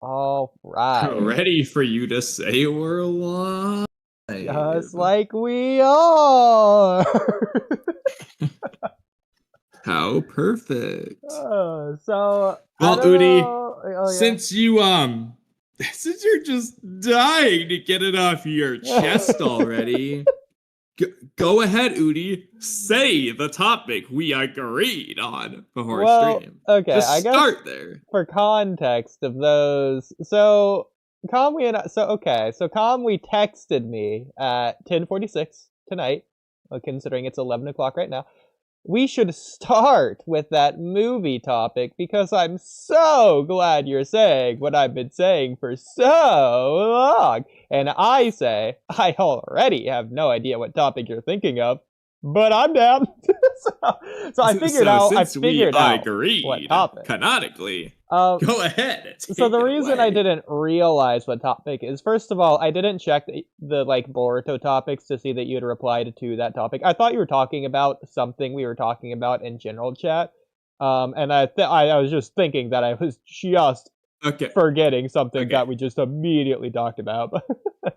All right. Ready for you to say we're live. Just like we are. How perfect. So I Well, don't Oodie, know. Oh since you since you're just dying to get it off your chest yeah. already, go ahead, Oodie. Say the topic we agreed on before Well, stream. okay. Just I guess start there. for context of those, so Kamui and so Kamui texted me at 10:46 tonight, considering it's 11 o'clock right now. We should start with that movie topic because I'm so glad you're saying what I've been saying for so long. And I say, I already have no idea what topic you're thinking of, but I'm down. so I figured So out, since we what agreed topic. canonically, Um, go ahead, so take the it reason I away. didn't realize what topic is, first of all, I didn't check the like Boruto topics to see that you had replied to that topic. I thought you were talking about something we were talking about in general chat, and I was just thinking that I was just Okay, forgetting something okay. that we just immediately talked about.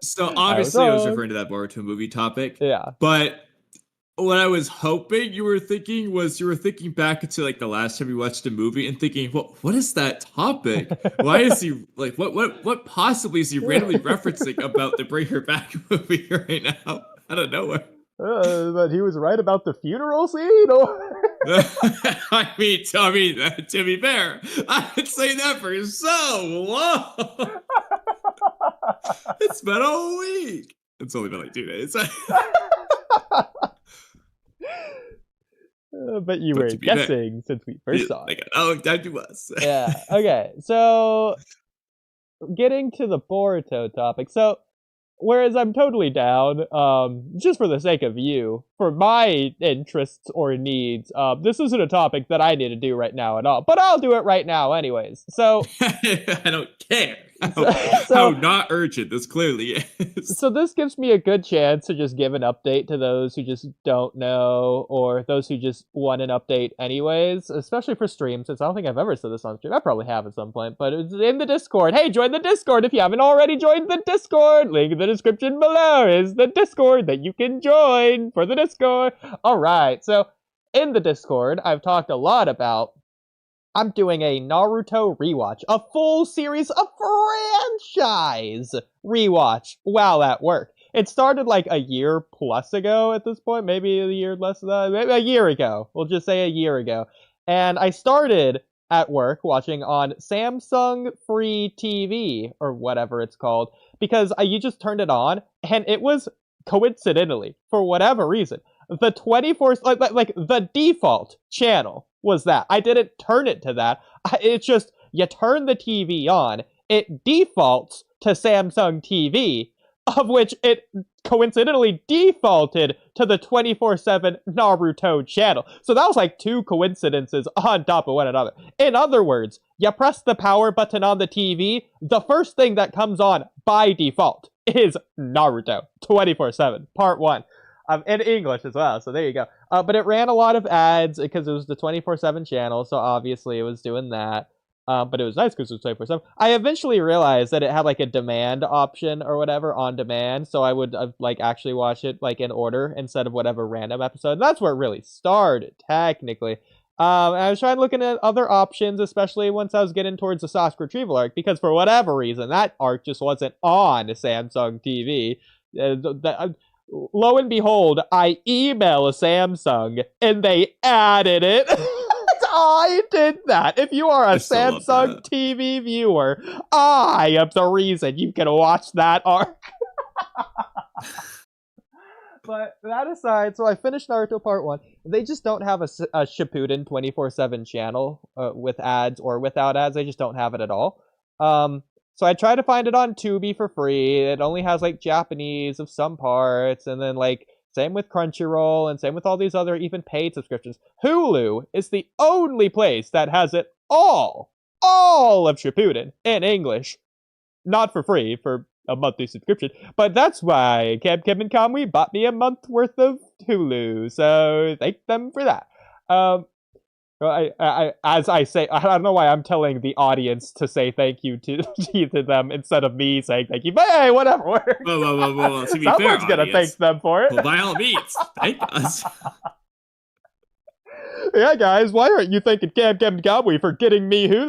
So I was obviously I was wrong. referring to that Boruto movie topic, Yeah. but what I was hoping you were thinking was you were thinking back to like the last time you watched a movie and thinking, what is that topic? Why is he like what possibly is he randomly referencing about the Bring Her Back movie right now? Out of nowhere. But he was right about the funeral scene. To be fair, I've been saying that for so long. It's been a week. It's only been like 2 days. But you But were to be fair, guessing since we first saw it. like oh, time to us. Yeah. Okay. So getting to the Boruto topic. So whereas I'm totally down, just for the sake of you, for my interests or needs, this isn't a topic that I need to do right now at all. But I'll do it right now anyways. So I don't care so how so, not urgent this clearly is. so this gives me a good chance to just give an update to those who just don't know, or those who just want an update anyways, especially for stream, since I don't think I've ever said this on stream. I probably have at some point, but it's in the Discord. Hey, join the Discord if you haven't already joined the Discord. Link in the description below is the Discord that you can join for the Discord. Alright, so in the Discord, I've talked a lot about I'm doing a Naruto rewatch, a full series, a franchise rewatch while at work. It started like a year plus ago at this point, maybe a year less than that, maybe a year ago. We'll just say a year ago. And I started at work watching on Samsung Free TV or whatever it's called because you just turned it on and it was coincidentally, for whatever reason, the 24 like the default channel was that. I didn't turn it to that. It's just you turn the TV on, it defaults to Samsung TV, of which it coincidentally defaulted to the 24/7 Naruto channel. So that was like two coincidences on top of one another. In other words, you press the power button on the TV, the first thing that comes on by default is Naruto 24/7 Part 1. In English as well, so there you go. But it ran a lot of ads because it was the 24/7 channel, so obviously it was doing that. But it was nice because it was 24/7. I eventually realized that it had like a demand option or whatever on demand, so I would like actually watch it like in order instead of whatever random episode. And that's where it really started, technically. I was trying looking at other options, especially once I was getting towards the Sasuke retrieval arc, because for whatever reason that arc just wasn't on Samsung TV. Lo and behold, I email a Samsung and they added it. I did that. If you are a I still love Samsung that. TV viewer, I am the reason you can watch that arc. But that aside, so I finished Naruto Part 1. They just don't have a Shippuden 24/7 channel with ads or without ads. They just don't have it at all. So I tried to find it on Tubi for free. It only has like Japanese of some parts, and then like same with Crunchyroll, and same with all these other even paid subscriptions. Hulu is the only place that has it all of Shippuden in English, not for free for a monthly subscription. But that's why Kim and Kamui bought me a month worth of Hulu, so thank them for that. Um, As I say, I don't know why I'm telling the audience to say thank you to them instead of me saying thank you. But hey, whatever Whoa, works. whoa, whoa, whoa, whoa. To be fair, Someone's gonna thank audience, them for it. well, by all means, thank us. Yeah, guys, why aren't you thanking Cam Kamui for getting me who?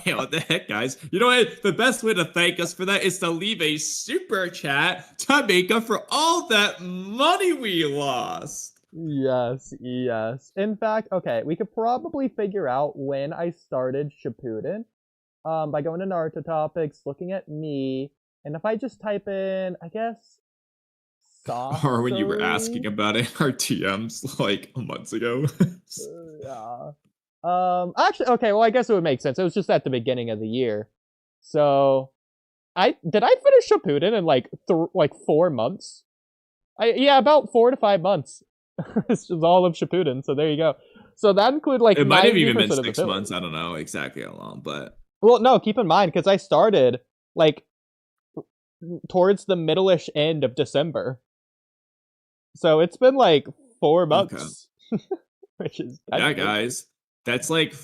What the heck, guys? You know what? The best way to thank us for that is to leave a super chat to make up for all that money we lost. Yes, yes. In fact, okay, we could probably figure out when I started Shippuden by going to Naruto topics, looking at me, and if I just type in, I guess, Or when you were asking Sasori. about it in our TMs like months ago. Yeah. Actually, okay. Well, I guess it would make sense. It was just at the beginning of the year, so I finish Shippuden in like 4 months. Yeah, about 4 to 5 months. It's just all of Shippuden. So there you go. So that include like It might have even been 90% of the 6 months. fillers. I don't know exactly how long, but Well, no, keep in mind because I started like towards the middle-ish end of December, so it's been like four okay. months, which is kind Yeah, of crazy. guys. That's like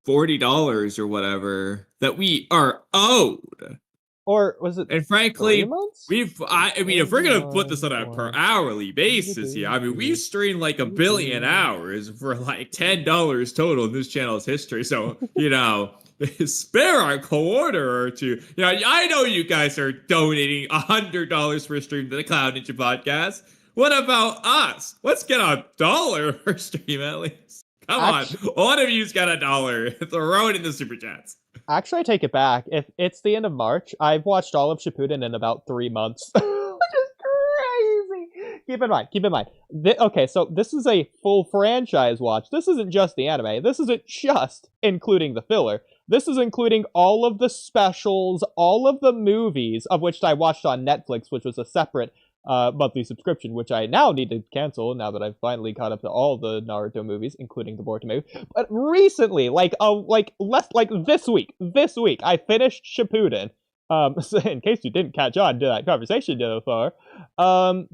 $40 or whatever that we are owed. Or was it And 3 frankly, months? I mean, if we're gonna put this on a per hourly basis here, I mean, we've streamed like 1 billion hours for like $10 total in this channel's history. So, spare a quarter or two. I know you guys are donating $100 for a stream to the Cloud Ninja podcast. What about us? Let's get $1 per stream at least. Come on, Actually, one of you's got $1. Throw it in the super chats. I take it back. If it's the end of March, I've watched all of Shippuden in about 3 months, which is crazy. Keep in mind. Okay, so this is a full franchise watch. This isn't just the anime. This isn't just including the filler. This is including all of the specials, all of the movies, of which I watched on Netflix, which was a separate monthly subscription, which I now need to cancel now that I've finally caught up to all the Naruto movies, including the Boruto movie. But recently, this week, I finished Shippuden. So in case you didn't catch on to that conversation so far, I mean,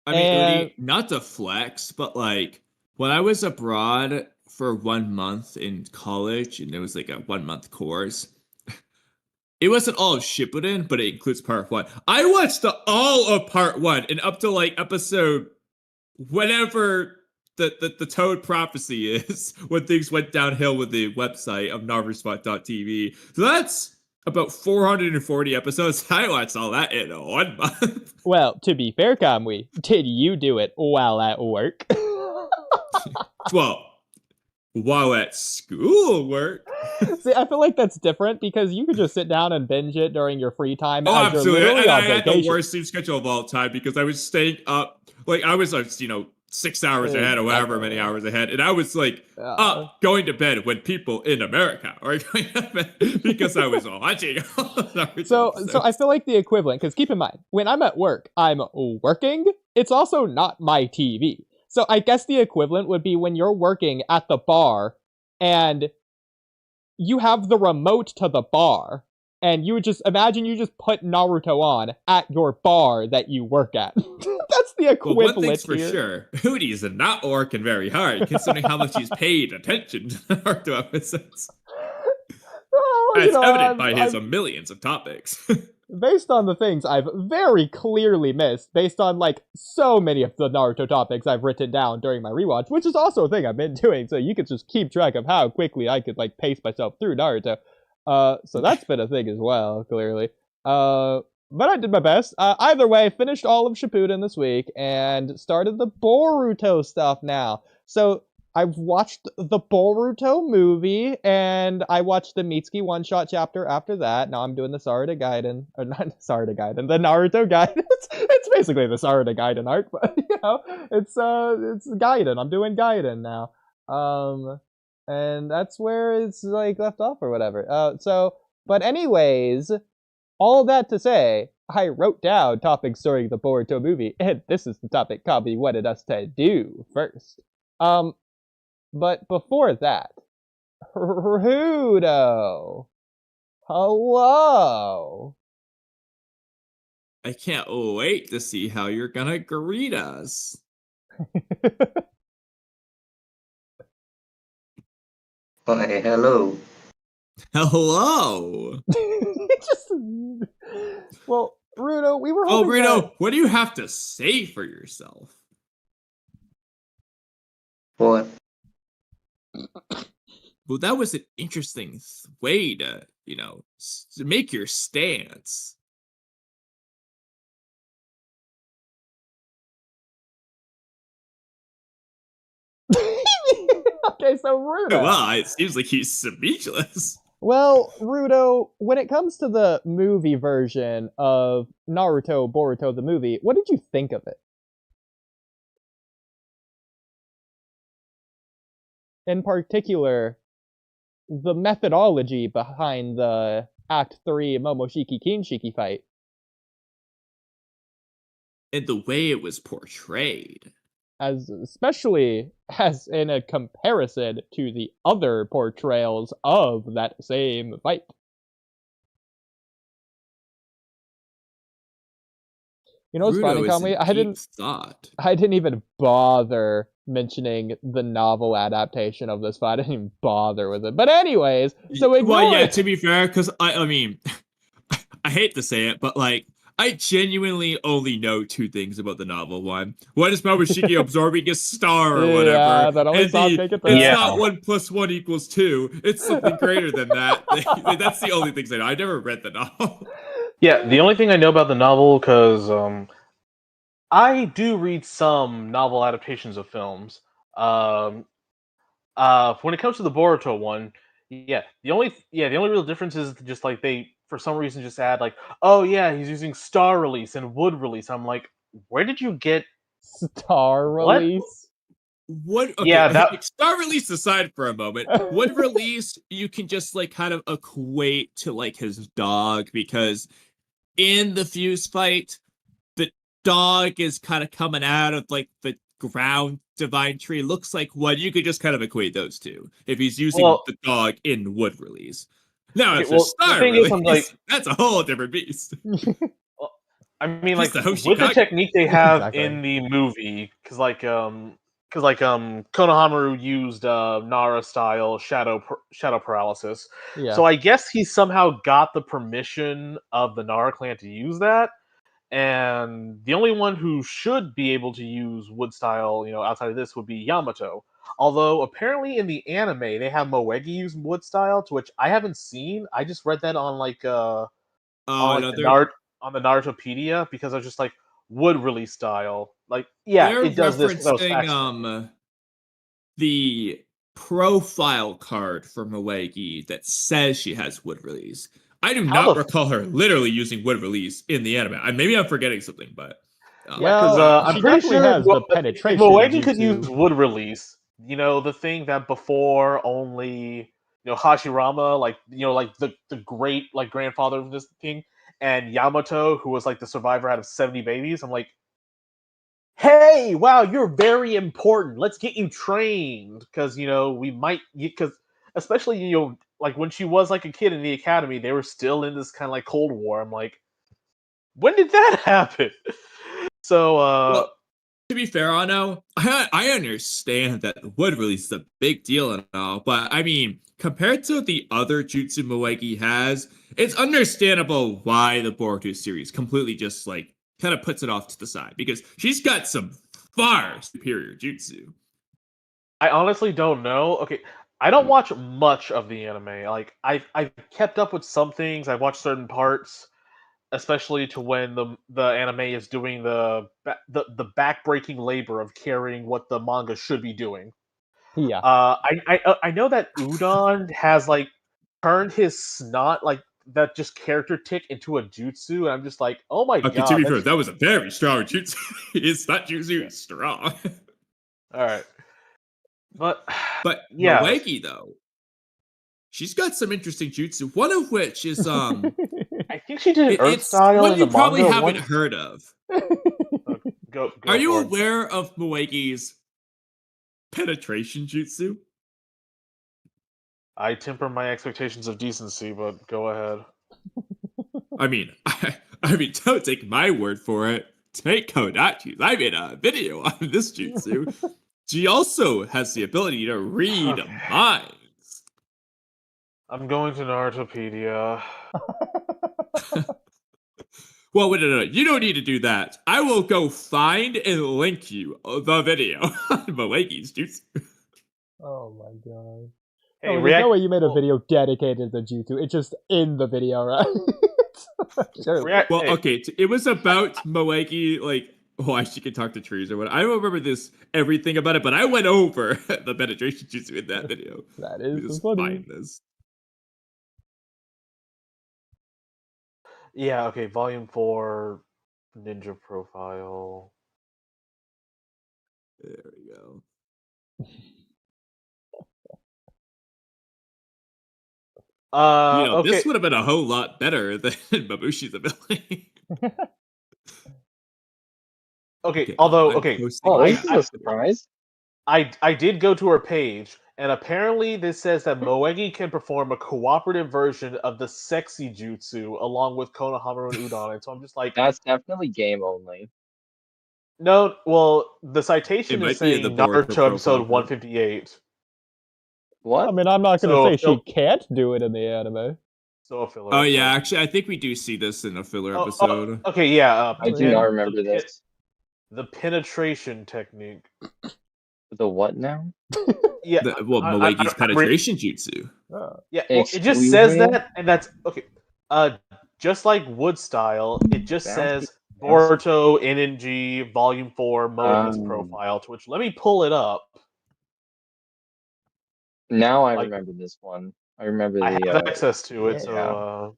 and Oodie, not to flex, but like when I was abroad for 1 month in college, and it was like a 1 month course, it wasn't all of Shippuden, but it includes part one. I watched all of part one and up to like episode whatever the Toad prophecy is when things went downhill with the website of Naruspot.tv. So that's about 440 episodes. I watched all that in 1 month. well, to be fair, Kamui, did you do it while at work? Well, while at school work. See, I feel like that's different because you could just sit down and binge it during your free time Oh, as you're absolutely. literally And I on had the vacation. worst sleep schedule of all time because I was staying up. Like, I was, 6 hours ahead or however many Exactly. hours ahead. And I was, like, Uh, up going to bed when people in America are going to bed because I was watching all of Naruto so I episodes. feel like the equivalent, because keep in mind, when I'm at work, I'm working. It's also not my TV. So I guess the equivalent would be when you're working at the bar and you have the remote to the bar, and you would just imagine you just put Naruto on at your bar that you work at. That's the Well, one equivalent thing's for here. sure. Hootie is not working very hard considering how much he's paid attention to Naruto episodes. Oh, As evident by his I'm millions of topics. based on the things I've very clearly missed, based on like so many of the Naruto topics I've written down during my rewatch, which is also a thing I've been doing, so you could just keep track of how quickly I could like pace myself through Naruto. So that's been a thing as well, clearly. But I did my best. Either way, finished all of Shippuden this week and started the Boruto stuff now. So I've watched the Boruto movie, and I watched the Mitsuki one-shot chapter after that. Now I'm doing the Sarada Gaiden, or not Sarada Gaiden, the Naruto Gaiden. It's basically the Sarada Gaiden arc, but it's Gaiden. I'm doing Gaiden now. And that's where it's like left off or whatever. But anyways, all that to say, I wrote down topics during the Boruto movie, and this is the topic Kabi wanted us to do first. Um, but before that, Rudo, hello. I can't wait to see how you're gonna greet us. Why, hello. Hello. Just, well, Rudo, we were Oh, hoping that. Rito, what do you have to say for yourself? What? Well, that was an interesting way to, to make your stance. Okay, so Rudo. Well, it seems like he's speechless. Well, Rudo, when it comes to the movie version of Naruto Boruto the movie, what did you think of it? In particular, the methodology behind the Act 3 Momoshiki Kinshiki fight. And the way it was portrayed. As especially as in a comparison to the other portrayals of that same fight. You know what's funny, Rudo is Kamui? in deep thought. I didn't even bother mentioning the novel adaptation of this fight. I didn't even bother with it. But anyways, so ignore Well, yeah, it. to be fair, because I mean, I hate to say it, but like, I genuinely only know two things about the novel. One is Momoshiki absorbing a star or Yeah, whatever, that only and saw him take it it's there. not Yeah. 1 + 1 = 2. It's something greater than that. That's the only things I know. I never read the novel. Yeah, the only thing I know about the novel, because I do read some novel adaptations of films. Um, when it comes to the Boruto one, the only real difference is just like they for some reason just add like, oh yeah, he's using star release and wood release. I'm like, where did you get Star what? release. What? Okay, Yeah, that like, star release aside for a moment, wood release you can just like kind of equate to like his dog because in the fuse fight, the dog is kind of coming out of like the ground divine tree. Looks like wood. You could just kind of equate those two if he's using well, the dog in wood release. Now, okay, if there's well the star thing is, I'm like, release, that's a whole different beast. well, I mean, He's like the with the Hoshikage. technique they have Exactly. in the movie, because Konohamaru used Nara style shadow paralysis. Yeah. So I guess he somehow got the permission of the Nara clan to use that, and the only one who should be able to use wood style, outside of this would be Yamato. Although apparently in the anime they have Moegi use wood style, to which I haven't seen. I just read that on Oh, the another. Narutopedia because I was just like wood release style. Like, yeah, They're it does this with those referencing facts. the profile card for Moegi that says she has wood release. I do How not the recall her literally using wood release in the anime. Maybe I'm forgetting something, but Yeah, because Well, I'm she pretty definitely sure has the if penetration Moegi could jutsu. use wood release, the thing that before only Hashirama, like the great like grandfather of this thing, and Yamato, who was like the survivor out of 70 babies. I'm like, hey, wow, you're very important. Let's get you trained because we might because especially like when she was like a kid in the academy, they were still in this kind of like Cold War. I'm like, when did that happen? So well, to be fair, Ano, I understand that wood release is a big deal and all, but I mean, compared to the other Jutsu Moegi has, it's understandable why the Boruto series completely just like kind of puts it off to the side because she's got some far superior jutsu. I honestly don't know. Okay, I don't watch much of the anime. Like I've kept up with some things. I've watched certain parts, especially to when the anime is doing the backbreaking labor of carrying what the manga should be doing. Yeah. I know that Udon has like turned his snot like that just character tick into a jutsu, and I'm just like, oh my Okay, to god, be fair, that's that was a very strong jutsu. It's not jutsu, yeah. it's strong. All right, but But yeah, Moegi though, she's got some interesting jutsu. One of which is I think she did an Earth it's style one in the you probably manga haven't once. heard of. Are Go you for it. aware of Moegi's penetration jutsu? I temper my expectations of decency, but go ahead. I mean, I mean, don't take my word for it. Take Kodachi's. I made a video on this jutsu. She also has the ability to read Okay. minds. I'm going to Narutopedia. Well, wait, no. You don't need to do that. I will go find and link you the video on Moegi's Jutsu. Oh my god. Hey, No, there's no way you made a well, video dedicated to Jutsu. It's just in the video, right? Surely. Well, hey, okay, it was about Moegi, like, why she could talk to trees or what. I don't remember everything about it, but I went over the penetration jutsu in that video. That Let me is just funny. find this. yeah, okay, Volume 4, Ninja Profile. There we go. Okay. This would have been a whole lot better than Babushi's ability. Okay, although, okay, Oh, this is a surprise. I did go to her page, and apparently this says that Moegi can perform a cooperative version of the sexy jutsu along with Konohamaru and Udon, and so I'm just like, That's definitely game only. no, well, the citation It is might be in saying the Boruto Naruto episode profile. 158. What? I mean, I'm not going to So, say Phil- she can't do it in the anime. So a filler. Oh yeah, episode. actually, I think we do see this in a filler Oh, episode. okay, yeah. I do not remember the this. The penetration technique. The what now? Yeah, Moegi's penetration jutsu. Oh. Yeah, well, it just Excuse says me? that, and that's okay. Just like Wood Style, it just Bouncy, says bouncy. Boruto NNG Volume 4 Moegi's profile, to which let me pull it up. Now I Like- remember this one. I remember I the. have access to it, yeah. so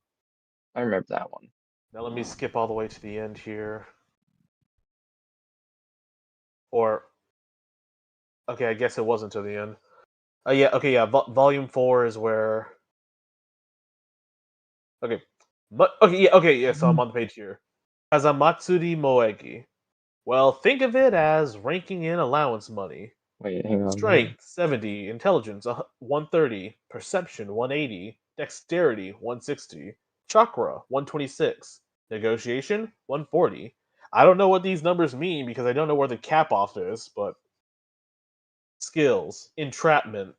I remember that one. now let me skip all the way to the end here. Or, okay, I guess it wasn't to the end. Yeah, okay, yeah, Volume 4 is where. Okay, okay, so I'm on the page here. Kazamatsuri Moegi. Well, think of it as ranking in allowance money. Wait, hang on. Strength 70, intelligence 130, perception 180, dexterity 160, chakra 126, negotiation 140. I don't know what these numbers mean because I don't know where the cap off is, but skills, entrapment,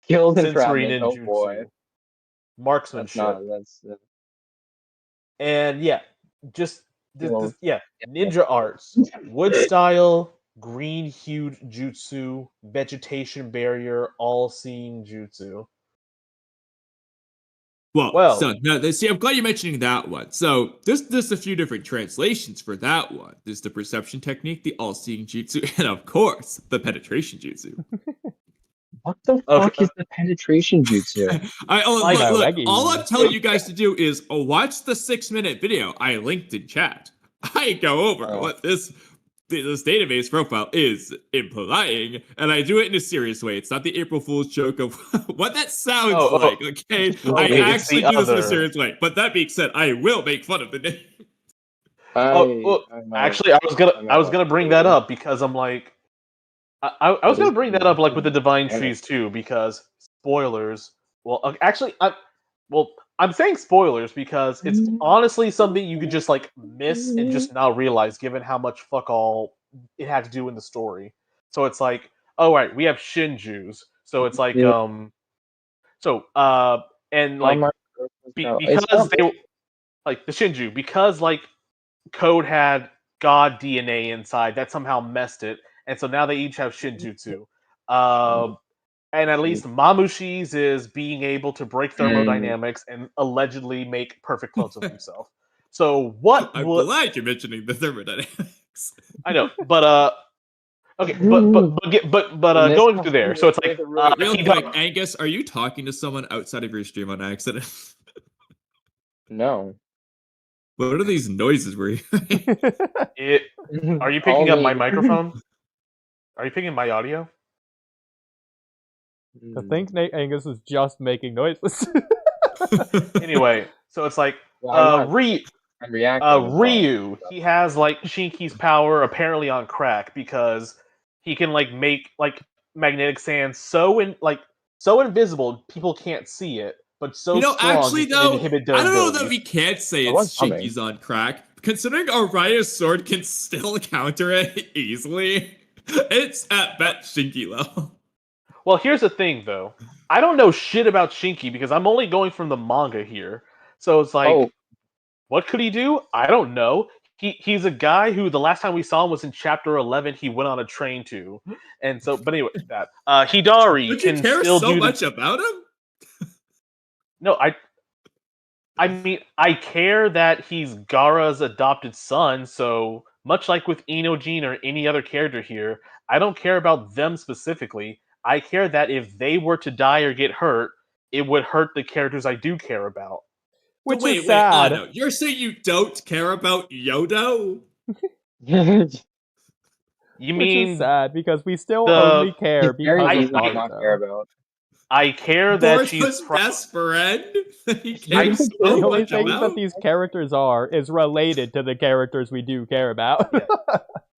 Killed sensory entrapment. Oh boy. ninjutsu, marksmanship, That's and yeah, just Skills. ninja arts, wood style, green hued jutsu, vegetation barrier, all seeing jutsu. Well, so no, see, I'm glad you're mentioning that one. So there's a few different translations for that one. There's the perception technique, the all-seeing jutsu, and of course, the penetration jutsu. What the fuck is the penetration jutsu? Look, Moegi. all I'm telling you guys to do is watch the 6-minute video I linked in chat. I go over what this database profile is implying, and I do it in a serious way. It's not the April Fool's joke of what that sounds like, okay? I actually do this in a serious way. But that being said, I will make fun of the name. Actually, I was gonna bring that up because I'm like, I was gonna bring that up like with the Divine Trees too, because spoilers. Well, actually, I'm saying spoilers because it's honestly something you could just like miss and just now realize, given how much fuck all it had to do in the story. So it's like, oh right, we have Shinjus. So it's like, and like because they like the Shinju, because like Code had God DNA inside, that somehow messed it, and so now they each have Shinjutsu. And at least Mamushi's is being able to break thermodynamics and allegedly make perfect clones of himself. So what? I'm glad you're mentioning the thermodynamics. I know, but okay, but going through there, so it's like real quick, Angus, are you talking to someone outside of your stream on accident? No. What are these noises we're hearing? Are you picking up my microphone? Are you picking my audio? I think Nate Angus is just making noises. Anyway, so it's like Ryu, he has like Shinki's power apparently on crack because he can like make like magnetic sand so invisible people can't see it, but so strong actually though, inhibit I don't know abilities. that we can't say it's Shinki's on crack, considering Araya's sword can still counter it easily. It's at best Shinki level. Well, here's the thing, though. I don't know shit about Shinky because I'm only going from the manga here. So it's like, Oh, what could he do? I don't know. He's a guy who the last time we saw him was in chapter 11. He went on a train to, and so. But anyway, that Hidari Don't you can care still so do the. much about him? No, I mean, I care that he's Gaara's adopted son, so much like with Inojin or any other character here, I don't care about them specifically. I care that if they were to die or get hurt, it would hurt the characters I do care about. Which Wait, is sad. Ano, you're saying you don't care about Yodo? You Which is mean sad because we still the only care he's very because of easy to not care Naruto. about. I care that she's Boruto's best friend? He I cares don't so care The only much thing about. that about? these characters are is related to the characters we do care about.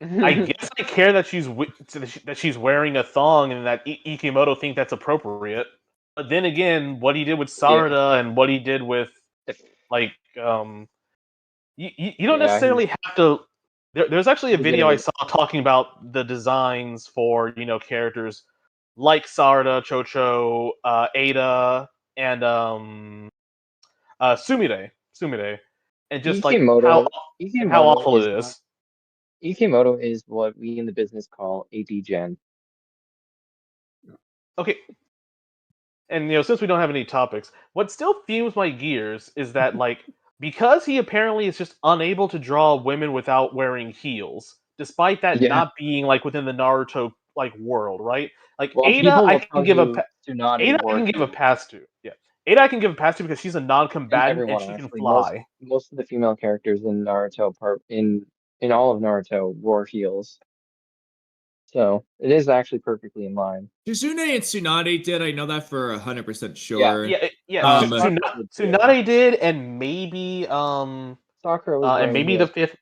I guess I care that she's wearing a thong and that Ikimoto think that's appropriate. But then again, what he did with Sarada and what he did with like you don't Yeah, necessarily have to. There's actually a he's video I gonna saw talking about the designs for characters like Sarada, Chocho, Ada, and Sumire, and be just like how Ikimoto awful is it not. is. Ikimoto is what we in the business call a degen. Okay, and since we don't have any topics, what still fumes my gears is that like because he apparently is just unable to draw women without wearing heels, despite that Yeah. not being like within the Naruto like world, right? Like Well, Ada, people I will can tell give a you Tsunade Ada, I wore can give a heels, pass to. Yeah, Ada, I can give a pass to because she's a and non-combatant and everyone she can actually fly. most of the female characters in Naruto in all of Naruto wore heels. So it is actually perfectly in line. Shizune and Tsunade did, I know that for 100% Yeah. sure. Yeah. Sakura did too. Tsunade did, and maybe Sakura was and wearing maybe the heels. fifth.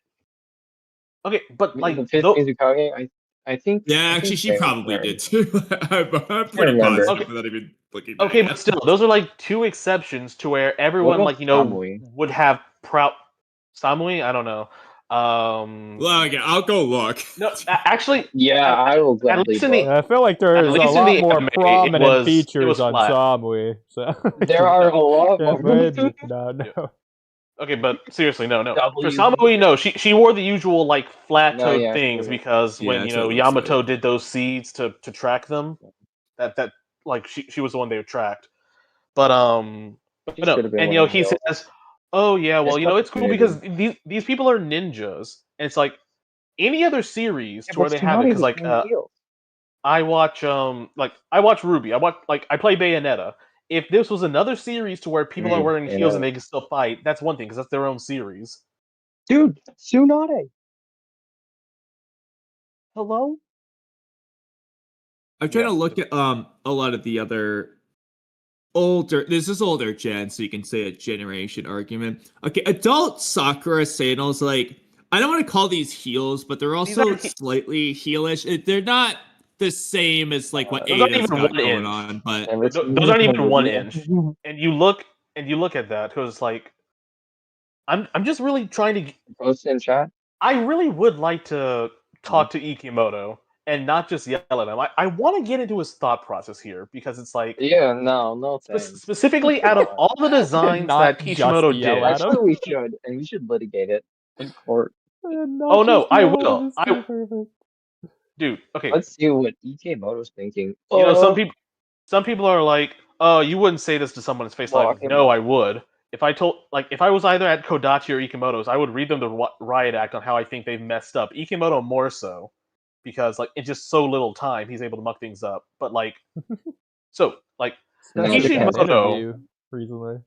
Okay, but like The fifth though. Mizukage, Yeah, I actually, think she May was probably wearing. did too. I'm Can't pretty remember. positive Okay, without even looking back okay, at but it. still, those are like two exceptions to where What everyone about like Kamui? would have proud Samui. I don't know. Well, again, I'll go look. No, actually, Yeah, at, I will at gladly least in the look. I feel like at there's a least in lot the more anime, prominent it features was on flat. Samui, so There are a lot yeah, more. maybe no. Yeah. Okay, but seriously, no. For W. Samui, no, she wore the usual like No, flat-toed yeah, things sure. because when Yeah, so that's Yamato it. did those seeds to track them, that like she was the one they tracked. But She no, should have been and wearing he heels. says, "Oh yeah, well Missed it's cool because opportunity. these people are ninjas." And it's like any other series Yeah, to but where they have it Tsunade because was like wearing heels. I watch Ruby. I play Bayonetta. If this was another series to where people are wearing heels and Yeah. they can still fight, that's one thing because that's their own series. Dude, Tsunade. Hello? I'm trying Yeah. to look at a lot of the other older. This is older gen, so you can say a generation argument. Okay, adult Sakura sandals, like I don't want to call these heels, but they're These also are slightly heelish. They're not the same as like what those aren't Ada's even got 1 going inch. on, but Never seen Those this aren't even movie. 1 inch. And you look at that because like I'm just really trying to. Post in chat. I really would like to talk to Ikimoto and not just yell at him. I want to get into his thought process here because it's like Yeah, no thanks. specifically out of all the designs that not just Kishimoto yell did. at him. Actually, we should, and we should litigate it in court. Not Oh no, just I yell at him will. is too perfect. Dude. Okay, Let's see what Ikemoto's thinking. some people are like, "Oh, you wouldn't say this to someone's face." Like, Walk him. no, I would. If I was either at Kodachi or Ikimoto's, I would read them the riot act on how I think they've messed up. Ikimoto more so, because like in just so little time, he's able to muck things up. But like, so like No, Especially from his depends. Kishimoto, interview recently.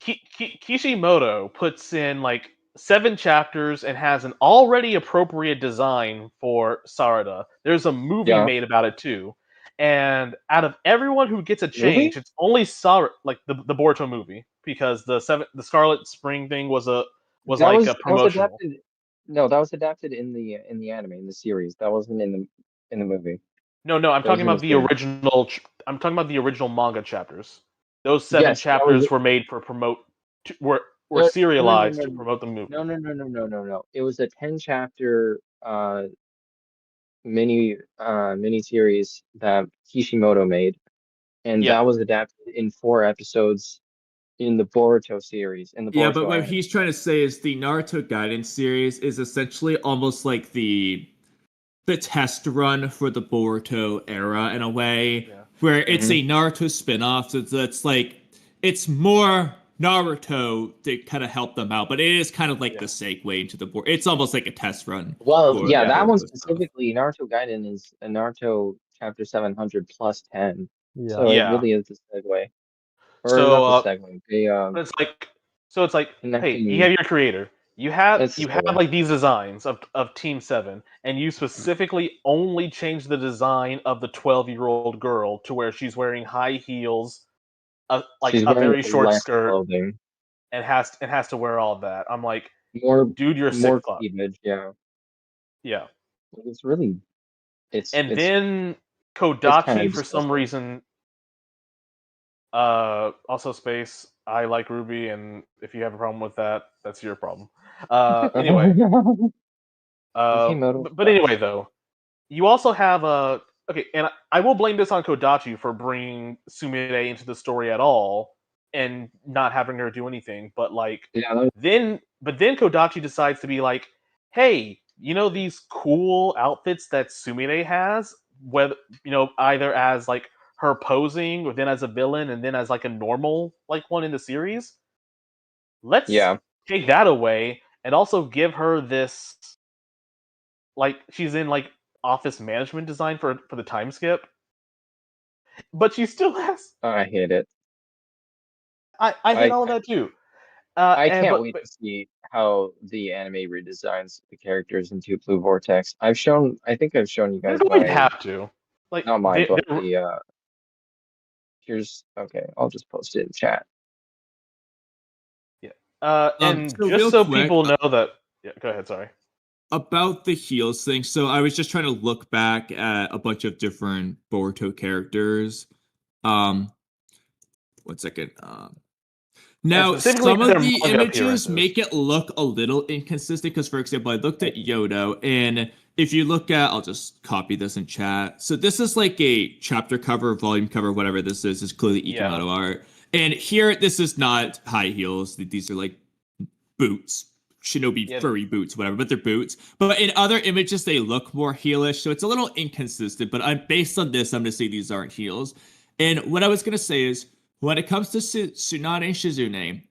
Kishimoto puts in like 7 chapters and has an already appropriate design for Sarada. There's a movie Yeah. made about it too. And out of everyone who gets a change, Movie? it's only Sarada, like the Boruto movie, because the Scarlet Spring thing was That like a was promotional. adapted. No, that was adapted in the anime, in the series. That wasn't in the movie. No, I'm That was talking in the about the series. original. I'm talking about the original manga chapters. Those 7 Yes, that was chapters were made for were no, no, no, serialized no, to promote the movie. no. It was a 10 chapter mini series that Kishimoto made. and that was adapted in 4 episodes in the Boruto series, in the Yeah, but Boruto what anime. he's trying to say is the Naruto Gaiden series is essentially almost like the test run for the Boruto era in a way, Yeah. where it's a Naruto spin-off. So it's like it's more Naruto to kind of help them out, but it is kind of like the segue into the board. It's almost like a test run. Well, For yeah, the that one Boruto stuff. specifically, Naruto Gaiden is a Naruto chapter 700 plus 10. Yeah. So it Yeah. really is the segue. Or not the So segue, the but it's like, hey, you connecting. have your creator. It's the You have story. like these designs of Team 7, and you specifically only change the design of the 12-year-old girl to where she's wearing high heels, like She's a wearing very short less skirt, clothing, and has to wear all that. I'm like, more dude, you're a sick more fuck. cleavage. Yeah, Yeah. it's really it's And it's then it's kind Kodachi of for some disgusting. reason also space. I like Ruby, and if you have a problem with that, that's your problem. Anyway, Mikimoto but sucks. anyway, though, you also have a okay, and I will blame this on Kodachi for bringing Sumire into the story at all and not having her do anything. But like Yeah, that was, then Kodachi decides to be like, hey, you know these cool outfits that Sumire has, whether either as like her posing, or then as a villain, and then as like a normal like one in the series. Let's yeah. take that away and also give her this like she's in like office management design for the time skip, but she still has. I hate it. I hate I all of that too. I And can't wait to see how the anime redesigns the characters into Blue Vortex. I think I've shown you they're guys going to my, have to like not mine, but they're the here's okay. I'll just post it in chat. yeah. And So just real so quick, people know that. Yeah, go ahead. Sorry. about the heels thing. So I was just trying to look back at a bunch of different Boruto characters. Um, 1 second. And Now, specifically some of their the manga images appearances. make it look a little inconsistent because, for example, I looked at Yodo, and if you look at, I'll just copy this in chat. So this is like a chapter cover, volume cover, whatever this is clearly Yeah. Ikimoto art. And here, this is not high heels. These are like boots, shinobi Yeah. furry boots, whatever, but they're boots. But in other images, they look more heelish, so it's a little inconsistent. But I'm based on this, I'm gonna say these aren't heels. And what I was gonna say is, when it comes to Tsunade and Shizune,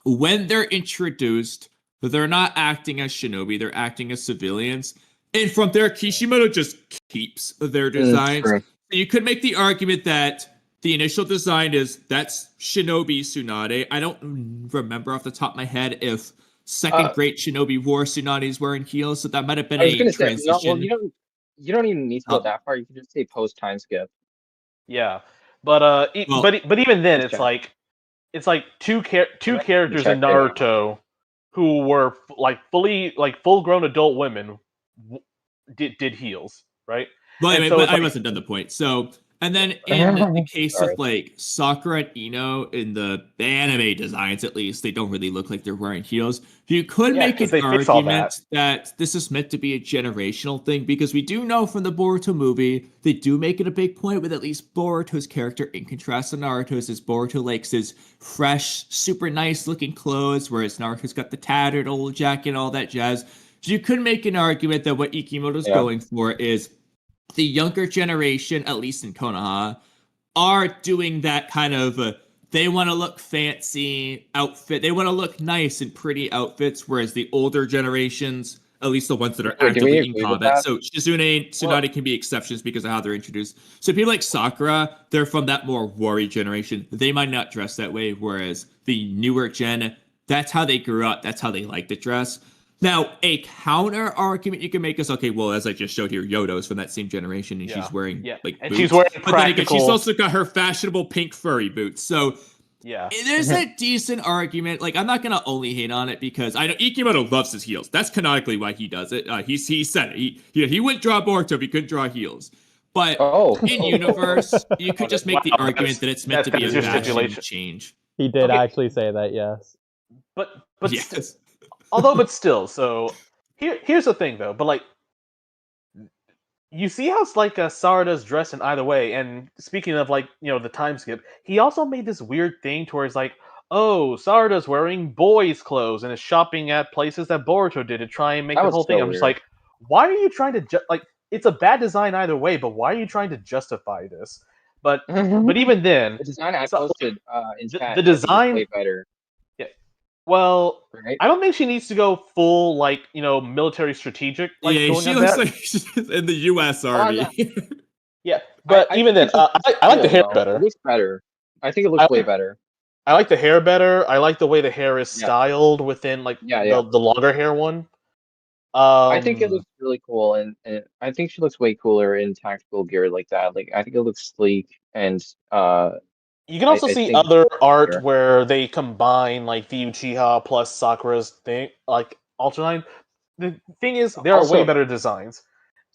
when they're introduced, they're not acting as shinobi, they're acting as civilians. And from there, Kishimoto just keeps their designs. True. You could make the argument that the initial design is that's Shinobi Tsunade. I don't remember off the top of my head if second Uh, great Shinobi wore Tsunade's wearing heels, so that might have been I was a gonna say no. Well, transition. you don't even need to go Uh, that far. You can just say post time skip. Yeah. But well, but even then, Just check. it's like two characters Check in right now. Naruto who were like fully like full grown adult women did heels, right? But And anyway, so but it's I like wasn't done the point. So, and then in the case of Sorry. like Sakura and Ino in the anime designs, at least, they don't really look like they're wearing heels. You could yeah, make because an they fix all that. argument that this is meant to be a generational thing because we do know from the Boruto movie, they do make it a big point with at least Boruto's character in contrast to Naruto's, as Boruto likes his fresh, super nice looking clothes, whereas Naruto's got the tattered old jacket and all that jazz. So you could make an argument that what Ikimoto's Yeah. going for is the younger generation, at least in Konoha, are doing that kind of they want to look fancy outfit. They want to look nice and pretty outfits, whereas the older generations, at least the ones that are Wait, do we actively in agree with combat, that? so Shizune and Well, Tsunade can be exceptions because of how they're introduced. So people like Sakura, they're from that more warrior generation. They might not dress that way, whereas the newer gen, that's how they grew up. That's how they like to dress. Now, a counter argument you can make is okay, well, as I just showed here, Yodo's from that same generation and yeah, she's wearing yeah, like and boots. she's wearing But then again, she's practical. also got her fashionable pink furry boots. So Yeah, there's a decent argument. Like, I'm not going to only hate on it because I know Ikimoto loves his heels. That's canonically why he does it. He said it. He wouldn't draw Boruto if he couldn't draw heels. But Oh, in universe, you could just make the wow, argument that it's meant to be a that's your fashion stipulation. change. He did Okay. actually say that, yes. but Yes. but still. So here's the thing though. But like you see how like Sarada's dressed in either way, and speaking of like the time skip, he also made this weird thing to where it's like, oh, Sarada's wearing boys' clothes and is shopping at places that Boruto did to try and make That the was whole thing. so I'm just weird. like, why are you trying to like? It's a bad design either way, but why are you trying to justify this? But even then, The design I so, posted in the, chat, the I think it's design, way better, yeah. Well, right? I don't think she needs to go full like military strategic like Yeah, going she on looks that. like she's in the U.S. Oh, I'm not. Army. Yeah, but I even think then, it looks I like the cool hair though. It better. looks better. I think it I looks way better. I like the hair better. I like the way the hair is Yeah, styled within like yeah. the longer hair one. I think it Um, looks really cool, and I think she looks way cooler in tactical gear like that. Like I think it looks sleek, and you can also I see think other art here. where they combine like the Uchiha plus Sakura's thing, like alternate. The thing is, there are way Also, better designs,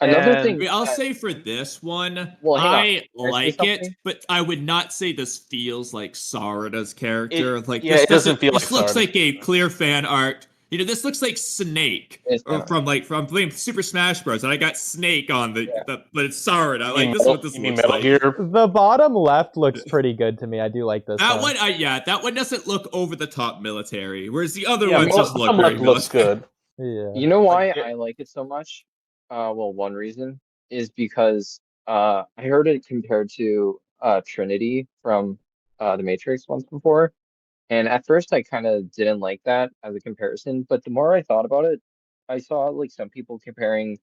another I and thing mean, I'll that, say for this one, well, hang on. I Can I say like it, something? but I would not say this feels like Sarada's it character. Like yeah, this it doesn't doesn't. feel like This looks Sarda's like a character. clear fan art. This looks like Snake It's or kind of from playing Super Smash Bros. And I got Snake on yeah. but it's Sarada. You Like mean this is what this you mean looks Metal like. Gear? The bottom left looks pretty good to me. I do like this That one. one, that one doesn't look over the top military, whereas the other Yeah, ones just look bottom very left looks military. good. Yeah. You know Like why I like it so much? Well, one reason is because I heard it compared to Trinity from the Matrix once before, and at first I kind of didn't like that as a comparison, but the more I thought about it, I saw like some people comparing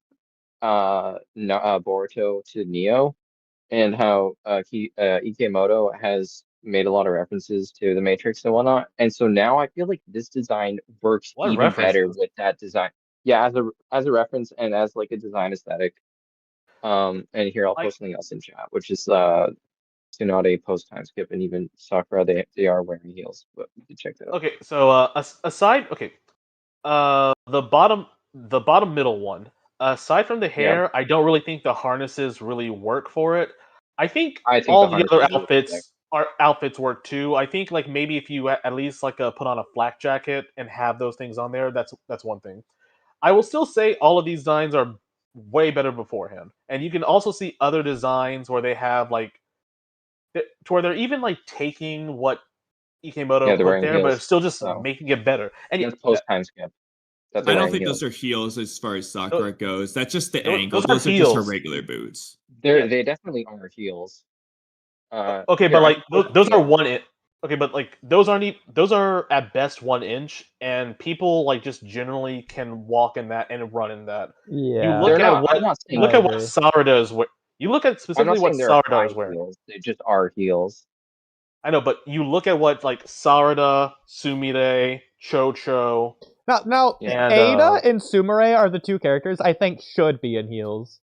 Boruto to Neo, and how Ikemoto has made a lot of references to the Matrix and whatnot. And so now I feel like this design works What even better references? with that design. Yeah, as a reference and as like a design aesthetic. And here I'll Like post something else in chat, which is Tsunade post time skip, and even Sakura they are wearing heels, but you can check that out. okay, so aside okay, the bottom middle one. Aside from the Yeah, hair, I don't really think the harnesses really work for it. I think I think the all the other harnesses are sick. outfits work too. I think like maybe if you at least like put on a flak jacket and have those things on there, that's one thing. I will still say all of these designs are way better beforehand, and you can also see other designs where they have like to where they're even like taking what Yeah, Ikemoto they're put wearing there, but heels. it's still just So making it better. And that's post time skip that they're I don't wearing think heels. those are heels as far as tho- Sakura goes. That's just the those angle. are Those are just her heels. regular boots. Yeah. They definitely are heels. Okay, Here but I like can post those something are else. 1 inch. Okay, but like those aren't those are at best 1 inch, and people like just generally can walk in that and run in that. You Yeah, look They're at not. I'm what not you saying I look they're at what agree. Sarada is wearing. You look at I'm specifically not what saying they're Sarada high is wearing. heels. They just are heels. I know, but you look at what like Sarada, Sumire, Chocho, Now, Yeah. and Ada and Sumire are the two characters I think should be in heels.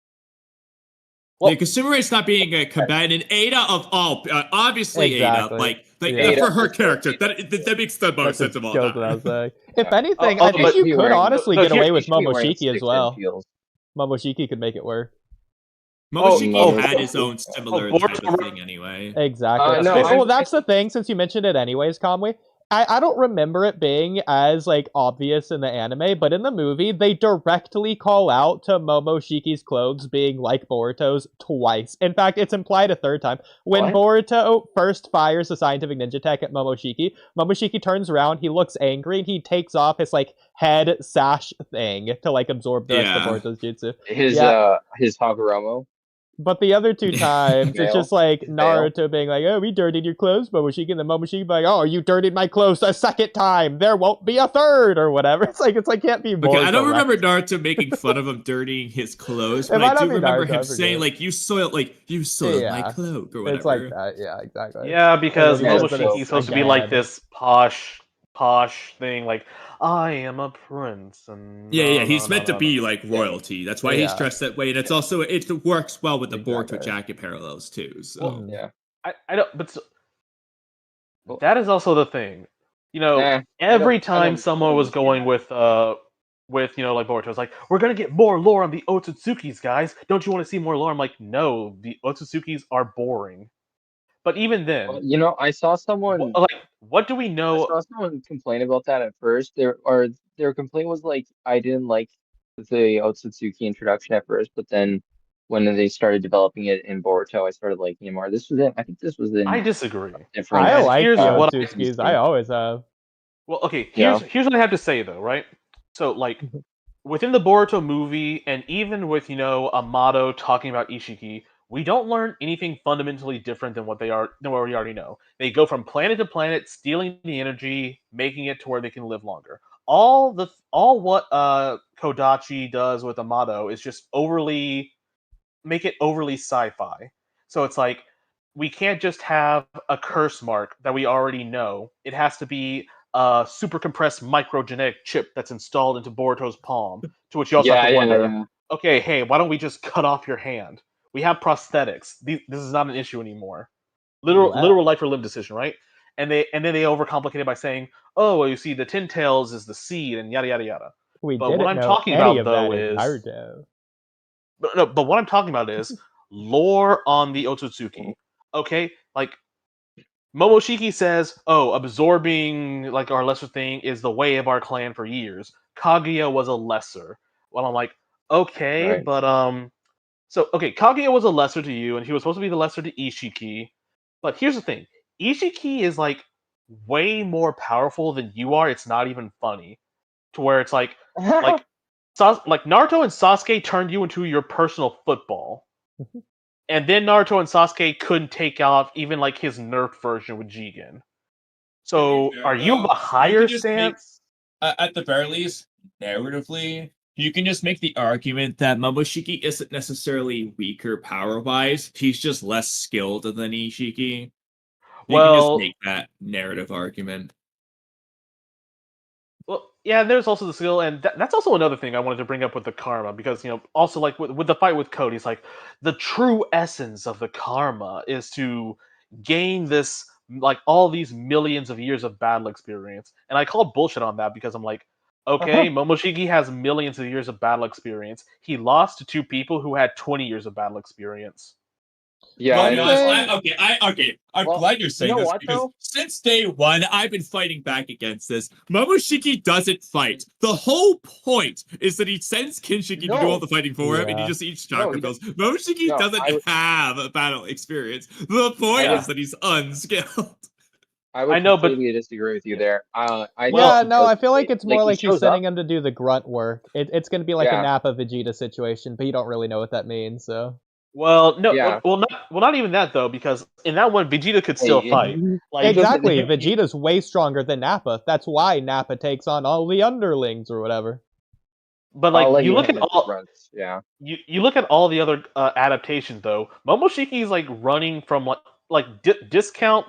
Yeah, well, because Sumera's not being a combatant. Ada of all, obviously Ada, Exactly. like Yeah. Ada for her for sure. character, that makes the That most sense just of all goes without time. saying. If Yeah. anything, I oh, She think but should you be could wearing. honestly no, get away She with should be wearing Momoshiki as 6-inch well. heels. Momoshiki could make it work. Momoshiki oh, had Momoshiki. his own similar type Boruto, of thing anyway. Exactly. No, basically, Well, that's the thing. Since you mentioned it, anyways, Kamui, I don't remember it being as like obvious in the anime, but in the movie, they directly call out to Momoshiki's clothes being like Boruto's twice. In fact, it's implied a third time. When What? Boruto first fires the scientific ninja tech at Momoshiki, Momoshiki turns around, he looks angry, and he takes off his like head sash thing to like absorb the rest of Yeah. Boruto's jutsu. His Yeah, his Hagoromo but the other two times, it's veil. just like His veil. Naruto being like, "Oh, we dirtied your clothes, Momoshiki," and then Momoshiki being like, "Oh, you dirtied my clothes a second time. There won't be a third, or whatever." It's like can't be Okay, more I don't direct. remember Naruto making fun of him dirtying his clothes, It but I might not do be remember Naruto, him I saying forget. you soiled my Yeah, cloak or it's like whatever. that. Yeah, exactly. yeah, And then because he Yeah, does it's it so Momoshiki's supposed to be like again. this posh thing, like I am a prince, and Yeah, no, he's no, no, meant to no, no. be like royalty. That's why he's Yeah, dressed that way, and it's also it works well with the Boruto exactly. jacket parallels too. Well, So Mhm. yeah. I don't, but Well, that is also the thing. You know, every I time don't someone was disagree with going that. with like Boruto, it's like we're gonna get more lore on the Otsutsukis, guys. Don't you want to see more lore? I'm like, no, the Otsutsukis are boring. But even then, I saw someone what do we know? complain about that at first. Their complaint was like I didn't like the Otsutsuki introduction at first, but then when they started developing it in Boruto, I started liking it more. I think this was I in disagree. different. I like Here's the what Otsutskis. I always have. Well, okay. Yeah. Here's what I have to say though, right? So like within the Boruto movie, and even with Amato talking about Ishiki, we don't learn anything fundamentally different than what we already know. They go from planet to planet, stealing the energy, making it to where they can live longer. All what Kodachi does with Amato is just make it overly sci-fi. So it's like we can't just have a curse mark that we already know. It has to be a super compressed microgenetic chip that's installed into Boruto's palm. To which you also have to wonder, okay, hey, why don't we just cut off your hand? We have prosthetics. This is not an issue anymore. Literal life or limb decision, right? And then they overcomplicate it by saying, oh, well, you see, the Ten Tails is the seed, and yada yada yada. We But didn't what I'm know talking any about of though that in is Naruto. but what I'm talking about is lore on the Otsutsuki. Okay, like Momoshiki says, "Oh, absorbing like our lesser thing is the way of our clan for years." Kaguya was a lesser. Well, I'm like, okay, Right. but so okay, Kaguya was a lesser to you, and he was supposed to be the lesser to Ishiki. But here's the thing: Ishiki is like way more powerful than you are. It's not even funny. To where it's like like Naruto and Sasuke turned you into your personal football. And then Naruto and Sasuke couldn't take off even like his nerfed version with Jigen. So fair, are you of though, a higher just make, stance? at the very least, narratively, you can just make the argument that Momoshiki isn't necessarily weaker power-wise. He's just less skilled than Ishiki. You can just Well, make that narrative argument. yeah, there's also the skill, and that's also another thing I wanted to bring up with the karma, because also like with the fight with Cody, it's like the true essence of the karma is to gain this like all these millions of years of battle experience, and I call bullshit on that because I'm like, okay, Momoshiki has millions of years of battle experience. He lost to two people who had 20 years of battle experience. Yeah, Well, I to be know. okay. I'm Well, glad you're you saying know this what because though? since day one, I've been fighting back against this. Momoshiki doesn't fight. The whole point is that he sends Kinshiki to do all No, the fighting for him, and he Yeah. just eats no, chakra pills. Momoshiki no. doesn't have a battle experience. The I point would, is that he's unskilled. I I would know, but completely disagree with you there. I think Yeah, well, he no, does I feel like fight. it's Like more he like he's shows up. sending him to do the grunt work. It's going to be like a Yeah, Nappa Vegeta situation, but you don't really know what that means, so. well, no, yeah. not even that though, because in that one, Vegeta could still Hey, fight. Like, Exactly, Vegeta's way stronger than Nappa. That's why Nappa takes on all the underlings or whatever. but I'll like let you you look have at his all runs. Yeah. you look at all the other adaptations though. Momoshiki is like running from discount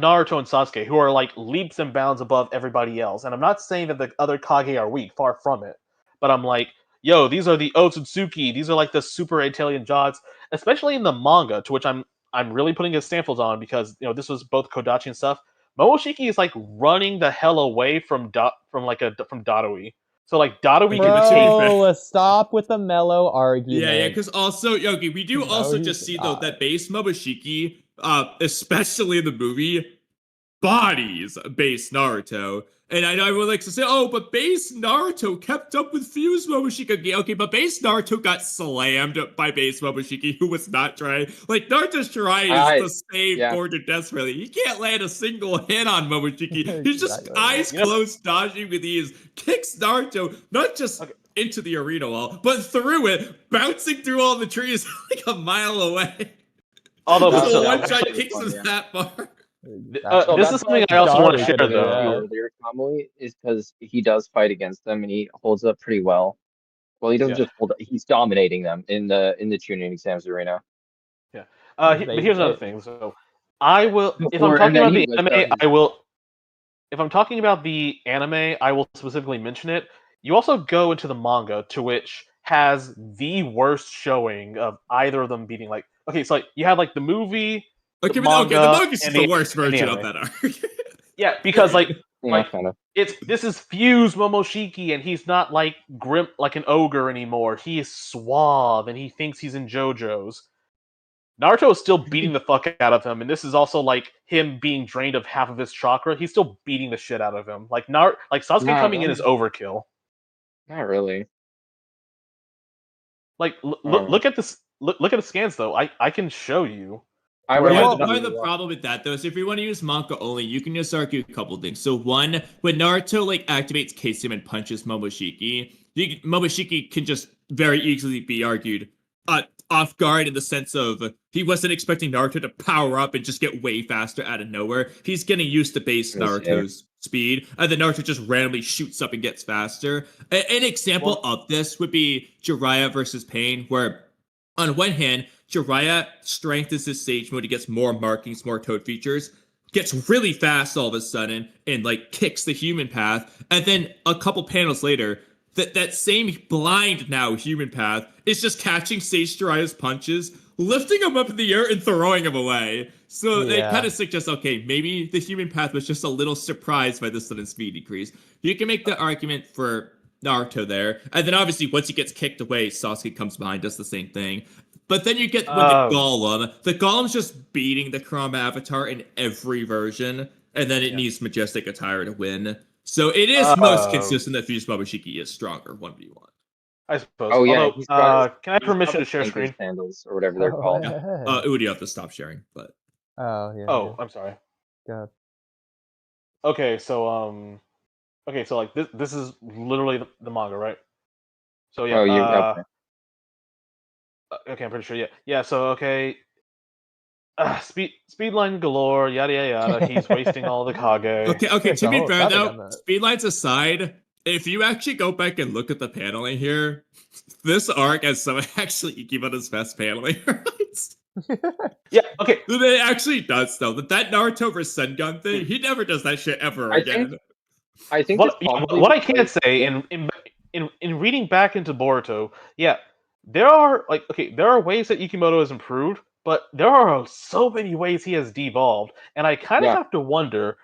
Naruto and Sasuke, who are like leaps and bounds above everybody else. And I'm not saying that the other Kage are weak, far from it. But I'm like, yo, these are the Otsutsuki. These are like the super Italian gods, especially in the manga, to which I'm really putting a samples on because this was both Kodachi and stuff. Momoshiki is like running the hell away from from Dadawi. So like Dadawi Okay, can but to be take. fair, Bro, stop with the mellow yeah, argument. because also, Yogi, we do No, also he's just see though not. that base Momoshiki, especially in the movie, bodies base Naruto. And I would like to say, oh, but base Naruto kept up with Fuse Momoshiki. Okay, but base Naruto got slammed by base Momoshiki, who was not trying. Like, Naruto's trying to save Yeah. Gordon desperately. He can't land a single hit on Momoshiki. He's just Exactly. eyes closed, dodging with ease. Kicks Naruto, not just into the arena wall, but through it, bouncing through all the trees like a mile away. Although, but So still, one That shot was kicks fun, him yeah. that far. So this that's is what I something I also want to Daru share couldn't do mentioned though. that. earlier, Kamui, is because he does fight against them and he holds up pretty well. Well, he doesn't Yeah, just hold up; he's dominating them in the tuning exams arena. yeah. But They, here's another it, thing. So I will, if I'm Before and talking then about he the whips out anime, his. I will. If I'm talking about the anime, I will specifically mention it. You also go into the manga, to which has the worst showing of either of them beating. Like, okay, so like you have like the movie, the Okay, the manga, manga's and just the worst and the version of anime. that arc. Yeah, because Yeah, like kind of. this is Fuse Momoshiki, and he's not like grim like an ogre anymore. He is suave, and he thinks he's in JoJo's. Naruto is still beating the fuck out of him, and this is also like him being drained of half of his chakra. He's still beating the shit out of him. Like Sasuke Nah, coming in is overkill. not really. Like, Um, look at this. Look at the scans though. I can show you. I Where would am I have Well, to Part of do the a- problem with that though is if you want to use manga only, you can just argue a couple things. So one, when Naruto like activates Keisum and punches Momoshiki can just very easily be argued off guard in the sense of he wasn't expecting Naruto to power up and just get way faster out of nowhere. He's getting used to base Let me see. Naruto's speed, and then Naruto just randomly shoots up and gets faster. An example of this would be Jiraiya versus Pain, where on one hand, Jiraiya strengthens his stage mode. He gets more markings, more toad features, gets really fast all of a sudden, and like kicks the human path. And then a couple panels later, that same blind now human path is just catching Sage Jiraiya's punches, lifting him up in the air and throwing him away. So Yeah. it kind of suggests, okay, maybe the human path was just a little surprised by the sudden speed decrease. You can make the argument for Naruto there. And then obviously once he gets kicked away, Sasuke comes behind, does the same thing. But then you get with the Golem. The Golem's just beating the Chroma Avatar in every version, and then it needs Majestic Attire to win. So it is most consistent that Fused Momoshiki is stronger, 1v1. I suppose. Oh yeah, Although, can I have he's permission got to share the screen? sandals or whatever they're Oh, called. hey. Oodie, you have to stop sharing, but Oh, yeah. Oh, I'm sorry. God. Okay, so like this is literally the manga, right? So yeah. Oh, you okay. Okay, I'm pretty sure. Yeah. So okay. Speedline galore, yada yada yada. He's wasting all the Kage. Okay, to be Oh, fair nothing though, on that. speedlines aside, if you actually go back and look at the paneling here, this arc has some actually Ikimoto's best paneling, right? Yeah. Okay. It actually does though. That Naruto versus Sengun thing, he never does that shit ever again. I think What it's probably what I can because- say in reading back into Boruto, yeah, there are ways that Ikimoto has improved, but there are so many ways he has devolved, and I kind of Yeah. have to wonder,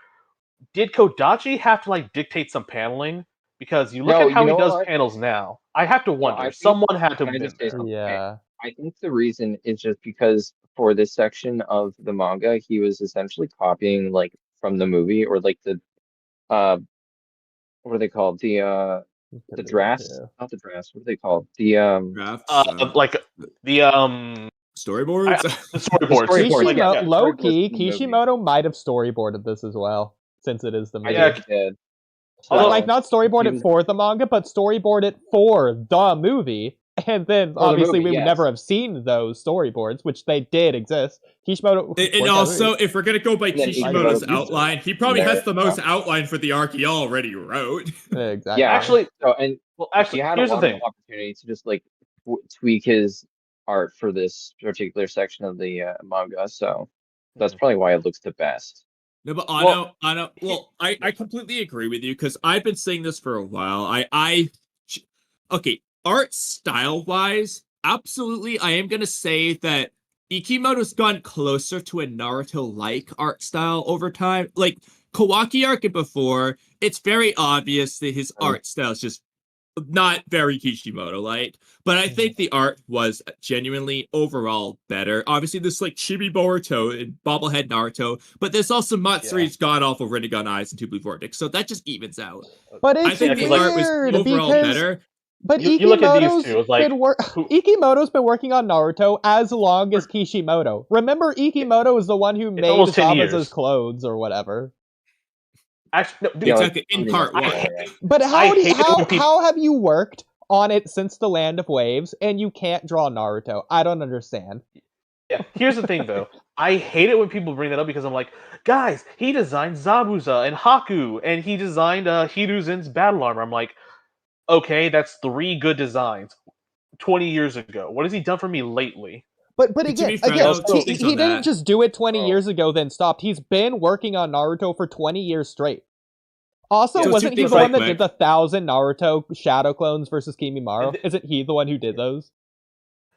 did Kodachi have to like dictate some paneling? Because you look No, at how you he know does what? panels now. I have to I wonder. think- Someone had to Can I have just been say there. something? Yeah. I think the reason is just because for this section of the manga, he was essentially copying like from the movie or like the what are they called? The drafts, not the drafts. What are they called? The Drafts, Like the storyboards. the storyboards. storyboard, Kishimoto, yeah, low storyboards key, from the movie. Kishimoto might have storyboarded this as well, since it is the I movie. Yeah, think he did. Although- Like not storyboard even- it for the manga, but storyboard it for the movie. And then the obviously movie, we would yes. never have seen those storyboards, which they did exist. Kishimoto And worked on also, movies. if we're gonna go by And then Kishimoto's Kishimoto- outline, he probably There, has the most outline for the arc he already wrote. Exactly. Yeah, Actually, So and well, he actually, had a here's the lot thing. of opportunity to just like tweak his art for this particular section of the manga. So that's probably why it looks the best. No, but Well, I completely agree with you because I've been saying this for a while. Okay, art style wise, absolutely, I am gonna say that Ikimoto's gone closer to a Naruto-like art style over time. Like Kawaki arc and before, it's very obvious that his art style is just not very Kishimoto-like, but I think the art was genuinely overall better. Obviously, this like Chibi Boruto and Bobblehead Naruto, but there's also Matsuri's god-awful Rinnegan Eyes and Two Blue Vortex, so that just evens out. But I it's think the weird art was overall because better. but You look at these Ikimoto's two, it's like, been who- Ikimoto's been working on Naruto as long as Kishimoto. Remember, Ikimoto is the one who made almost 10 Zabuza's years. clothes or whatever. Actually, no, dude, Yeah, like, Exactly, in pretty part much, one. yeah. But I how hate it when people- how have you worked on it since the Land of Waves and you can't draw Naruto? I don't understand. Yeah, here's the thing though. I hate it when people bring that up because I'm like, guys, he designed Zabuza and Haku, and he designed Hiruzen's battle armor. I'm like, okay, that's 3 good designs 20 years ago. What has he done for me lately? But To again, be fair, again, though, he things on didn't that. just do it 20 Oh. years ago, then stopped. He's been working on Naruto for 20 years straight. Also, Yeah, so wasn't two he the things one that real did quick. the 1,000 Naruto shadow clones versus Kimimaro? And Isn't he the one who did those?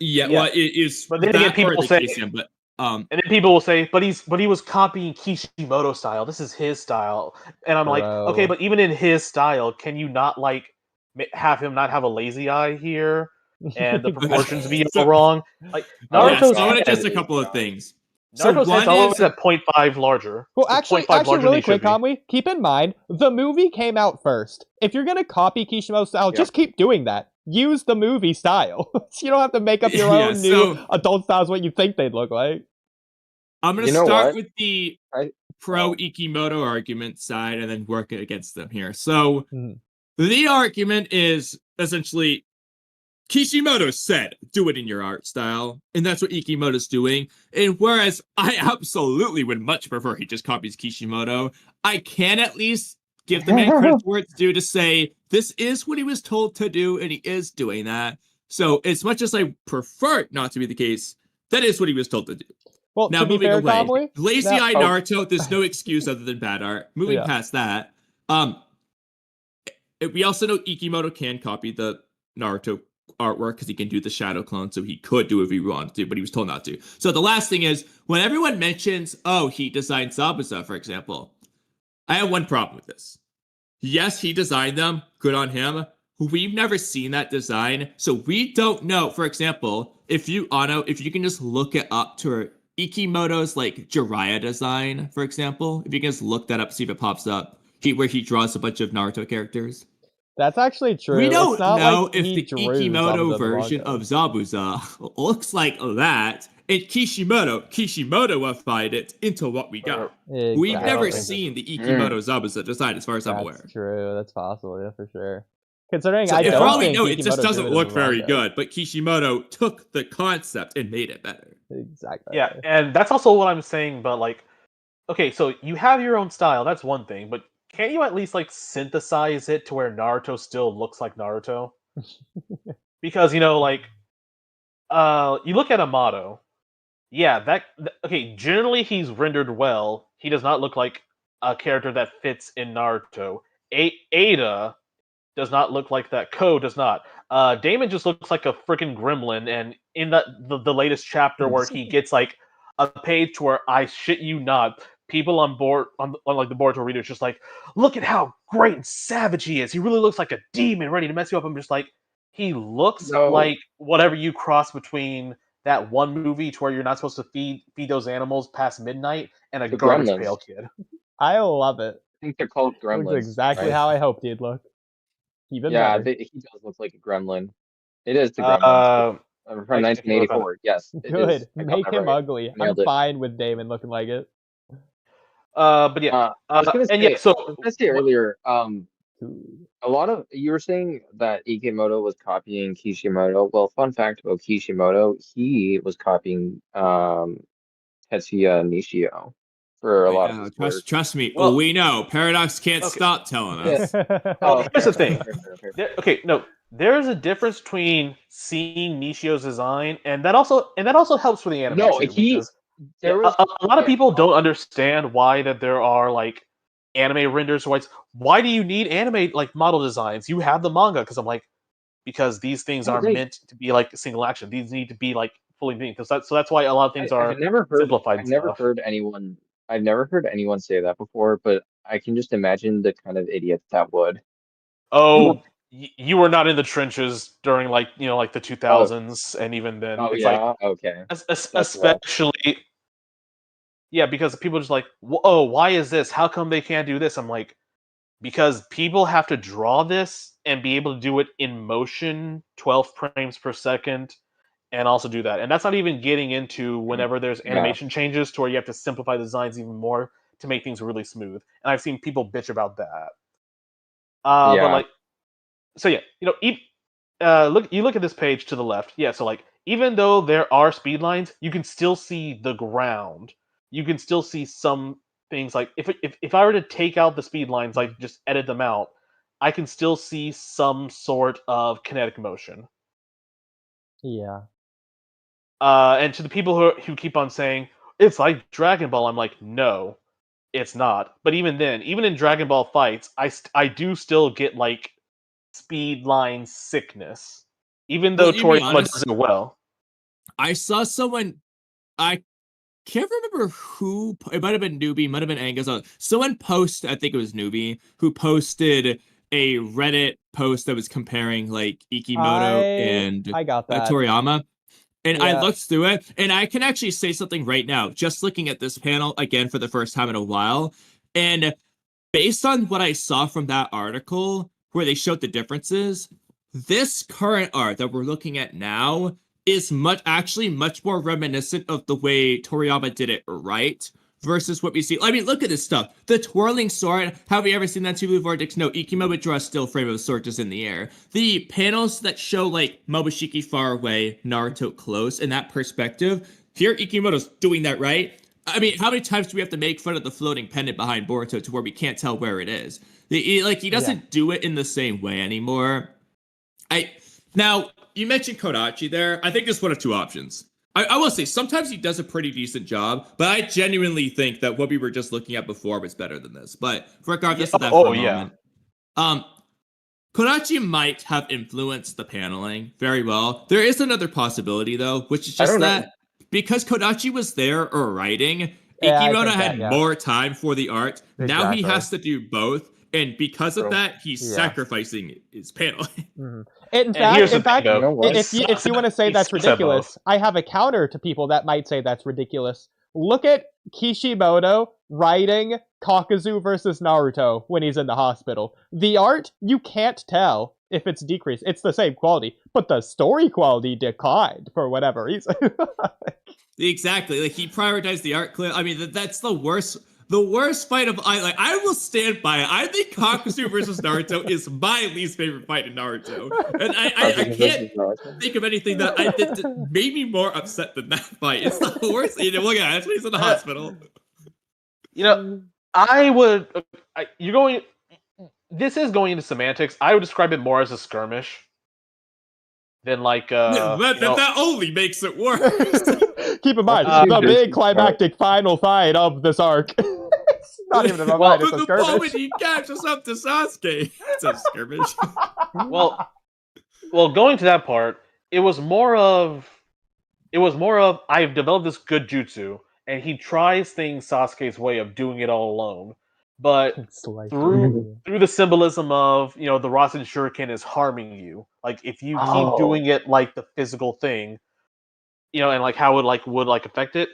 Yeah, Yeah. well, it is But then that again, people part of the say- case, yeah, but And then people will say, but he was copying Kishimoto style. This is his style. And I'm like, Bro. okay, but even in his style, can you not like have him not have a lazy eye here and the proportions be So- all wrong? Like Oh, yeah, Naruto's so I want to head, just a couple of things. Naruto's one head's always is- at 0.5 larger. Well, It's actually, 0.5 larger than really he should quick, be. Kamui, keep in mind, the movie came out first. If you're going to copy Kishimoto's style, Yeah. just keep doing that. use the movie style. So you don't have to make up your own new adult styles what you think they'd look like. I'm going You to know start what? with the I- pro oh. Ikimoto argument side and then work it against them here. So Mhm. the argument is essentially Kishimoto said, do it in your art style. And that's what Ikimoto's doing. And whereas I absolutely would much prefer he just copies Kishimoto, I can at least give the man credit for it's due to say, this is what he was told to do, and he is doing that. So as much as I prefer it not to be the case, that is what he was told to do. Well, Now, to be moving fair, away, Kamui, lazy eye Oh. Naruto, there's no excuse other than bad art. Moving Yeah. past that, we also know Ikimoto can copy the Naruto artwork because he can do the shadow clone, so he could do it if he wanted to, but he was told not to. So the last thing is, when everyone mentions, oh, he designed Zabuza, for example, I have one problem with this. Yes, he designed them, good on him. We've never seen that design, so we don't know. For example, if you can just look it up to Ikimoto's like Jiraiya design, for example, if you can just look that up, see if it pops up, where he draws a bunch of Naruto characters. that's actually true. We don't it's not know like if he the drew Ikimoto Zabuza version manga. of Zabuza looks like that. And Kishimoto-ified it into what we got. Exactly. We've never Exactly. seen the Ikimoto Zabuza design, as far as I'm aware. That's true. That's possible. Yeah, for sure. Considering So I for don't all we think know, it just Kishimoto doesn't drew it in look the very manga. good. But Kishimoto took the concept and made it better. Exactly. Yeah, and that's also what I'm saying. But like, okay, so you have your own style. That's one thing, but can't you at least like synthesize it to where Naruto still looks like Naruto? Because like, you look at Amato. Yeah, okay. Generally, he's rendered well. He does not look like a character that fits in Naruto. Ada does not look like that. Ko does not. Damon just looks like a freaking gremlin. And in the latest chapter where he gets like a page where I shit you not, people on board on like the Boruto readers just like, look at how great and savage he is. He really looks like a demon ready to mess you up. I'm just like, he looks No. like whatever you cross between that one movie to where you're not supposed to feed those animals past midnight and a The garbage Gremlins. pail kid. I love it. I think they're called gremlins. Looks exactly right? how I hoped he'd look. Even Yeah, better. he does look like a gremlin. It is the Gremlins from I can work on 1984. Yes, it Good. is. I got Make that him right. ugly. I'm Nailed it. fine with Damon looking like it. But yeah, I was gonna and say, yeah, so I was gonna say earlier, a lot of you were saying that Ikimoto was copying Kishimoto. Well, fun fact about Kishimoto, he was copying Tetsuya Nishio for a lot of his work. Trust me. Well- we know. Paradox can't Okay. stop telling Yeah. us. Well, here's the thing. Fair. Okay, no, there's a difference between seeing Nishio's design, and that also helps for the anime. No, too, he- because There a was lot of people don't understand why that there are like anime renders. Why do you need anime like model designs? You have the manga. Because I'm like, because these things aren't Right. meant to be like single action. These need to be like fully being. So that's why a lot of things are I've never heard. simplified. I've never stuff. heard anyone. I've never heard anyone say that before, but I can just imagine the kind of idiot that would. Oh, you were not in the trenches during like like the 2000s, and even then, Oh it's yeah, like okay. especially yeah, because people are just like, oh, why is this? How come they can't do this? I'm like, because people have to draw this and be able to do it in motion, 12 frames per second, and also do that. And that's not even getting into whenever there's Yeah. animation changes to where you have to simplify the designs even more to make things really smooth. And I've seen people bitch about that. But Yeah. like, so yeah, look at this page to the left. Yeah, so like, even though there are speed lines, you can still see the ground. You can still see some things. Like if I were to take out the speed lines, like just edit them out, I can still see some sort of kinetic motion. Yeah. And to the people who keep on saying it's like Dragon Ball, I'm like, no, it's not. But even then, even in Dragon Ball fights, I do still get like speed line sickness, even though Well, to be Toriyama honest, does it well. I saw someone. I can't remember who. It might have been Newbie, might have been Angus. Someone posted, I think it was Newbie, who posted a Reddit post that was comparing like Ikimoto and I got that. Toriyama. And I Yeah. looked through it, and I can actually say something right now, just looking at this panel again for the first time in a while. And based on what I saw from that article, where they showed the differences, this current art that we're looking at now is much more reminiscent of the way Toriyama did it, right? Versus what we see. I mean, look at this stuff. The twirling sword. Have you ever seen that TV Vortex? No, Ikimo would draw a still frame of a sword just in the air. The panels that show like Momoshiki far away, Naruto close, in that perspective. Here, Ikimoto's doing that, right? I mean, how many times do we have to make fun of the floating pendant behind Boruto to where we can't tell where it is? He doesn't do it in the same way anymore. Now, you mentioned Kodachi there. I think there's one of two options. I will say, sometimes he does a pretty decent job, but I genuinely think that what we were just looking at before was better than this. But regardless of that for a moment, Kodachi might have influenced the paneling very well. There is another possibility, though, which is just that because Kodachi was there or writing, Ikimoto had more time for the art. Exactly. Now he has to do both. And because of that, he's sacrificing his paneling. Mm-hmm. In fact, if you want to say that's ridiculous, I have a counter to people that might say that's ridiculous. Look at Kishimoto writing Kakuzu versus Naruto when he's in the hospital. The art, you can't tell if it's decreased. It's the same quality, but the story quality declined for whatever reason. Exactly. Like, he prioritized the art clip. I mean, that's the worst. The worst fight of I will stand by it. I think Kakuzu versus Naruto is my least favorite fight in Naruto, and I can't think of anything that made me more upset than that fight. It's the worst. You know, look at it. That's when he's in the hospital. You know, I would. You're going. This is going into semantics. I would describe it more as a skirmish than like. That only makes it worse. Keep in mind, the big climactic final fight of this arc. It's not even a fight, it's a skirmish. The moment he catches up to Sasuke, it's a skirmish. well, going to that part, it was more of I've developed this good jutsu, and he tries things Sasuke's way of doing it all alone. But through the symbolism of, you know, the Rasen Shuriken is harming you. Like, if you keep doing it like the physical thing, you know, and like how it would affect it.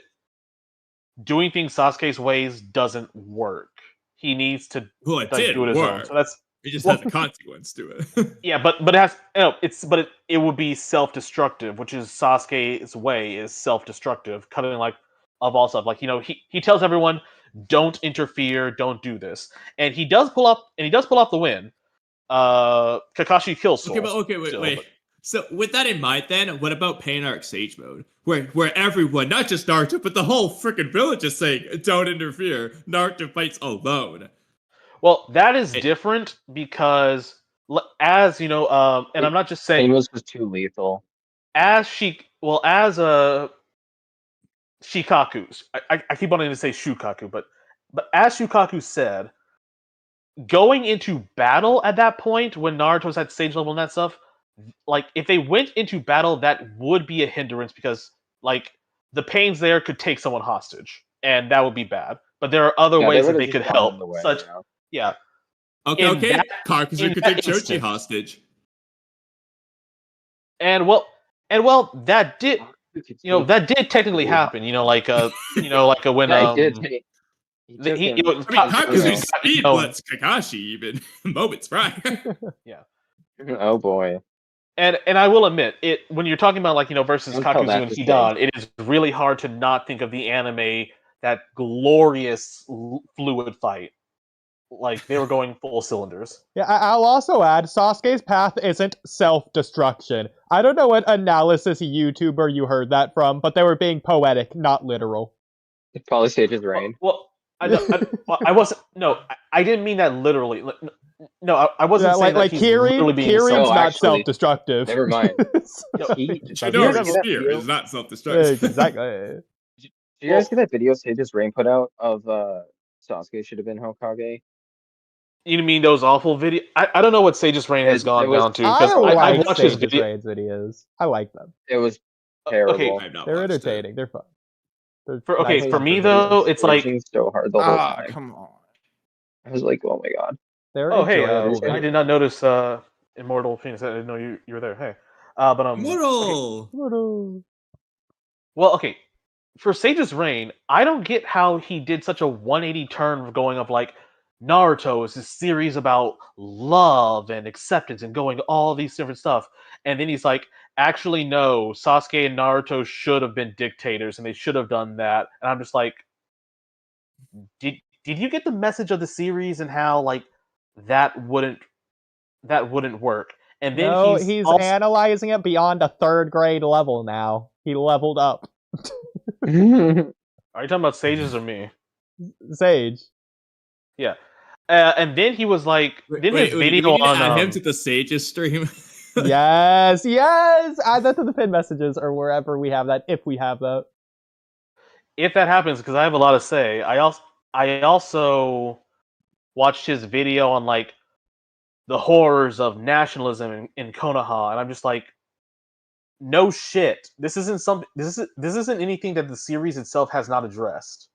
Doing things Sasuke's ways doesn't work. He needs to do it his own. So that's it. Just has a consequence to it. Yeah, but it has it would be self-destructive, which is Sasuke's way is self-destructive, cutting of all stuff. Like, you know, he tells everyone, don't interfere, don't do this, and he does pull off the win. Kakashi kills Soul. Okay, wait. So with that in mind, then, what about Pain Arc Sage Mode? Where everyone, not just Naruto, but the whole freaking village is saying, don't interfere. Naruto fights alone. Well, that is different because, as you know, and I'm not just saying... Pain was too lethal. Shikaku's... I keep wanting to say Shukaku, but as Shukaku said, going into battle at that point, when Naruto's at stage level and that stuff, like, if they went into battle, that would be a hindrance because, like, the Pains there could take someone hostage, and that would be bad. But there are other ways that they could help. Yeah. Okay. Kakuzu could take Choji hostage. And that did, technically happen. You know, like when Kakuzu speed lets Kakashi even moments prior. Yeah. Oh boy. And I will admit, when you're talking about, like, you know, versus Kakuzu and Hidan, it is really hard to not think of the anime, that glorious fluid fight. Like, they were going full cylinders. Yeah, I'll also add, Sasuke's path isn't self-destruction. I don't know what analysis YouTuber you heard that from, but they were being poetic, not literal. It's probably Sage's reign. Well, I wasn't. No, I didn't mean that literally. No, I wasn't saying that he's literally being Kiri's not self-destructive. Never mind. Spear is not self-destructive. Exactly. Did you guys get that video Sage's reign put out of Sasuke should have been Hokage? You mean those awful videos? I don't know what Sage's reign has gone down to. I like watched his videos. I like them. It was terrible. Okay, they're entertaining. They're fun. For me though, it's like so hard the whole time. Come on. I was like, oh my god. I did not notice Immortal Phoenix. I didn't know you were there. Hey, Immortal. Okay. Well, okay. For Sage's reign, I don't get how he did such a 180 turn of going of like, Naruto is this series about love and acceptance and going to all these different stuff. And then he's like, actually, no, Sasuke and Naruto should have been dictators and they should have done that. And I'm just like, did you get the message of the series and how like that wouldn't work? And then No, he's he's also, analyzing it beyond a 3rd grade level now. He leveled up. are you talking about Sages or me? Sage. Yeah. And then he was like, then his Wait, video we need to on add him to the Sages stream. Yes, yes! Add that to the pin messages or wherever we have that, if we have that. if that happens, because I have a lot to say. I also watched his video on like the horrors of nationalism in Konoha, and I'm just like, no shit. This isn't anything that the series itself has not addressed.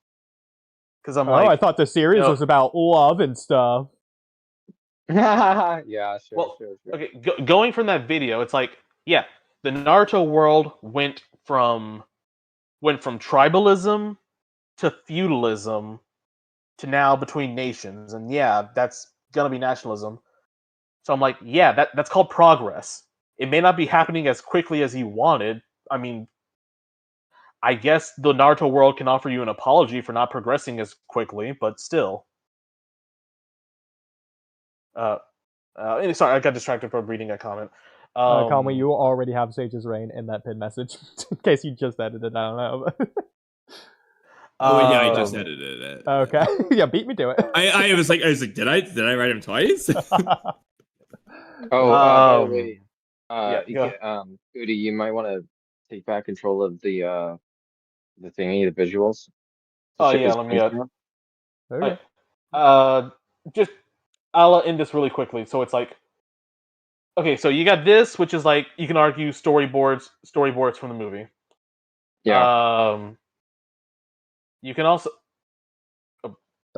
Because I'm like, I thought the series was about love and stuff. Yeah, sure, well, sure. okay, going from that video, it's like, yeah, the Naruto world went from tribalism to feudalism to now between nations, and yeah, that's gonna be nationalism. So I'm like, yeah, that's called progress. It may not be happening as quickly as you wanted. I mean, I guess the Naruto world can offer you an apology for not progressing as quickly, but still. Sorry, I got distracted from reading a comment. Kamui, you already have Sage's Reign in that pin message. In case you just edited it, I don't know. Oh yeah, I just edited it. Okay. Yeah, beat me to it. I was like, did I write him twice? By the way, yeah, Oodie, you might want to take back control of the thingy, the visuals. Oh yeah, let me. Okay. Just I'll end this really quickly. So it's like, okay, so you got this, which is like you can argue storyboards from the movie. Yeah. You can also.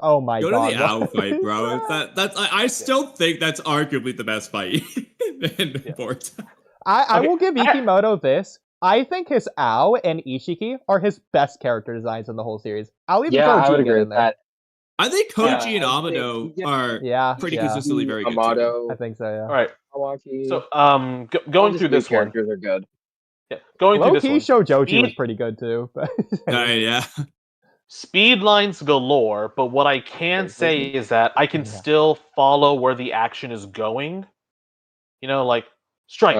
Oh my Go god. to the owl fight, bro. I still think that's arguably the best fight in Boruto. I will give Ikimoto this. I think his Ao and Ishiki are his best character designs in the whole series. I'll even throw I would Jigen agree in with there. that. I think Koji and I Amado think- are pretty consistently very good too. I think so, yeah. All right. Walky. So going through this one. Characters are good. Yeah, going through this Low-key, one. Shoujoji was pretty good too. Yeah. Speed lines galore, but what I can say is that I can still follow where the action is going. You know, like strike,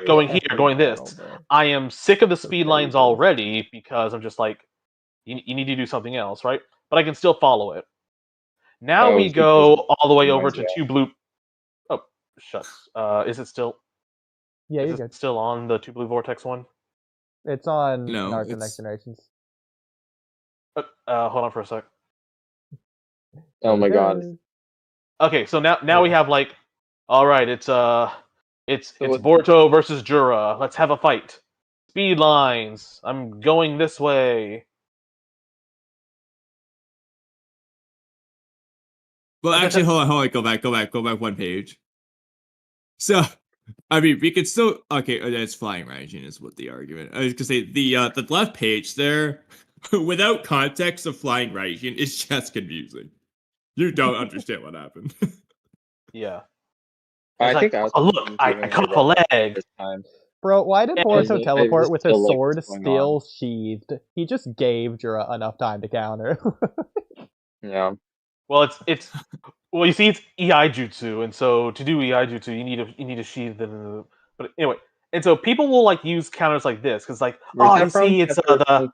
going here, going this. I am sick of the speed lines already because I'm just like, you need to do something else, right? But I can still follow it. Now we go all the way over to Two Blue. Oh, shucks. Is it still? Yeah, is it still on the Two Blue Vortex one? It's on No, Naruto Next Generations. Hold on for a sec. Oh my god. Okay, so now we have like, all right, it's Boruto versus Jura. Let's have a fight. Speed lines. I'm going this way. Well, actually, hold on. Go back one page. So, I mean, we could still it's flying Raijin is what the argument. I was gonna say the left page there, without context of flying Raijin, is just confusing. You don't understand what happened. Yeah. I think look, I cut off a leg. This time. Bro, why did Boruto teleport with his still, like, sword what's going still sheathed? He just gave Jura enough time to counter. Yeah. Well, it's well, you see, it's EI Jutsu, and so to do EI Jutsu, you need to sheath the. But anyway, and so people will like use counters like this because like, you see, it's the.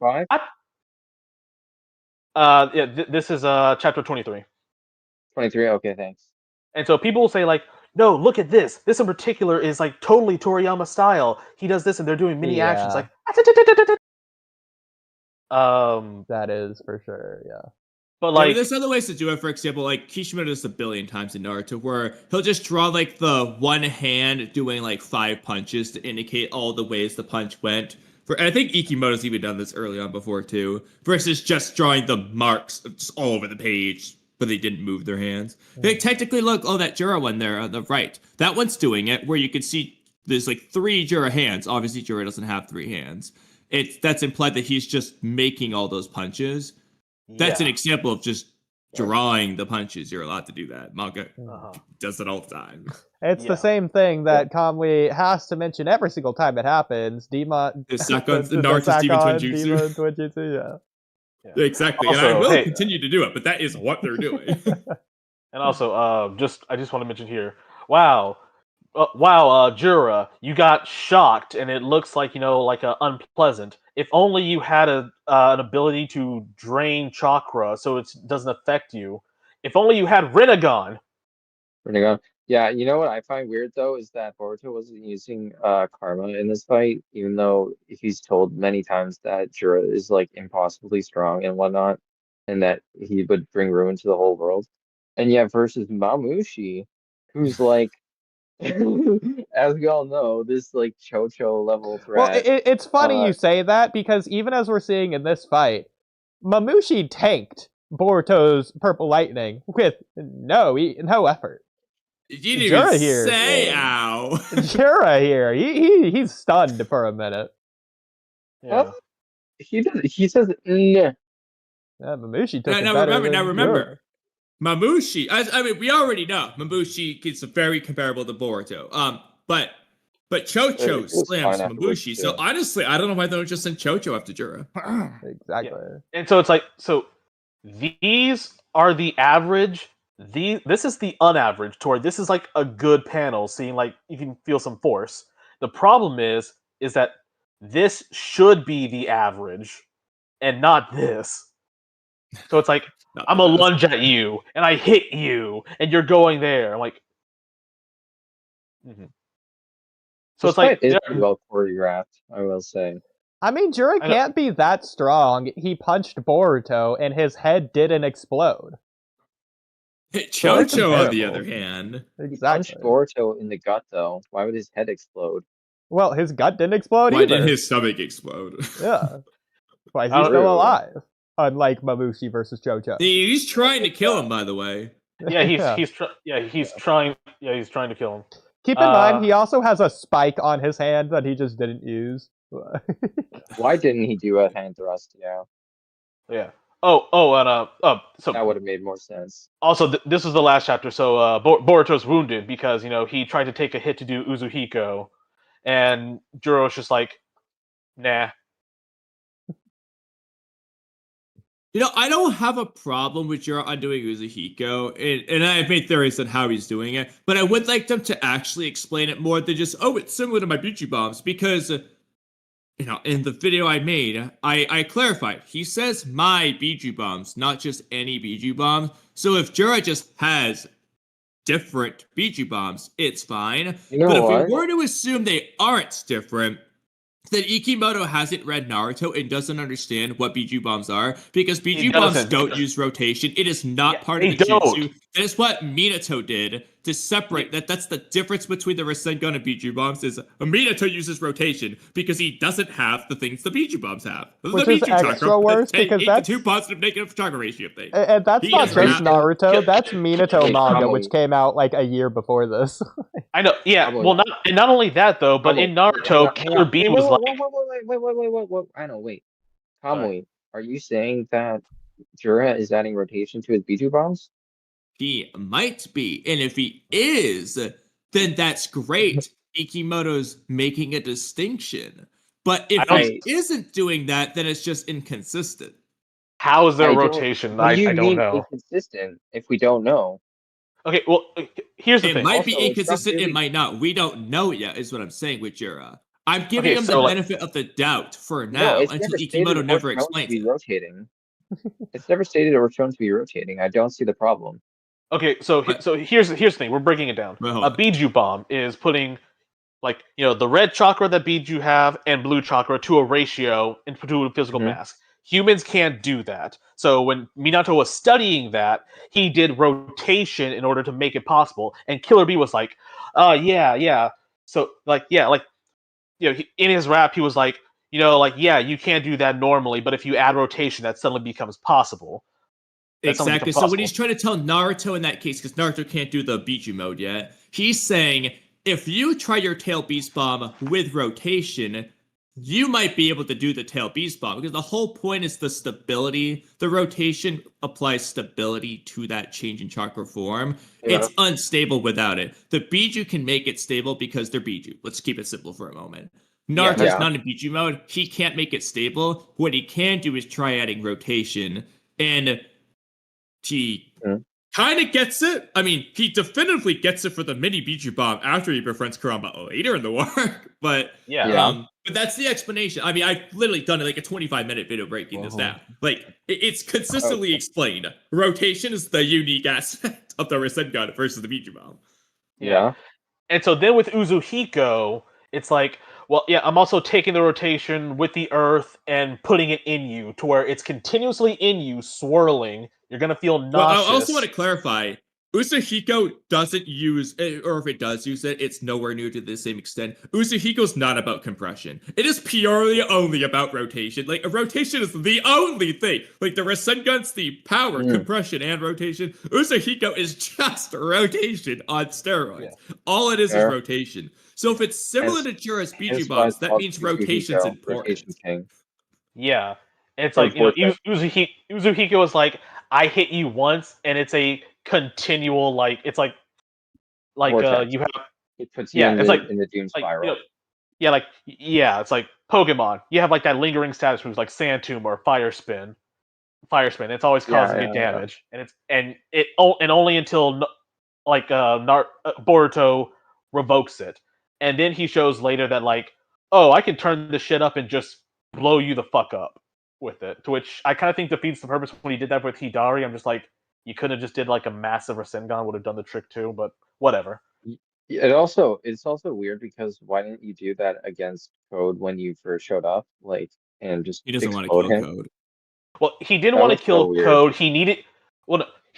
This is chapter 23. 23. Okay, thanks. And so people will say like, no, look at this. This in particular is like totally Toriyama style. He does this, and they're doing mini actions like. That is for sure, yeah. But like, there's other ways to do it. For example, like Kishimoto does a billion times in Naruto, where he'll just draw like the one hand doing like 5 punches to indicate all the ways the punch went. I think Ikimoto's even done this early on before too, versus just drawing the marks just all over the page, but they didn't move their hands. Like, technically, look, that Jura one there on the right, that one's doing it, where you can see there's like 3 Jura hands. Obviously, Jura doesn't have 3 hands. That's implied that he's just making all those punches. That's an example of just drawing the punches, you're allowed to do that. Manga Uh-huh. does it all the time. It's the Yeah. same thing that Kamui has to mention every single time it happens. Naruto's Demon Twin Jutsu. Demon Twin Jutsu, yeah. Yeah. Exactly, Also, and I will hey- continue to do it, but that is what they're doing. And also, I just want to mention here. Wow, Jura, you got shocked, and it looks like unpleasant. If only you had an ability to drain chakra, so it doesn't affect you. If only you had Rinnegan. Rinnegan. Yeah, you know what I find weird though is that Boruto wasn't using karma in this fight, even though he's told many times that Jura is like impossibly strong and whatnot, and that he would bring ruin to the whole world. And yet versus Mamushi, who's like, as we all know, this like Chocho level Well, threat. it's funny you say that, because even as we're seeing in this fight, Mamushi tanked Boruto's Purple Lightning with no effort. You didn't Jura even here. say ow. Jura here, he's stunned for a minute. Yeah. He says, nah. Yeah, Mamushi took it Now better remember, than remember. Mamushi, I mean, we already know Mamushi is very comparable to Boruto. But Chocho It was slams fine afterwards, Mamushi. So too. honestly, I don't know why they don't just send Chocho after Jura. Exactly. And so it's like, these are the average. This is the unaverage to where this is like a good panel, seeing like you can feel some force. The problem is that this should be the average and not this. So it's like, Not I'm the a best. lunge at you and I hit you and you're going there. I'm like, mhm. So This it's like, fight is pretty well choreographed, I will say. I mean, Jura I know- can't be that strong. He punched Boruto and his head didn't explode. Chocho, on the comparable. other hand, He Exactly. punched Boruto in the gut, though. Why would his head explode? Well, his gut didn't explode why either. did his stomach explode? Yeah. Why is he Oh, still true. alive? Unlike Mamushi versus Jojo. He's trying to kill him, by the way. yeah, he's trying to kill him. Keep in mind, he also has a spike on his hand that he just didn't use. Why didn't he do a hand thrust? Yeah, Yeah. So that would have made more sense. also this was the last chapter. So Boruto's wounded because he tried to take a hit to do Uzuhiko, and Juro's just like, nah. I don't have a problem with Jura undoing Uzuhiko, and I've made theories on how he's doing it, but I would like them to actually explain it more than just, oh, it's similar to my Bichi bombs, because, in the video I made, I clarified. He says my Biju bombs, not just any Biju bombs, so if Jura just has different Biju bombs, it's fine. You know but if what? we were to assume they aren't different, then Ikimoto hasn't read Naruto and doesn't understand what Biju bombs are, because Biju bombs doesn't. don't use rotation. It is not Yeah, part of they the don't. jutsu. That is what Minato did to separate that. That's the difference between the Rasengan and Biju bombs. Is Minato uses rotation because he doesn't have the things the Biju bombs have. Which the is Biju extra chakra, worse the because 8 that's- to 2 positive negative chakra ratio thing. And that's He not doesn't just have- Naruto, that's Minato Hey, manga, Kamui. which came out like a year before this. I know. Yeah. Probably. Well, not only that though, but in Naruto, Killer Bee was like, Wait. I know, wait. Kamui, are you saying that Jura is adding rotation to his Biju bombs? He might be, and if he is, then that's great. Ikimoto's making a distinction. But if he isn't doing that, then it's just inconsistent. how is there I don't- rotation? What do you I don't mean know. inconsistent if we don't know? Okay. Well, here's the It thing. might be Also, it's not inconsistent, really- it might not. We don't know yet, is what I'm saying with Jura. I'm giving Okay, him so, the like- benefit of the doubt for now, it's until never stated Ikimoto or never shown to explains be it. rotating. It's never stated or shown to be rotating. I don't see the problem. Okay, so here's the thing. We're breaking it down. Well, hold A on. Biju bomb is putting, the red chakra that Biju have and blue chakra to a ratio into a physical Mhm. mask. Humans can't do that. So when Minato was studying that, he did rotation in order to make it possible. And Killer Bee was like, yeah. So in his rap, he was like, yeah, you can't do that normally, but if you add rotation, that suddenly becomes possible. That suddenly Exactly. becomes So when he's possible. trying to tell Naruto in that case, because Naruto can't do the Biju mode yet, he's saying, if you try your Tail Beast Bomb with rotation, you might be able to do the tail beast bomb because the whole point is the stability. The rotation applies stability to that change in chakra form. Yeah. It's unstable without it. The Biju can make it stable because they're Biju. Let's keep it simple for a moment. Naruto's Yeah. not in Biju mode. He can't make it stable. What he can do is try adding rotation. And he kind of gets it. I mean, he definitively gets it for the mini Biju bomb after he befriends Kurama later in the arc. But but that's the explanation. I mean, I've literally done like a 25-minute video breaking this down. Like, it's consistently explained. Rotation is the unique aspect of the Rasengan versus the Biju bomb. Yeah. And so then with Uzuhiko, it's like, well, yeah, I'm also taking the rotation with the earth and putting it in you to where it's continuously in you, swirling. You're going to feel nauseous. Well, I also want to clarify, Uzuhiko doesn't use, or if it does use it, it's nowhere near to the same extent. Uzuhiko's not about compression. It is purely only about rotation. Like, rotation is the only thing. Like, the Rasengan's the power, compression, and rotation. Uzuhiko is just rotation on steroids. Yeah. All it is rotation. So if it's similar to Jura's Biju bombs, that means rotation's important. Rotation king. Yeah. It's like, you know, Uzuhiko is like, I hit you once, and it's a continual, like, it's like you have, it puts you in the doom spiral. You know, it's like Pokemon. You have like that lingering status moves like Sand Tomb or Fire Spin. It's always causing you damage, and only until like Boruto revokes it, and then he shows later that like, oh, I can turn this shit up and just blow you the fuck up with it. To which I kind of think defeats the purpose when he did that with Hidari. I'm just like, you could have just did like a massive Rasengan, would have done the trick too, but whatever. It's also weird because why didn't you do that against Code when you first showed up, like, and just he doesn't want to kill him? Code. Well, he didn't want to kill Code. He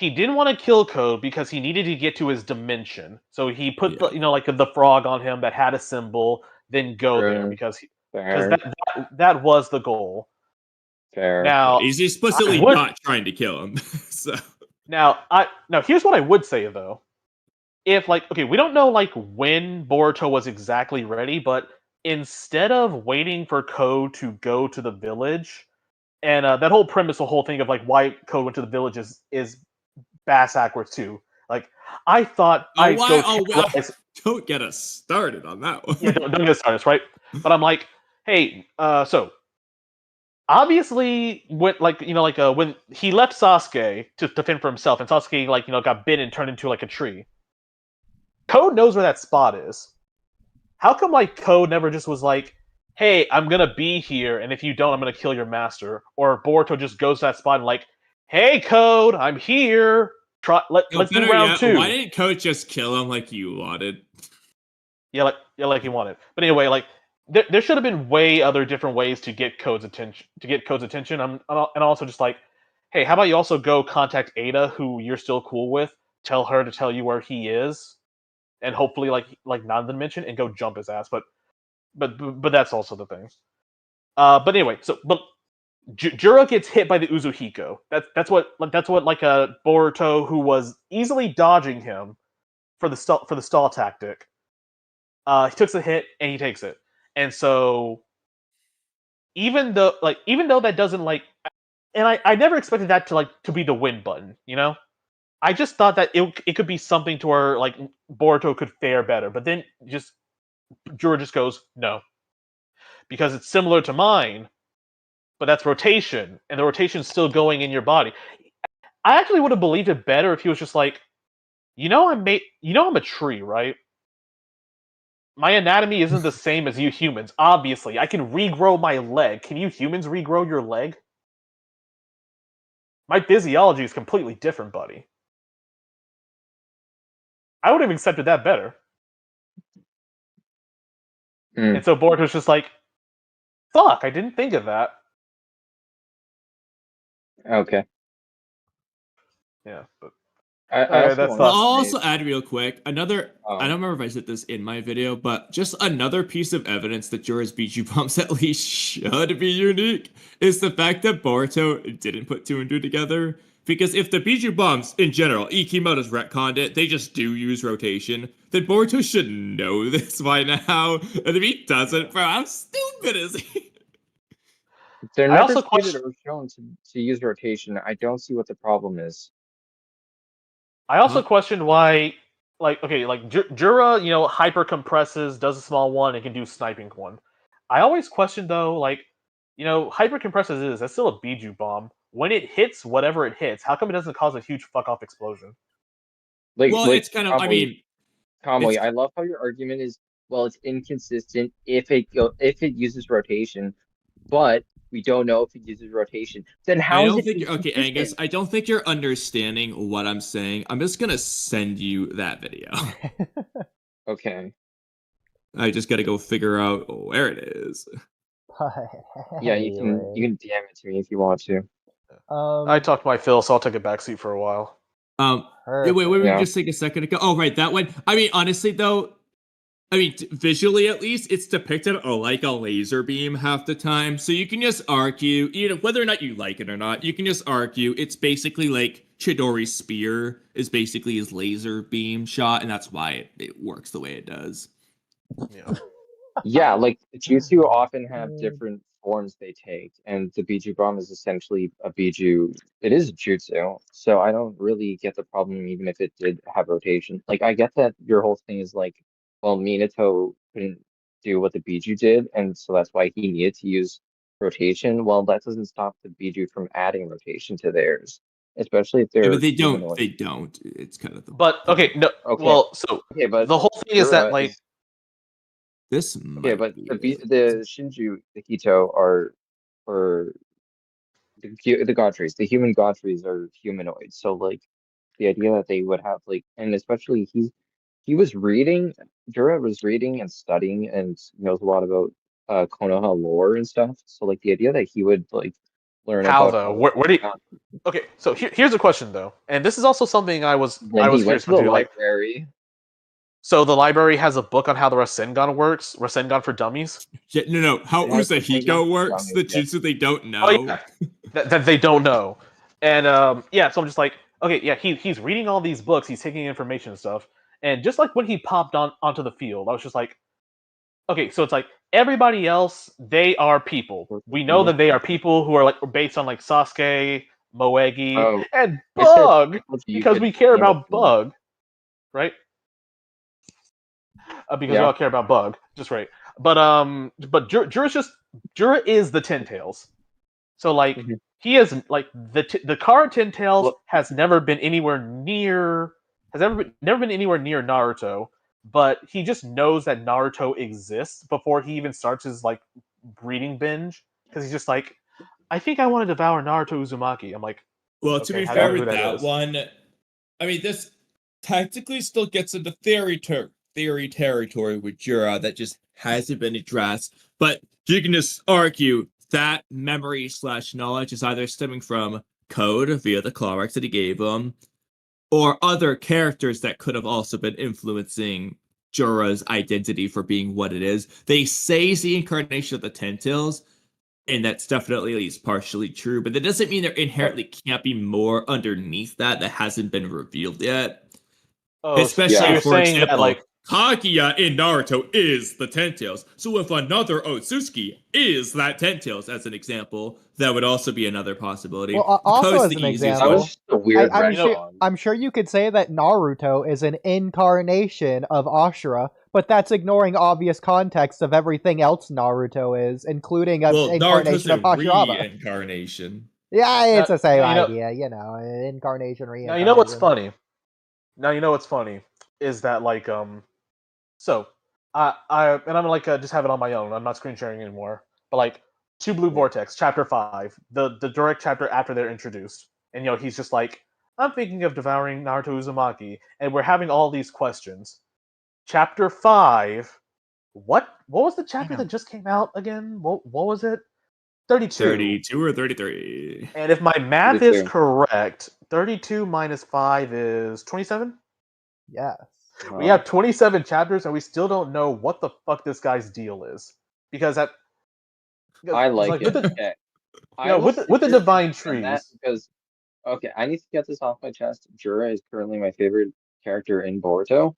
didn't want to kill Code because he needed to get to his dimension. So he put the frog on him that had a symbol, then go there because that was the goal. Fair. Now he's explicitly not trying to kill him. So now here's what I would say though. If we don't know like when Boruto was exactly ready, but instead of waiting for Code to go to the village, and that whole premise, the whole thing of like why Code went to the village is bass backwards too. Like I thought don't get us started on that one. Yeah, don't get us started, right? But I'm like, hey, so obviously when when he left Sasuke to fend for himself, and Sasuke got bitten and turned into like a tree. Code knows where that spot is. How come Code never just was like, hey, I'm gonna be here, and if you don't, I'm gonna kill your master? Or Boruto just goes to that spot and like, hey, Code, I'm here. Let's do round 2. Why didn't Code just kill him like you wanted? Yeah, like he wanted. But anyway, there should have been other different ways to get Code's attention. And also just like, hey, how about you also go contact Ada, who you're still cool with, tell her to tell you where he is, and hopefully like not dimension, and go jump his ass. But that's also the thing. But anyway, but Jura gets hit by the Uzuhiko. That's what Boruto, who was easily dodging him for the stall tactic. He took the hit and he takes it. And so even though that doesn't and I never expected that to be the win button, you know? I just thought that it could be something to where Boruto could fare better, but then Jura just goes, no. Because it's similar to mine, but that's rotation, and the rotation's still going in your body. I actually would have believed it better if he was just like, I'm a tree, right? My anatomy isn't the same as you humans. Obviously, I can regrow my leg. Can you humans regrow your leg? My physiology is completely different, buddy. I would have accepted that better. And so Boruto's just like, fuck, I didn't think of that. Okay. Yeah, but I'll also add real quick I don't remember if I said this in my video, but just another piece of evidence that Jura's Biju bombs at least should be unique is the fact that Boruto didn't put 2 and 2 together, Because if the Biju bombs in general, Ikimoto's retconned it, they just do use rotation, then Boruto should know this by now. And if he doesn't, bro, how stupid is he? They're I never also stated question. or shown to use rotation. I don't see what the problem is. I also Huh? question why, like, okay, like Jura, hyper compresses, does a small one, and can do sniping one. I always question though, like, hyper compresses that's still a Biju bomb. When it hits whatever it hits, how come it doesn't cause a huge fuck off explosion? Well, Like it's kind of, I Kamui, mean, it's, Kamui, I love how your argument is, well, it's inconsistent if it uses rotation, but we don't know if it uses rotation. Then I how is don't it think, okay, Angus, inconsistent? I don't think you're understanding what I'm saying. I'm just gonna send you that video. Okay. I just gotta go figure out where it is. But Yeah, anyway, you can DM it to me if you want to. I talked my fill, so I'll take a backseat for a while. Yeah, wait, what were you Yeah. just saying a second ago? Oh, right, that one. I mean, honestly, though, visually at least, it's depicted like a laser beam half the time. So you can just argue, whether or not you like it or not, you can just argue it's basically like Chidori's spear is basically his laser beam shot, and that's why it works the way it does. Yeah. Yeah, like Jutsu often have different forms they take, and the Biju Bomb is essentially a Biju. It is a Jutsu, so I don't really get the problem even if it did have rotation. Like I get that your whole thing is like, well, Minato couldn't do what the Biju did, and so that's why he needed to use rotation. Well, that doesn't stop the Biju from adding rotation to theirs, especially if Yeah, but they're they don't. humanoid. They don't. It's kind of the But okay, no. Okay, Well, so okay, but the whole thing is that Jura like is this okay, might but be the it. the Shinju, the Hito are the Godfreys. The human Godfreys are humanoids. So like the idea that they would have like, and especially he was reading, Jura was reading and studying and knows a lot about Konoha lore and stuff. So like the idea that he would like learn how about though? how Where do you? Okay, so here's a question though, and this is also something I was then he went curious to the about too. Like, library. so the library has a book on how the Rasengan works, Rasengan for Dummies. Yeah, no. How It has the thing Uzahiko works, dummies, the yes. jutsu they don't Oh know. yeah, that they don't know, and yeah. So I'm just like, okay, yeah, he's reading all these books, he's taking information and stuff, and just like when he popped onto the field, I was just like, okay, so it's like everybody else, they are people. We know that they are people who are like based on like Sasuke, Moegi, Oh, and I said Bug, people, so you because could we care name a about few. Bug, right? Because we Yeah. all care about Bug, just right. But Jura is the Ten Tails. So like Mhm. he is like the current Ten Tails Well, has never been anywhere near never been anywhere near Naruto, but he just knows that Naruto exists before he even starts his like reading binge because he's just like, I think I want to devour Naruto Uzumaki. I'm like, Well, to okay, be how do you fair know who with that that is? one, I mean, this tactically still gets into theory territory with Jura that just hasn't been addressed. But you can just argue that memory slash knowledge is either stemming from code via the claw marks that he gave him, or other characters that could have also been influencing Jura's identity for being what it is. They say it's the incarnation of the Ten Tails, and that's definitely at least partially true, but that doesn't mean there inherently can't be more underneath that hasn't been revealed yet. Oh, so Especially, yeah. you're for saying that like example, Kaguya in Naruto is the Ten Tails. So if another Otsutsuki is that Ten Tails, as an example, that would also be another possibility. Well, The also code's as the an easiest That one. was example, just a weird I'm you know, sure retcon. I'm sure you could say that Naruto is an incarnation of Ashura, but that's ignoring obvious context of everything else Naruto is, including an Well, Naruto's incarnation a of Hashirama. reincarnation. Yeah, it's the same now idea, incarnation, now you know what's reincarnation. funny. Now you know what's funny is that like so I and I'm like just have it on my own. I'm not screen sharing anymore. But like Two Blue Vortex, Chapter 5, the direct chapter after they're introduced, and he's just like, I'm thinking of devouring Naruto Uzumaki, and we're having all these questions. Chapter 5. What was the chapter that just came out again? What was it? 32. 32 or 33. And if my math is 32. correct, 32 minus 5 is 27? Yes. We have 27 chapters and we still don't know what the fuck this guy's deal is. Because that I because like like it. with the Okay. I will with the sit here and divine defend that trees. because Okay, I need to get this off my chest. Jura is currently my favorite character in Boruto,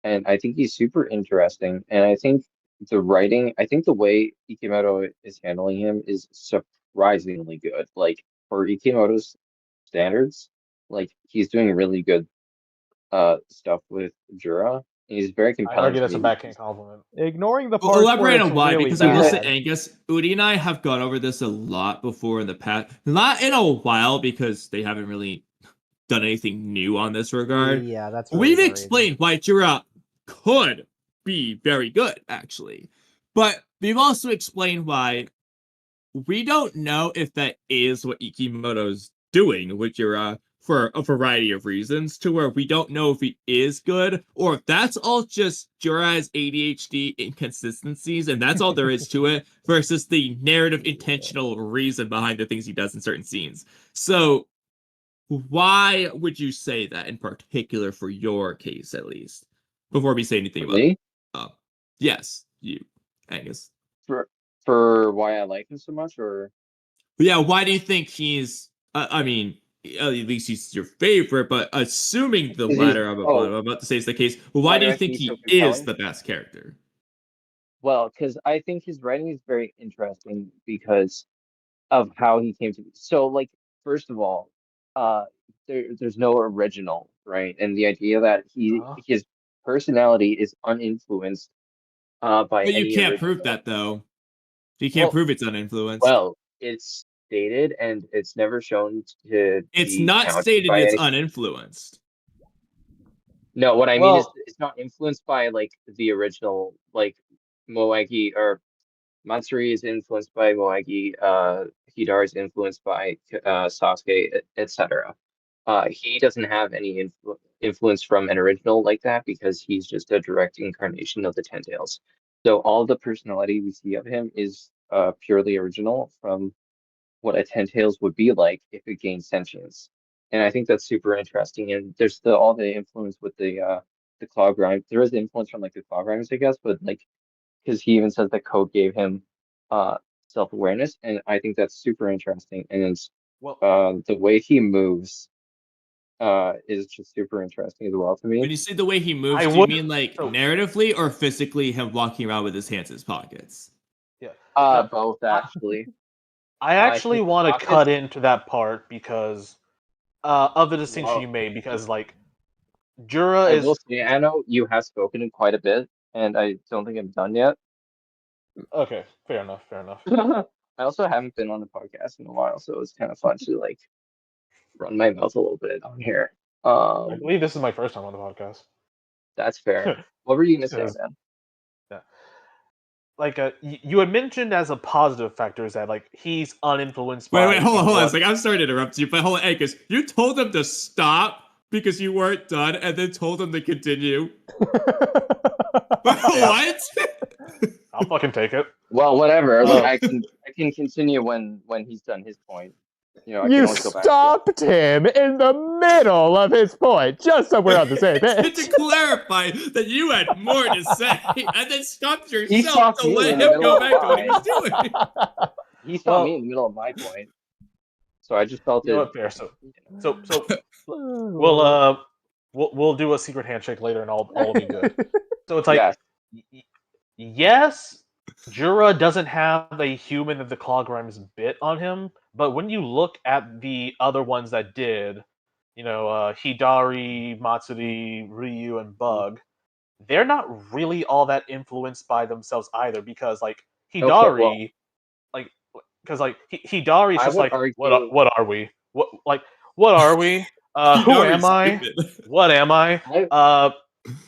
and I think he's super interesting. And I think I think the way Ikimoto is handling him is surprisingly good. Like for Ikimoto's standards, like he's doing really good stuff with Jura. He's very I'd compelling argue to that's a me. backhand compliment. Ignoring the Well, parts where elaborate it's on why, really because I will say, bad. Angus, Oodie and I have gone over this a lot before in the past. Not in a while because they haven't really done anything new on this regard. Yeah, that's really We've the explained why Jura could be very good, actually. But we've also explained why we don't know if that is what Ikimoto's doing with Jura for a variety of reasons, to where we don't know if he is good or if that's all just Jura's ADHD inconsistencies and that's all there is to it versus the narrative intentional reason behind the things he does in certain scenes. So why would you say that in particular for your case, at least? Before we say anything For about me, uh yes, you, Angus. for for why I like him so much, or But yeah, why do you think he's? I mean, at least he's your favorite. But assuming the because he's latter of what I'm about to say is the case, well, why why do do you I think think he's so he is compelling? the best character? Well, because I think his writing is very interesting because of how he came to be. So, like, first of all, uh, there's no original, right? And the idea that Uh-huh. his personality is uninfluenced by But you any can't prove original. that though. You can't Well, prove it's uninfluenced. well, it's stated and it's never shown to It's be not countered stated by it's any. uninfluenced. No, what I mean is Well, it's not influenced by like the original, like Moegi or Matsuri is influenced by Moegi, Hidar is influenced by Sasuke, etc. He doesn't have any influence from an original like that because he's just a direct incarnation of the Ten Tails. So all the personality we see of him is purely original from what a Ten Tails would be like if it gained sentience. And I think that's super interesting. And there's all the influence with the claw grind. There is influence from like the claw grinders, I guess, but like because he even says that code gave him uh self-awareness, and I think that's super interesting. And it's well, the way he moves is just super interesting as well to When me. you say the way he I moves, do you would. mean like So narratively or physically him walking around with his hands in his pockets? yeah, no, Both I, actually. I His actually want to cut pockets, into that part because of the distinction well, you made. Because like Jura I will is say, I know you have spoken quite a bit, and I don't think I'm done yet. okay. Fair enough. Fair enough. I also haven't been on the podcast in a while, so it's kind of fun to like run my mouth a little bit on here. I Um, believe this is my first time on the podcast. that's fair. What were you gonna say, Because man? yeah, like you had mentioned as a positive factor is that like he's uninfluenced Wait, by hold on. It's what. like I'm sorry to interrupt you, but hold on, Angus. You told them to stop because you weren't done, and then told them to continue. Yeah, What? I'll fucking take it. Well, whatever. Like Uh, I can continue when he's done his point. You know, I can You always go back to it. stopped him in the middle of his point, just so we're on the same To page. clarify that you had more to say, and then stopped He yourself stopped to me let in the him middle go of back to what he was mine. doing. He stopped me well, in the middle of my point. So I just felt you know it. what? Fair. So we'll we'll do a secret handshake later, and all will be good. So it's like, Yes. yes, Jura doesn't have a human of the Claw Grimes bit on him, but when you look at the other ones that did, Hidari, Matsuri, Ryu, and Bug, they're not really all that influenced by themselves either, because like Okay. Well, Hidari, like because like Hidari's I just would like argue. what are we? What are we? Who am Hidari's I? stupid. What am I? I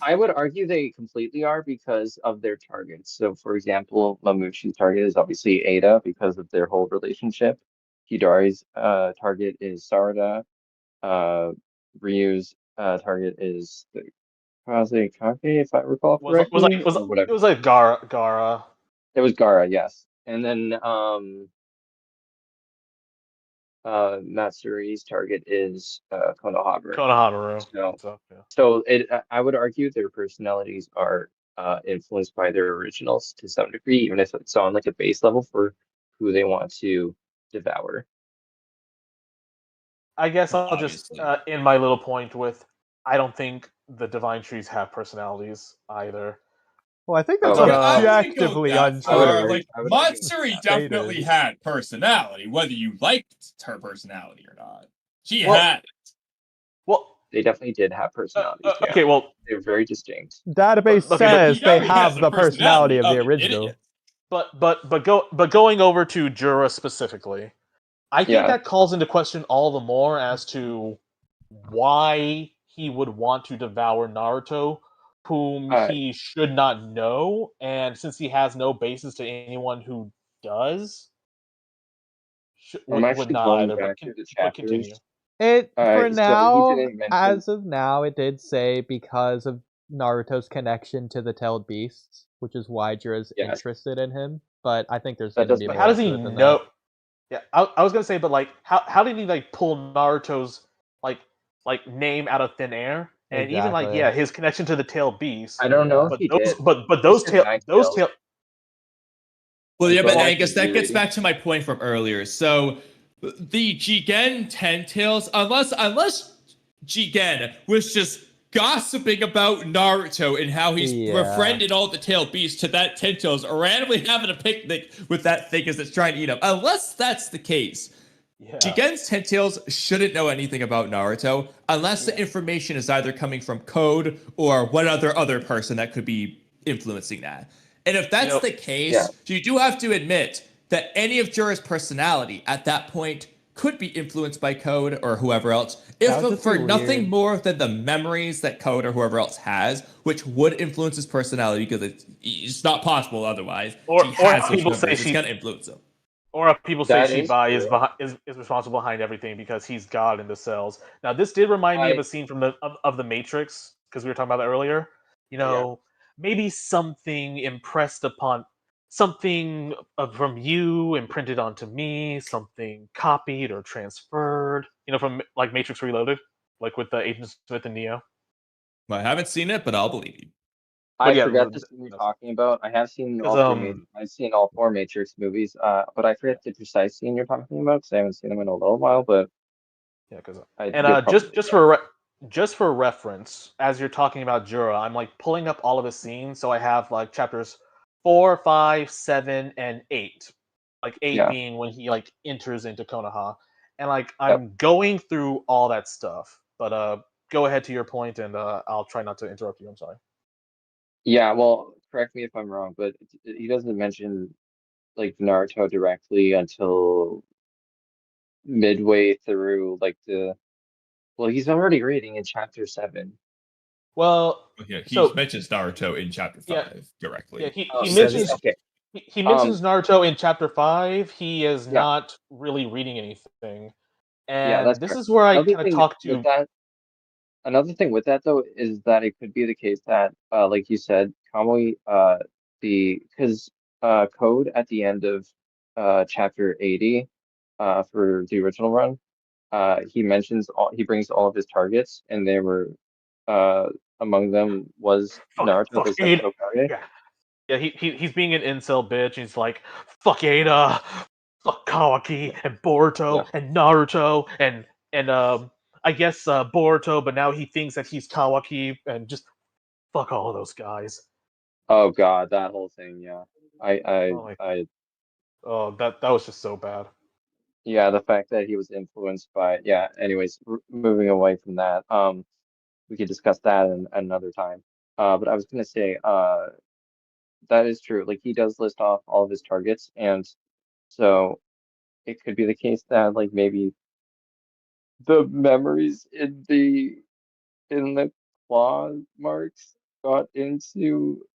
I would argue they completely are because of their targets. So, for example, Mamushi's target is obviously Ada because of their whole relationship. Hidari's target is Sarada. Uh, Ryu's target is the Kaze Kake, if I recall correctly, or It whatever. was like Gara. It was Gara, yes. And then Matsuri's target is Konohamaru. Konohamaru. So So yeah. I would argue their personalities are influenced by their originals to some degree, even if it's on like a base level for who they want to devour. I guess I'll just Obviously. end my little point with I don't think the divine trees have personalities either. Well, I think that's Oh, But yeah. I wouldn't go objectively that I would far. untrue. agree. Like I would agree with Matsuri that. definitely Stated. had personality, whether you liked her personality or not. She well, had it. well, They definitely did have personalities, yeah. okay, well, They're very distinct. Database okay, says they Hikari has have the the personality personality of the of an original. idiot. but going over to Jura specifically, I think Yeah. that calls into question all the more as to why he would want to devour Naruto, whom Uh, he should not know, and since he has no basis to anyone who does, I'm would actually not going either. back to the But continue. chapters. It for So he now, didn't mention. as of now, it did say because of Naruto's connection to the tailed beasts, which is why Jira's Yes, interested in him. But I think there's that going to does be make But how more does sense. he to it than that. know? Yeah, I was gonna say, but like, how did he like pull Naruto's like name out of thin air? And even like, Exactly. yeah, his connection to the tailed beast. I don't know Yeah. if But he those, did. but He those said tail, nine those tails. tail. Well, yeah, but Going Well, I back to guess the that gets rereading. back to my point from earlier. So the Jigen Ten Tails, unless Jigen was just gossiping about Naruto and how he's Yeah. befriended all the tail beasts to that Ten Tails, randomly having a picnic with that thing as it's trying to eat him. Unless that's the case, yeah, Jigen's Ten Tails shouldn't know anything about Naruto unless the Yeah. information is either coming from Code or what other person that could be influencing that. And if that's You know, the Yeah. case, you do have to admit that any of Jura's personality at that point could be influenced by Code or whoever else, That would if just for be nothing weird. more than the memories that Code or whoever else has, which would influence his personality because it's not possible otherwise. or He or has how those people say memories. It's she, going to influence him. or how people say That is Shibai is true. is responsible behind everything because he's God in the cells. Now, this did remind me of I a scene from of the Matrix because we were talking about that earlier. You yeah. know, maybe something impressed upon something from you imprinted onto me, something copied or transferred. You know, from like Matrix Reloaded, like with the Agent Smith and Neo. Well, I haven't seen it, but I'll believe you. But I yeah, forget the scene you're talking about. I have seen because all three. I've seen all four Matrix movies. But I yeah, forget the precise scene you're talking about because I haven't seen them in a little while. But yeah, because and you're probably right. just for reference, as you're talking about Jura, I'm like pulling up all of his scenes, so I have like chapters 4, 5, 7, and 8. Like 8 Yeah. being when he like enters into Konoha, and like Yep. I'm going through all that stuff. But go ahead to your point, and I'll try not to interrupt you. I'm sorry. Yeah. Well, correct me if I'm wrong, but he doesn't mention like Naruto directly until midway through like the. Well, he's already reading in chapter 7. Well, Okay, he so mentions Naruto in chapter yeah, 5 yeah, directly. Oh, he does he? mentions Okay. he Um. mentions Naruto in chapter 5. He is Yeah. not really reading anything. Yeah. That's And this correct. is where I Another kind of thing talk with to. that. Another thing with that though is that it could be the case that, like you said, Kamui, because Code at the end of chapter 80, for the original run, he brings all of his targets, and they were, uh, among them was Naruto Fuck the Ada. Sexto Kage. Yeah, yeah. He's being an incel bitch. He's like, fuck Ada, fuck Kawaki and Yeah. Boruto and Naruto and I guess Boruto, but now he thinks that he's Kawaki and just fuck all of those guys. Oh God, that whole thing. Yeah. I I Oh my, I oh that was just so bad. yeah, the fact that he was influenced by, yeah. Anyways, moving away from that. We could discuss that in another time. But I was gonna say, that is true. Like he does list off all of his targets, and so it could be the case that like maybe the memories in the claw marks got into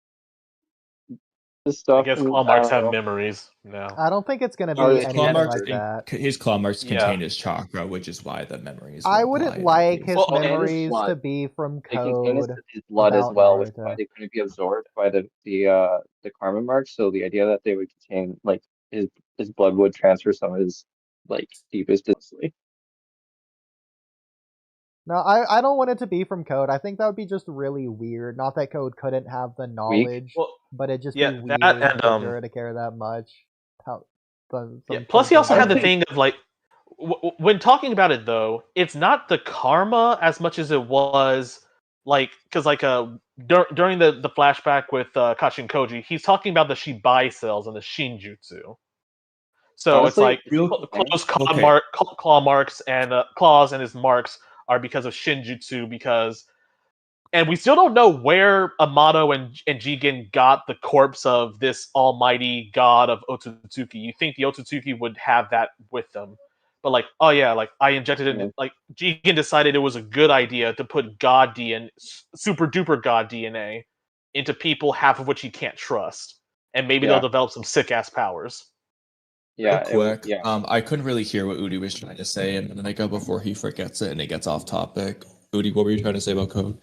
the I stuff guess from claw I marks don't have know. memories now. I don't think it's going to Or be His he claw had anything marks, like memories. that. his claw marks Yeah. contain his chakra, which is why the memories I would wouldn't apply in that like case. his Well, And his memories to blood. be from They contain code his blood as about well, which is why Naruto. they couldn't be absorbed by the karma marks. So the idea that they would contain like his his blood would transfer some of his like deepest honestly. No, I don't want it to be from code. I think that would be just really weird. Not that code couldn't have the Weak. knowledge, well, but it'd just be yeah, that weird and for Jura to care that much. How yeah. Plus, he something also I had don't the that think thing of like when talking about it though, it's not the karma as much as it was because during the flashback with Kachi and Koji, he's talking about the Shibai cells and the Shinjutsu. So it's Honestly, like Real close okay. claw marks and claws and his marks are because of Shinjutsu and we still don't know where Amato and Jigen got the corpse of this almighty god of Otsutsuki. You think the Otsutsuki would have that with them. But oh yeah, I injected it yeah, Jigen decided it was a good idea to put god DNA, super duper god DNA into people, half of which he can't trust. And maybe they'll yeah, develop some sick ass powers. Real yeah, quick, yeah. I couldn't really hear what Oodie was trying to say, and then I go before he forgets it and it gets off topic. Oodie, what were you trying to say about code?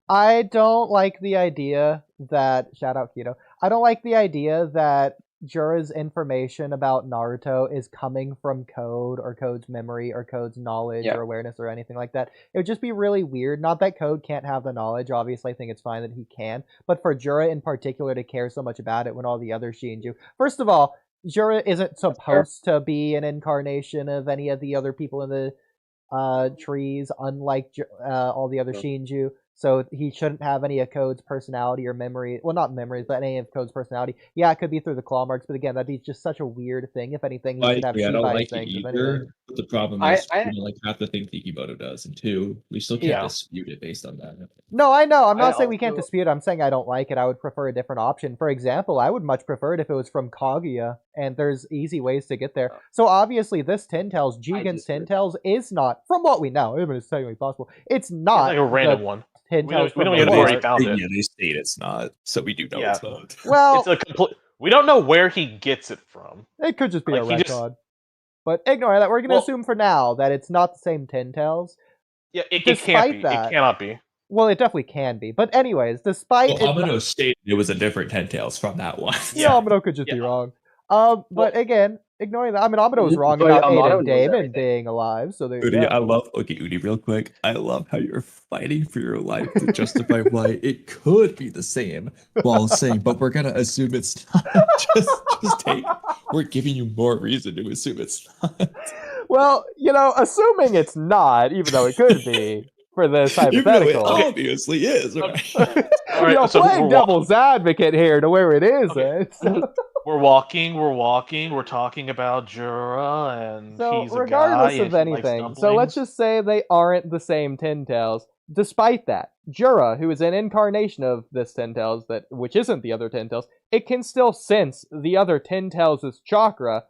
I don't like the idea that shout out Keto. I don't like the idea that Jura's information about Naruto is coming from Code or Code's memory or Code's knowledge Yeah. or awareness or anything like that. It would just be really weird. Not that Code can't have the knowledge. Obviously, I think it's fine that he can. But for Jura in particular to care so much about it when all the other Shinju. First of all, Jura isn't fair. supposed to be an incarnation of any of the other people in the trees, unlike all the other Yeah. Shinju. So he shouldn't have any of Code's personality or memory. Well, not memories, but any of Code's personality. Yeah, it could be through the claw marks, but again, that'd be just such a weird thing. If anything, he I should have agree. I don't Shibai like it things, if anything. either. But the problem I, is, I, we don't like half the things Kikimoto does, and two, we still can't Yeah. dispute it based on that. No, I know. I'm I not saying we can't also- dispute it. I'm saying I don't like it. I would prefer a different option. For example, I would much prefer it if it was from Kaguya, and there's easy ways to get there. Yeah. So obviously, this Ten Tails, Jigen's disagree. Ten Tails, is not, from what we know, even if it's technically possible, it's It's not like a random the one. Ten We don't- Tails we don't from even the know where he heart. found it. Yeah, they state it's not, so we do know Yeah. it's not. Well, It's a complete. We don't know where he gets it from. it could just be a Like, he just- retcon. But ignore that. We're going to Well- assume for now that it's not the same Ten Tails. Yeah, it Despite can't be. that- It cannot be. Well, it definitely can be. But anyways, despite Well, it Amano stated it was a different Ten Tails from that one. yeah, Yeah. Amado could just be Yeah. wrong. But again, ignoring that, I mean, Amado was wrong But about Amado Aiden knows Damon everything. being alive. So there, Oodie, yeah. I love Oodie, real quick. I love how you're fighting for your life to justify why it could be the same while saying, but we're gonna assume it's not. just take. We're giving you more reason to assume it's not. Well, assuming it's not, even though it could be for this Even though it hypothetical. obviously is. Right? All right, so playing we're devil's advocate here to where it isn't. Okay. We're walking. We're talking about Jura, and So, he's a regardless guy of and he likes anything, so let's dumplings. just say they aren't the same Ten Tails. Despite that, Jura, who is an incarnation of this Ten Tails, which isn't the other Ten Tails, it can still sense the other Ten Tails' chakra.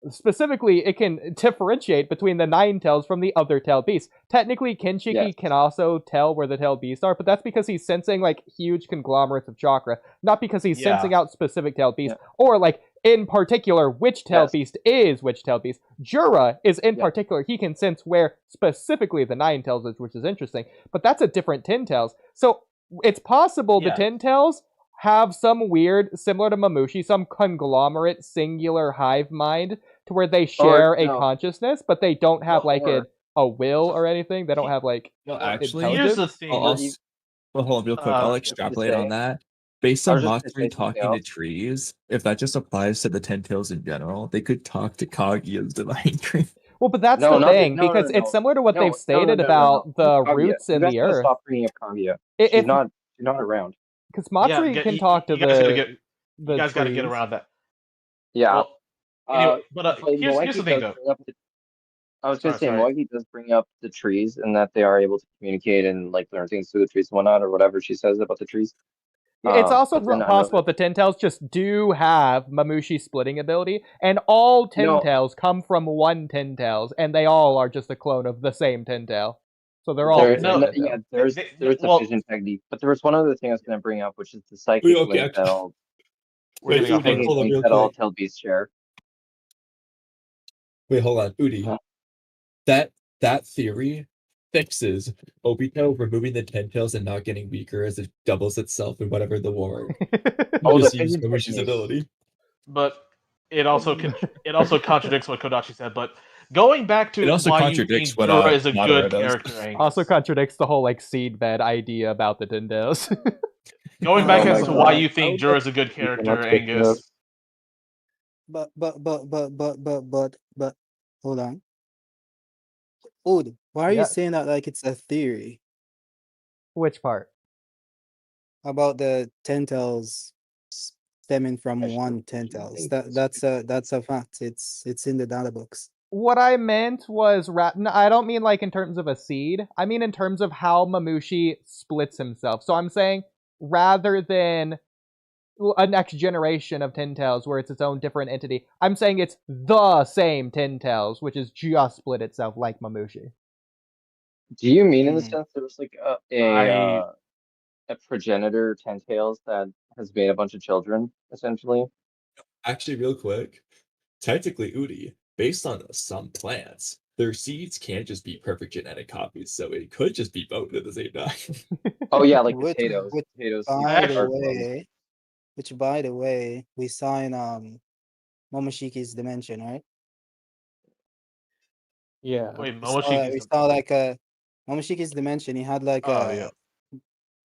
Specifically, it can differentiate between the Nine Tails from the other Tail beasts. Technically, Kenshiki Yes. can also tell where the Tail beasts are, but that's because he's sensing huge conglomerates of chakra, not because he's Yeah. sensing out specific Tail beasts, or in particular which Tail Yes. beast is which Tail beast. Jura is in Yeah. particular, he can sense where specifically the Nine Tails is, which is interesting, but that's a different Ten Tails. So it's possible the Yeah. Ten Tails have some weird, similar to Mamushi, some conglomerate singular hive mind to where they share a no. consciousness, but they don't have Or- a will or anything. They don't have No, actually, Here's intelligence. the thing. Well, hold on, real quick. I'll extrapolate on that. Based I on was just gonna say Matsuri something talking to else. trees, if that just applies to the Ten Tails in general, they could talk to Kaguya's divine tree. Well, but that's No, the not the- thing, no, no, because no. it's similar to what No, they've no, stated no, no, about no. the Kaguya. roots in You guys the gotta earth. Stop bringing up Kaguya. If She's not around. because Matsuri Yeah, can you- talk to you guys gotta the get- the You guys got to get trees. around that. Yeah. Well, anyway, but but here's Moeki the thing, does though. bring up I was gonna say Sorry. Moeki does bring up the trees and that they are able to communicate and learn things through the trees and whatnot, or whatever she says about the trees. It's also but then I possible know that the Ten Tails just do have Mamushi splitting ability, and all Ten No. Tails come from one Ten Tails, and they all are just a clone of the same Ten Tail. So they're all There, the same no, Ten Tail. yeah, there's They- the well- vision technique, but there was one other thing I was going to bring up, which is the psychic Wait, okay, link that all We're getting off psychic hold on link real that all quick. tail beasts share. Wait, hold on, Oodie. Huh? That theory fixes Obito removing the Ten Tails and not getting weaker as it doubles itself in whatever the war. Oh, Just the use vision Mamushi's technique. ability. But it also contradicts what Kodachi said. But going back to It also why contradicts you what, think Jura is a Madara good does. character, Angus. Also contradicts the whole seedbed idea about the Ten Tails. Going back Oh as my to why God. you I think would Jura like is a good to keep character, on taking Angus. this. But hold on. Ood, why are you Yeah. saying that like it's a theory Which part? about the ten tails stemming from I should one have ten mentioned tails? things That's a fact. It's in the data books. What I meant was, I don't mean like in terms of a seed. I mean in terms of how Mamushi splits himself. So I'm saying rather than a next generation of Tin Tails where it's its own different entity, I'm saying it's the same Tin Tails, which is just split itself like Mamushi. Do you mean in the Mm. sense there was like I a progenitor ten tails that has made a bunch of children, essentially? Actually, real quick, technically, Oodie, based on some plants, their seeds can't just be perfect genetic copies, so it could just be both at the same time. Oh yeah, like Which, potatoes. which Potatoes by the are actually, clones. way, which by the way, we saw in Momoshiki's dimension, right? Yeah. wait, We saw Momoshiki's. we saw like Momoshiki's dimension. He had like Oh yeah.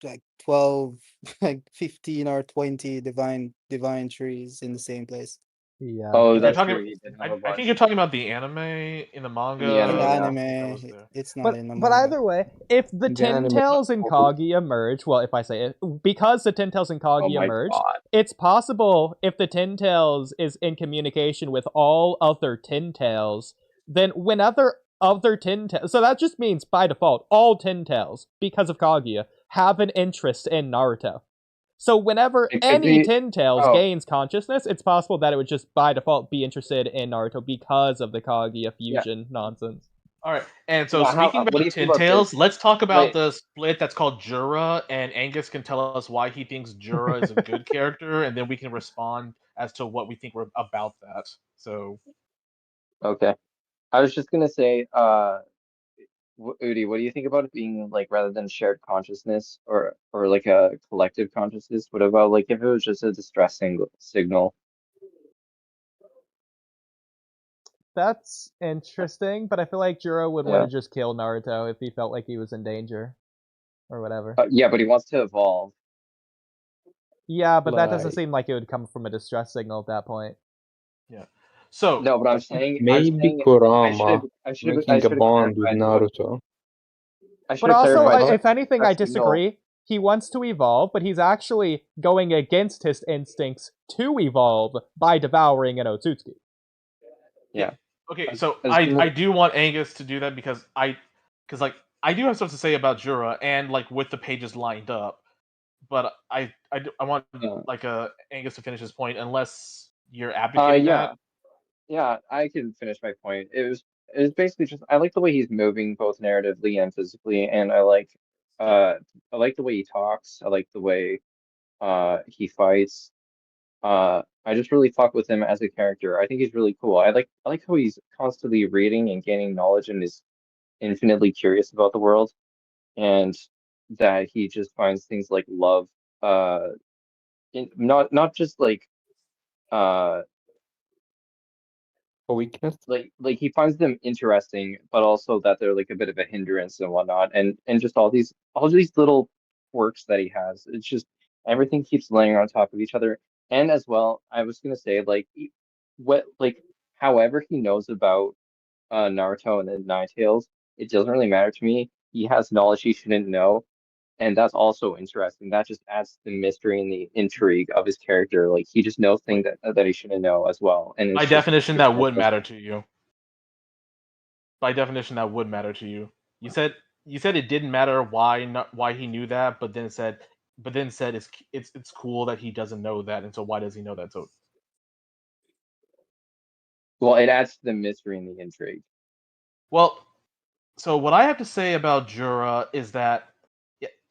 like 12, like 15 or 20 divine trees in the same place. Yeah. Oh, If you're that's talking, true. He did have a I think bunch you're talking about the anime in the in the In the anime. manga. Yeah. I don't think that anime, was there. it's not But in the but manga. either way, if the The Tin anime- Tails and Kaguya merge, well, if I say it, because the Tin Tails and Oh Kaguya my merge, god. it's possible if the Tin Tails is in communication with all other Tin Tails, then whenever other Tin Tails, so that just means by default, all Tin Tails, because of Kaguya, have an interest in Naruto. So whenever It could any be. Tin Tails Oh, gains consciousness, it's possible that it would just by default be interested in Naruto because of the Kaguya yeah. fusion nonsense. All right, and so Yeah. How? speaking What do about you think Tin about Tails, this? let's talk about Like, the split that's called Jura, and Angus can tell us why he thinks Jura is a good character, and then we can respond as to what we think we're about that. So, okay. I was just gonna say, Udi, what do you think about it being like rather than shared consciousness or like a collective consciousness? What about like if it was just a distress signal? That's interesting, but I feel like Juro would want Yeah. to just kill Naruto if he felt like he was in danger or whatever. Yeah, but he wants to evolve. Yeah, but that doesn't Like, seem like it would come from a distress signal at that point. yeah. So, No, but maybe Kurama I should making a have bond with clarified Naruto. I should But have also, clarified What? if anything, I distress signal. disagree. He wants to evolve, but he's actually going against his instincts to evolve by devouring an Otsutsuki. Yeah. okay, I was, so I was gonna, I do want Angus to do that because like I do have stuff to say about Jura and like with the pages lined up, but I want like Angus to finish his point unless you're advocating that. yeah. Yeah, I can finish my point. It was basically just I like the way he's moving both narratively and physically, and I like the way he talks. I like the way he fights. I just really fuck with him as a character. I think he's really cool. I like how he's constantly reading and gaining knowledge and is infinitely curious about the world, and that he just finds things like love, not just uh A weakness? like he finds them interesting, but also that they're like a bit of a hindrance and whatnot, and just all these little quirks that he has. It's just everything keeps laying on top of each other. And as well, I was gonna say what however he knows about Naruto and the Nine Tails, it doesn't really matter to me. He has knowledge he shouldn't know, and that's also interesting. That just adds to the mystery and the intrigue of his character. Like he just knows things that he shouldn't know as well, and By it's just definition, it's that more would matter interesting. to you. By definition, that would matter to you. You said it didn't matter why he knew that, but then said it's cool that he doesn't know that, and so why does he know that? So Well, it adds to the mystery and the intrigue. well, so what I have to say about Jura is that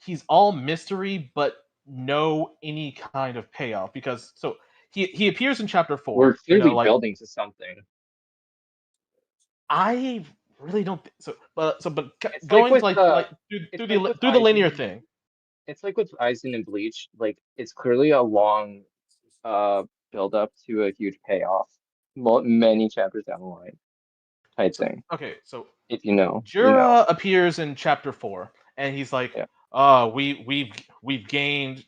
he's all mystery, but no any kind of payoff because so he appears in chapter We're 4. You know, clearly like building to something. I really don't. But It's like going with to like it's like with through the linear Aizen. thing. It's like with Aizen and Bleach. Like it's clearly a long uh build up to a huge payoff, many chapters down the line type So thing. okay, so If you know, you know. Jura appears in chapter 4, and he's like, Yeah. "Oh, we've gained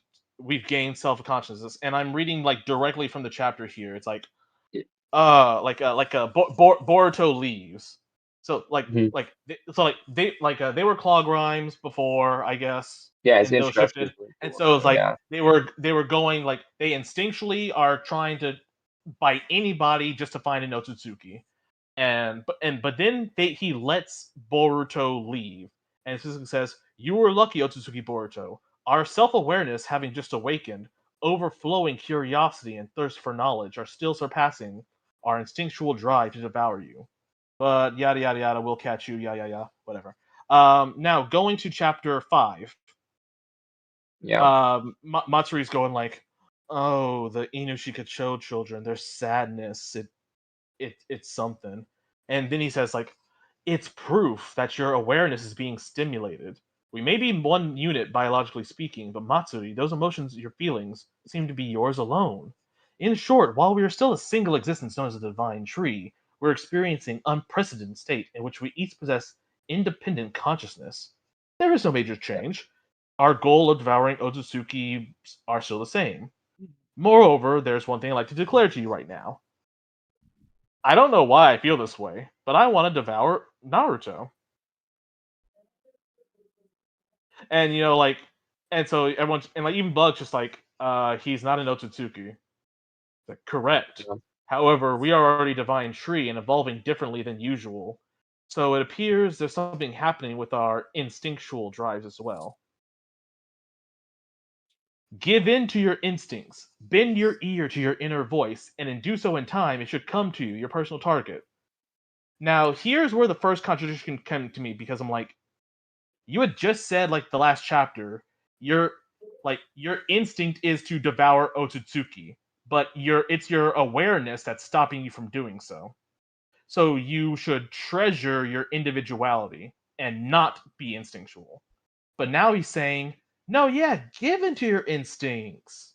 self consciousness," and I'm reading like directly from the chapter here. It's like, It- Boruto leaves. So like Mhm. they were clog rhymes before, I guess, Yeah, his and those introduction is shifted. really And cool. so it's So like yeah, they were going like they instinctually are trying to bite anybody just to find an Otsutsuki. But then he lets Boruto leave, and it specifically says, "You were lucky, Otsutsuki Boruto. Our self-awareness, having just awakened, overflowing curiosity and thirst for knowledge, are still surpassing our instinctual drive to devour you. But yada yada yada, we'll catch you. Yada yada, whatever." Now going to chapter 5. yeah, Matsuri's going like, "Oh, the Inushikacho children, their sadness. It's something." And then he says like, "It's proof that your awareness is being stimulated. We may be one unit biologically speaking, but Matsuri, those emotions, your feelings, seem to be yours alone. In short, while we are still a single existence known as the divine tree, we're experiencing unprecedented state in which we each possess independent consciousness. There is no major change. Our goal of devouring Otsutsuki are still the same. Moreover, there's one thing I'd like to declare to you right now. I don't know why I feel this way, but I want to devour Naruto." And and so everyone's and like even Bug's just like, he's not an Otsutsuki. Like, correct. yeah. However, we are already divine tree and evolving differently than usual. So it appears there's something happening with our instinctual drives as well. Give in to your instincts, bend your ear to your inner voice, and in do so in time, it should come to you, your personal target. Now, here's where the first contradiction came to me because I'm like, you had just said like the last chapter, your your instinct is to devour Otsutsuki, but it's your awareness that's stopping you from doing so. So you should treasure your individuality and not be instinctual. But now he's saying, no, yeah, give into your instincts.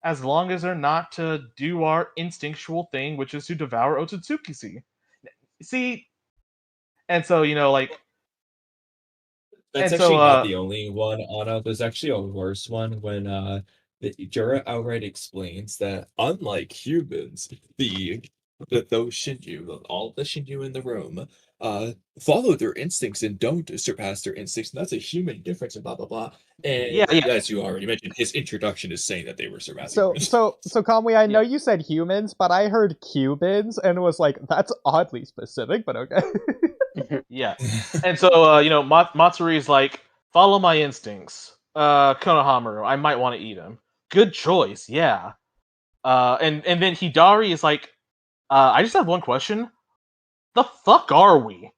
As long as they're not to do our instinctual thing, which is to devour Otsutsuki. See? And so, That's and so, actually not the only one, Anna. There's actually a worse one when Jura outright explains that unlike humans, those Shinju, all the Shinju in the room, follow their instincts and don't surpass their instincts, and that's a human difference, and blah blah blah. yeah, And yeah. as you already mentioned, his introduction is saying that they were surpassing So, humans. Kamui, I know Yeah. you said humans, but I heard Cubans and was like, that's oddly specific, but okay. Yeah. And so, Matsuri's like, follow my instincts. Konohamaru, I might want to eat him. Good choice, yeah. And then Hidari is like, I just have one question. The fuck are we?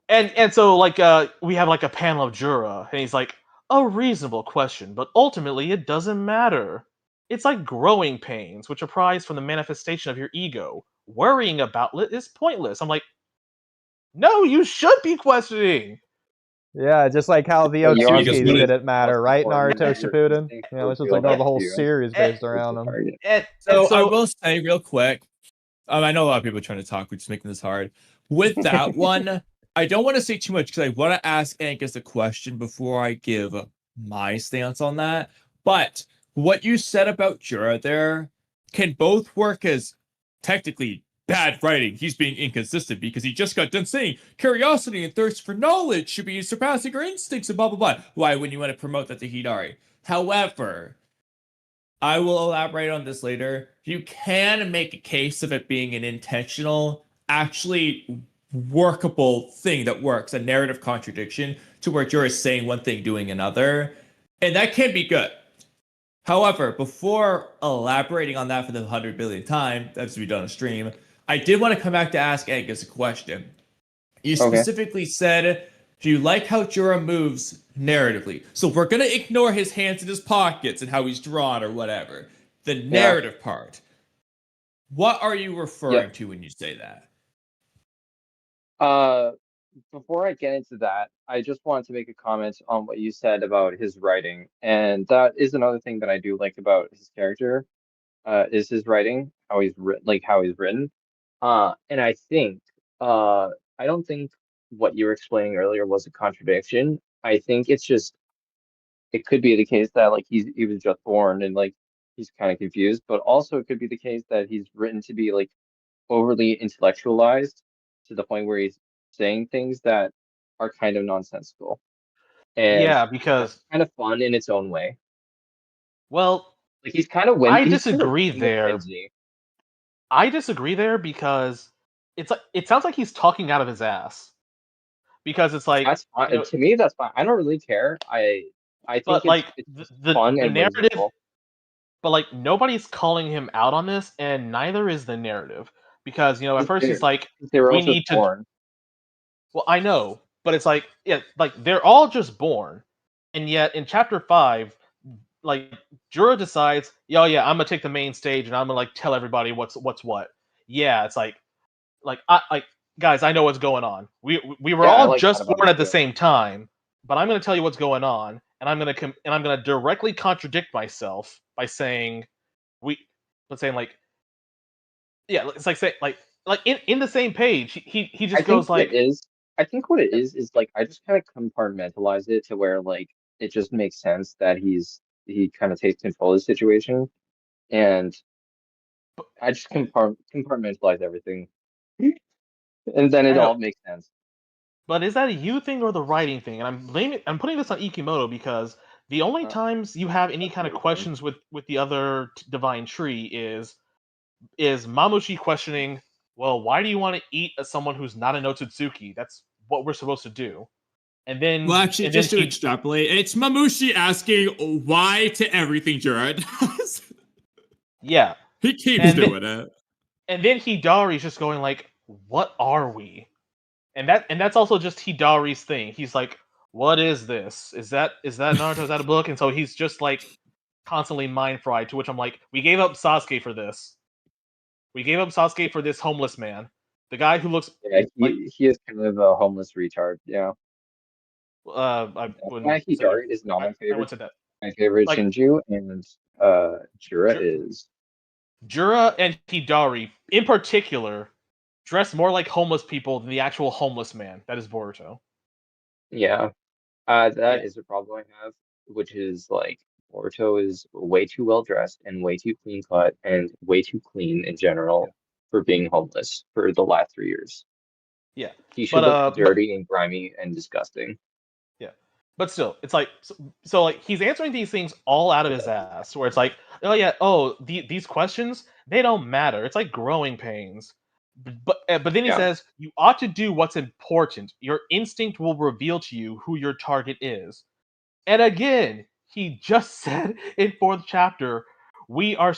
And so we have like a panel of Jura, and he's like, a reasonable question, but ultimately it doesn't matter. It's like growing pains, which arise from the manifestation of your ego. Worrying about it is pointless. I'm like, no, you should be questioning. Yeah, just like how the But you are Because Otsukis what being it didn't most matter, right? important Naruto that your Shippuden? instincts You know, it's just like, reveal oh, that the whole to you. series And, based around them. Target. and So I so will say real quick, I know a lot of people are trying to talk, we're just making this hard. With that one, I don't want to say too much because I want to ask Angus a question before I give my stance on that. But what you said about Jura there can both work as technically bad writing. He's being inconsistent because he just got done saying curiosity and thirst for knowledge should be surpassing our instincts and blah blah blah. Why wouldn't you want to promote that to Hidari? However, I will elaborate on this later. You can make a case of it being an intentional, actually workable thing that works, a narrative contradiction to where Jura is saying one thing, doing another. And that can be good. However, before elaborating on that for the 100 billionth time, as we done a stream, I did want to come back to ask Angus a question. You Okay. specifically said, do you like how Jura moves narratively? So we're going to ignore his hands in his pockets and how he's drawn or whatever. The Yeah. narrative part. What are you referring Yep. to when you say that? Before I get into that, I just wanted to make a comment on what you said about his writing, and that is another thing that I do like about his character, is his writing, how he's written, like how he's written. And I think, I don't think what you were explaining earlier was a contradiction. I think it's just it could be the case that like he was just born and like he's kind of confused, but also it could be the case that he's written to be like overly intellectualized to the point where he's saying things that are kind of nonsensical. And Yeah, that's because kind of fun in its own way. well, Like he's kind of I he's kind of disagree there. whimsy. I disagree there because it's like it sounds like he's talking out of his ass. Because it's like, That's fine. To me, that's fine. I don't really care. I think but like it's the just the, fun the and narrative, whimsical. but like nobody's calling him out on this, and neither is the narrative. Because at first he's like, They were we also need to. born. Well, I know, but it's like, yeah, like they're all just born, and yet in chapter 5, like Jura decides, oh yeah, I'm gonna take the main stage and I'm gonna like tell everybody what's what. Yeah, it's like guys, I know what's going on. We were Yeah, I all like that just about born it at the too. same time, but I'm gonna tell you what's going on, and I'm gonna directly contradict myself by saying we, let's say like, yeah, it's like say like in the same page, he I just think goes what it like, is, I think what it is like I just kind of compartmentalize it to where like it just makes sense that he kind of takes control of the situation, and I just compartmentalize everything, and then I it know. all makes sense. But is that a you thing or the writing thing? And I'm putting this on Ikimoto because the only times you have any That's kind of amazing. questions with the other divine tree is Mamushi questioning, well, why do you want to eat someone who's not a Notsutsuki? That's what we're supposed to do. And then Well, actually, and then just to extrapolate, it's Mamushi asking why to everything Jura does. yeah. He keeps And doing it. And then Hidari's just going like, what are we? And that's also just Hidari's thing. He's like, what is this? Is that Naruto? Is that a book? And so he's just like constantly mind fried. To which I'm like, we gave up Sasuke for this. We gave up Sasuke for this homeless man, the guy who looks Yeah, like he is kind of a homeless retard. Yeah. I wouldn't Yeah, say Hidari is not my I favorite. wouldn't say that. My favorite Like Shinju, and Jura Ju- is. Jura and Hidari in particular dress more like homeless people than the actual homeless man that is Boruto. Yeah. Yeah. That is a problem I have, which is like Boruto is way too well dressed and way too clean cut and way too clean in Yeah. general for being homeless for the last 3 years. Yeah. He should look But dirty and grimy and disgusting. yeah. But still, it's like so like he's answering these things all out of his ass. Where it's like, oh yeah, these questions they don't matter. It's like growing pains. But then he Yeah. says you ought to do what's important. Your instinct will reveal to you who your target is. And again, he just said in fourth chapter, we are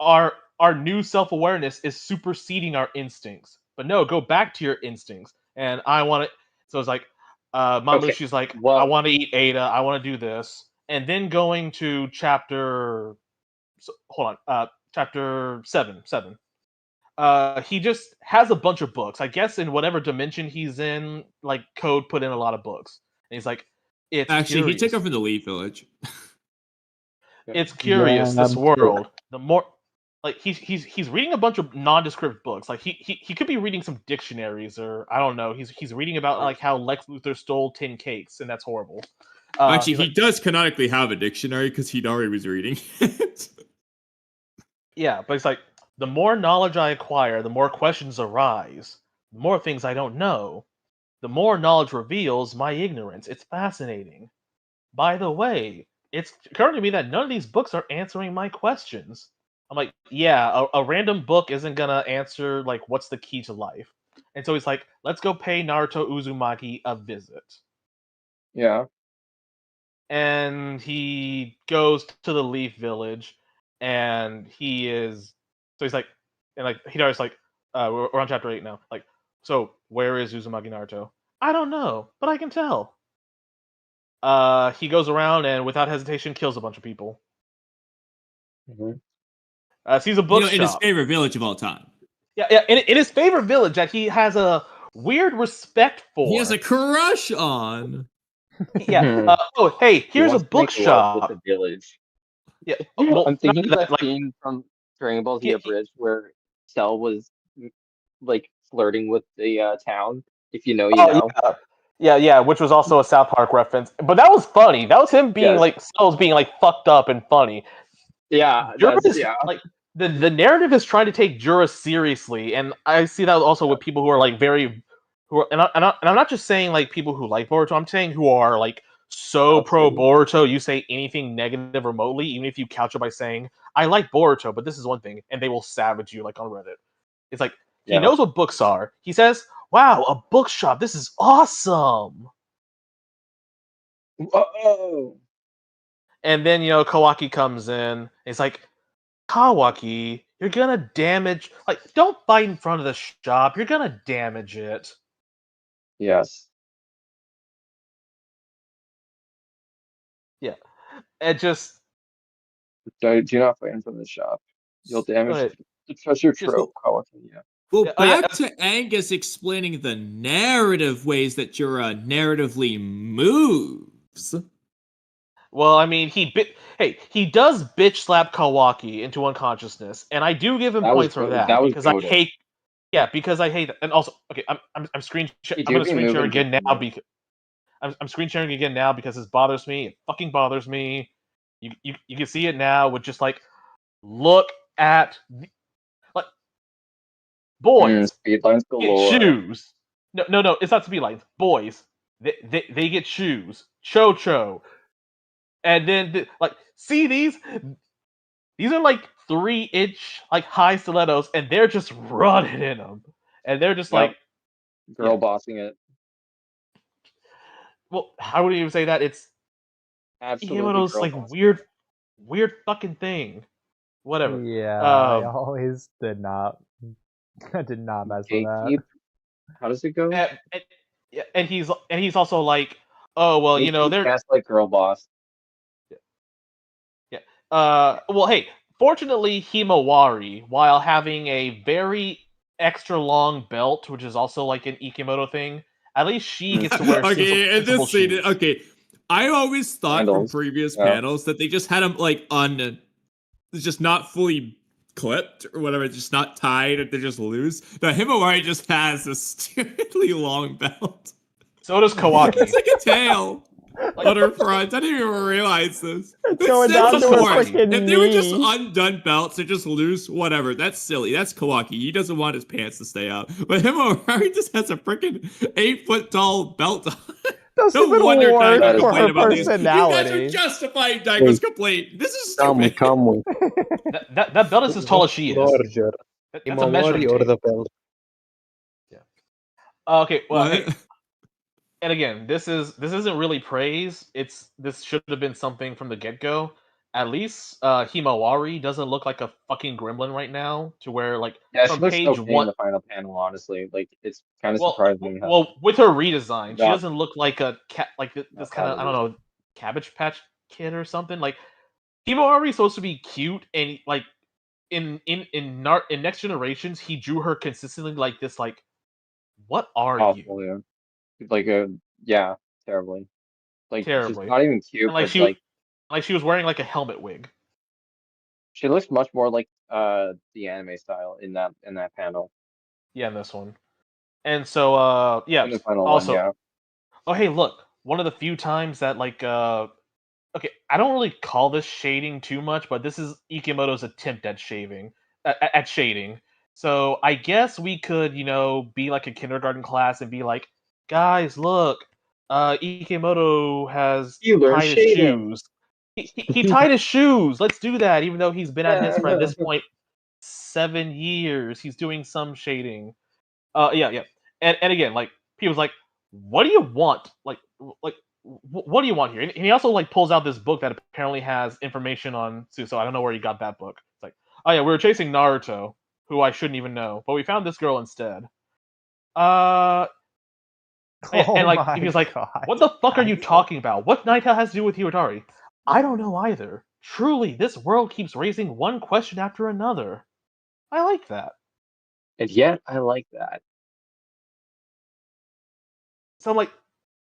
our new self awareness is superseding our instincts. But no, go back to your instincts. And I want to. So it's like, Okay. Mamushi's like, I Well, want to eat Ada. I want to do this. And then going to chapter. Hold on. Chapter 7. He just has a bunch of books. I guess in whatever dimension he's in, like Code put in a lot of books. And he's like, it's Actually, curious. he took over the Leaf Village. It's curious, Yeah, this world. The more like he's reading a bunch of nondescript books. Like he could be reading some dictionaries or I don't know. He's reading about like how Lex Luthor stole 10 cakes and that's horrible. Actually, he's he like, does canonically have a dictionary because Hidari was reading it. yeah, but it's like the more knowledge I acquire, the more questions arise. The more things I don't know, the more knowledge reveals my ignorance. It's fascinating. By the way, it's occurring to me that none of these books are answering my questions. I'm like, yeah, a random book isn't gonna answer like what's the key to life. And so he's like, let's go pay Naruto Uzumaki a visit. yeah. And he goes to the Leaf Village, and he's like, and like Hidari's like, we're on chapter 8 now. Like, so where is Uzumaki Naruto? I don't know, but I can tell. He goes around and without hesitation kills a bunch of people. Mhm. Sees a In his bookshop. favorite village of all time. Yeah. In his favorite village that he has a weird respect for. He has a crush on. Yeah. Hey, He here's a wants to make love with bookshop. the village. Yeah. Well, I'm thinking of that like scene from Dragon Ball Z he, Abridged where Cell was like flirting with the town. If you know, you know. yeah, which was also a South Park reference. But that was funny. That was him being Yes. like Cell's being like fucked up and funny. Yeah, Jura that's is yeah. like the narrative is trying to take Jura seriously, and I see that also with people who are like and I'm not just saying like people who like Boruto. I'm saying who are like so pro Boruto. You say anything negative remotely, even if you couch it by saying I like Boruto, but this is one thing, and they will savage you like on Reddit. It's like he knows what books are. He says, "Wow, a bookshop! This is awesome." Whoa. And then Kawaki comes in. It's like, Kawaki, you're gonna damage. Like, don't fight in front of the shop. You're gonna damage it. Yes. Yeah, it just Do not fight in front of the shop. You'll damage the treasure trove. Yeah. Well, back to Angus explaining the narrative ways that Jura narratively moves. Well, I mean, he does bitch slap Kawaki into unconsciousness, and I do give him points for that because I hate. Yeah, because I hate, and also, okay, I'm screen. I'm gonna screen share again now because I'm screen sharing again now because this bothers me. It fucking bothers me. You can see it now with just like, look at like boys speed lines galore. Get shoes. No, it's not speed lines. Boys, they get shoes. Cho. And then, like, see these? These are like 3-inch, like high stilettos, and they're just running in them, and they're just like girl bossing it. Well, how would you even say that? It's absolutely like weird fucking thing. Whatever. Yeah, I always did not mess with that. How does it go? And he's also like, oh well, they're like girl boss. Yeah. Well, hey, fortunately, Himawari, while having a very extra long belt, which is also like an Ikimoto thing, at least she gets to wear okay, and this scene, shoes. okay. I always thought from previous panels that they just had them like on, just not fully clipped or whatever, just not tied, they're just loose. No, Himawari just has a stupidly long belt. So does Kawaki. It's like a tail. On her front. I didn't even realize this. It's going down to her freaking knee. If they were just undone belts, they're just loose, whatever. That's silly. That's Kawaki. He doesn't want his pants to stay out. But Himawari just has a freaking 8-foot tall belt on. No wonder Daigo's complaint about these. You guys are justifying Daigo's complaint. This is stupid. Kamui. That belt is as tall as she is. Larger. That's a measuring or tape. the belt. Yeah. Okay. Well. Hey, and again, this isn't really praise. This should have been something from the get-go. At least Himawari doesn't look like a fucking gremlin right now. To where like from page 1 in the final panel, honestly, like it's kind of surprising. Well, with her redesign, she doesn't look like a cat, like this kind of, I don't know, Cabbage Patch Kid or something. Like Himawari is supposed to be cute, and like in Next Generations, he drew her consistently like this. Like, what are you? Like terribly. Like terribly. Not even cute, and like she was wearing like a helmet wig. She looks much more like the anime style in that panel. Yeah, in this one. And so yeah. In the final also, one, yeah. Oh hey, look, one of the few times that like okay, I don't really call this shading too much, but this is Ikimoto's attempt at shading. So I guess we could, be like a kindergarten class and be like, guys, look, Ikimoto has tied his shoes. He tied his shoes. Let's do that, even though he's been at his for at this point 7 years. He's doing some shading. Yeah. And again, like people's like, what do you want? Like what do you want here? And he also like pulls out this book that apparently has information on Suso. I don't know where he got that book. It's like, oh yeah, we were chasing Naruto, who I shouldn't even know, but we found this girl instead. And like he was like, what the fuck are you talking about? What Night has to do with Hirodari? I don't know either. Truly, this world keeps raising one question after another. I like that. And yet, I like that. So I'm like,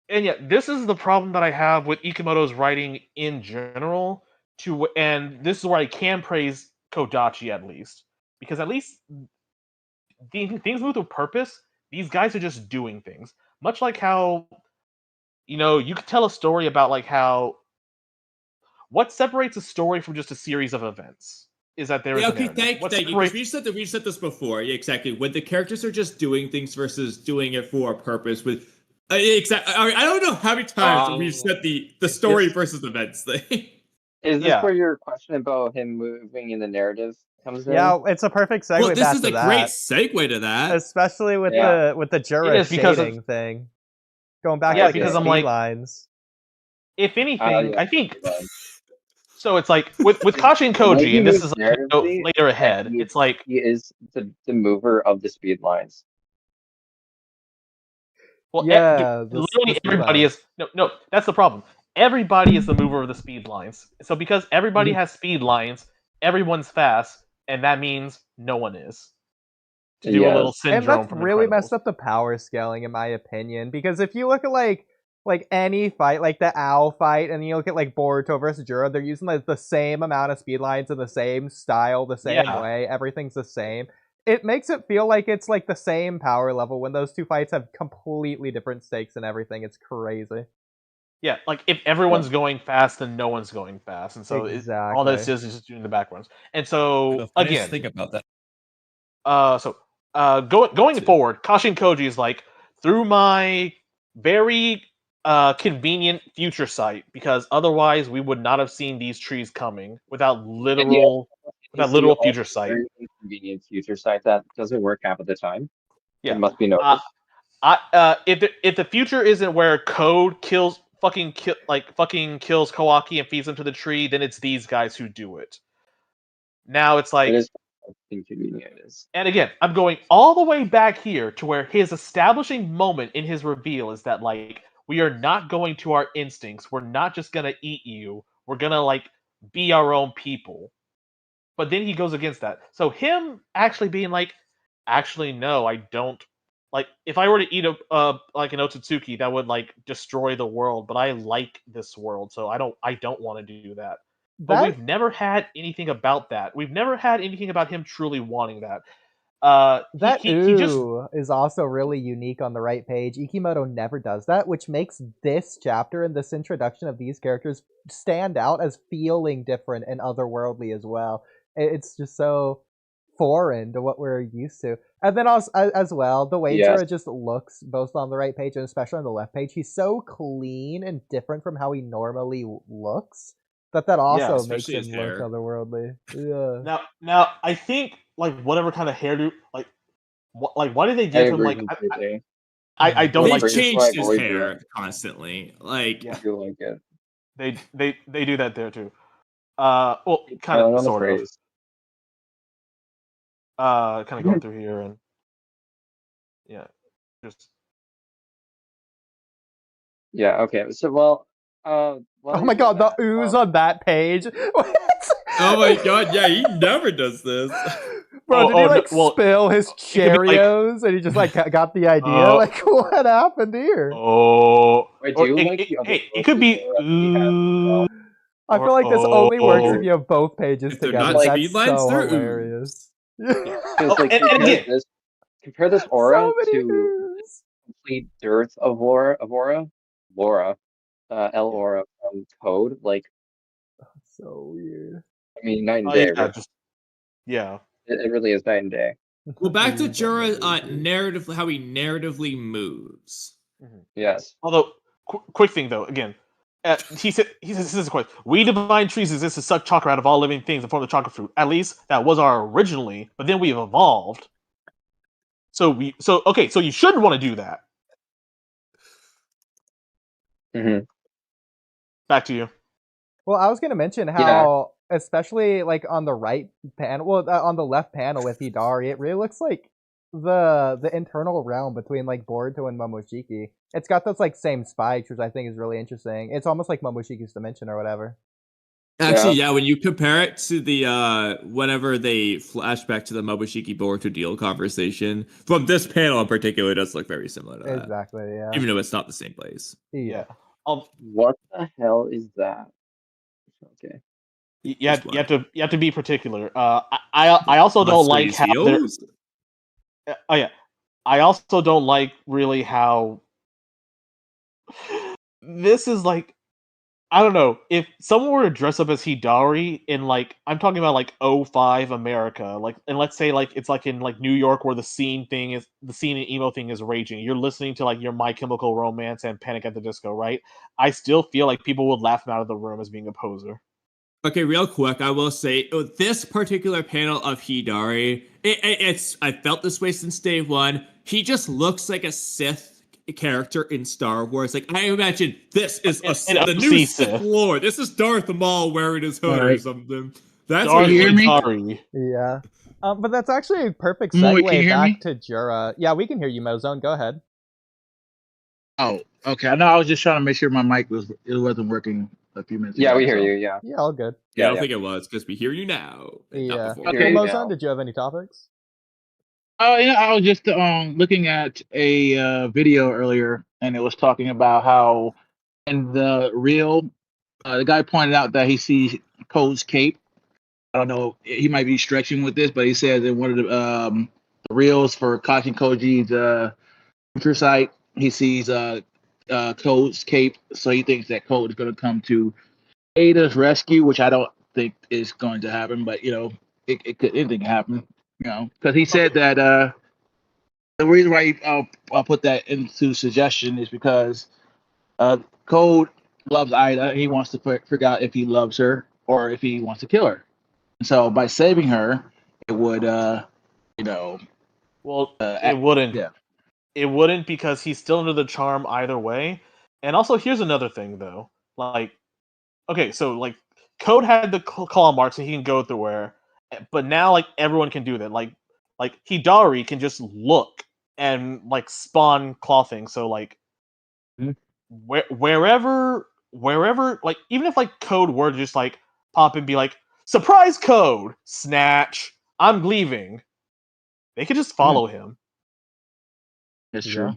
and yeah, this is the problem that I have with Ikimoto's writing in general. And this is where I can praise Kodachi at least, because at least things move with purpose. These guys are just doing things, much like how you could tell a story about like how what separates a story from just a series of events is that there is Yeah, a okay, narrative. thank you. Because we said this before. Yeah, exactly. When the characters are just doing things versus doing it for a purpose. With exactly, I don't know how many times we've said the story versus events thing. Is this where your question about him moving in the narrative comes in? Yeah, it's a perfect segue. Well, this back is to a that. great segue to that, especially with the Jura shading thing. Going back to like because the I'm speed like, lines. If anything, I think. So it's like with Kashi and Koji, and this is like later ahead. It's like he is the mover of the speed lines. Well, literally everybody is no. That's the problem. Everybody is the mover of the speed lines. So because everybody has speed lines, everyone's fast, and that means no one is. To do a little syndrome, and that's from really Incredibles. messed up the power scaling, in my opinion. Because if you look at like any fight, like the owl fight, and you look at like Boruto versus Jura, they're using like the same amount of speed lines in the same style, the same way. Everything's the same. It makes it feel like it's like the same power level when those two fights have completely different stakes and everything. It's crazy. Yeah, like if everyone's going fast, then no one's going fast, and so all this is just doing the backgrounds. And so again, think about that. Going forward, Kashi and Koji is like through my very convenient future sight, because otherwise we would not have seen these trees coming without literal future sight. Very inconvenient future sight that doesn't work half of the time. Yeah, it must be noticed. If the future isn't where Code kills Kawaki and feeds him to the tree, then it's these guys who do it. Now it's like, it is inconvenient. And again, I'm going all the way back here to where his establishing moment in his reveal is that like, we are not going to our instincts. We're not just gonna eat you. We're gonna like be our own people. But then he goes against that. So him actually being like, actually no, I don't. Like, if I were to eat like an Otsutsuki, that would like destroy the world. But I like this world, so I don't want to do that. But we've never had anything about that. We've never had anything about him truly wanting that. He just is also really unique on the right page. Ikimoto never does that, which makes this chapter and this introduction of these characters stand out as feeling different and otherworldly as well. It's just so foreign to what we're used to. And then also, as well, the way Jura just looks, both on the right page and especially on the left page, he's so clean and different from how he normally looks that also makes him look otherworldly. Yeah. Now I think like whatever kind of hairdo, like why did they give him like? I don't like. They've changed his hair constantly. Like, I do like it. They do that there too. Well, kind of sort of. Kind of going through here and just. Yeah. Okay. So well. Oh my god, the ooze on that page. Oh my god, yeah, he never does this. Bro, did he spill his Cheerios and he just like got the idea? Like, what happened here? Wait, do you it could be. I feel like this only works if you have both pages together. That's so hilarious. Compare this aura to complete dearth of aura. Laura. L aura from Code, like, so weird. I mean, night and day. It really is night and day. Well, back to Jura narrative, how he narratively moves. Yes. Although, quick thing though, again, he says this is a quote: "We divine trees exist to suck chakra out of all living things and form the chakra fruit. At least that was our originally, but then we've evolved. So you shouldn't want to do that." Mm-hmm. Back to you. Well, I was going to mention how, especially like on the right panel, on the left panel with Hidari, it really looks like the internal realm between like Boruto and Momoshiki. It's got those like same spikes, which I think is really interesting. It's almost like Momoshiki's dimension or whatever. Actually, yeah, when you compare it to the whenever they flash back to the Momoshiki Boruto deal conversation, from this panel in particular, it does look very similar to that. Exactly, yeah. Even though it's not the same place. Yeah. What the hell is that? Okay. You have to be particular. I also don't like how I also don't like really how this is like I don't know. If someone were to dress up as Hidari in like I'm talking about like '05 America, like and let's say like it's like in like New York where the scene and emo thing is raging. You're listening to like your My Chemical Romance and Panic at the Disco, right? I still feel like people would laugh him out of the room as being a poser. Okay, real quick, I will say this particular panel of Hidari, it's I felt this way since day one. He just looks like a Sith character in Star Wars. Like I imagine this is the new Sith Lord. This is Darth Maul wearing his hood or something. That's Darth what you hear me. Hidari. Yeah. But that's actually a perfect Kamui, can you segue hear back me? to Jura. Yeah, we can hear you, Mozone. Go ahead. Oh, okay. I know. I was just trying to make sure my mic wasn't working a few minutes ago. Yeah, we hear you. Yeah. Yeah, all good. Yeah, I don't think it was because we hear you now. Yeah. Okay. Well, Mozone, did you have any topics? Oh yeah, I was just looking at a video earlier, and it was talking about how in the reel, the guy pointed out that he sees Code's cape. I don't know, he might be stretching with this, but he says in one of the reels for Kashin Koji's future site, he sees Code's cape, so he thinks that Code is going to come to Ada's rescue, which I don't think is going to happen, but you know, it could anything happen, you know, because he said that the reason why I'll put that into suggestion is because Code loves Ida. He wants to figure out if he loves her or if he wants to kill her. And so by saving her, it would, you know. Well, it wouldn't. Yeah. It wouldn't because he's still under the charm either way. And also, here's another thing though. Like, okay, so like Code had the claw mark, so he can go through her, but now like everyone can do that. Like Hidari can just look and like spawn claw things. So like wherever like even if like Code were to just like pop and be like surprise Code snatch, I'm leaving, they could just follow him. That's true.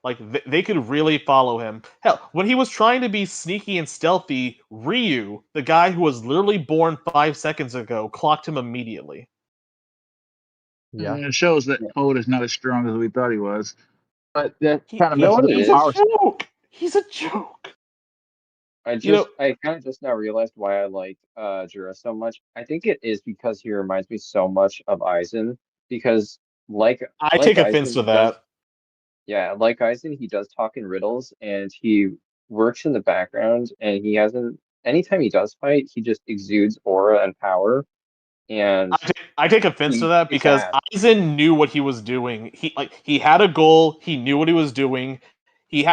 Like they could really follow him. Hell, when he was trying to be sneaky and stealthy, Ryu, the guy who was literally born 5 seconds ago, clocked him immediately. Yeah, and it shows that Code is not as strong as we thought he was. But that kind of He's a joke. He's a joke. I kind of just now realized why I like Jura so much. I think it is because he reminds me so much of Aizen. Because I take offense to that. Yeah, like Aizen, he does talk in riddles and he works in the background and he hasn't. Anytime he does fight, he just exudes aura and power. And I take offense to that because Aizen knew what he was doing. He had a goal. He knew what he was doing. He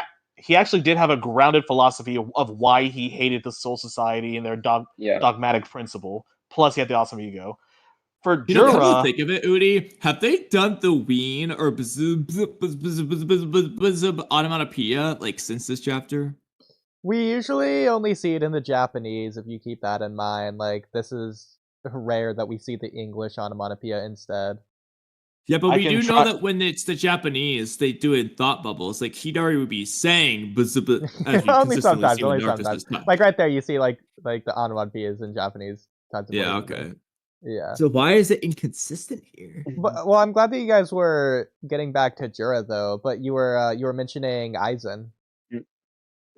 actually did have a grounded philosophy of why he hated the Soul Society and their dogmatic principle. Plus, he had the awesome ego. For Jura, come to think of it, Oodie, have they done the ween or onomatopoeia like since this chapter? We usually only see it in the Japanese. If you keep that in mind, like this is rare that we see the English onomatopoeia instead. Yeah, but we do know that when it's the Japanese, they do it in thought bubbles. Like Hidari would be saying, only sometimes. Like right there, you see like the onomatopoeias in Japanese. Yeah. Okay. Yeah. So why is it inconsistent here? But, well, I'm glad that you guys were getting back to Jura though. But you were mentioning Aizen.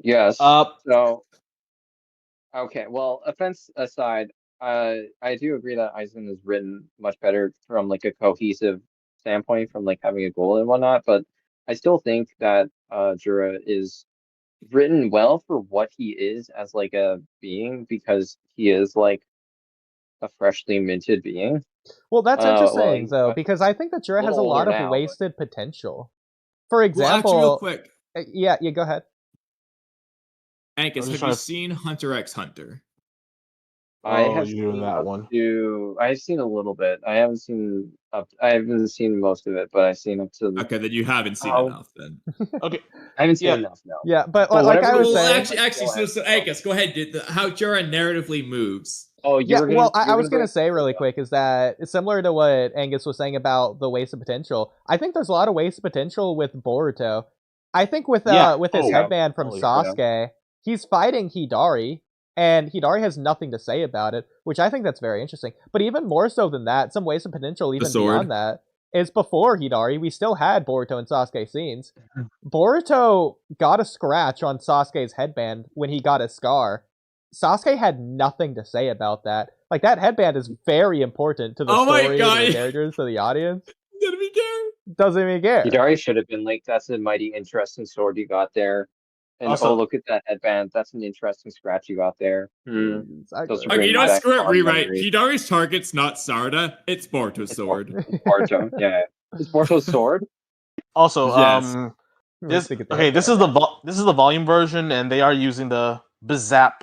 Yes. So. Okay. Well, offense aside, I do agree that Aizen is written much better from like a cohesive standpoint, from like having a goal and whatnot. But I still think that Jura is written well for what he is as like a being, because he is like a freshly minted being. Well, that's interesting though, because I think that Jura has a lot of wasted potential. For example, real quick. Yeah, go ahead. Angus, have you seen Hunter x Hunter? I have seen that one. I've seen a little bit. I haven't seen most of it, but I've seen up to. Okay, then you haven't seen enough. Then okay, I haven't seen enough. No. Yeah, but like I was saying, actually, so Angus, go ahead. How Jura narratively moves. Oh, yeah. Well, I was gonna say really quick is that it's similar to what Angus was saying about the wasted potential. I think there's a lot of wasted potential with Boruto. I think with his headband from Sasuke, he's fighting Hidari. And Hidari has nothing to say about it, which I think that's very interesting. But even more so than that, some ways of potential even beyond that. is before Hidari, we still had Boruto and Sasuke scenes. Boruto got a scratch on Sasuke's headband when he got a scar. Sasuke had nothing to say about that. Like, that headband is very important to the story, to the characters, to the audience. Doesn't even care. Doesn't even care. Hidari should have been like, that's a mighty interesting sword you got there. And Also- look at that headband. That's an interesting scratch you got there. Exactly. Those are Okay, great you know what? effects, Screw it. fond Rewrite. memories. Hidari's target's not Sarada. It's Boruto's sword. Boruto, yeah. Is Boruto's sword? Also, Yes. this is the volume version, and they are using the bazap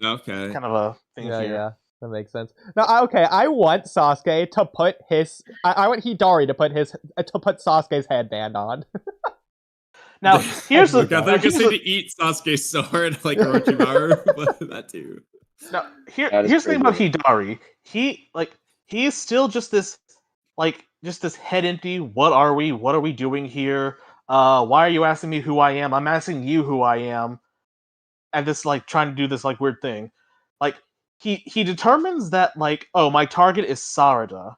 Okay. kind of a thing Yeah, here. yeah, that makes sense. Now, I want Sasuke to put his. I want Hidari to put Sasuke's headband on. Now, here's the. Look, I thought you were gonna say to eat Sasuke's sword like Orochimaru, but that too. Now, That is here's the thing about crazy. Hidari. He's still just this head empty. What are we? What are we doing here? Why are you asking me who I am? I'm asking you who I am. And this trying to do this weird thing. Like he determines that oh, my target is Sarada,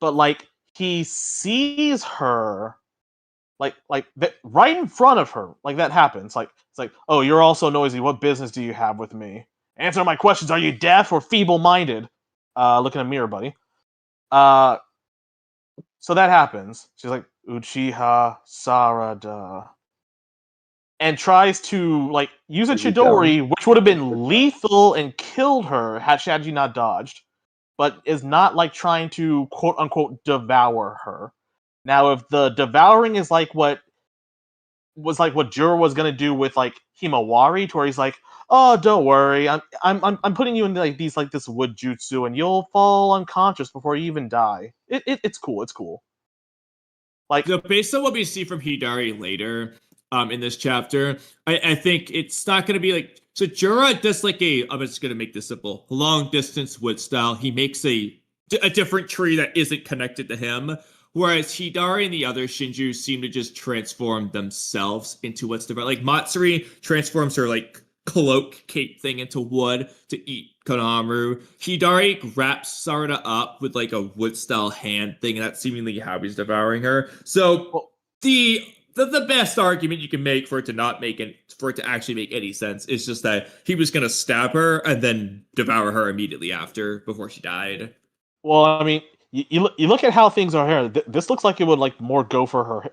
but he sees her right in front of her. That happens. It's like, oh, you're also noisy. What business do you have with me? Answer my questions. Are you deaf or feeble-minded? Look in a mirror, buddy. So that happens. She's like, Uchiha Sarada. And tries to use a Chidori, which would have been lethal and killed her had she not dodged, but is not trying to quote unquote devour her. Now, if the devouring is what Jura was gonna do with Himawari, to where he's like, oh, don't worry, I'm putting you in this wood jutsu, and you'll fall unconscious before you even die. It's cool. It's cool. So based on what we see from Hidari later, in this chapter, I think it's not going to be so Jura does I'm just going to make this simple, long distance wood style. He makes a different tree that isn't connected to him, whereas Hidari and the other Shinju seem to just transform themselves into what's different. Like Matsuri transforms her cloak cape thing into wood to eat Konohamaru. Hidari wraps Sarada up with a wood style hand thing, and that's seemingly how he's devouring her. So the best argument you can make for it to actually make any sense is just that he was gonna stab her and then devour her immediately after, before she died. Well, I mean, you look at how things are here. This looks like it would more go for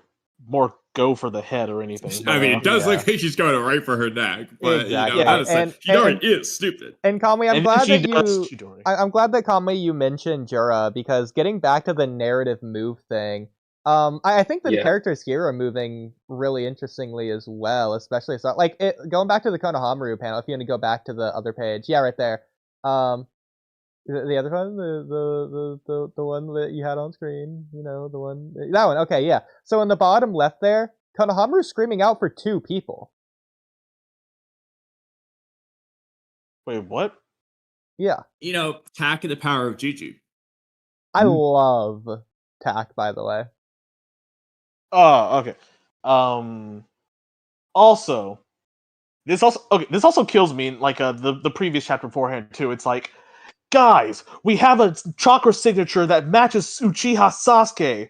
the head or anything. But, I mean, it does look like she's going right for her neck, but exactly. Hidari is stupid. And Kamui, I'm glad that Kamui you mentioned Jura, because getting back to the narrative move thing. I think the characters here are moving really interestingly as well, especially going back to the Konohamaru panel. If you want to go back to the other page, right there. The other one, the one that you had on screen, the one, that one. Okay, yeah. So in the bottom left there, Konohamaru's screaming out for 2 people. Wait, what? Yeah. Tak and the power of Juju. I love Tak, by the way. Oh, okay. Also, this also kills me in the previous chapter beforehand too. It's like, guys, we have a chakra signature that matches Uchiha Sasuke,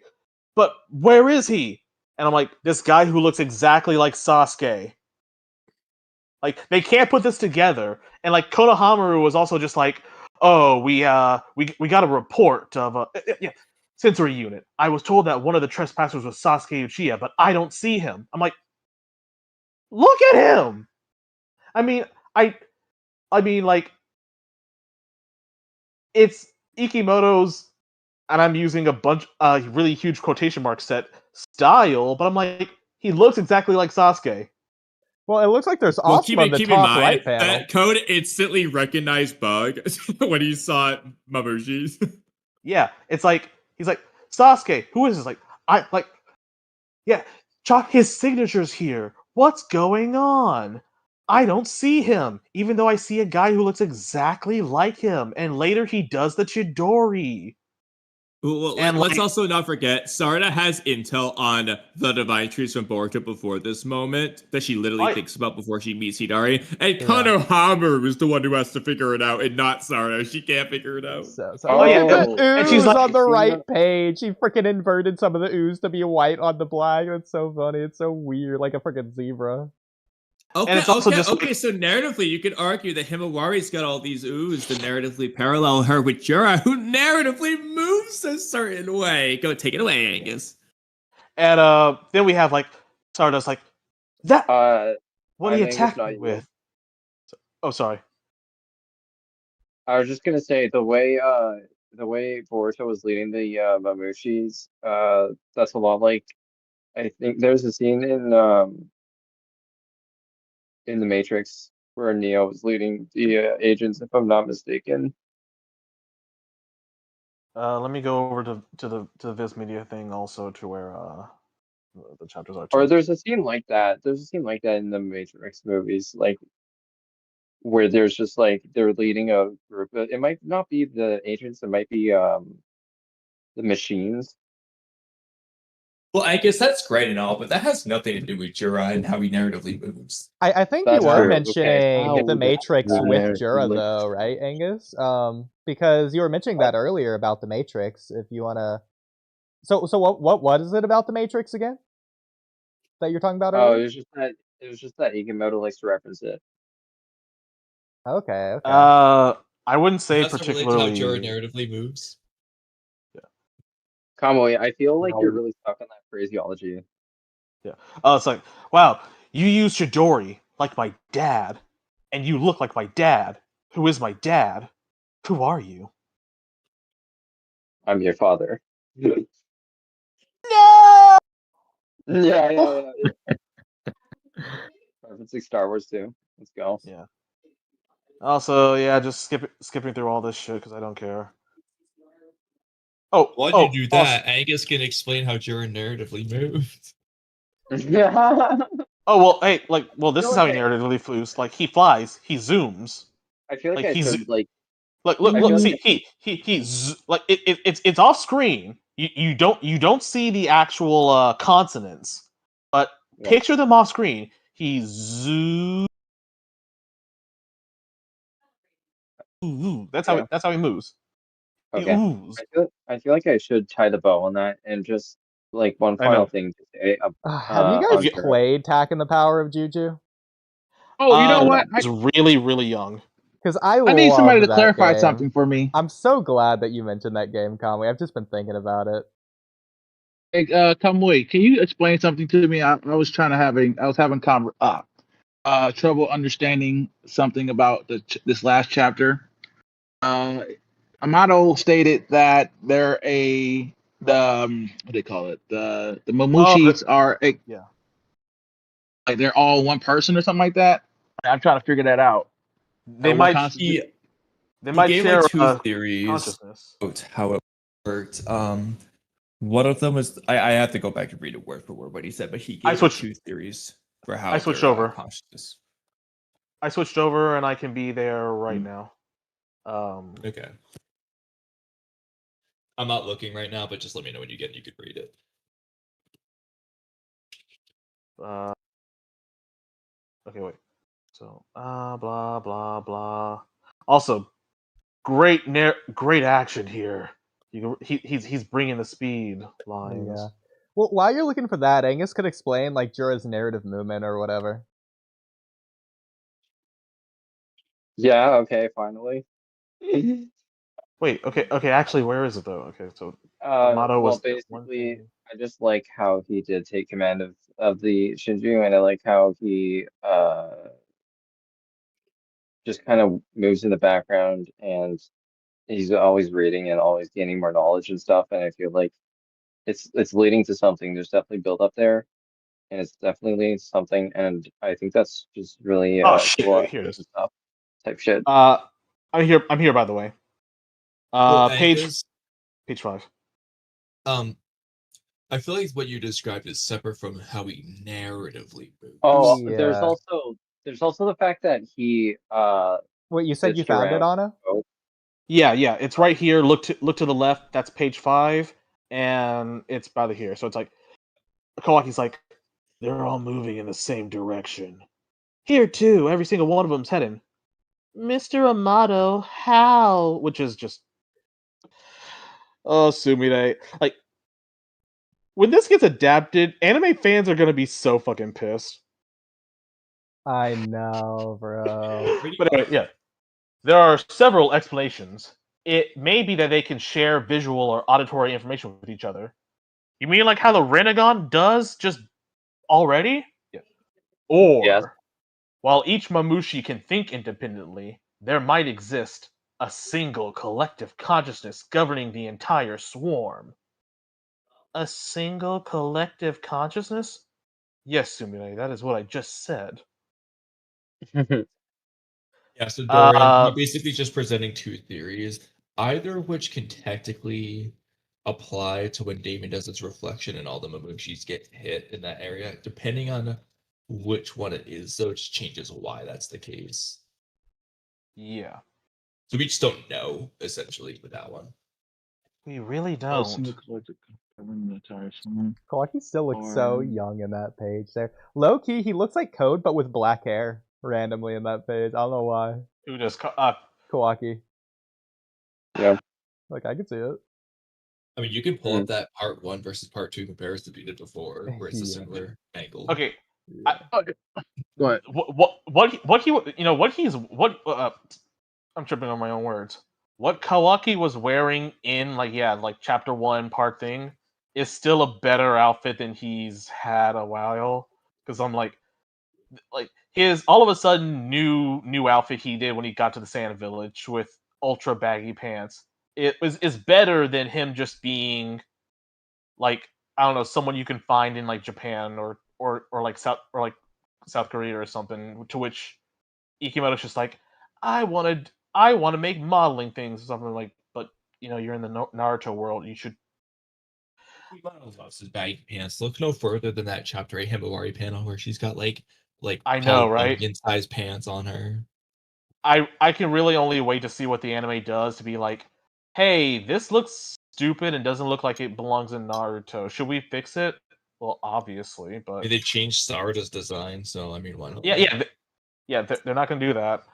but where is he? And I'm like, this guy who looks exactly like Sasuke. They can't put this together. And Konohamaru was also just like, oh, we got a report of sensory unit. I was told that one of the trespassers was Sasuke Uchiha, but I don't see him. I'm like, look at him. I mean, it's Ikimoto's, and I'm using a bunch really huge quotation mark set style, but I'm like, he looks exactly like Sasuke. Well, it looks like there's also on the top right panel. That Code instantly recognized Bug when he saw Mabushi. Yeah, it's he's like, Sasuke, who is this? His signature's here. What's going on? I don't see him, even though I see a guy who looks exactly like him. And later he does the Chidori. Well, And, let's like- also not forget, Sarda has intel on the divine trees from Boruto before this moment that she literally thinks about before she meets Hidari. And Yeah. Konohamaru is the one who has to figure it out, and not Sarda. She can't figure it out. So Oh, look yeah, at the and ooze she's like- on the I've seen right page. She freaking inverted some of the ooze to be white on the black. That's so funny. It's so weird, like a freaking zebra. Okay, it's also okay, just okay. like- So narratively, you could argue that Himawari's got all these ooze to narratively parallel her with Jura, who narratively moves a certain way. Go, take it away, Angus. And then we have like Stardust like that. What are you I think it's attacking not me you. with? Oh, sorry. I was just gonna say the way Boruto was leading the Mamushis, that's a lot like, I think there's a scene in the Matrix where Neo was leading the agents, if I'm not mistaken. Let me go over to the Viz Media thing also to where the chapters are. Or Too. there's a scene like that. There's a scene like that in the Matrix movies, like where there's just like they're leading a group. It might not be the agents, it might be the machines. Well, I guess that's great and all, but that has nothing to do with Jura and how he narratively moves. I think That's you were true. Okay, mentioning How the would Matrix that with narrative Jura, look? though, right, Angus? Because you were mentioning that earlier about the Matrix. If you wanna, so what is it about the Matrix again that you're talking about Oh, earlier? it was just that Ikemoto likes to reference it. Okay. I wouldn't say It has to relate to how Jura particularly. narratively moves. Kamui, I feel like No. you're really stuck on that phraseology. Oh, it's like, wow, you use Chidori like my dad, and you look like my dad. Who is my dad? Who are you? I'm your father. No. Yeah. Referencing Star Wars too. Let's go. Yeah. Also, yeah, just skipping through all this shit because I don't care. Oh, Why'd oh, you do that? Angus can explain how Jura narratively moved. Oh well, hey, this feel is how he like narratively flews. Like he flies, he zooms. I feel like Like I he's should like look, I feel see, like like it's off screen. You don't see the actual consonants, but Yeah. picture them off screen. He zooms. That's how he moves. He Okay. oohs. I feel like I should tie the bow on that and just like one I final know. thing to say Have you guys on Jura. played Tack and the Power of Juju? Oh, you know what? I was really, really young. Because I I need somebody to love that clarify game. something for me. I'm so glad that you mentioned that game, Conway. I've just been thinking about it. Hey, Kamui, can you explain something to me? I was having trouble understanding something about this last chapter. Amato stated that what do they call it? The Mamushis are yeah. like they're all one person or something like that. I'm trying to figure that out. They What might constitute- they He might gave share like two theories consciousness. about how it worked. One of them was I have to go back and read it word for word what he said, but he gave switched- two theories for how I switched they're, over. consciousness. I switched over and I can be there right now. Okay. I'm not looking right now, but just let me know when you get it. You could read it. Okay, wait. So, blah blah blah. Also, great action here. He's bringing the speed lines. Yeah. Well, while you're looking for that, Angus could explain like Jura's narrative movement or whatever. Yeah, okay, finally. Wait, okay. Actually, where is it though? Okay, so Amato Well, was the one basically, thing. I just like how he did take command of the Shinju, and I like how he just kind of moves in the background, and he's always reading and always gaining more knowledge and stuff. And I feel like it's leading to something. There's definitely build up there, and it's definitely leading to something. And I think that's just really Oh shit! cool. Here it is. Stuff type shit. I'm here. By the way. Page Angus, 5. I feel like what you described is separate from how he narratively moves. Oh, Yeah. there's also the fact that he Wait, you said you found it, Anna? Yeah, it's right here. Look to the left. That's page 5, and it's by the here. So it's like Kawaki's like, they're all moving in the same direction. Here too, every single one of them's heading. Mr. Amato, how? Which is just Sumire. Like when this gets adapted, anime fans are gonna be so fucking pissed. I know, bro. But anyway, yeah. There are several explanations. It may be that they can share visual or auditory information with each other. You mean like how the Renegon does just already? Yeah. Yes. Or, while each Mamushi can think independently, there might exist a single collective consciousness governing the entire swarm. A single collective consciousness? Yes, Sumire, that is what I just said. Yeah, so Dorian, Uh, you're basically just presenting two theories, either of which can technically apply to when Damon does its reflection and all the Mamushis get hit in that area. Depending on which one it is, so it just changes why that's the case. yeah. So we just don't know, essentially, with that one. We really A single don't. collective covering the entire swarm. Kawaki still looks so Or- young in that page there. Low key, he looks like Code, but with black hair randomly in that page. I don't know why. Who just Kawaki. Yeah. Like, I can see it. I mean, you can pull up that part 1 versus part 2 comparison we did before, where it's a Yeah. similar angle. Okay. Yeah. Go ahead. I'm tripping on my own words. What Kawaki was wearing in like chapter 1 part thing is still a better outfit than he's had a while. Because I'm like his all of a sudden new outfit he did when he got to the Sand Village with ultra baggy pants. Is better than him just being like, I don't know, someone you can find in like Japan or like South Korea or something. To which Ikimoto's just like, I want to make modeling things or something like. But you're in the Naruto world. You should. Kimano loves his baggy pants. Look no further than that chapter 8 Himawari panel where she's got like I know, right? size pants on her. I can really only wait to see what the anime does to be like, hey, this looks stupid and doesn't look like it belongs in Naruto. Should we fix it? Well, obviously, but I mean, they changed Sarada's design, so I mean, why not? they're not gonna do that.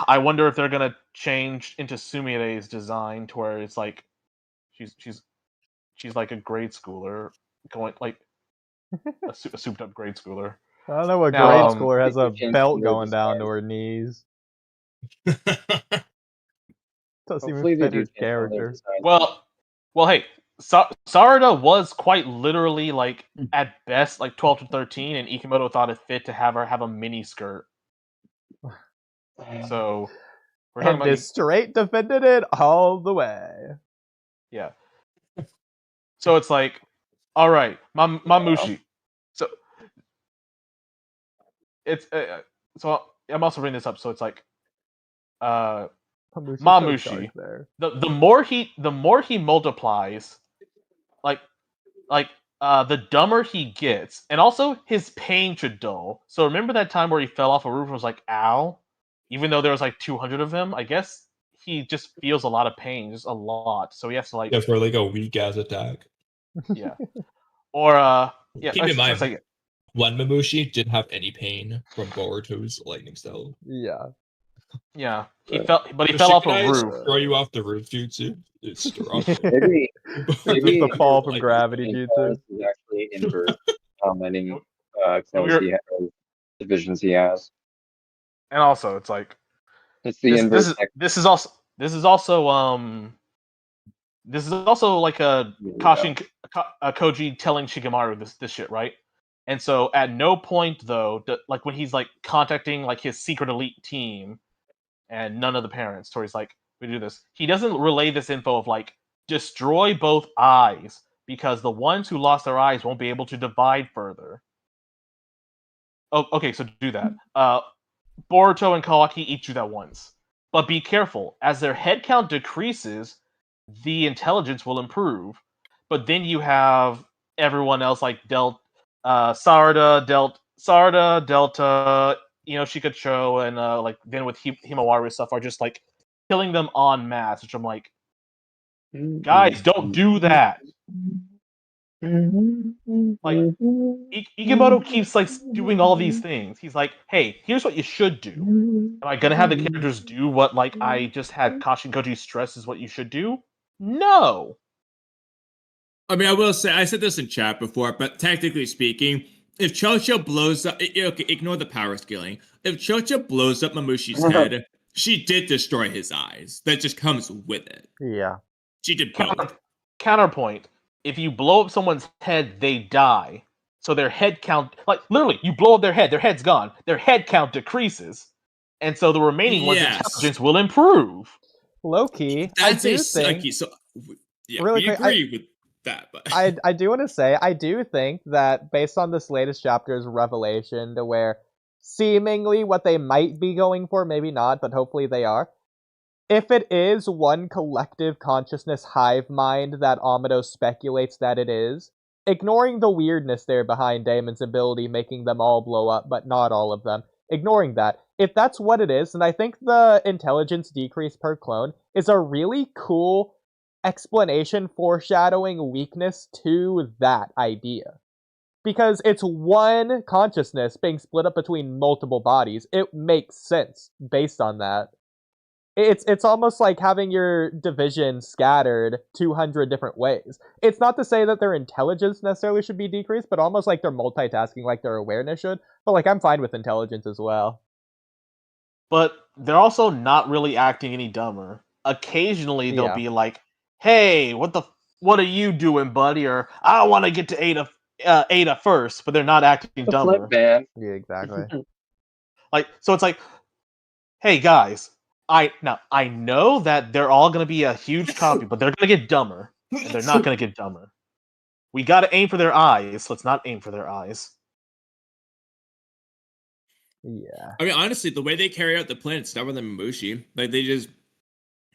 I wonder if they're gonna change into Sumire's design to where it's like she's like a grade schooler going like a souped up grade schooler. I don't know what Now, grade um, schooler has They a changed belt their going down to design. her knees. Doesn't Hopefully even they fit do her change some of their character. designs. Well, hey, Sarada was quite literally like at best like 12 to 13, and Ikimoto thought it fit to have her have a mini skirt. So we're talking And about this straight defended it all the way. yeah. So it's like, all right, Mamushi. So it's so I'm also bringing this up. So it's like, Mamushi's so dark Mamushi. there. The more he multiplies, like the dumber he gets, and also his pain should dull. So remember that time where he fell off a roof and was like, "Ow," even though there was like 200 of them. I guess he just feels a lot of pain, just a lot. So he has to like, Yeah, for like a weak ass attack. yeah, or yeah. Keep in mind, it's like, one Mamushi didn't have any pain from Boruto's lightning style. Yeah. yeah, he Right. fell off a Shikai's roof. throw you off the roof, Jutsu. It's strong. Maybe It's maybe just the fall from Like, gravity the jutsu. is actually inverse how many And kills he has, divisions he has. And also, it's like It's the inverse. this is also like a Koji telling Shikamaru this shit, right? And so at no point though, like when he's like contacting like his secret elite team and none of the parents, where he's like, we do this. He doesn't relay this info of like destroy both eyes because the ones who lost their eyes won't be able to divide further. Oh, okay, so do that. Boruto and Kawaki each do that once. But be careful, as their head count decreases, the intelligence will improve. But then you have everyone else like Sarada, Delta, Shikacho, and like then with Himawari stuff are just like killing them en masse, which I'm like, guys, don't do that. Like, Ikimoto keeps like doing all these things. He's like, hey, here's what you should do. Am I gonna have the characters do what like I just had Kashin Koji stress is what you should do? No. I mean, I will say, I said this in chat before, but technically speaking, if Chocho blows up, okay, ignore the power scaling. If Chocho blows up Mamushi's head, she did destroy his eyes. That just comes with it. Yeah. She did both. Counterpoint. If you blow up someone's head, they die. So their head count, like literally, you blow up their head's gone. Their head count decreases. And so the remaining one's intelligence will improve. Low key, That's I do a think. sucky. So, yeah, really we quick, agree with that. But I do want to say, I do think that based on this latest chapter's revelation, to where seemingly what they might be going for, maybe not, but hopefully they are. If it is one collective consciousness hive mind that Amado speculates that it is, ignoring the weirdness there behind Damon's ability making them all blow up, but not all of them, ignoring that, if that's what it is, then I think the intelligence decrease per clone is a really cool explanation foreshadowing weakness to that idea. Because it's one consciousness being split up between multiple bodies. It makes sense based on that. It's almost like having your division scattered 200 different ways. It's not to say that their intelligence necessarily should be decreased, but almost like they're multitasking like their awareness should. But like, I'm fine with intelligence as well. But they're also not really acting any dumber. Occasionally they'll be like, hey, what are you doing, buddy? Or I want to get to Ada first, but they're not acting dumber. Flip, man. Yeah, exactly. Like, so it's like, hey guys, I know that they're all gonna be a huge copy, but they're gonna get dumber. And they're not gonna get dumber. We gotta aim for their eyes. Let's not aim for their eyes. Yeah. I mean, honestly, the way they carry out the plan, it's dumber than Mamushi. Like, they just...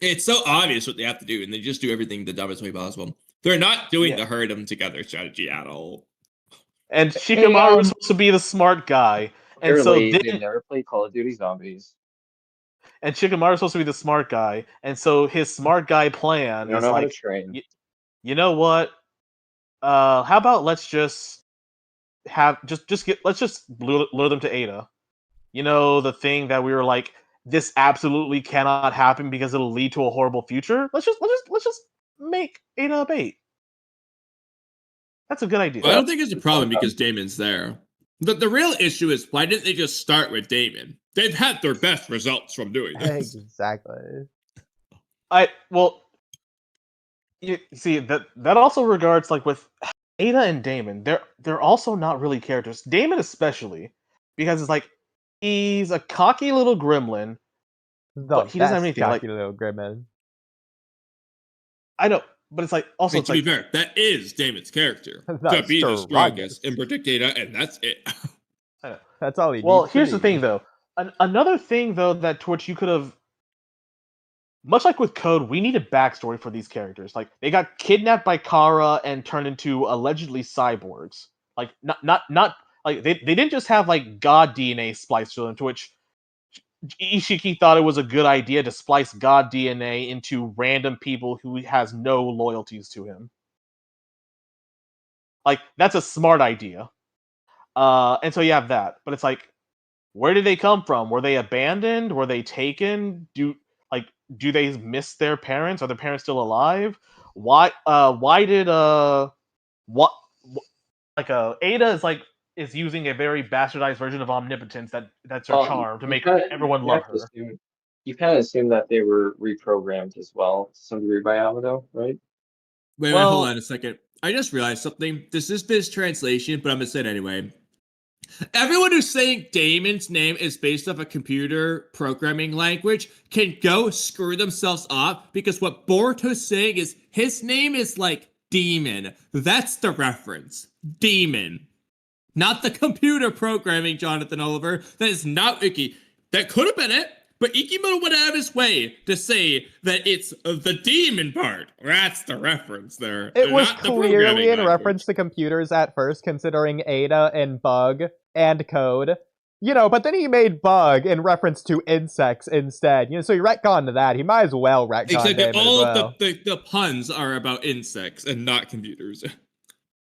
It's so obvious what they have to do, and they just do everything the dumbest way possible. They're not doing the herd them together strategy at all. And Shikamaru was supposed to be the smart guy. And so they've never played Call of Duty Zombies. And Shikamaru's supposed to be the smart guy, and so his smart guy plan is like, you know what? How about let's just lure them to Ada. You know, the thing that we were like, this absolutely cannot happen because it'll lead to a horrible future. Let's just make Ada a bait. That's a good idea. Well, I don't think it's a problem because Damon's there. The real issue is, why didn't they just start with Damon? They've had their best results from doing this. Exactly. You see, that also regards, like, with Ada and Damon, they're also not really characters. Damon especially, because it's like, he's a cocky little gremlin, but he doesn't have anything. Cocky little gremlin. I know, but it's like, also, to be fair, that is Damon's character. To be the strongest and protect Ada, and that's it. I know. That's all he needs. Well, here's the thing, though. Another thing, though, that to which you could have, much like with Code, we needed backstory for these characters. Like, they got kidnapped by Kara and turned into allegedly cyborgs. Like, not like they didn't just have like God DNA spliced to them, to which Ishiki thought it was a good idea to splice God DNA into random people who has no loyalties to him. Like, that's a smart idea. And so you have that, but it's like, where did they come from? Were they abandoned? Were they taken? Do they miss their parents? Are their parents still alive? Why did Ada is using a very bastardized version of omnipotence that's her charm to make everyone love her. You kind of assume that they were reprogrammed as well to some degree by Amado, right? Wait, hold on a second. I just realized something. This is this translation, but I'm gonna say it anyway. Everyone who's saying Damon's name is based off a computer programming language can go screw themselves up, because what Boruto's saying is his name is like Demon. That's the reference. Demon. Not the computer programming, Jonathan Oliver. That is not Iki. That could have been it, but Ikimoto went out of his way to say that it's the demon part. That's the reference there. It was clearly in reference to computers at first, considering Ada and Bug and Code but then he made bug in reference to insects instead. So he retconned to that. He might as well retcon Except Damon that all as well. of the puns are about insects and not computers.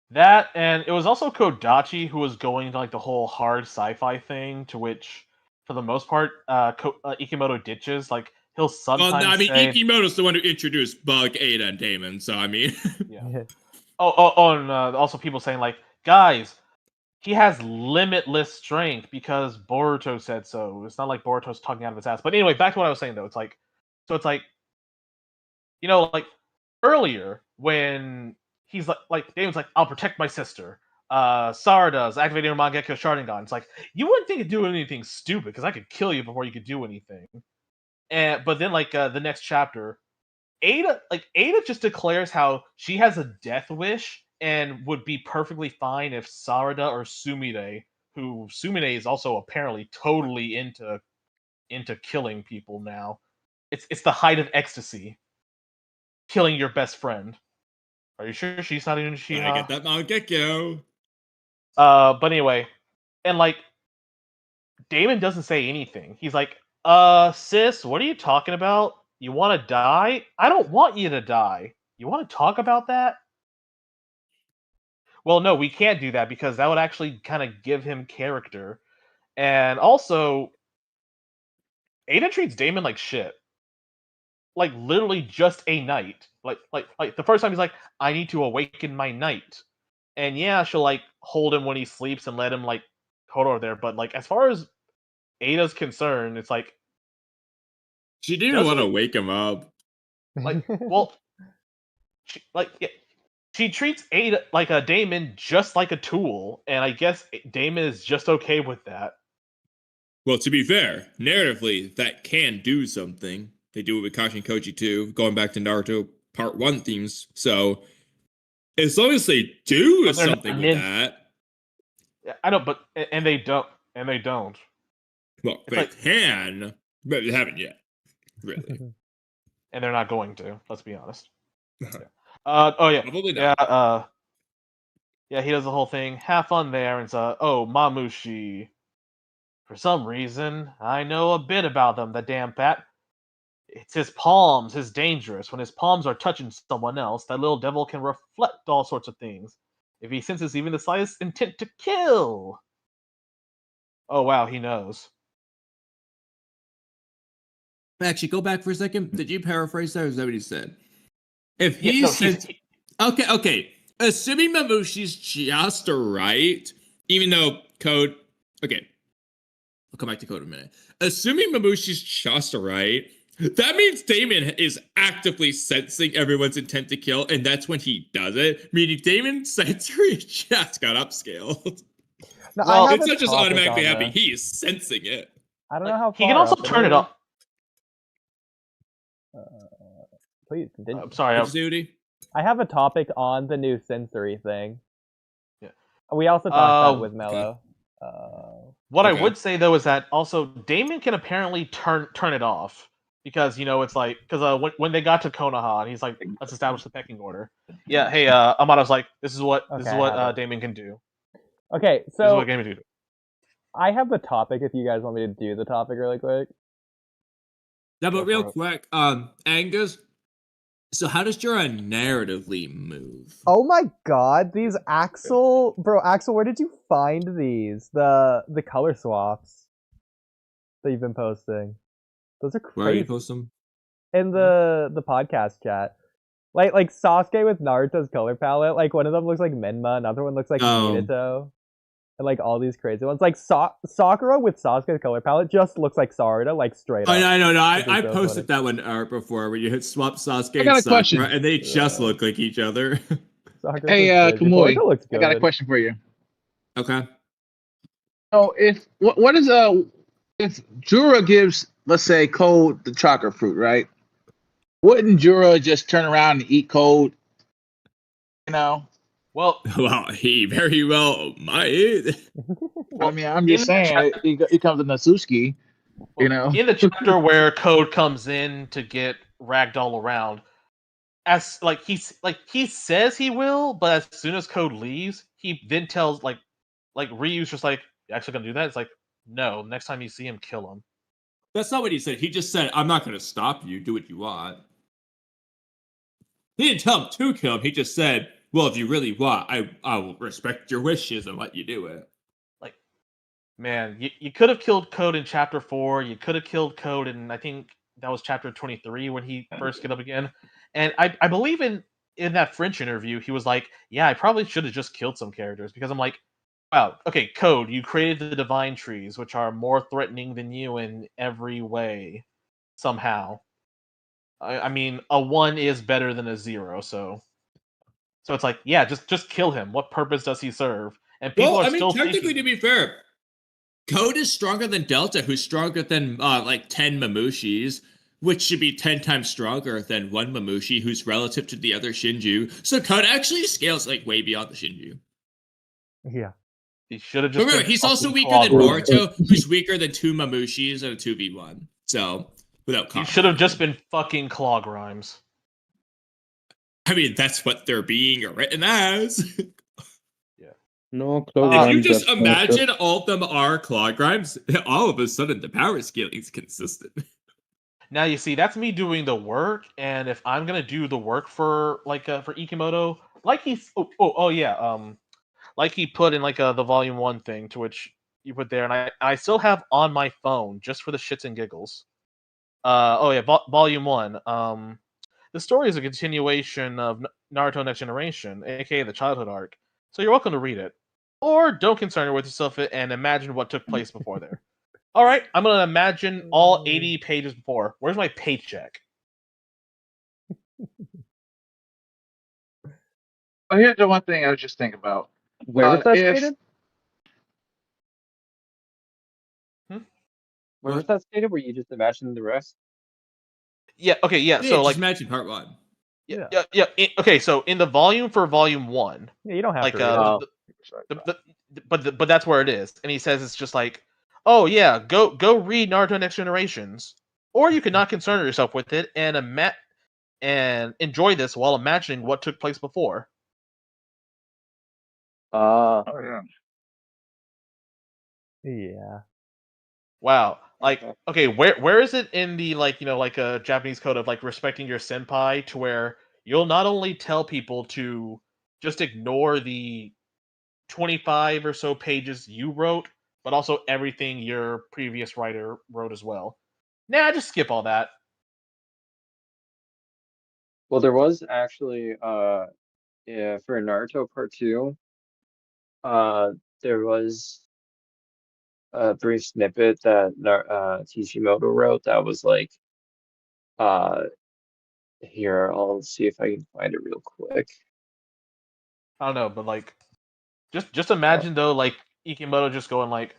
That, and it was also Kodachi who was going to like the whole hard sci-fi thing, to which, for the most part, Ikimoto ditches. Like, he'll sometimes Well, I mean, say... Ikimoto's the one who introduced Bug, Ada, and Damon, so I mean... Yeah. And also people saying, like, guys, he has limitless strength because Boruto said so. It's not like Boruto's talking out of his ass. But anyway, back to what I was saying, though. It's like, like, earlier, when he's like Damon's like, I'll protect my sister. Sarada's activating her Mangekyo Sharingan. It's like, you wouldn't think of doing anything stupid, because I could kill you before you could do anything. But then, like, the next chapter, Ada just declares how she has a death wish and would be perfectly fine if Sarada or Sumire, who Sumire is also apparently totally into killing people now. It's the height of ecstasy. Killing your best friend. Are you sure she's not even Shiha? I get that Mangekyo. But anyway, and like, Damon doesn't say anything. He's like, sis, what are you talking about? You want to die? I don't want you to die. You want to talk about that? Well, no, we can't do that, because that would actually kind of give him character. And also, Ada treats Damon like shit. Like, literally just a knight. Like the first time he's like, I need to awaken my knight. And yeah, she'll like hold him when he sleeps and let him like Hodor there. But like, as far as Ada's concerned, it's like, she didn't even want to wake him up. Like, well, she treats Ada like a Damon just like a tool, and I guess Damon is just okay with that. Well, to be fair, narratively, that can do something. They do it with Kashi and Koji too, going back to Naruto Part 1 themes. So, as long as they do something with that. I know, but and they don't. Well, they can, but they haven't yet. Really. And they're not going to, let's be honest. Yeah. Probably not. Yeah, he does the whole thing. Have fun there, and it's Mamushi. For some reason, I know a bit about them, the damn bat. It's his palms is dangerous. When his palms are touching someone else, that little devil can reflect all sorts of things. If he senses even the slightest intent to kill. Oh wow, he knows. Actually, go back for a second. Did you paraphrase that, or is that what he said? If he Yeah, no, said... Okay. Assuming Mamushi's just right, even though Code... Okay. I'll come back to Code in a minute. Assuming Mamushi's just right, that means Damon is actively sensing everyone's intent to kill, and that's when he does it. Meaning Damon's sensory just got upscaled. No, well, it's not just automatically happening. He is sensing it. I don't know how far he can also turn it up. Please continue. I'm sorry. I have a topic on the new sensory thing. Yeah. We also talked about it with Mello. What I would say though is that also Damon can apparently turn it off, because it's like, because when they got to Konoha and he's like, let's establish the pecking order. Yeah, hey, Amato's like, this is what Damon can do. Okay, so this is what Damon can do. I have the topic. If you guys want me to do the topic really quick. Yeah, but real quick, Angus. So how does Jura narratively move? Oh my god, these Axel, where did you find these? The color swaps that you've been posting. Those are crazy. Where are you posting them? In the podcast chat. Like Sasuke with Naruto's color palette, like one of them looks like Menma, another one looks like Minato. And like all these crazy ones. Like Sakura with Sasuke's color palette just looks like Sarada, like straight up. Oh, no. I posted that one before where you hit swap Sasuke and Sakura, and they just look like each other. Hey, Kamui, I got a question for you. Okay. So if Jura gives, let's say, Code the chakra fruit, right? Wouldn't Jura just turn around and eat Code? Well, he very well might. I mean, I'm just saying, he comes in Natsuki, In the chapter where Code comes in to get Ragdoll around, as he says he will, but as soon as Code leaves, he then tells like Ryu's just like, you actually gonna do that? It's like, No, next time you see him, kill him. That's not what he said. He just said, I'm not going to stop you. Do what you want. He didn't tell him to kill him. He just said, well, if you really want, I will respect your wishes and let you do it. Like, man, you could have killed Code in Chapter 4. You could have killed Code in, I think that was Chapter 23 when he first get up again. And I believe in that French interview, he was like, yeah, I probably should have just killed some characters. Because I'm like, wow, okay, Code, you created the Divine Trees, which are more threatening than you in every way, somehow. I mean, a 1 is better than a 0, so it's like, yeah, just kill him. What purpose does he serve? And people Well, are I mean, still technically, thinking, to be fair, Code is stronger than Delta, who's stronger than like 10 Mamushis, which should be 10 times stronger than one Mamushi, who's relative to the other Shinju. So Code actually scales like way beyond the Shinju. Yeah. he should have just. Remember, been he's also fucking weaker than Claw Boruto, who's weaker than 2 Mamushis and a 2v1. So, without He should have just been fucking Claw Grimes. I mean, that's what they're being written as. No, If you just imagine all of them are Claw Grimes, all of a sudden the power scaling is consistent. Now you see, that's me doing the work, and if I'm gonna do the work for for Ikimoto, like he's like he put in the volume 1 thing, to which you put there, and I still have on my phone just for the shits and giggles. Volume 1. The story is a continuation of Naruto Next Generation, aka the childhood arc. So you're welcome to read it, or don't concern yourself with it and imagine what took place before there. All right, I'm gonna imagine all 80 pages before. Where's my paycheck? Well, here's the one thing I was just thinking about. Where was that if stated? Where was that stated? Where you just imagined the rest? Yeah. Okay. Yeah. Yeah, So just imagine part 1. Yeah. Okay. So in the volume for volume 1, Yeah, you don't have like to read it. but that's where it is, and he says it's just like, oh yeah, go read Naruto Next Generations, or you could not concern yourself with it and enjoy this while imagining what took place before. oh yeah. Yeah. Wow. Like, okay, where is it in the a Japanese code of respecting your senpai, to where you'll not only tell people to just ignore the 25 or so pages you wrote, but also everything your previous writer wrote as well. Nah, just skip all that. Well, there was actually yeah, for Naruto Part 2, there was a brief snippet that Kishimoto wrote that was like, uh here, I'll see if I can find it real quick. I don't know, but just imagine though, Ikimoto just going like,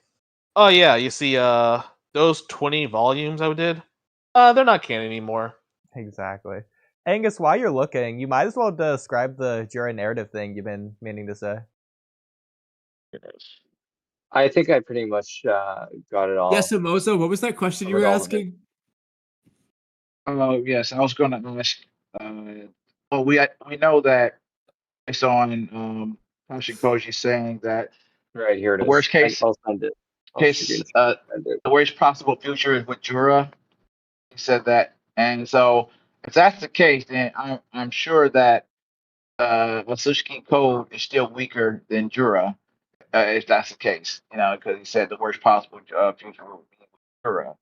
oh yeah, you see those 20 volumes I did, they're not canon anymore. Exactly. Angus, while you're looking, you might as well describe the Jura narrative thing you've been meaning to say. I think I pretty much got it all. Yeah, so Mozo, what was that question you were asking? Oh yes, I was going to ask. Well, we know that based on Toshi Koji saying that Right, here it the is. worst case, I'll send it. the worst possible future is with Jura. He said that, and so if that's the case, then I'm sure that Atsushi Code is still weaker than Jura. If that's the case, because he said the worst possible future would be with Jura.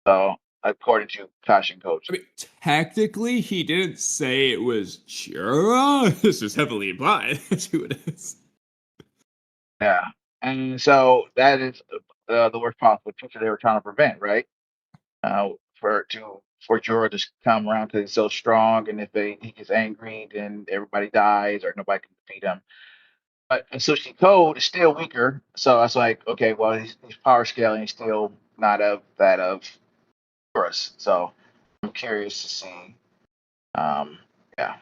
So according to Kashin Coach. I mean, technically, he didn't say it was Jura. This is heavily implied. That's who it is. Yeah, and so that is the worst possible future they were trying to prevent, right? For Jura to come around because he's so strong, and if he gets angry, then everybody dies or nobody can defeat him. But Sushi Code is still weaker, so I was like, okay, well, he's power scaling is still not of that of Jura's. So I'm curious to see. Yeah.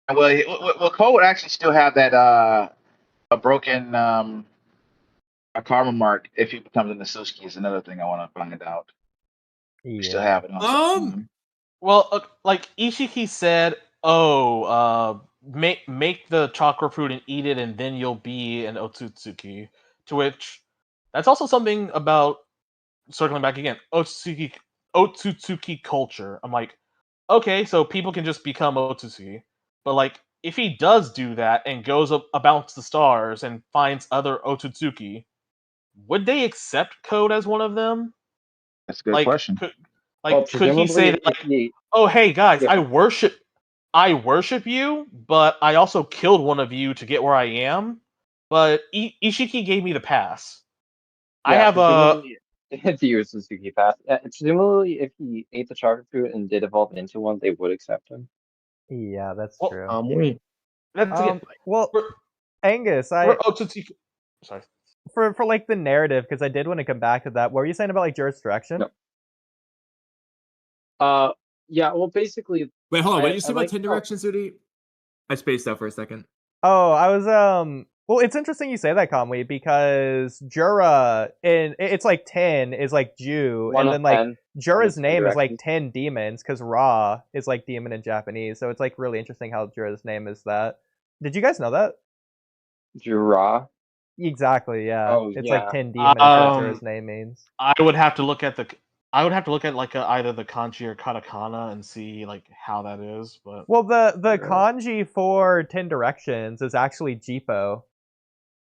Well, Cole would actually still have that a broken a karma mark if he becomes an Asuski is another thing I want to find out. Yeah. We still have it on. Well, like Ishiki said, make the chakra fruit and eat it, and then you'll be an Otsutsuki. To which That's also something about circling back again, Otsutsuki culture. I'm like, okay, so people can just become Otsutsuki, but like if he does do that and goes up about the stars and finds other Otsutsuki, would they accept Code as one of them? That's a good Like, question. could he say that, if he, oh hey guys, yeah, I worship you, but I also killed one of you to get where I am. But Ishiki gave me the pass. I yeah, have a presumably if he used the Suzuki path, presumably if he ate the chocolate fruit and did evolve into one, they would accept him. Yeah, that's well, true. Kamui. that's again, Well, we're, Angus, we're Otsutsuki. Sorry. for like the narrative, because I did want to come back to that. What were you saying about like Jura's direction? No. Yeah, well, basically, Wait, hold on. What did you I say about like 10 how, directions, Oodie? I spaced out for a second. Oh, I was well, it's interesting you say that, Kamui, because Jura it's like 10 is like Jew, one and of then like 10, Jura's 10 name is like directions. 10 demons, because Ra is like demon in Japanese, so it's like really interesting how Jura's name is that. Did you guys know that? Jura. Exactly, yeah. Oh It's like yeah. 10 demons that Jura's Um, name means. I would have to look at like either the kanji or katakana and see like how that is. But Well, the Jura. kanji for 10 directions is actually Jipo,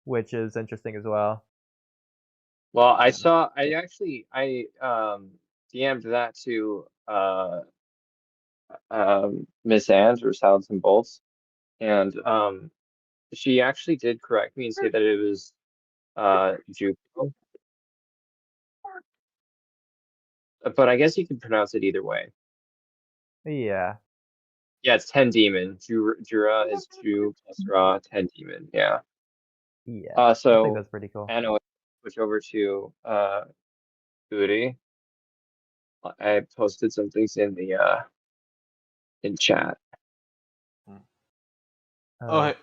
which is interesting as well. Well, I DM'd that to Miss Anne's or Salads and Bolts, and she actually did correct me and say that it was Juco, but I guess you can pronounce it either way. Yeah. Yeah, it's 10 demon. Jura is Jew plus Ra, 10 demon. Yeah. Yeah. I think So that's pretty cool. Anno, switch over to Oodie. I posted some things in the in chat. oh, hey,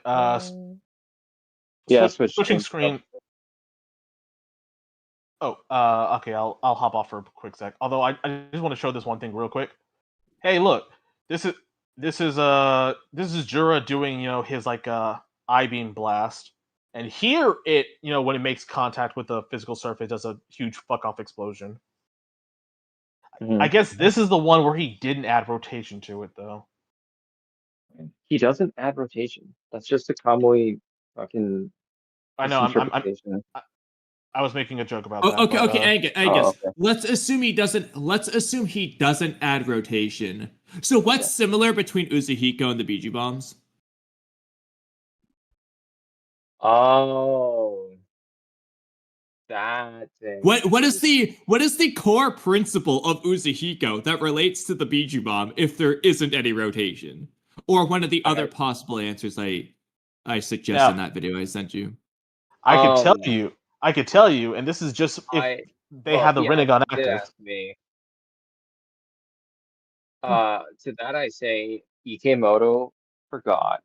Yeah, switch switching things up. screen. Oh, okay. I'll hop off for a quick sec. Although I just want to show this one thing real quick. Hey, look. This is this is Jura doing his like I beam blast, and here it when it makes contact with the physical surface, does a huge fuck off explosion. I Mhm. guess this is the one where he didn't add rotation to it though. He doesn't add rotation. That's just a Kamui fucking I know. misinterpretation. I was making a joke about Oh, that. okay, But, okay, Angus. Oh, Angus. okay. Let's assume he doesn't. Let's assume he doesn't add rotation. So what's Yeah. similar between Uzuhiko and the Biju bombs? Oh, that thing. What is the core principle of Uzuhiko that relates to the Biju bomb if there isn't any rotation? Or one of the other possible answers I suggest in now, that video I sent you. I could Um, tell you, and this is just if they well, have the Rinnegan he did active. ask me. To that I say, Ikemoto forgot.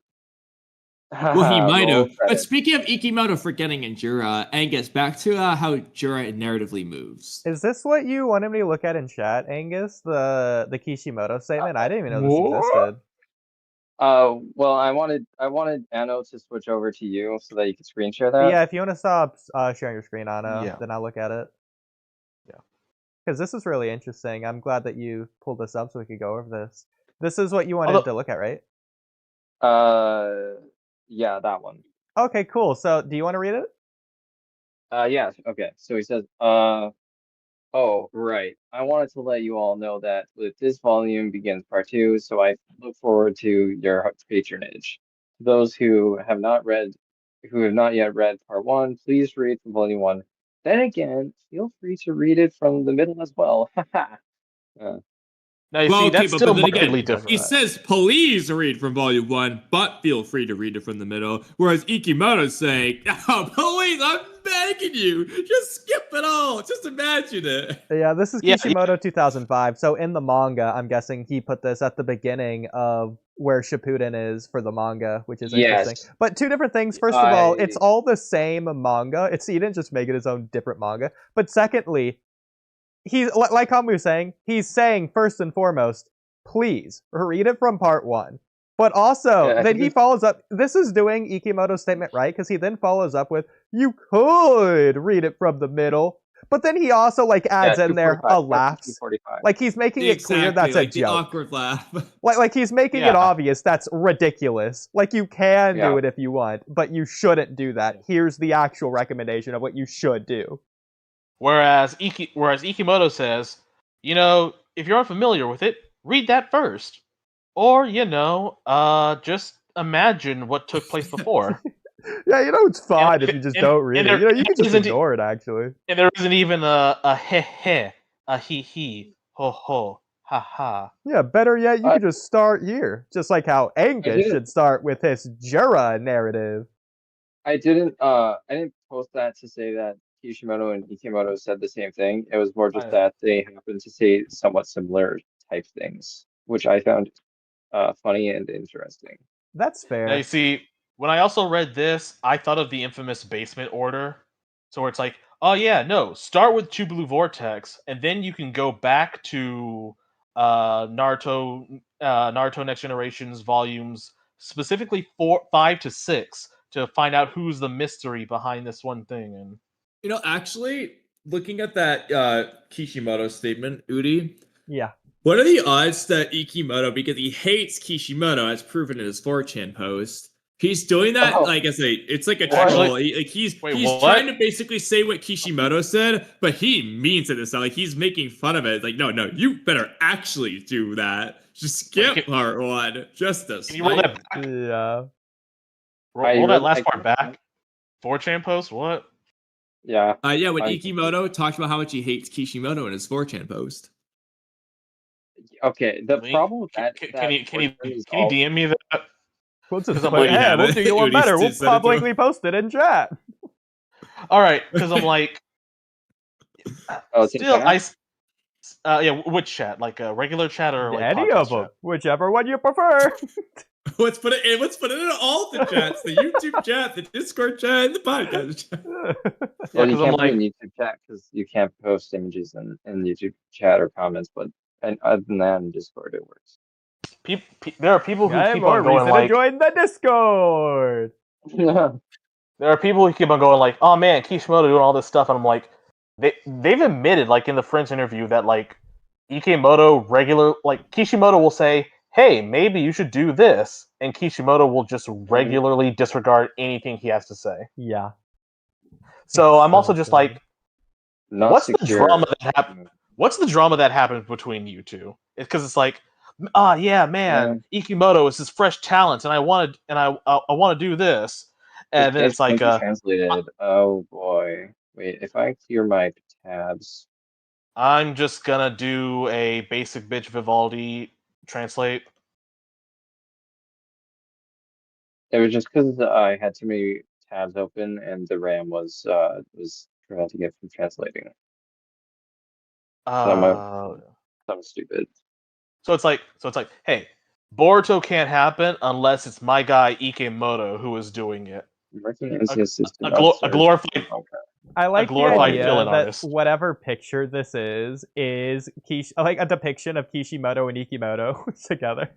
Well, he might Roll have. But credits. speaking of Ikimoto forgetting in Jura, Angus, back to how Jura narratively moves. Is this what you wanted me to look at in chat, Angus? The Kishimoto statement? I didn't even know this What? existed. Well, I wanted Anno to switch over to you so that you could screen share But that. yeah, if you want to stop sharing your screen, Anna, Yeah. then I'll look at it. Yeah. Because this is really interesting. I'm glad that you pulled this up so we could go over this. This is what you wanted Although- to look at, right? Yeah, that one. Okay, cool. So, do you want to read it? Yeah, okay. So he says, oh, right. I wanted to let you all know that with this volume begins part 2, so I look forward to your patronage. Those who have not yet read part 1, please read from volume 1. Then again, feel free to read it from the middle as well. Haha. Now you Well, see, okay, that's but still then again, markedly he different. says please read from volume 1, but feel free to read it from the middle. Whereas Ikimoto's saying, oh, please, I'm begging you, just skip it all. Just imagine it. Yeah, this is Yeah, Kishimoto 2005. So in the manga, I'm guessing he put this at the beginning of where Shippuden is for the manga, which is interesting. Yes. But two different things. First of all, it's all the same manga. He didn't just make it his own different manga. But secondly, like Kamui was saying, he's saying first and foremost, please read it from part 1. But also, Yeah, I then think he it's- follows up. This is doing Ikimoto's statement right, because he then follows up with, "You could read it from the middle," but then he also like adds in there a 245. laughs. 245. Like he's making it clear Exactly, that's a like the joke. awkward laugh. Like he's making it Yeah. obvious that's ridiculous. Like you can Yeah. do it if you want, but you shouldn't do that. Here's the actual recommendation of what you should do. Whereas Ikimoto says, if you're unfamiliar with it, read that first. Or, just imagine what took place before. Yeah, it's fine if you just don't read it. You can just isn't- ignore it, actually. And there isn't even a he he, a he he, ho ho, ha ha. Yeah, better yet, you could just start here. Just like how Angus didn't- should start with his Jura narrative. I didn't post that to say that Kishimoto and Ikimoto said the same thing. It was more just that they happened to say somewhat similar type things, which I found funny and interesting. That's fair. Now, you see, when I also read this, I thought of the infamous basement order. So where it's like, oh yeah, no, start with Two Blue Vortex, and then you can go back to Naruto Next Generation's volumes, specifically 5 to 6, to find out who's the mystery behind this one thing. And Actually, looking at that Kishimoto statement, Oodie, Yeah. what are the odds that Ikimoto, because he hates Kishimoto, as proven in his 4chan post, he's doing that it's like a troll. He's what? trying to basically say what Kishimoto said, but he means it this time. Like he's making fun of it. It's like, no, you better actually do that. Just skip part 1. Just to Can you roll that back? Yeah. Roll that last part back. 4chan post? What? Yeah. Yeah, when Ikimoto talked about how much he hates Kishimoto in his 4chan post. Okay, the Link? problem with that Can you is DM me that? We'll just I'm put, like, hey, we'll do you one Udi's better. We'll just send it to him. publicly post it in chat. All right, because I'm like, it's in still, chat? which chat? Like a regular chat or like Any podcast of them, chat? whichever one you prefer. Let's put it in all the chats: the YouTube chat, the Discord chat, and the podcast chat. Yeah, you 'cause I'm can't put it in like- YouTube chat because you can't post images in YouTube chat or comments, but other than that, in Discord it works. There are people who Yeah, keep more on going reason to like, join the Discord. there are people who keep on going like, oh man, Kishimoto doing all this stuff, and I'm like, they've admitted like in the French interview that like Kishimoto will say, hey, maybe you should do this, and Kishimoto will just regularly disregard anything he has to say. Yeah. So I'm also so just funny. like, Not what's the secure. drama that happened? What's the drama that happens between you two? It's because it's like, yeah, man, Ikimoto is his fresh talent, and I want to do this, and then it's like, translated. Oh boy, wait. If I clear my tabs, I'm just gonna do a basic bitch Vivaldi translate. it was just because I had too many tabs open and the RAM was preventing it from translating. I'm stupid. So it's like, hey, Boruto can't happen unless it's my guy Ikimoto who is doing it. Working as the assistant. A glorified. I like the glorified idea villain that artist. whatever picture this is like a depiction of Kishimoto and Ikimoto together.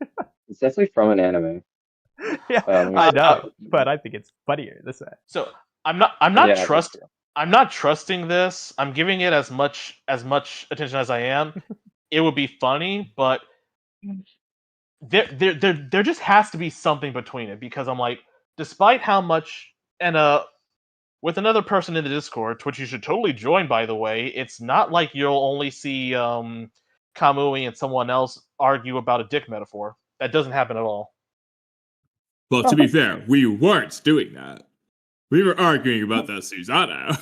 It's definitely from an anime. Yeah, I know, but I think it's funnier this way. So I'm not Yeah, I'm not trusting this. I'm giving it as much attention as I am. It would be funny, but there just has to be something between it, because I'm like, despite how much, and with another person in the Discord, which you should totally join, by the way, it's not like you'll only see Kamui and someone else argue about a dick metaphor. That doesn't happen at all. Well, to be fair, we weren't doing that. We were arguing about the Susanoo.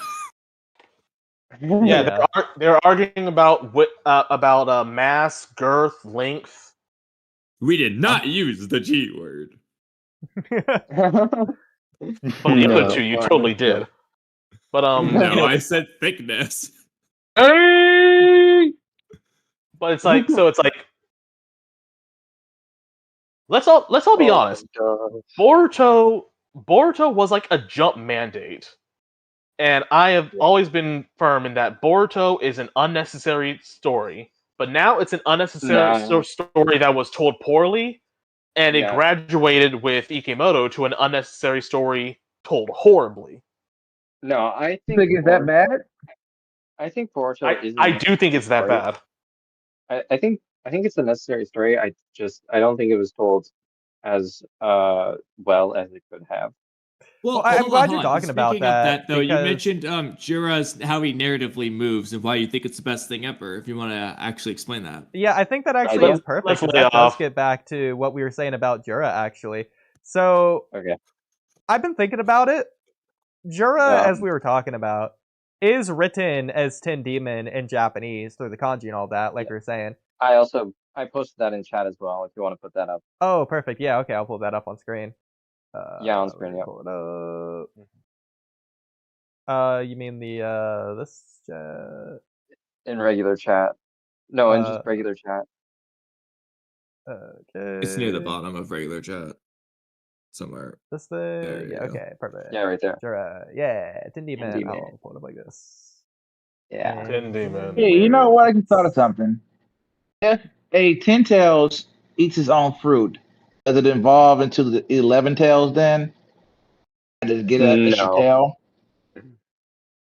Yeah, they're arguing about mass, girth, length. We did not use the G word. Well, the other two, you totally did. But No, I said thickness. but it's like, let's all be honest. Boruto was like a jump mandate. And I have always been firm in that Boruto is an unnecessary story. But now it's an unnecessary story that was told poorly. and it Yeah. graduated with Ikimoto to an unnecessary story told horribly. No, I You think think it's that bad? I think Boruto is a I do think necessary it's that story. bad. I think it's a necessary story. I don't think it was told as well as it could have. Well, I'm hold glad on, you're hold on. talking about Speaking of that, though, you because- mentioned Jura's how he narratively moves and why you think it's the best thing ever. If you want to actually explain that. Yeah, I think that actually Idea? is perfect. Let's 'Cause lay that does off. get back to what we were saying about Jura, actually. So Okay. I've been thinking about it. Jura, Yeah. as we were talking about, is written as Tin Demon in Japanese through the kanji and all that, like we were saying. I posted that in chat as well. If you want to put that up. Oh, perfect. Yeah, okay, I'll pull that up on screen. Yeah, on screen. Let me Yeah. pull it up. You mean the this chat? In regular chat. No, in just Uh, regular chat. Okay. It's near the bottom of regular chat, somewhere. This thing. There you Yeah. go. Okay. Perfect. Yeah, right there. Jura. Yeah. Tin Demon. Demon. I'll pull it up like this. Yeah. Tin Demon. Hey, you know what? I just thought of something. If a 10 tails eats its own fruit, does it evolve into the 11 tails then? Does it get an extra No. tail?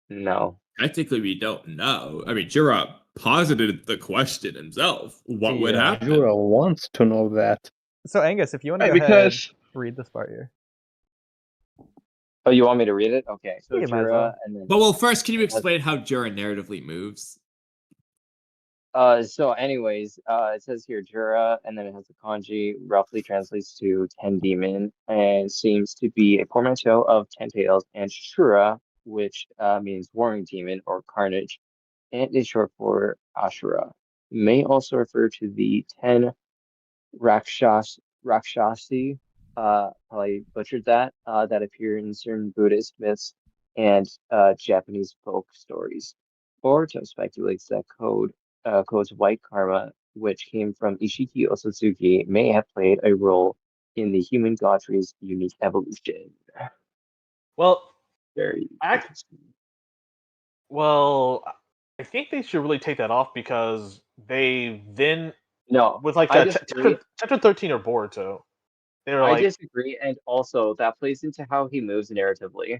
No. Technically, we don't know. I mean, Jura posited the question himself. What would Yeah. happen? Jura wants to know that. So Angus, if you want to Hey, go ahead, because read this part here. Oh, you want me to read it? Okay. So Yeah, you might as Jura, well. and then But well, first, can you explain how Jura narratively moves? so anyways, it says here Jura, and then it has the kanji, roughly translates to 10 demon, and seems to be a portmanteau of 10 tails and Shura, which means warring demon or carnage, and is short for Ashura. May also refer to the 10 Rakshasi, probably butchered that, that appear in certain Buddhist myths and Japanese folk stories. Boruto speculates that Code's white karma, which came from Ishiki Osatsuki, may have played a role in the human god tree's unique evolution. Well, Very Act- interesting. well, I think they should really take that off because they then No, with like I chapter, disagree. chapter 13 or Boruto, they were I like, disagree, and also that plays into how he moves narratively.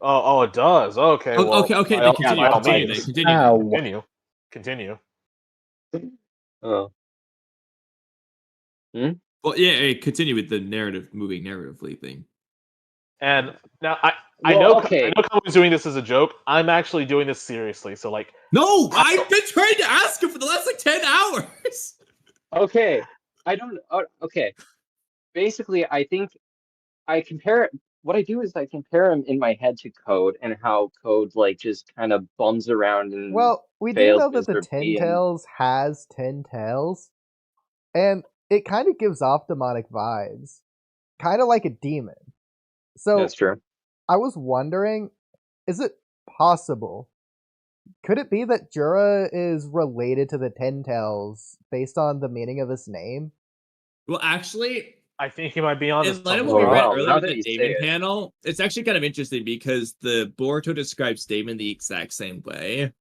oh, it does. Okay, Oh, well, okay, by then all- continue, by all continue, means, then continue. Ow. continue. Oh. Well, yeah, continue with the moving narratively thing. And now I Well, know okay. I know Kamui's doing this as a joke. I'm actually doing this seriously. So like, No, I've been trying to ask him for the last like 10 hours. Okay, I don't. Okay, basically, I think I compare. What I do is I compare him in my head to Code and how Code like just kind of bums around and Well, we do fails know that the miserably. 10 tails has 10 tails, and it kind of gives off demonic vibes, kind of like a demon. So That's true. I was wondering, is it possible? Could it be that Jura is related to the Ten Tails based on the meaning of his name? Well, actually, I think he might be on. in light of what we read Wow, earlier now in that the you say Damon it. panel, it's actually kind of interesting because the Boruto describes Damon the exact same way,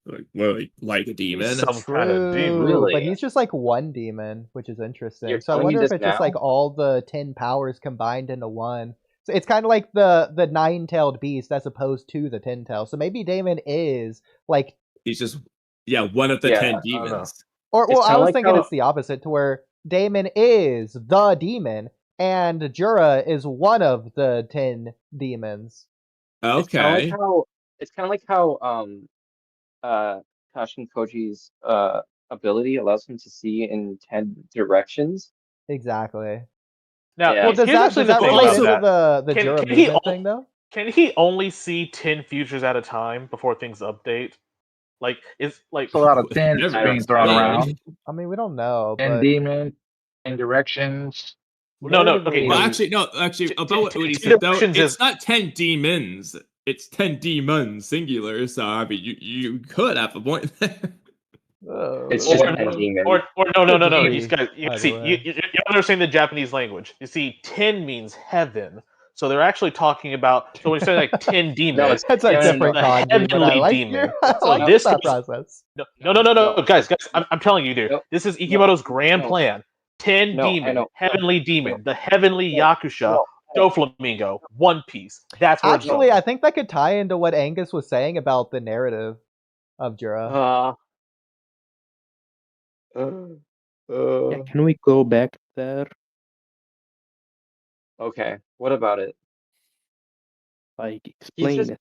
like a demon. Some kind of demon. Really? But he's just like one demon, which is interesting. You're So I telling me wonder if this it's just now? like all the 10 powers combined into one. So it's kind of like the nine-tailed beast as opposed to the 10 tails. So maybe Damon is like, He's just one of the Yeah, 10 I don't know. demons. or It's well, I kinda was like thinking how- it's the opposite, to where Damon is the demon and Jura is one of the 10 demons. It's kind of Okay. like how Kashin Koji's ability allows him to see in 10 directions. Exactly. Now, Yeah. Well, does here's that actually does that the thing relate about into that. the Can- Jura can he movement al- thing though? Can he only see 10 futures at a time before things update? Like, it's like it's a lot of 10 Never being thrown explained. around. I mean, we don't know, And but demon, and directions. no. Okay, narratively- Well, no. actually, about what Oodie 10 said, though, directions it's is- not 10 demons. It's 10 demons, singular. So, I mean, you could have a point there. It's uh, just Or- 10 demons. Or no. Could You be, guys, you either see, way. you understand the Japanese language. You see, 10 means heaven. So they're actually talking about. So when you say like 10 demons, that's a No, no, different no. kanji, but I Heavenly like demon. your I So like this that goes- process. no, No. guys, I'm telling you, dude. No. This is Ikimoto's grand No. plan. Ten No, I Demon, know. Heavenly Demon, the Heavenly No, Yakusha, no. Doflamingo, One Piece. That's where Actually, it's I going. think that could tie into what Angus was saying about the narrative of Jura. Yeah, can we go back there? Okay, what about it? Like, He's explain just it.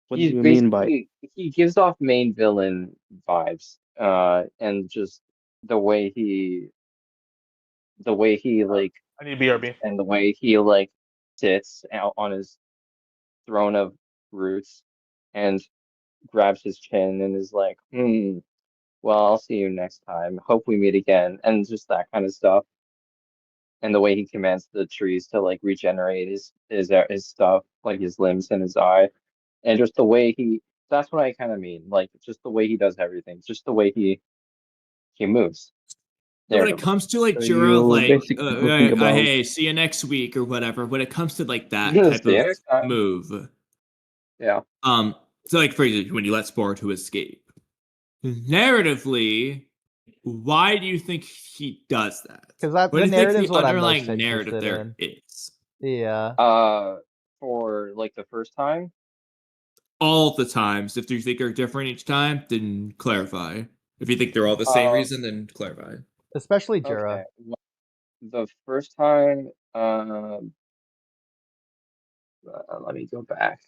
What do he's you mean by basically he gives off main villain vibes. And just the way he like I need BRB. and the way he like sits out on his throne of roots and grabs his chin and is like, well, I'll see you next time. Hope we meet again. And just that kind of stuff. And the way he commands the trees to like regenerate his stuff, like his limbs and his eye. And just the way that's what I kind of mean. Like just the way he does everything. Just the way he moves. So when it Narratively. comes to like so Jura, you like basically talking about hey, see you next week or whatever. When it comes to like that See type you of next time. move, Yeah. so like for example, when you let Boruto escape, narratively, why do you think he does that? Because What do the you think narrative's the what I'm most underlying narrative interested there in. is? Yeah. For like the first time. All the times, if you think are different each time, then clarify. If you think they're all the same reason, then clarify. Especially Okay. Jura. The first time, let me go back.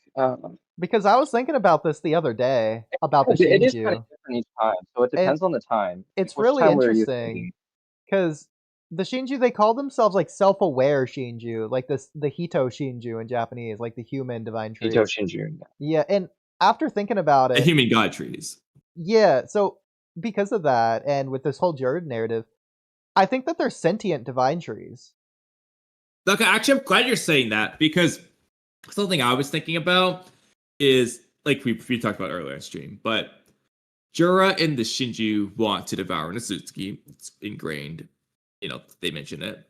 Because I was thinking about this the other day about the It is kind of Shinju. different each time, so it And depends on the time. Like, it's which really time were you interesting thinking? because the Shinju, they call themselves like self-aware Shinju, like the Hito Shinju in Japanese, like the human divine tree. Ito Shinju. Yeah, and after thinking about The it, human god trees. yeah, so because of that, and with this whole Jurd narrative, I think that they're sentient divine trees. Look, actually, I'm glad you're saying that because something I was thinking about is like we talked about earlier in stream, but Jura and the Shinju want to devour Natsuki. It's ingrained. You know, they mention it.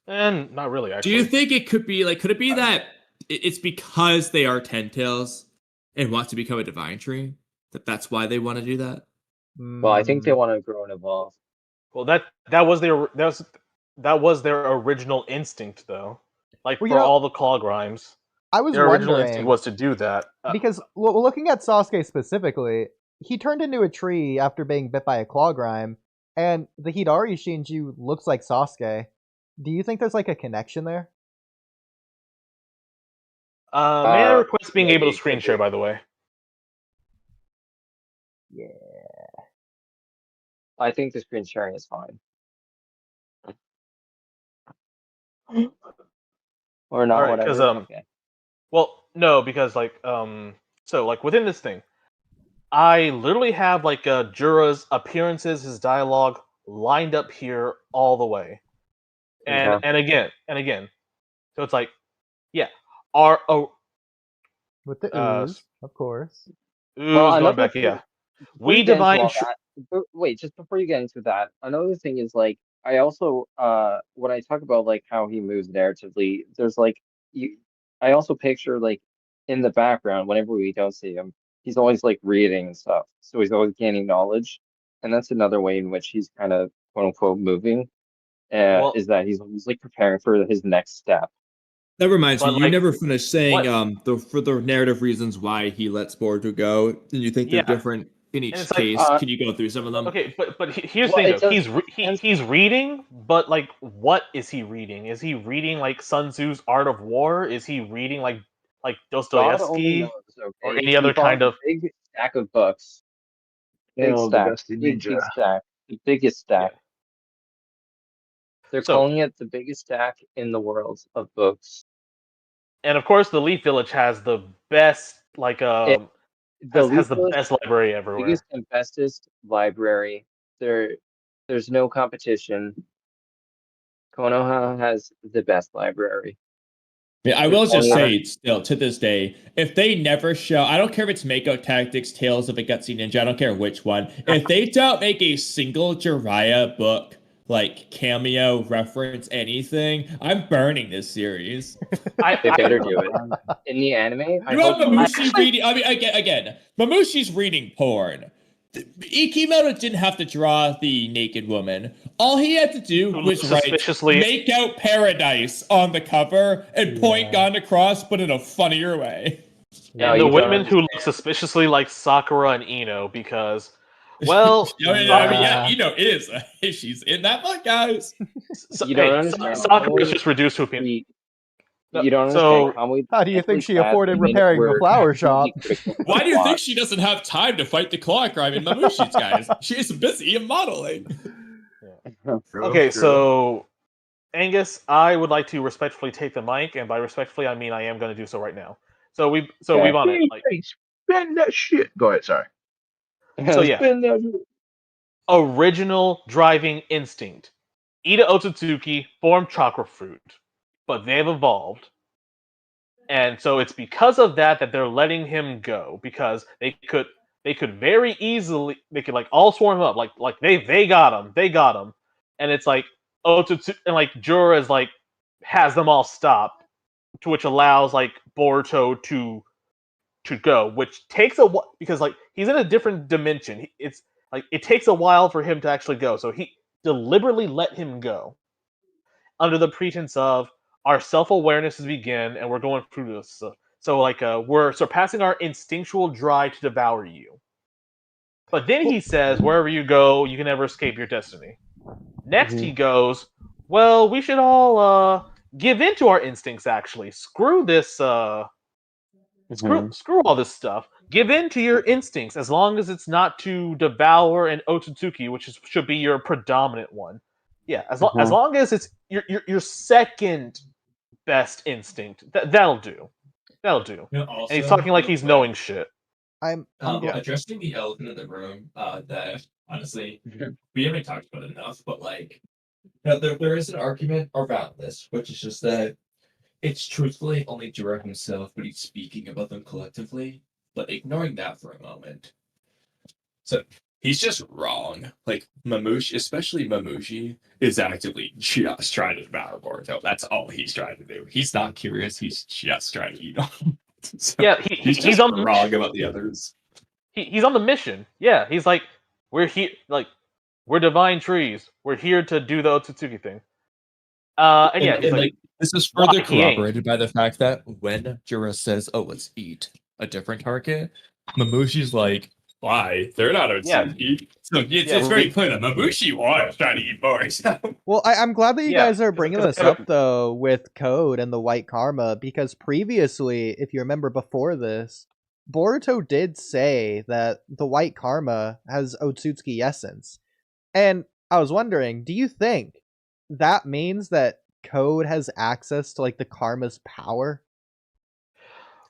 And not really, actually. Do you think it could be like, could it be that it's because they are Ten Tails and want to become a divine tree? That's why they want to do that? Well, I think they Mm. want to grow and evolve. Well, that was their original instinct, though. Like Well, for all the Clog rhymes, I was their original instinct wondering was to do that. because looking at Sasuke specifically, he turned into a tree after being bit by a claw grime, and the Hidari Shinju looks like Sasuke. Do you think there's like a connection there? May I request being able maybe, to screen could be. share, by the way? Yeah. I think the screen sharing is fine. Or not, Alright, whatever. 'cause, Okay. Well, no, because so like within this thing, I literally have like Jura's appearances, his dialogue lined up here all the way, and Okay. and again. So it's like, yeah, our With the uh, ooze, of course. Well, going another back, thing, yeah. before you We get into divine. all that, wait, just before you get into that, another thing is like I also when I talk about like how he moves narratively, there's like I also picture like in the background whenever we don't see him, he's always like reading and stuff. So he's always gaining knowledge. And that's another way in which he's kind of quote unquote moving, Well, is that he's always like preparing for his next step. That reminds me, But, you like, never finished saying what? for the narrative reasons why he lets Boruto go, and you think they're Yeah. different in each it's like, case. Can you go through some of them? okay, but here's Well, the it thing though. does depends. He's reading, but like, what is he reading? Is he reading like Sun Tzu's Art of War? Is he reading like God only knows, Dostoevsky or okay? any He other bought kind a of? big stack of books. Big Hail the stack. Dusty Big Ninja. stack. The biggest stack. Yeah. They're So, calling it the biggest stack in the world of books. and of course, the Leaf Village has the best The has Leaf the Village, best library everywhere. biggest and bestest library. There's no competition. Konoha has the best library. Yeah, I They're will just calling say, it- still to this day, if they never show, I don't care if it's Mako Tactics, Tales of a Gutsy Ninja, I don't care which one. If they don't make a single Jiraiya book, like cameo, reference, anything, I'm burning this series. they better do it. In the anime, I You have hope Mamushi reading, I mean, again, Mamushi's reading porn. Ikimoto didn't have to draw the naked woman. All he had to do was write Suspiciously- "Make out paradise" on the cover and point Yeah. Gon across, but in a funnier way. No, And the you don't women who look understand. suspiciously like Sakura and Ino because, well, Yeah, she's in that book, guys. You don't understand. Sakura's just reduced to a pin. You don't So- understand. Kamui How do you think technically she afforded sad women repairing the were flower absolutely shop? critical to Why the do you plot. think she doesn't have time to fight the claw crime in Mamushi's, guys? She's busy in modeling. Okay, so Angus, I would like to respectfully take the mic, and by respectfully, I mean I am going to do so right now. So we've on it. Like, Hey, spend that shit. Go ahead. Sorry. So, yeah. Spin that- original driving instinct. Ida Otsutsuki formed chakra fruit, but they've evolved. And so it's because of that that they're letting him go, because they could very easily, they could like all swarm him up, like they got him, and it's like Otsutsuki and like Jura is like has them all stop, to which allows like Boruto to go, which takes a while because like he's in a different dimension. It's like it takes a while for him to actually go, so he deliberately let him go under the pretense of our self-awareness has begun and we're going through this. So like we're surpassing our instinctual drive to devour you. But then he says, wherever you go, you can never escape your destiny. Next he goes, well, we should all give in to our instincts actually. Screw this screw all this stuff. Give in to your instincts as long as it's not to devour an Otsutsuki, which should be your predominant one. Yeah, as long as it's your second best instinct, that'll do. That'll do. You know, also, And he's talking like real he's quick, knowing shit. I'm addressing the elephant in the room. That honestly we haven't talked about enough, but like, there is an argument around this, which is just that it's truthfully only Jura himself, but he's speaking about them collectively. But ignoring that for a moment, so he's just wrong. Like Mamushi, especially Mamushi, is actively just trying to devour Boruto. That's all he's trying to do. He's not curious. He's just trying to eat him. So Yeah, he's on the wrong mission. about the others. He's on the mission. Yeah, he's like, we're here. Like, we're divine trees. We're here to do the Otsutsuki thing. And yeah, it's like this is further why he ain't. corroborated by the fact that when Jura says, "Oh, let's eat a different target," Mamushi's like, "Why? They're not Otsutsuki." So it's very clear that Mamushi was trying to eat more. So. Well, I'm glad that you guys are bringing 'cause this up, though, with Code and the White Karma, because previously, if you remember before this, Boruto did say that the White Karma has Otsutsuki essence. And I was wondering, do you think that means that Code has access to, like, the Karma's power?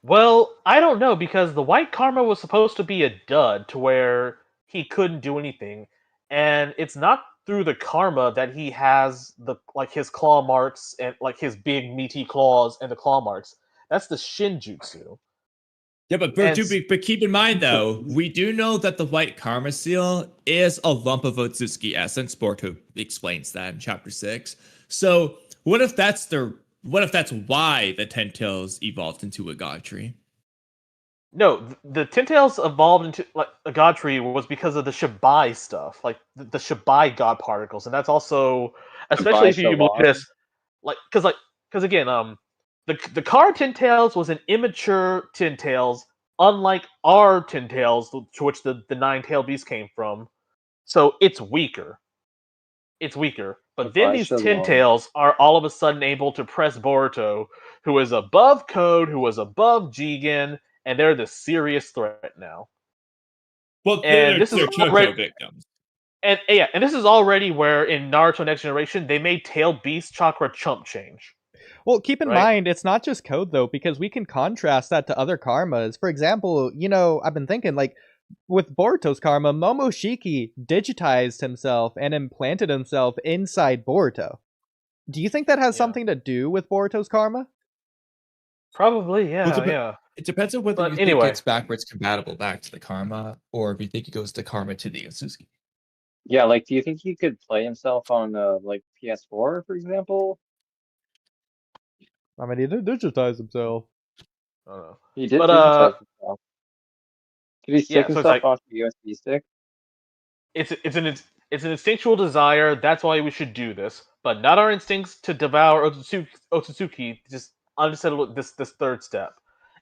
Well, I don't know, because the White Karma was supposed to be a dud to where he couldn't do anything, and it's not through the Karma that he has his claw marks and like his big meaty claws and the claw marks. That's the Shinjutsu. Yeah, but keep in mind though, we do know that the White Karma Seal is a lump of Otsutsuki essence. Boruto explains that in chapter 6. So what if that's why the Ten Tails evolved into a god tree? No, the Ten Tails evolved into like a god tree was because of the Shibai stuff, like the Shibai god particles, and that's also, especially if you look at this, because again, the Car Ten Tails was an immature Ten Tails, unlike our Ten Tails, to which the Nine Tailed Beast came from. So it's weaker. It's weaker. But then these Ten Tails are all of a sudden able to press Boruto, who is above Code, who was above Jigen, and they're the serious threat now. Well, and this is already, victims. And this is already where in Naruto Next Generation they made Tailed Beast Chakra chump change. Well, keep in mind, it's not just Code, though, because we can contrast that to other karmas. For example, I've been thinking, like, with Boruto's karma, Momoshiki digitized himself and implanted himself inside Boruto. Do you think that has something to do with Boruto's karma? Probably, yeah. It depends on whether you think it's backwards compatible back to the karma, or if you think it goes to karma to the Otsutsuki. Yeah, like, do you think he could play himself on, like, PS4, for example? I mean, he did digitize himself. I don't know. He did digitize himself. Could he stick himself off the USB stick? it's an instinctual desire. That's why we should do this, but not our instincts to devour Otsutsuki. Just unsettle this third step,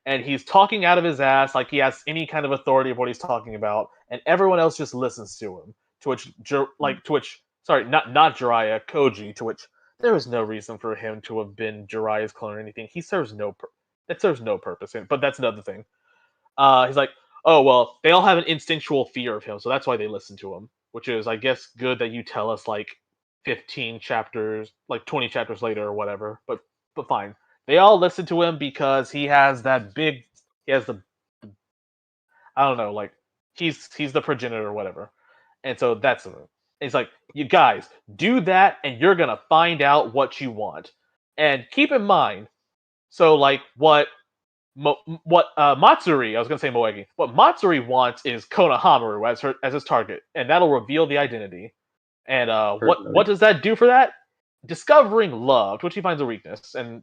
and he's talking out of his ass like he has any kind of authority of what he's talking about, and everyone else just listens to him. Sorry, not Jiraiya, Koji. To which there is no reason for him to have been Jiraiya's clone or anything. He serves that serves no purpose. But that's another thing. He's like, oh well, they all have an instinctual fear of him, so that's why they listen to him. Which is, I guess, good that you tell us like 15 chapters, like 20 chapters later or whatever. But fine, they all listen to him because he has the I don't know, like he's the progenitor or whatever, and so that's it. He's like, you guys do that, and you're gonna find out what you want. And keep in mind, so like what Matsuri, I was gonna say Moegi. What Matsuri wants is Konohamaru as his target, and that'll reveal the identity. And what does that do for that? Discovering love, which he finds a weakness, and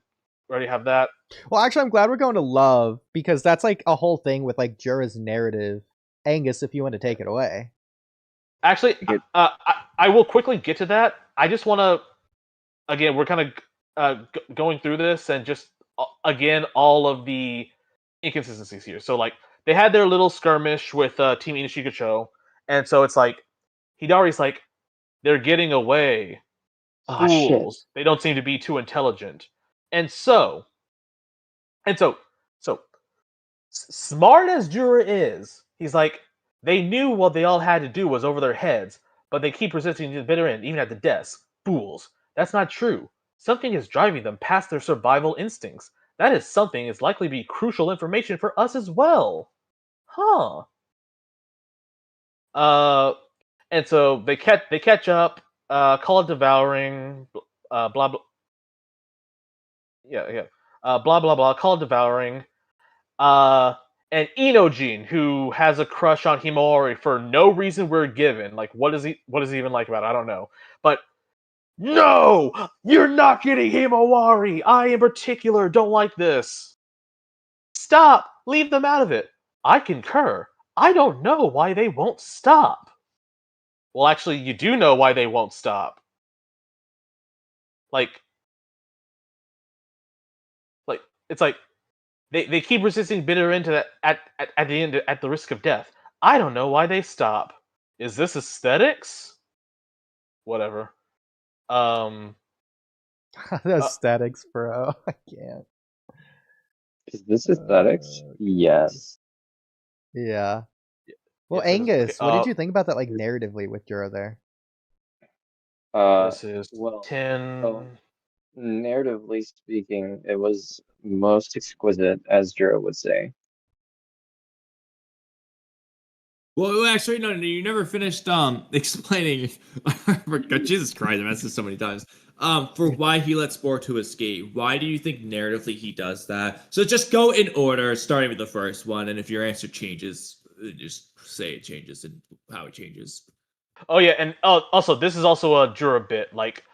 we already have that. Well, actually, I'm glad we're going to love, because that's like a whole thing with like Jura's narrative. Angus, if you want to take it away. Actually, I will quickly get to that. I just want to, again, we're kind of going through this and just again all of the inconsistencies here. So like they had their little skirmish with Team Inishikacho, and so it's like Hidari's like, they're getting away. Fools. Shit. They don't seem to be too intelligent. And so smart as Jura is, he's like, they knew what they all had to do was over their heads, but they keep resisting to the bitter end, even at the desk. Fools. That's not true. Something is driving them past their survival instincts. That is something is likely to be crucial information for us as well. Huh. And so they catch up, call it devouring, blah blah. Yeah. Blah blah blah. Call it devouring. And Inojin, who has a crush on Himawari for no reason we're given. Like, what is he even like about it? I don't know. But no, you're not getting Himawari. I in particular don't like this. Stop. Leave them out of it. I concur. I don't know why they won't stop. Well, actually, you do know why they won't stop. Like it's like they keep resisting bitter into that at the end at the risk of death. I don't know why they stop. Is this aesthetics? Whatever. Aesthetics, bro. I can't. Is this aesthetics? Yes. Yeah. Well, Yes, Angus, okay, what did you think about that, like, narratively with Jura there? This is 10. Narratively speaking, it was most exquisite, as Jura would say. Well, actually, no, you never finished explaining. Jesus Christ, I've asked this so many times. For why he lets Boruto escape. Why do you think narratively he does that? So just go in order, starting with the first one, and if your answer changes, just say it changes and how it changes. Oh yeah, and also this is also a Jura bit. Like,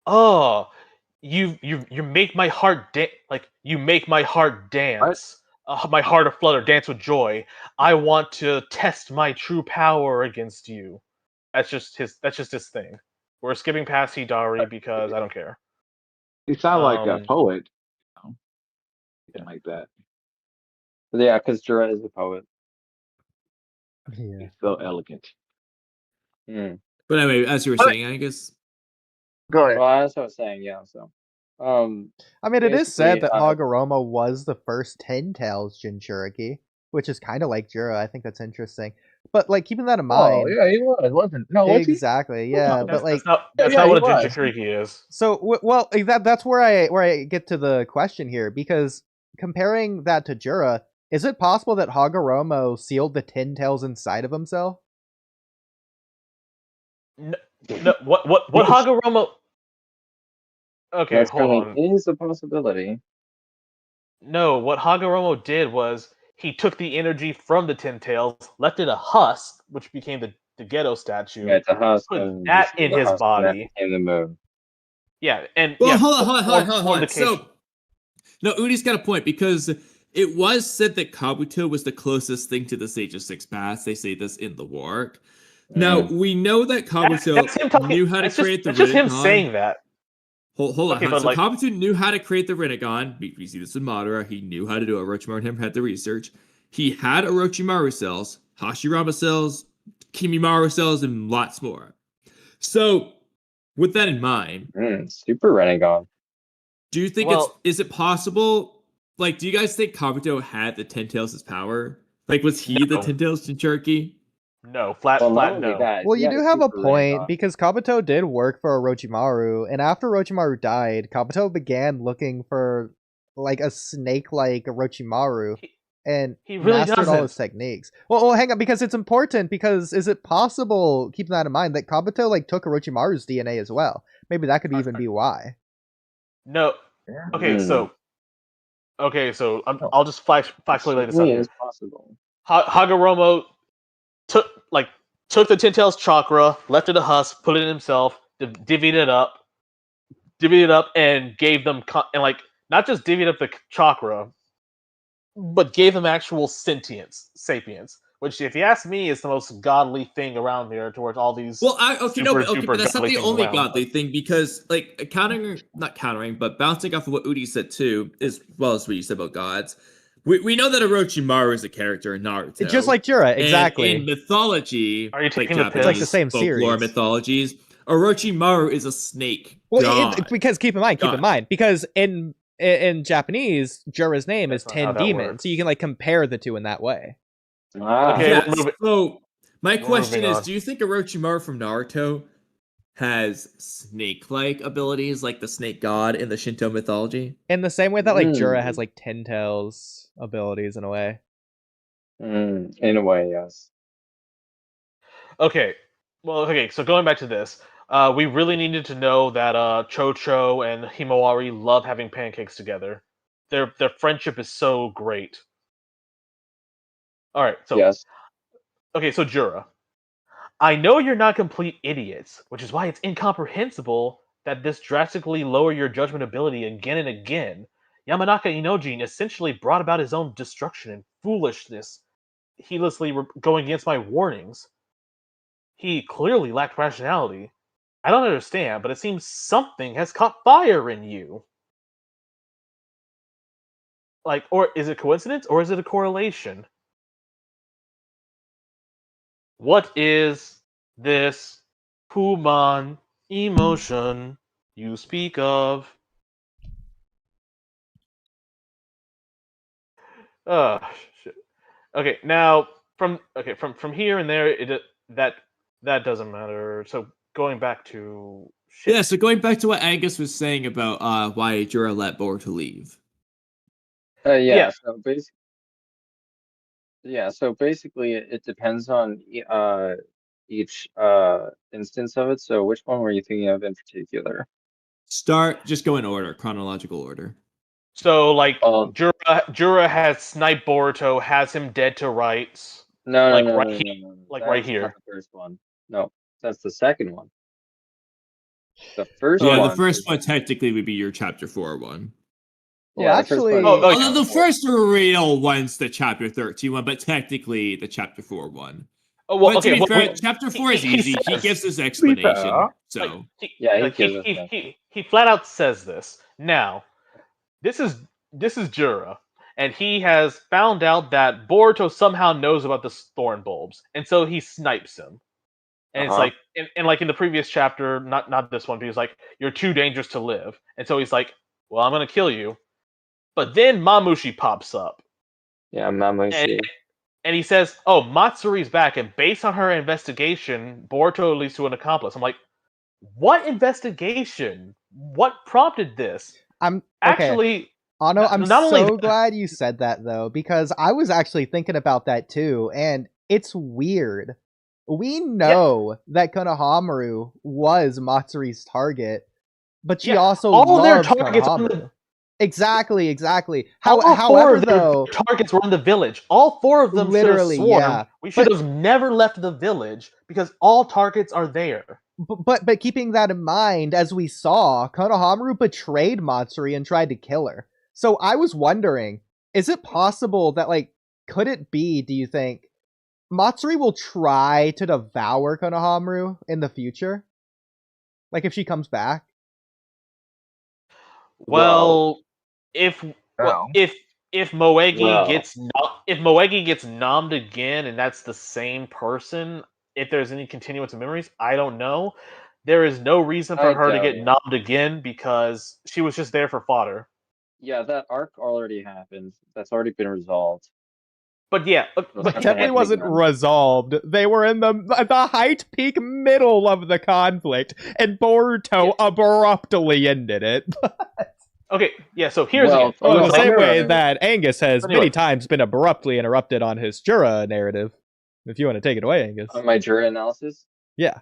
oh, you make my heart you make my heart dance. My heart aflutter, dance with joy. I want to test my true power against you. That's just his thing. We're skipping past Hidari because I don't care. You sound like a poet. Yeah, like that. Yeah, because Jura is a poet. Yeah. He's so elegant. But anyway, as you were saying, Angus. Go ahead. Well, that's what I was saying. Yeah. So, I mean, it is said that Hagoromo was the first 10 Tails Jinchuriki, which is kind of like Jura. I think that's interesting. But like keeping that in mind. Oh yeah, he was, wasn't? No, was he? Exactly. Yeah, No, but like that's not what a Jinchuriki is. So well, that's where I get to the question here, because comparing that to Jura, is it possible that Hagoromo sealed the 10 Tails inside of himself? No, what Hagoromo? Okay, that's hold on. Is a possibility. No, what Hagoromo did was he took the energy from the 10 Tails, left it a husk, which became the ghetto statue. Yeah, it's a husk. Put that in his body. In the moon. Yeah, and well, yeah, hold on. So, no, Oodie's got a point, because it was said that Kabuto was the closest thing to the Sage of Six Paths. They say this in the work. Now we know that Kabuto That's him talking. knew how to That's just, create the that's just him Rinnegan. saying that. Hold Okay, on. but So like- Kabuto knew how to create the Rinnegan. We see this with Madara. He knew how to do it. Orochimaru and him had the research. He had Orochimaru cells, Hashirama cells, Kimimaru cells, and lots more. So, with that in mind, Super Rinnegan. do you think is it possible? Like, do you guys think Kabuto had the Ten Tails' power? Like, was he the Ten Tails Jinchuriki? No, flat Not no. only that, Well, he you had do have a Super point Rinnegan. because Kabuto did work for Orochimaru, and after Orochimaru died, Kabuto began looking for like a snake-like Orochimaru, and he really mastered all doesn't. his techniques. Well, hang on, because it's important. Because is it possible, keeping that in mind, that Kabuto like took Orochimaru's DNA as well? Maybe that could even be why. No. Okay, so I'll just factually lay this out Certainly here. is possible. Hagoromo took the Ten Tails chakra, left it a husk, put it in himself, divvied it up, and gave them and like not just divvied up the chakra, but gave them actual sentience, sapience. Which, if you ask me, is the most godly thing around here towards all these. Well, super but that's not godly the things only around, godly thing because, like, not countering, but bouncing off of what Oodie said too, as well as what you said about gods. We know that Orochimaru is a character in Naruto, Just like Jura, exactly. And in mythology, Are you like taking the Japanese piss? It's like the same folklore series. mythologies, Orochimaru is a snake god. Because keep in mind, because in Japanese, Jura's name That's is not how Ten that Demons, works. so you can like compare the two in that way. Okay, Yes. we're moving- So my we're question moving is, on. do you think Orochimaru from Naruto has snake-like abilities like the snake god in the Shinto mythology? In the same way that like Jura has like Ten Tails abilities in a way. In a way, yes. Okay. Well, okay, so going back to this, we really needed to know that Chocho and Himawari love having pancakes together. Their friendship is so great. All right, so Yes. okay, so Jura, I know you're not complete idiots, which is why it's incomprehensible that this drastically lower your judgment ability again and again. Yamanaka Inojin essentially brought about his own destruction and foolishness, heedlessly going against my warnings. He clearly lacked rationality. I don't understand, but it seems something has caught fire in you. Like, or is it coincidence, or is it a correlation? What is this human emotion you speak of? Shit. Okay, now from here and there, that doesn't matter. So going back to shit. Yeah, so going back to what Angus was saying about why Jura let Boruto leave. Yeah. So basically, it depends on each instance of it. So which one were you thinking of in particular? Just go in order, chronological order. So like Oh. Jura has sniped Boruto, has him dead to rights. No, like no, right no, here, no, no, no. like That's right here. not the first one. No, that's the second one. The first Yeah, one. the first one technically would be your chapter 4 one. Well, Yeah, the first actually, one- Although the first real one's the chapter 13 one, but technically the chapter 4 one. Oh well, But okay. to be fair, chapter 4 is easy. He says- gives his explanation. fair. So Yeah, he gives us that. he flat out says this. Now, this is Jura, and he has found out that Boruto somehow knows about the thorn bulbs, and so he snipes him. And it's Uh-huh. like, and like in the previous chapter, not this one, but he's like, "You're too dangerous to live," and so he's like, "Well, I'm gonna kill you." But then Mamushi pops up, Yeah, Mamushi. and he says, "Oh, Matsuri's back, and based on her investigation, Boruto leads to an accomplice." I'm like, "What investigation? What prompted this?" I'm okay. Actually, Ano, I'm not only so that- glad you said that though, because I was actually thinking about that too, and it's weird. We know that Konohamaru was Matsuri's target, but she Yeah, also all their loved targets on Konohamaru. the- Exactly. all four However, of their though, targets were in the village. All four of them Literally, should have sworn yeah. we should have never left the village because all targets are there. but keeping that in mind, as we saw, Konohamaru betrayed Matsuri and tried to kill her. So I was wondering, is it possible that, like, could it be, do you think, Matsuri will try to devour Konohamaru in the future? Like, if she comes back? Well, if No. if Moegi Well. gets if Moegi gets nommed again, and that's the same person, if there's any continuance of memories, I don't know. There is no reason for I her to doubt get it. nommed again because she was just there for fodder. Yeah, that arc already happened. That's already been resolved. But yeah, It's but not It definitely happening wasn't again. resolved. They were in the height peak middle of the conflict, and Boruto abruptly ended it. okay, yeah. So here's Well, again. Well, in the Konohamaru- same way that Angus has Anyway. many times been abruptly interrupted on his Jura narrative. If you want to take it away, Angus. On my Jura analysis? Yeah.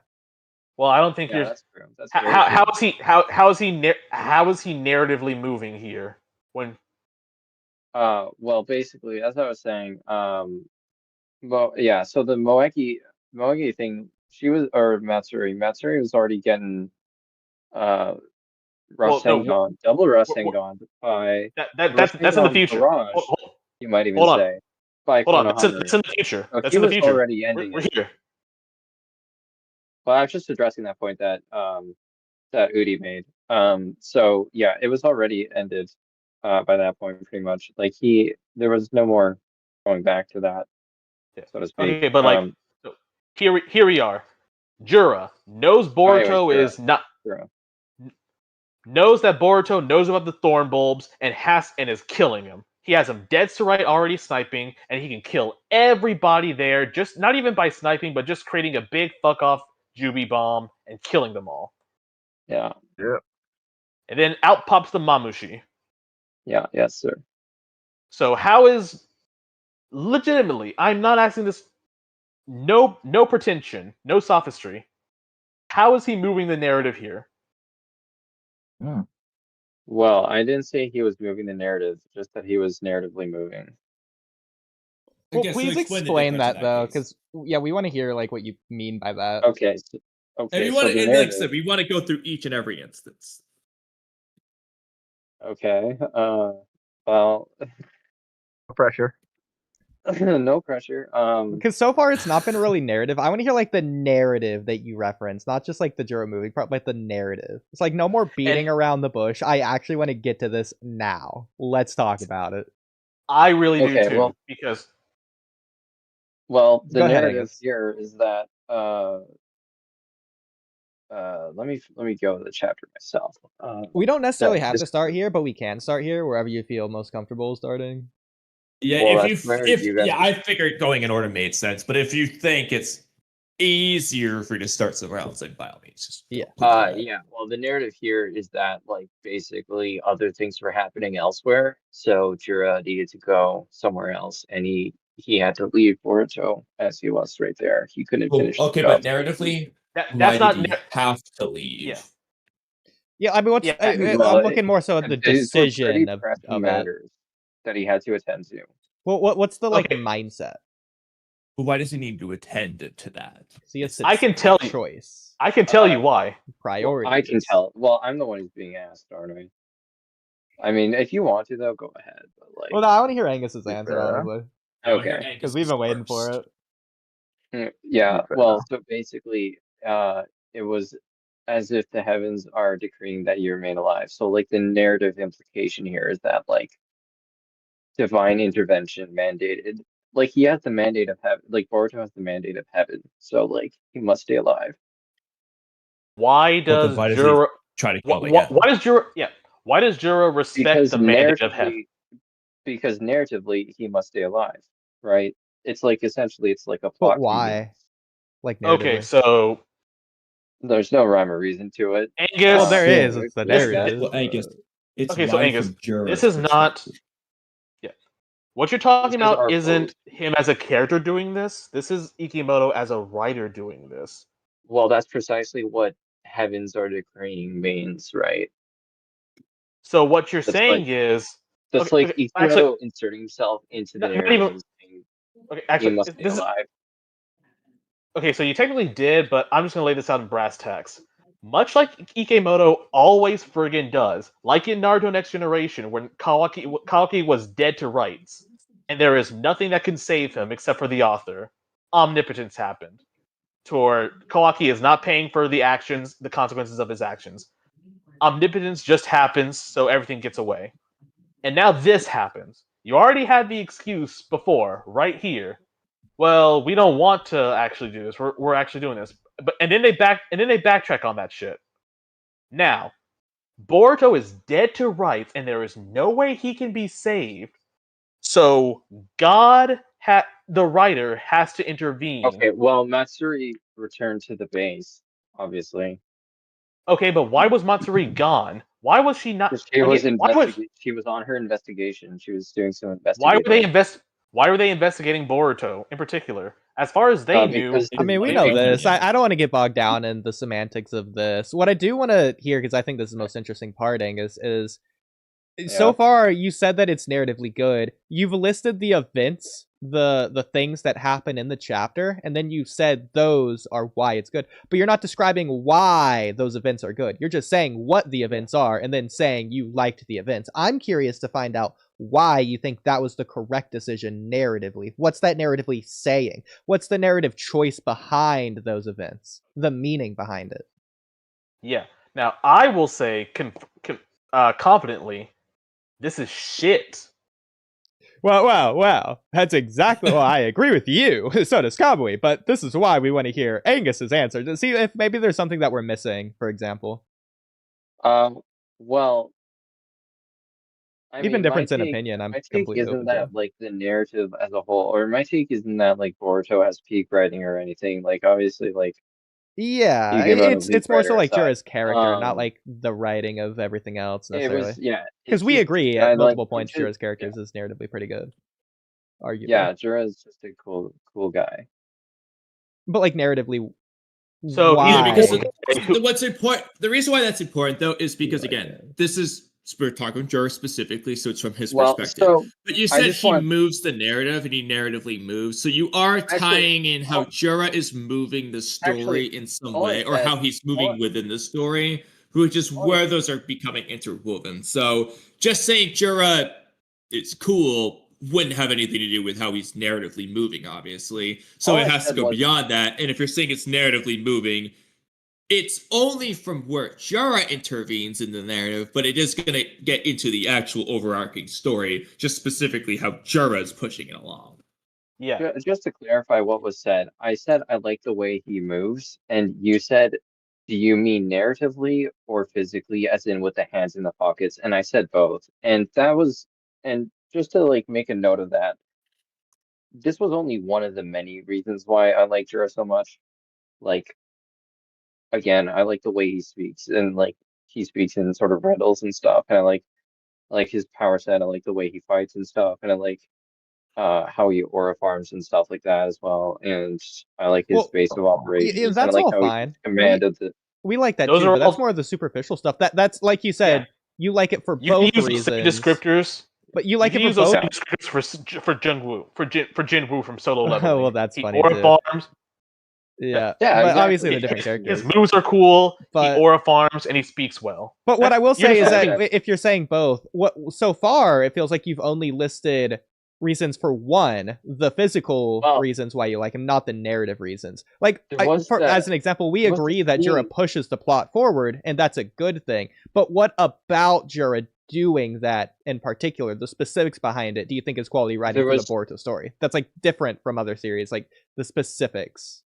Well, I don't think Yeah, you're. that's true. That's very How true. is he how is he narratively moving here? When Well, basically, as I was saying, well, yeah, so the Moegi thing, Matsuri was already getting, well, no, Rasengan, double wh- Rasengan by that's in the Rasengan future. barrage, you might even Hold on. say, by Hold on, that's Konohamaru. in the future. So That's he in the was future. already ending We're it. here. Well, I was just addressing that point that that Oodie made. So yeah, it was already ended by that point pretty much. Like there was no more going back to that, Yeah. so to speak. Okay, but like, so here we are. Jura knows Boruto Jura. is not Jura. knows that Boruto knows about the thorn bulbs and is killing him. He has him dead to right already sniping, and he can kill everybody there. Just not even by sniping, but just creating a big fuck off Jubi bomb and killing them all. Yeah. And then out pops the Mamushi. Yeah. Yes, sir. So how is legitimately? I'm not asking this. No pretension, no sophistry. How is he moving the narrative here? Well, I didn't say he was moving the narrative, just that he was narratively moving. Well, Okay, so please explain the explain difference in that though, case. because yeah, we want to hear like what you mean by that. Okay. And Okay. we So want the to, and like I said, narrative. we want to go through each and every instance. Okay. Well, No pressure. no pressure. Because so far it's not been really narrative. I want to hear like the narrative that you reference, not just like the Juro movie part, but the narrative. It's like no more beating around the bush. I actually want to get to this now. Let's talk about it. I really do Okay, too, well- because Well, the Go ahead, narrative Angus. here is that let me go to the chapter myself. We don't necessarily So have this- to start here, but we can start here wherever you feel most comfortable starting. Yeah, Well, if that's where you, you guys- yeah, I figured going in order made sense. But if you think it's easier for you to start somewhere else, like by all means, just Yeah. yeah. Well, the narrative here is that like basically other things were happening elsewhere, so Jura needed to go somewhere else, and he had to leave Boruto as he was right there. He couldn't Well, finish. the okay, job. but narratively, why that's not. did he have to leave? Yeah. Yeah, I mean, what's Yeah, well, I'm looking more so at the These were pretty decision of pressing it. matters that he had to attend to. Well, what's the like Okay. mindset? But why does he need to attend to that? See, it's I can tell you. choice, I can tell you why. priority. I can tell. Well, I'm the one who's being asked, aren't I? I mean, if you want to, though, go ahead. But like, Well, no, I want to hear Angus's Yeah. answer, honestly, okay. because we've been waiting for it. Yeah. Fair Well, enough. so basically, it was as if the heavens are decreeing that you remain alive. So, like, the narrative implication here is that, like, divine intervention mandated. Like, he has the mandate of heaven. Like, Boruto has the mandate of heaven. So, like, he must stay alive. Why Well, does then why does he Jura? try to kill Why does Jura? Yeah. Why does Jura respect Because the mandate of heaven? narratively, he must stay alive, right? It's like essentially, it's like a plot. But why? Like Okay, narratively. so There's no rhyme or reason to it. Angus. Well, there Yeah, is. It's the this- narrative. Well, Angus, it's Okay, so why Angus, from Jura's this is not. perspective. Yeah, what you're talking This is about our isn't vote. him as a character doing this. This is Ikimoto as a writer doing this. Well, that's precisely what heavens are decreeing means, right? So what you're That's saying like- is That's Okay, like okay, Ikimoto actually- inserting himself into the Not even- narrative and saying okay. he Actually, must be this is alive. okay. So you technically did, but I'm just gonna lay this out in brass tacks. Much like Ikemoto always friggin' does, like in Naruto Next Generation, when Kawaki was dead to rights, and there is nothing that can save him except for the author. omnipotence happened. To Kawaki is not paying for the consequences of his actions. Omnipotence just happens, so everything gets away. And now this happens. You already had the excuse before, right here. Well, we don't want to actually do this. We're actually doing this. But and then they backtrack on that shit. Now, Boruto is dead to rights, and there is no way he can be saved. So the writer has to intervene. Okay, well, Matsuri returned to the base, obviously. Okay, but why was Matsuri gone? Why was she not? She was she was on her investigation. She was doing some investigating. Why were they investigating Boruto in particular? As far as they knew, I mean, we know this. I don't want to get bogged down in the semantics of this. What I do want to hear, because I think this is the most interesting parting, is so far you said that it's narratively good. You've listed the events, the things that happen in the chapter, and then you said those are why it's good. But you're not describing why those events are good. You're just saying what the events are, and then saying you liked the events. I'm curious to find out why you think that was the correct decision narratively. What's that narratively saying? What's the narrative choice behind those events? The meaning behind it. Yeah. Now, I will say confidently, this is shit. Well. That's exactly why I agree with you. So does Kamui, but this is why we want to hear Angus's answer to see if maybe there's something that we're missing, for example. Well, I even mean, difference in opinion, I'm completely isn't that like the narrative as a whole, or my take isn't that like Boruto has peak writing or anything. Like obviously, like yeah, it's more so like Jura's character, not like the writing of everything else necessarily. Because we agree at multiple points, Jura's character is narratively pretty good. Arguably. Yeah, Jura's just a cool guy. But like narratively, so why? Because what's important, the reason why that's important though is because again, this is. We're talking Jura specifically, so it's from his perspective. But you said he moves the narrative and he narratively moves. So you are tying in how Jura is moving the story in some way, or how he's moving within the story, which is where those are becoming interwoven. So just saying Jura is cool wouldn't have anything to do with how he's narratively moving, obviously. So it has to go beyond that. And if you're saying it's narratively moving, it's only from where Jura intervenes in the narrative, but it is going to get into the actual overarching story, just specifically how Jura is pushing it along. Yeah. Just to clarify what was said, I said I like the way he moves, and you said, do you mean narratively or physically, as in with the hands in the pockets? And I said both. And just to like make a note of that, this was only one of the many reasons why I like Jura so much. Like, again, I like the way he speaks, and like he speaks in sort of riddles and stuff. And I like his power set. I like the way he fights and stuff. And I like how he aura farms and stuff like that as well. And I like his base of operations. That's like all how fine. We like that too, but that's more of the superficial stuff. That's like you said, you like it for both reasons. Descriptors. But you like it for both. Descriptors for Jinwoo, for Jinwoo from Solo Level. Oh well, that's funny too. Farms. Yeah, but exactly. Obviously they're different characters. His moves are cool. But he aura farms and he speaks well. But what I will say is that if you're saying both, so far it feels like you've only listed reasons for one, the physical reasons why you like him, not the narrative reasons. Like as an example, we agree that Jura pushes the plot forward, and that's a good thing. But what about Jura doing that in particular, the specifics behind it, do you think is quality writing for the Boruto story? That's like different from other series, like the specifics.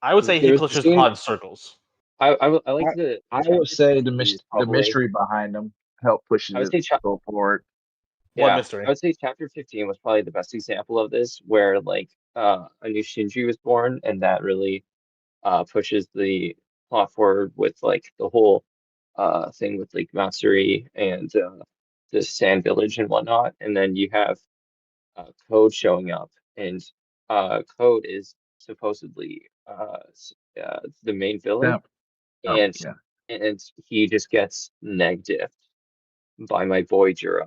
I would say he pushes upon circles. I would say the mystery behind them helped push it go forward. Yeah, mystery? I would say chapter 15 was probably the best example of this, where like a new Shinji was born, and that really pushes the plot forward with like the whole thing with like Matsuri and the Sand Village and whatnot. And then you have Code showing up, and Code is supposedly the main villain, and he just gets negative by my boy Jura,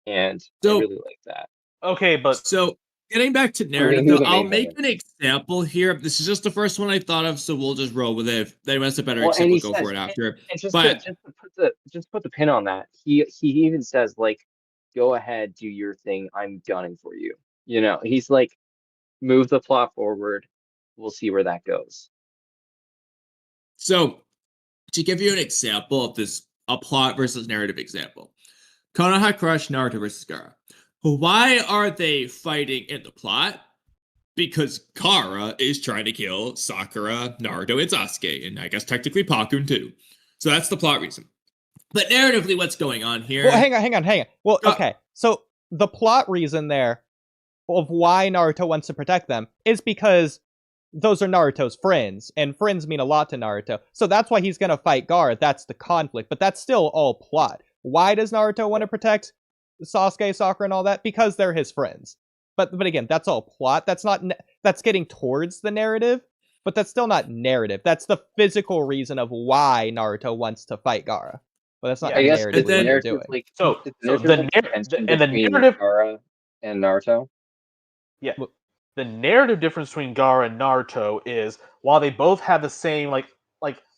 and I really like that. Okay, but so getting back to narrative, though, I'll make an example here. This is just the first one I thought of, so we'll just roll with it. If anyone has a better example, go for it after. Just put the pin on that. He even says like, "Go ahead, do your thing. I'm gunning for you." You know, he's like, move the plot forward. we'll see where that goes. So, to give you an example of this, a plot versus narrative example, Konoha Crush, Naruto versus Gaara. Why are they fighting in the plot? Because Gaara is trying to kill Sakura, Naruto, and Sasuke, and I guess technically Pakun too. So that's the plot reason. But narratively, what's going on here? Well, hang on. Well, okay. So the plot reason there of why Naruto wants to protect them is because those are Naruto's friends, and friends mean a lot to Naruto. So that's why he's gonna fight Gaara. That's the conflict. But that's still all plot. Why does Naruto want to protect Sasuke, Sakura, and all that? Because they're his friends. But again, that's all plot. That's getting towards the narrative, but that's still not narrative. That's the physical reason of why Naruto wants to fight Gaara. But that's not I guess narratively it's the what they're narrative, doing. like So it's so narrative tension and the between narrative Gaara and Naruto. Yeah. The narrative difference between Gaara and Naruto is while they both have the same like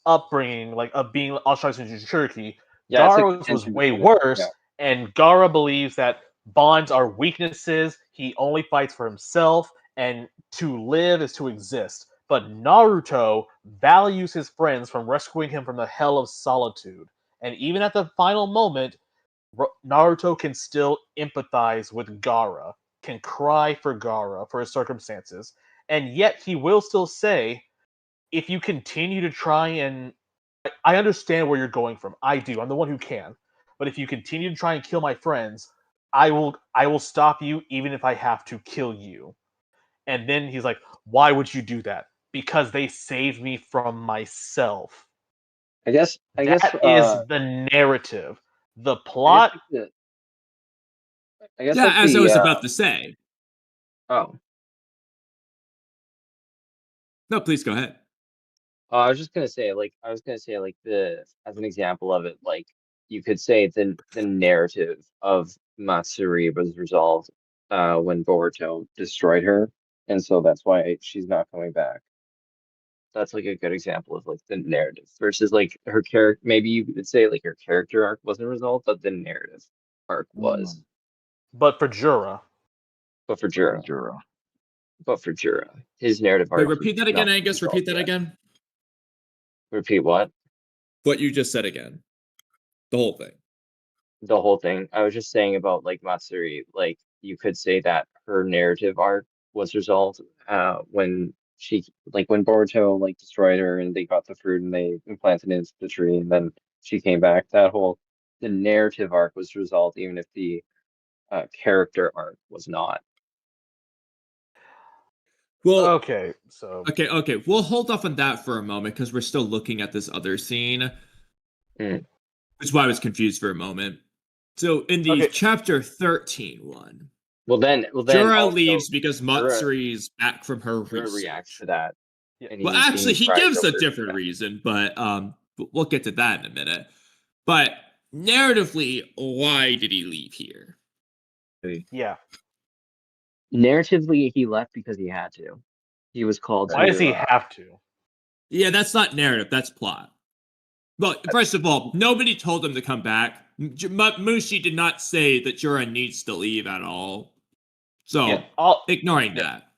upbringing, like of being ostracized in Jinchuriki, Yeah, it's like Gaara's was tension way between them. worse, Yeah. and Gaara believes that bonds are weaknesses, he only fights for himself, and to live is to exist. But Naruto values his friends from rescuing him from the hell of solitude. And even at the final moment, Naruto can still empathize with Gaara, can cry for Gaara for his circumstances, and yet he will still say, if you continue to try and I understand where you're going from. I do. I'm the one who can. But if you continue to try and kill my friends, I will stop you even if I have to kill you. And then he's like, why would you do that? Because they saved me from myself. I guess That is the narrative. The plot. I guess Yeah, like as I the was about to say. oh. No, please go ahead. I was just gonna say, like, the as an example of it, like you could say the narrative of Matsuri was resolved when Boruto destroyed her, and so that's why she's not coming back. That's like a good example of like the narrative versus like her character. Maybe you could say like her character arc wasn't resolved, but the narrative arc was. But for Jura. But for Jura, his narrative Wait, arc. repeat that again, Angus. Repeat that again. Repeat what? What you just said again. The whole thing. The whole thing. I was just saying about like Matsuri, like you could say that her narrative arc was resolved when when Boruto like destroyed her and they got the fruit and they implanted it into the tree and then she came back. The narrative arc was resolved even if the character arc was not. Well, okay, so okay. We'll hold off on that for a moment because we're still looking at this other scene. Mm. Which is why I was confused for a moment. So in the chapter 13 one, Jura leaves because Matsuri's back from her research. Reacts to that. Yeah. Well, actually, he gives a different reason, but we'll get to that in a minute. But narratively, why did he leave here? Yeah. Narratively, he left because he had to. He was called. Why does he have to? Yeah, that's not narrative. That's plot. Well, first of all, nobody told him to come back. Mushi did not say that Jura needs to leave at all. So, ignoring that.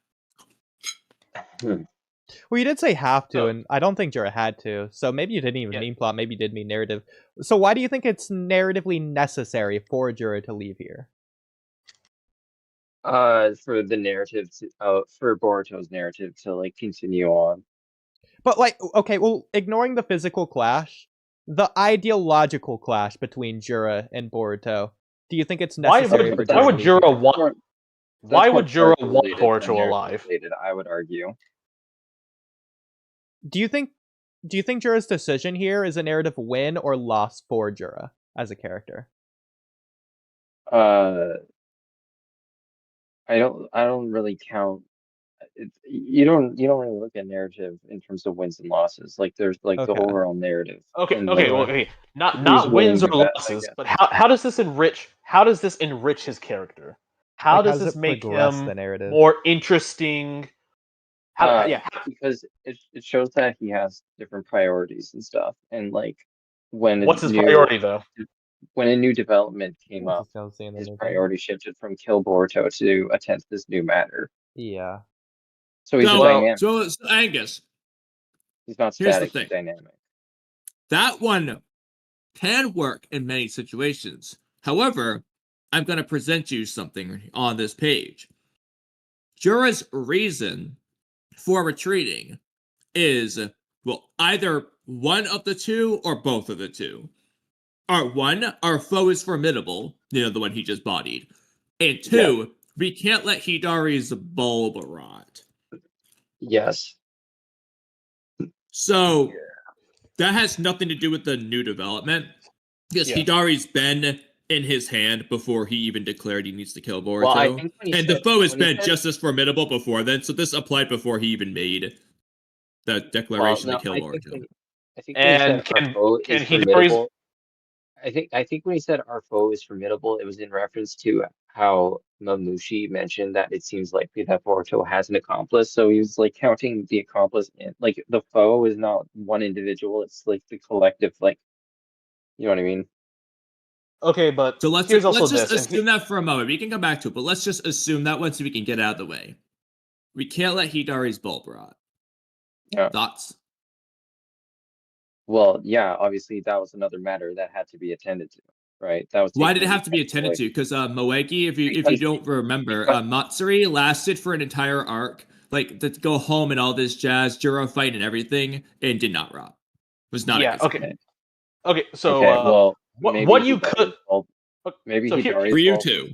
Well, you did say have to, and I don't think Jura had to. So maybe you didn't even mean plot. Maybe you did mean narrative. So why do you think it's narratively necessary for Jura to leave here? For the narrative, for Boruto's narrative to like continue on. But like, okay, well, ignoring the physical clash, the ideological clash between Jura and Boruto, do you think it's necessary for Jura? Why would Jura want? Why would Jura want Boruto alive? I would argue. Do you think Jura's decision here is a narrative win or loss for Jura as a character? I don't really count. You don't really look at narrative in terms of wins and losses. Like there's like the overall narrative. Okay. Not wins or losses, but how does this enrich? How does this enrich his character? How does this make him the narrative more interesting? Because it shows that he has different priorities and stuff. And like what's his priority though? When a new development came up, his priority shifted from kill Boruto to attend to this new matter. Yeah. So he's a So, dynamic. so Angus, He's not here's the static. thing. He's dynamic. That one can work in many situations. However, I'm going to present you something on this page. Jura's reason for retreating is, well, either one of the two or both of the two. Our foe is formidable, the one he just bodied. And two, we can't let Hidari's bulb rot. Yes. So, that has nothing to do with the new development. Because Hidari's been in his hand before he even declared he needs to kill Boruto. Well, I think and the foe has been just as formidable before then, so this applied before he even made the declaration to kill Boruto. I think when he said our foe is formidable, I think when he said our foe is formidable, it was in reference to how Mamushi mentioned that it seems likely that Boruto has an accomplice. So he was like counting the accomplice in, like, the foe is not one individual, it's like the collective, like, you know what I mean? Okay, but so let's just assume that for a moment. We can come back to it, but let's just assume that one so we can get out of the way. We can't let Hidari's bulb rot. Yeah. Thoughts? Well, yeah, obviously that was another matter that had to be attended to, right? That was why did it have to be attended to? Because Moegi, if you don't remember, Matsuri lasted for an entire arc, like to go home and all this jazz, Jura fight and everything, and did not rot. Was not a okay. Okay, so okay, well, what you could maybe so Hidari's for you bulb. too.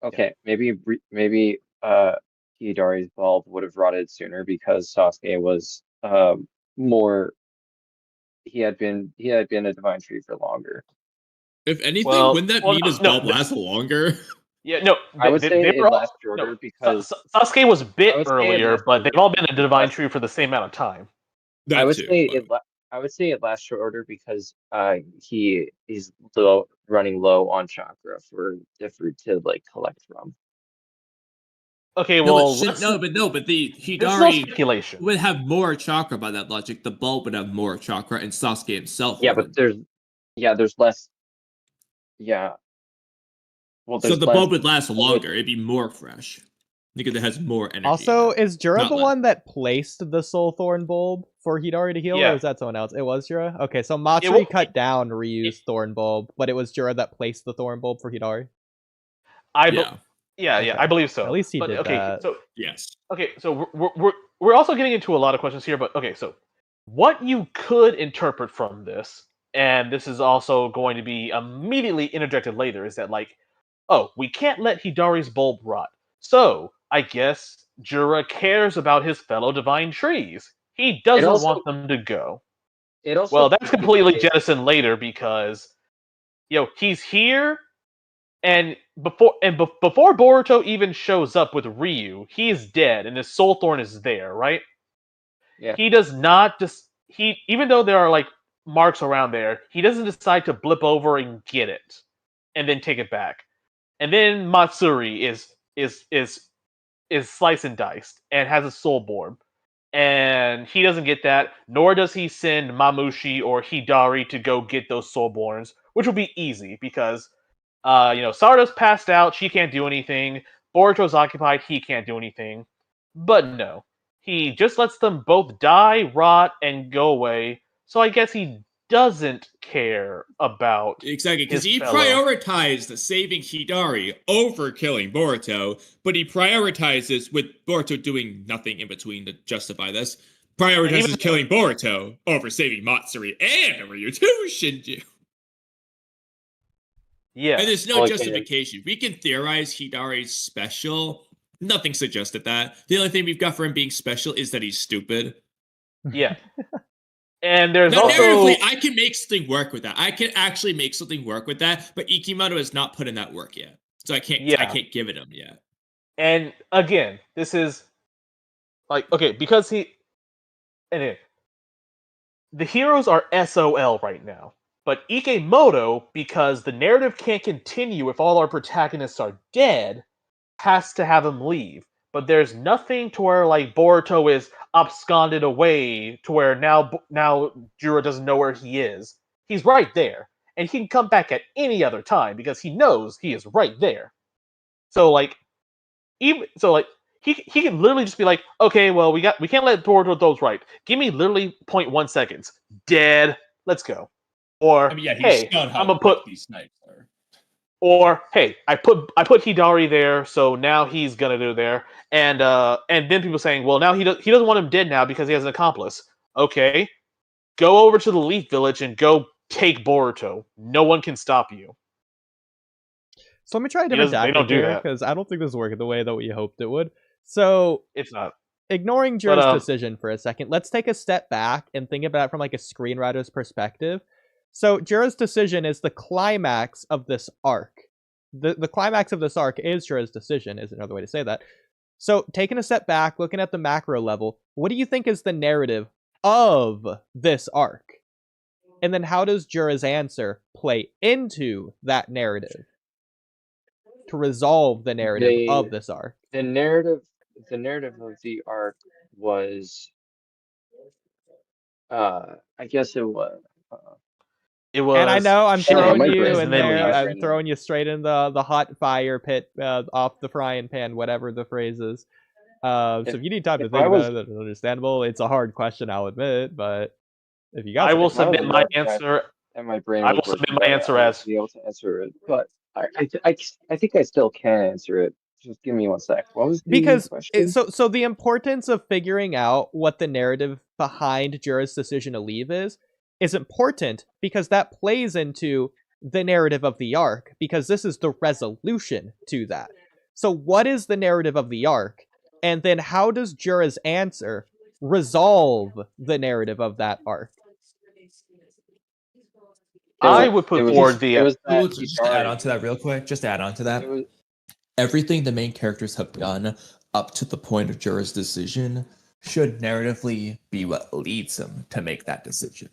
Okay, maybe Hidari's bulb would have rotted sooner because Sasuke was more. He had been a divine tree for longer. If anything, wouldn't that mean his bulb lasts longer? Yeah, no. I would say it lasts shorter because Sasuke was bit earlier, but they've all been a divine tree for the same amount of time. I would say it lasts shorter because he is running low on chakra for the fruit to like collect from. Okay, well, but the Hidari would have more chakra by that logic. The bulb would have more chakra, and Sasuke himself. Yeah, but there's less. Yeah. Well, so the bulb would last longer. It'd be more fresh because it has more energy. Also, is Jura the one that placed the Soul Thorn bulb for Hidari to heal, or was that someone else? It was Jura? Okay, so Matsuri cut down Ryu's Thorn bulb, but it was Jura that placed the Thorn bulb for Hidari? Yeah, I believe so. At least he did that. So yes. Okay, so we're also getting into a lot of questions here, but okay, so what you could interpret from this, and this is also going to be immediately interjected later, is that like, oh, we can't let Hidari's bulb rot. So I guess Jura cares about his fellow divine trees. He doesn't want them to go. Well, that's completely jettisoned later because he's here. And before Boruto even shows up with Ryu, he's dead and his soul thorn is there, right? Yeah. He does not even though there are like marks around there, he doesn't decide to blip over and get it and then take it back. And then Matsuri is sliced and diced and has a soul born. And he doesn't get that, nor does he send Mamushi or Hidari to go get those soulborns, which will be easy because Sarada's passed out, she can't do anything. Boruto's occupied, he can't do anything. But no. He just lets them both die, rot, and go away. So I guess he doesn't care about exactly because he prioritized saving Hidari over killing Boruto, but he prioritizes with Boruto doing nothing in between to justify this. Prioritizes killing Boruto over saving Matsuri and Ryu too, Shinju. Yeah, and there's no justification. We can theorize Hidari's special. Nothing suggested that. The only thing we've got for him being special is that he's stupid. Yeah. And there's now, also narratively, I can make something work with that. I can actually make something work with that, but Ikimoto has not put in that work yet, so I can't give it him yet. And again, this is like because the heroes are SOL right now, but Ikimoto, because the narrative can't continue if all our protagonists are dead, has to have him leave. But there's nothing to where like Boruto is absconded away to where now Jura doesn't know where he is. He's right there, and he can come back at any other he can literally just be like, okay, well we can't let Boruto those right. Give me literally 0.1 seconds. Dead. Let's go. Or I mean, yeah, he's hey, shown how I'm gonna quick put. these snipes are. Or hey, I put Hidari there, so now he's gonna do there, and then people saying, well, now he doesn't want him dead now because he has an accomplice. Okay, go over to the Leaf Village and go take Boruto. No one can stop you. So let me try a different They tactic don't do here, that. because I don't think this is working the way that we hoped it would. So, It's not. ignoring Jura's decision for a second, let's take a step back and think about it from like a screenwriter's perspective. So, Jura's decision is the climax of this arc. The climax of this arc is Jura's decision, is another way to say that. So, taking a step back, looking at the macro level, what do you think is the narrative of this arc? And then how does Jura's answer play into that narrative to resolve the narrative of this arc? The narrative of the arc was, I guess it was. It was. And I know I'm Shit, throwing my you brain's in not there. alive I'm right now. throwing you straight in the hot fire pit off the frying pan, whatever the phrase is. So if you need time to if think I was- about it, that's understandable. It's a hard question, I'll admit, but if you got I will something- submit my answer. And my brain I was will submit working my better, answer I would as- be able to answer it. But I think I still can answer it. Just give me 1 sec. What was the because question? so the importance of figuring out what the narrative behind Jura's decision to leave is important because that plays into the narrative of the arc, because this is the resolution to that. So what is the narrative of the arc, and then how does Jura's answer resolve the narrative of that arc? I would put forward it was that Just to add on to that real quick, just to add on to that. It was, Everything the main characters have done up to the point of Jura's decision should narratively be what leads him to make that decision.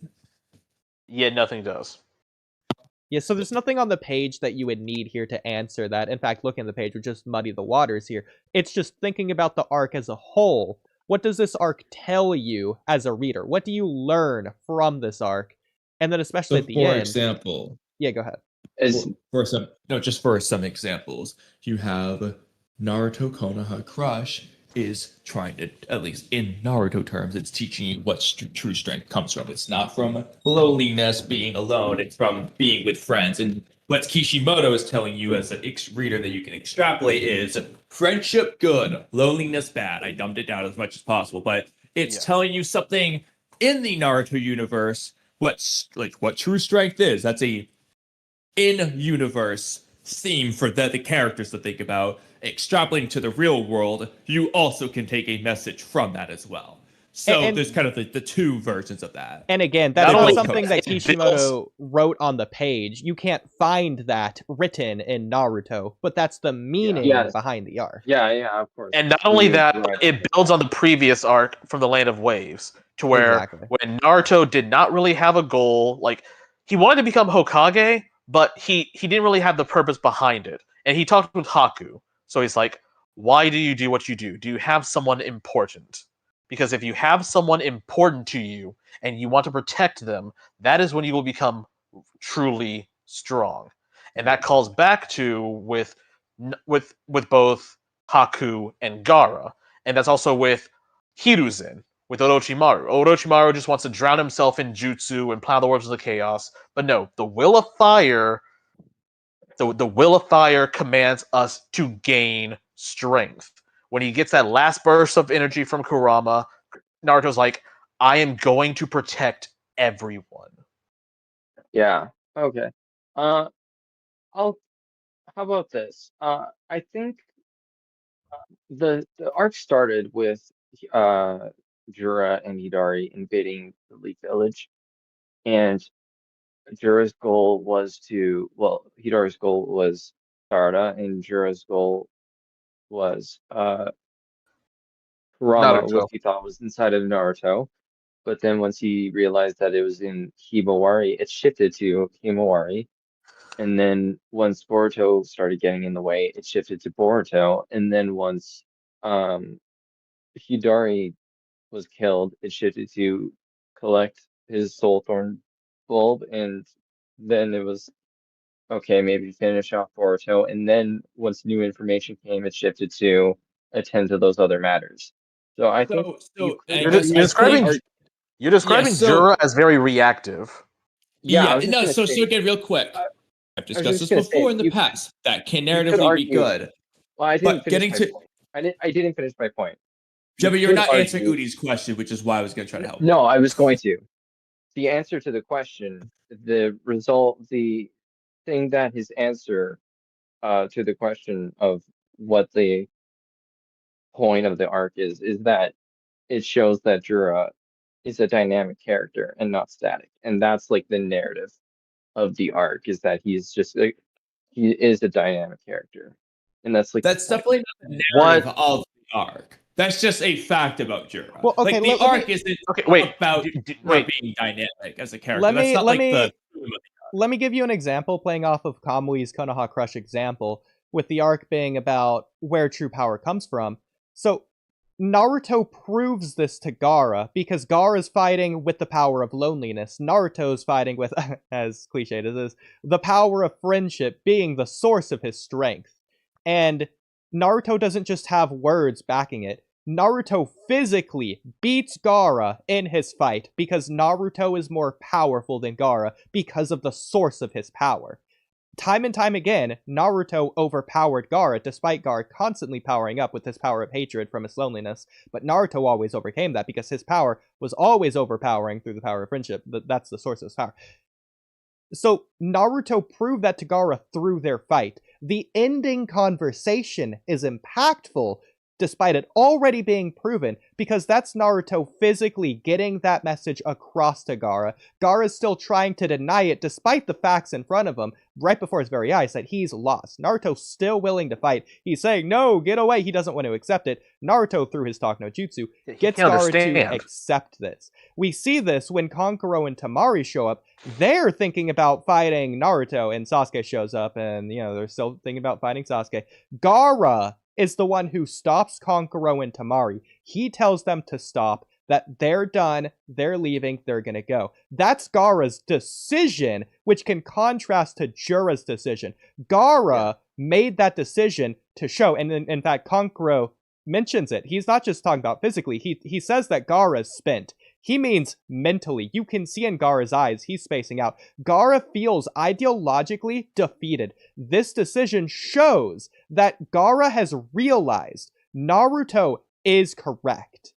Yet nothing does. Yeah, so there's nothing on the page that you would need here to answer that. In fact, looking at the page would just muddy the waters here. It's just thinking about the arc as a whole. What does this arc tell you as a reader? What do you learn from this arc? And then especially at the end. For example, yeah, go ahead. Just for some examples, you have Naruto Konoha Crush is trying to, at least in Naruto terms, it's teaching you what true strength comes from. It's not from loneliness, being alone, it's from being with friends. And what Kishimoto is telling you as a reader that you can extrapolate is friendship good, loneliness bad. I dumbed it down as much as possible, but it's telling you something in the Naruto universe, what true strength is. That's a in-universe theme for the characters to think about. Extrapolating to the real world, you also can take a message from that as well. So there's kind of the two versions of that. And again, that's not something that Kishimoto wrote on the page. You can't find that written in Naruto, but that's the meaning behind the arc. Yeah, of course. And not only that, it builds on the previous arc from the Land of Waves, to where when Naruto did not really have a goal, like he wanted to become Hokage, but he didn't really have the purpose behind it. And he talked with Haku. So he's like, why do you do what you do? Do you have someone important? Because if you have someone important to you and you want to protect them, that is when you will become truly strong. And that calls back to with both Haku and Gaara. And that's also with Hiruzen, with Orochimaru. Orochimaru just wants to drown himself in jutsu and plow the worlds of the chaos. But no, the will of fire commands us to gain strength. When he gets that last burst of energy from Kurama, Naruto's like, I am going to protect everyone. Yeah. Okay. How about this? I think the arc started with Jura and Hidari invading the Leaf Village, and Jura's goal was Hidari's goal was Sarada, and Jura's goal was Kurama, Naruto. which he thought was inside of Naruto. But then once he realized that it was in Himawari, it shifted to Himawari. And then once Boruto started getting in the way, it shifted to Boruto. And then once Hidari was killed, it shifted to collect his Soul Thorn bulb. And then it was, okay, maybe finish off Boruto. And then once new information came, it shifted to attend to those other matters. So I think So you Angus, could You're describing so- Jura as very reactive. yeah, I Yeah, was just no, gonna so say, again, real quick. I've was discussed just this gonna say, before in the you- past. That can you could narratively be argue- good. well, I didn't But finish getting my to- point. I didn't finish my point. Yeah, but you're could not answering argue- Oodie's question, which is why I was going to try to help. No, I was going to. The answer to the question, the thing that his answer to the question of what the point of the arc is that it shows that Jura is a dynamic character and not static. And that's like the narrative of the arc, is that he's just like, he is a dynamic character. And that's like That's definitely not the narrative of the arc. That's just a fact about Jura. Well, okay, like the arc isn't about wait. being dynamic as a character. Let That's me- not let like me- the Let me give you an example playing off of Kamui's Konoha Crush example, with the arc being about where true power comes from. So, Naruto proves this to Gaara, because Gaara's fighting with the power of loneliness. Naruto's fighting with, as cliched as it is, the power of friendship being the source of his strength. And Naruto doesn't just have words backing it. Naruto physically beats Gaara in his fight because Naruto is more powerful than Gaara because of the source of his power. Time and time again, Naruto overpowered Gaara despite Gaara constantly powering up with his power of hatred from his loneliness, but Naruto always overcame that because his power was always overpowering through the power of friendship. That's the source of his power. So Naruto proved that to Gaara through their fight. The ending conversation is impactful despite it already being proven, because that's Naruto physically getting that message across to Gaara. Gaara's still trying to deny it despite the facts in front of him, right before his very eyes, that he's lost. Naruto's still willing to fight. He's saying, no, get away. He doesn't want to accept it. Naruto, through his talk no jutsu, gets Gaara to accept this. We see this when Kankuro and Temari show up. They're thinking about fighting Naruto, and Sasuke shows up, and, they're still thinking about fighting Sasuke. Gaara is the one who stops Kankuro and Temari. He tells them to stop, that they're done, they're leaving, they're gonna go. That's Gaara's decision, which can contrast to Jura's decision. Gaara made that decision to show, and in fact, Kankuro mentions it. He's not just talking about physically, he says that Gaara's spent. He means mentally. You can see in Gaara's eyes, he's spacing out. Gaara feels ideologically defeated. This decision shows that Gaara has realized Naruto is correct.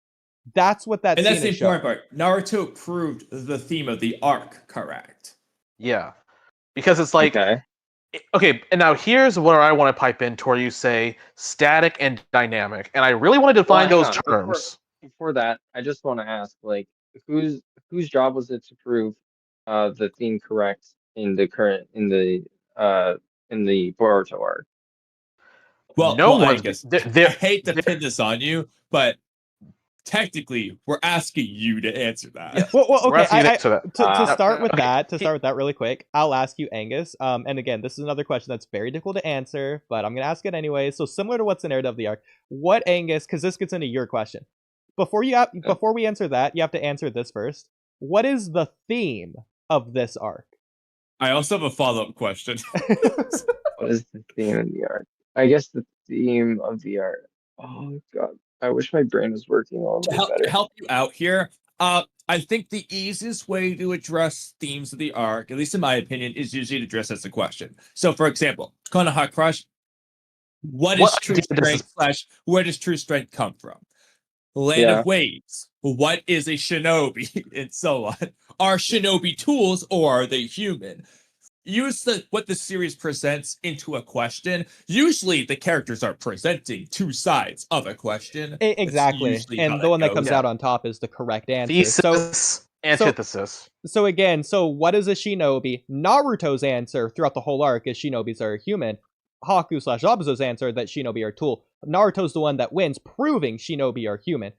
That's what that and scene that's the is showing. important part. Naruto proved the theme of the arc correct. Yeah. Because it's like, okay, and now here's where I want to pipe in to where you say static and dynamic. And I really want to define those terms. Before that, I just want to ask, like, whose job was it to prove the theme correct in the Boruto arc? Well, Angus, I hate to pin this on you, but technically, we're asking you to answer that. Yes. Well, okay. To start with that really quick, I'll ask you, Angus. And again, this is another question that's very difficult to answer, but I'm gonna ask it anyway. So similar to what's the narrative of the arc, what, Angus? Because this gets into your question. Before we answer that, you have to answer this first. What is the theme of this arc? I also have a follow-up question. What is the theme of the arc? I guess the theme of the arc. Oh god, I wish my brain was working a little bit better. To help you out here, I think the easiest way to address themes of the arc, at least in my opinion, is usually to address as a question. So, for example, Konoha Crush, what is true strength / where does true strength come from? Land of Waves, what is a shinobi, and so on. Are shinobi tools or are they human? Use what the series presents into a question. Usually the characters are presenting two sides of a question. Exactly. And the one that comes out on top is the correct answer. Thesis, antithesis. So again, what is a shinobi? Naruto's answer throughout the whole arc is shinobis are human. Haku / Zabuza's answer that shinobi are tool. Naruto's the one that wins, proving shinobi are human.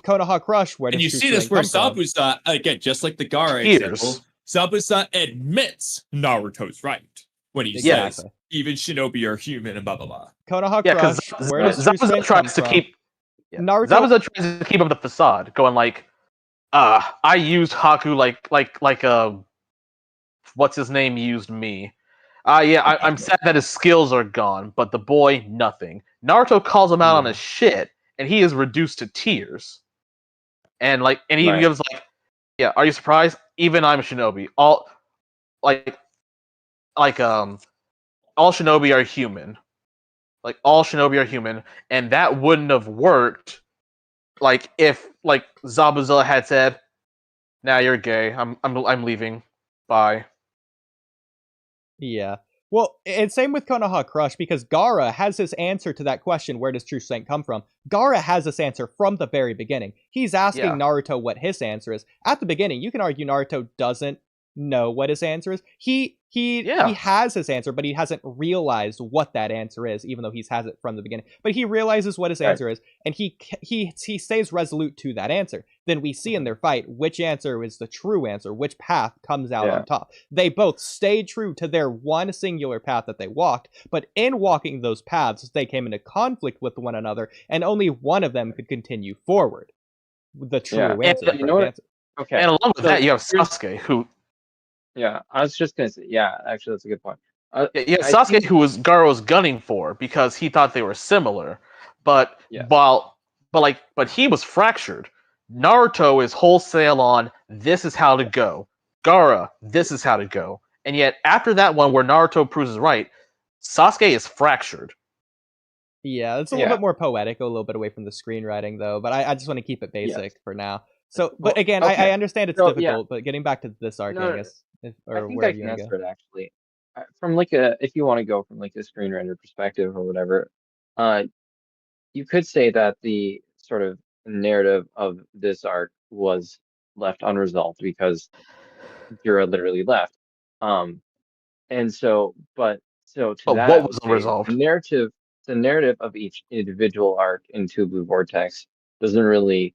Konoha Crush, where does and you see this where Zabuza, again, just like the Gaara example, Zabuza admits Naruto's right when he says even shinobi are human and blah blah blah. Konoha Crush, where does Zabuza tries to keep Zabuza tries to keep up the facade, going like, I used Haku like what's his name used me. I'm sad that his skills are gone, but the boy, nothing. Naruto calls him out on his shit, and he is reduced to tears. And he Right. gives yeah, are you surprised? Even I'm a shinobi. Like, all shinobi are human. Like, all shinobi are human, and that wouldn't have worked, if, Zabuza had said, "Nah, you're gay. I'm leaving. Bye." Yeah. Well, and same with Konoha Crush, because Gaara has his answer to that question, where does true strength come from? Gaara has this answer from the very beginning. He's asking Naruto what his answer is. At the beginning, you can argue Naruto doesn't know what his answer is. He has his answer, but he hasn't realized what that answer is, even though he has it from the beginning. But he realizes what his answer is, and he stays resolute to that answer. Then we see in their fight which answer is the true answer, which path comes out on top. They both stayed true to their one singular path that they walked, but in walking those paths, they came into conflict with one another, and only one of them could continue forward. The true answer. And, you know what? Answer. Okay. And along with that, you have Sasuke, who. Yeah, I was just gonna say. Yeah, actually, that's a good point. Sasuke, who was Gaara was gunning for because he thought they were similar, but he was fractured. Naruto is wholesale on this is how to go. Gaara, this is how to go. And yet, after that one where Naruto proves right, Sasuke is fractured. Yeah, it's a little bit more poetic, a little bit away from the screenwriting, though. But I just want to keep it basic for now. So, but again, I understand it's difficult. But getting back to this arc, I guess, I think I can answer it actually. From if you want to go from a screenwriter perspective or whatever, you could say that the sort of narrative of this arc was left unresolved because Jura literally left. And so, but to that, what was unresolved? The narrative of each individual arc in Two Blue Vortex doesn't really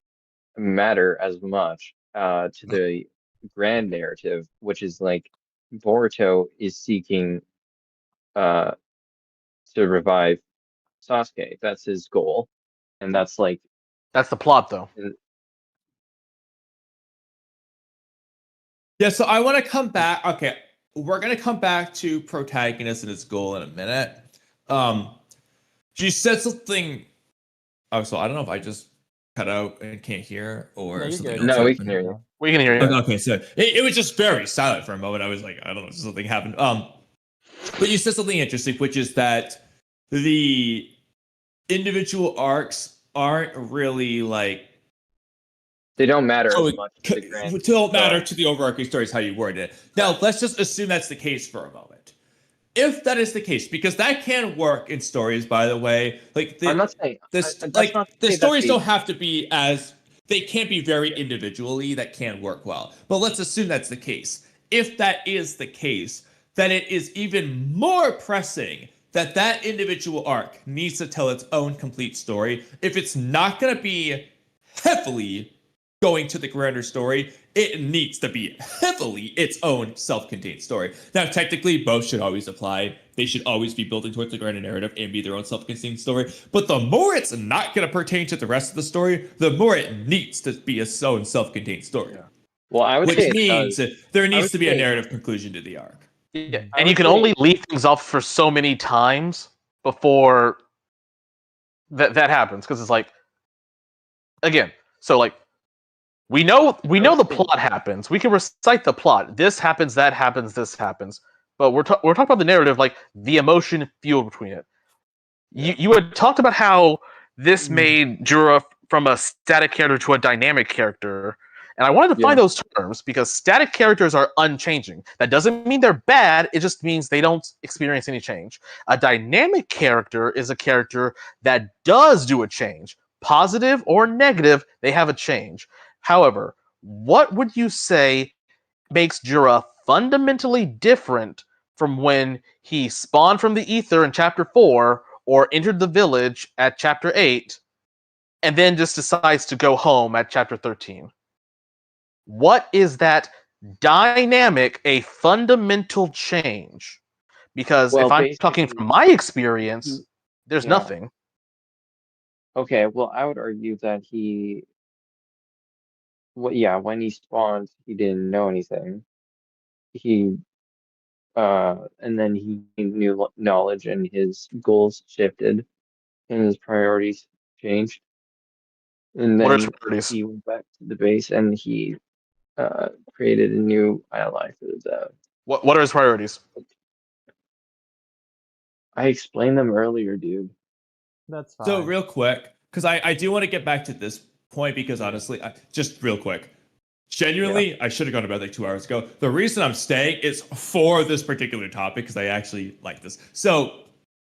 matter as much to the grand narrative, which is Boruto is seeking to revive Sasuke. That's his goal, and that's that's the plot, though. Yeah, so I want to come back. Okay, we're gonna come back to protagonist and his goal in a minute. You said something. Oh, so I don't know if I just cut out and can't hear or something else. No, we can hear you. We can hear you. Okay, so it was just very silent for a moment. I was like, I don't know, something happened. But you said something interesting, which is that the individual arcs aren't really they don't matter as much. Don't matter to the overarching story is how you word it. Now, let's just assume that's the case for a moment. If that is the case, because that can work in stories, by the way, I'm not saying the stories don't have to be they can't be very individually. That can work well. But let's assume that's the case. If that is the case, then it is even more pressing that individual arc needs to tell its own complete story. If it's not going to be heavily going to the grander story, it needs to be heavily its own self-contained story. Now, technically, both should always apply. They should always be building towards the grander narrative and be their own self-contained story. But the more it's not going to pertain to the rest of the story, the more it needs to be its own self-contained story. Yeah. Well, I would say which means there needs to be a narrative conclusion to the arc. Yeah, and you can only leave things off for so many times before that happens, because it's again, so we know the plot happens. We can recite the plot. This happens, that happens, this happens. But we're talking about the narrative, the emotion fueled between it. You had talked about how this made Jura from a static character to a dynamic character. And I wanted to find those terms because static characters are unchanging. That doesn't mean they're bad. It just means they don't experience any change. A dynamic character is a character that does do a change. Positive or negative, they have a change. However, what would you say makes Jura fundamentally different from when he spawned from the ether in Chapter 4 or entered the village at Chapter 8 and then just decides to go home at Chapter 13? What is that dynamic, a fundamental change? Because if I'm talking from my experience, there's nothing. Okay, well, I would argue that when he spawned, he didn't know anything. He and then he gained new knowledge, and his goals shifted, and his priorities changed. And What are his then priorities? he went back to the base, and he created a new ally for the. What are his priorities? I explained them earlier, dude. That's fine. So real quick, because I do want to get back to this point because honestly, just real quick, genuinely, I should have gone about like 2 hours ago. The reason I'm staying is for this particular topic because I actually like this. So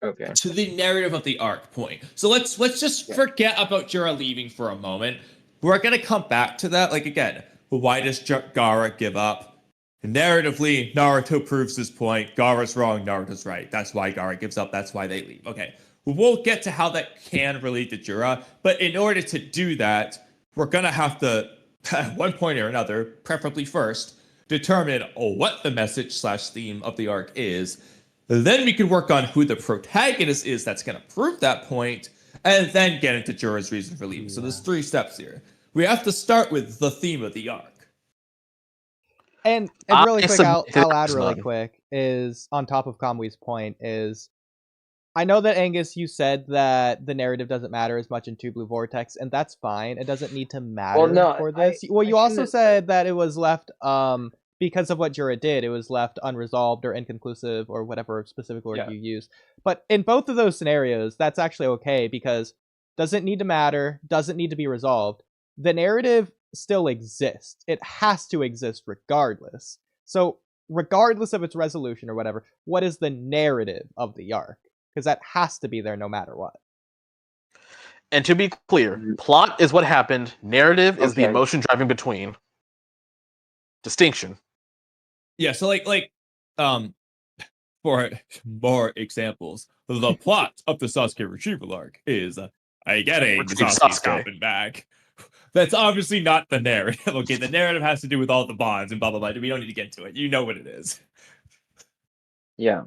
Okay. to the narrative of the arc point. So let's just forget about Jura leaving for a moment. We're gonna come back to that. Like again, why does Gaara give up? Narratively, Naruto proves his point. Gaara's wrong, Naruto's right. That's why Gaara gives up. That's why they leave. Okay. We'll get to how that can relate to Jura, but in order to do that, we're gonna have to, at one point or another, preferably first, determine what the message/theme of the arc is. Then we can work on who the protagonist is that's gonna prove that point, and then get into Jura's reason for leaving. So there's 3 steps here. We have to start with the theme of the arc. And really quick, I'll add there's really none. quick is on top of Kamui's point is I know that Angus, you said that the narrative doesn't matter as much in Two Blue Vortex, and that's fine. It doesn't need to matter no, for this. I You also shouldn't- said that it was left because of what Jura did, it was left unresolved or inconclusive or whatever specific word Yeah. you use. But in both of those scenarios, that's actually okay because doesn't need to matter, doesn't need to be resolved. The narrative still exists. It has to exist regardless. So regardless of its resolution or whatever, what is the narrative of the arc? Because that has to be there no matter what. And to be clear, plot is what happened. Narrative is the Okay. emotion driving between. Distinction. Yeah, so for more examples, the plot of the Sasuke retrieval arc is getting Retrieve Sasuke's Sasuke. coffin back. That's obviously not the narrative. Okay, the narrative has to do with all the bonds and blah blah blah. We don't need to get into it. You know what it is. Yeah.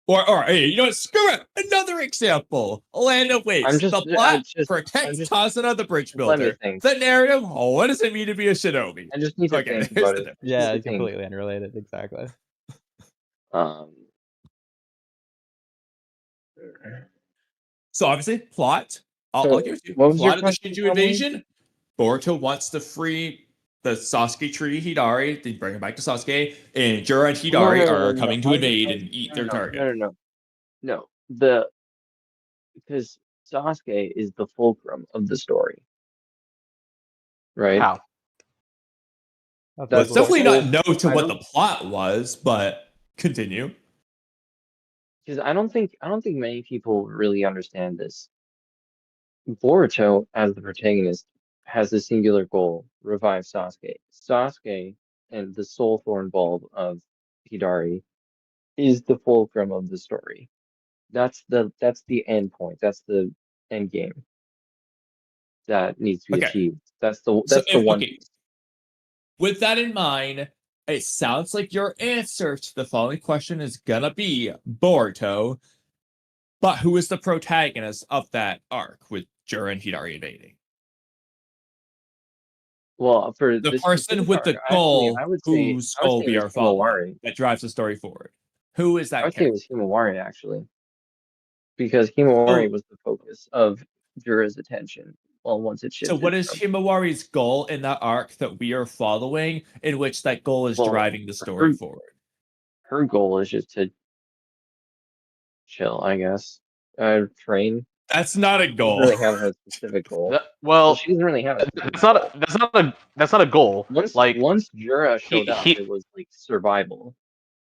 Or hey, you know what? Screw it. Another example. Land of Waves. The plot protects Tasuna, the bridge let me builder. think. The narrative. What does it mean to be a shinobi? I just need to Okay, think here's about the it. difference. Yeah, Just think. completely unrelated. Exactly. So obviously, plot. I'll give it to you. What was your Plot of the question, Shinju Kamui? invasion. Boruto wants to free the Sasuke tree Hidari to bring him back to Sasuke, and Jura and Hidari are coming to invade and eat their target. No. Because Sasuke is the fulcrum of the story, right? How? Let's definitely not know to I what don't- the plot was, but continue. Because I don't think many people really understand this. Boruto, as the protagonist, has a singular goal: revive Sasuke. Sasuke and the soul thorn bulb of Hidari is the fulcrum of the story. That's the end point. That's the end game that needs to be Okay. achieved. That's So the one. okay. With that in mind, it sounds like your answer to the following question is gonna be Boruto. But who is the protagonist of that arc with Jura and Hidari invading? Well, for The this person specific with the arc, goal actually, I would say whose goal it we was are following Himawari. that drives the story forward. Who is I that would say it character? was Himawari actually, because Himawari was the focus of Jura's attention. Well, once it So shifted. what is Himawari's goal in that arc that we are following, in which that goal is driving the story forward? Her goal is just to chill, I guess. Train. That's not a goal. Doesn't really have a specific goal. She doesn't really have a that's not a goal. Once Jura showed up, he- it was like survival.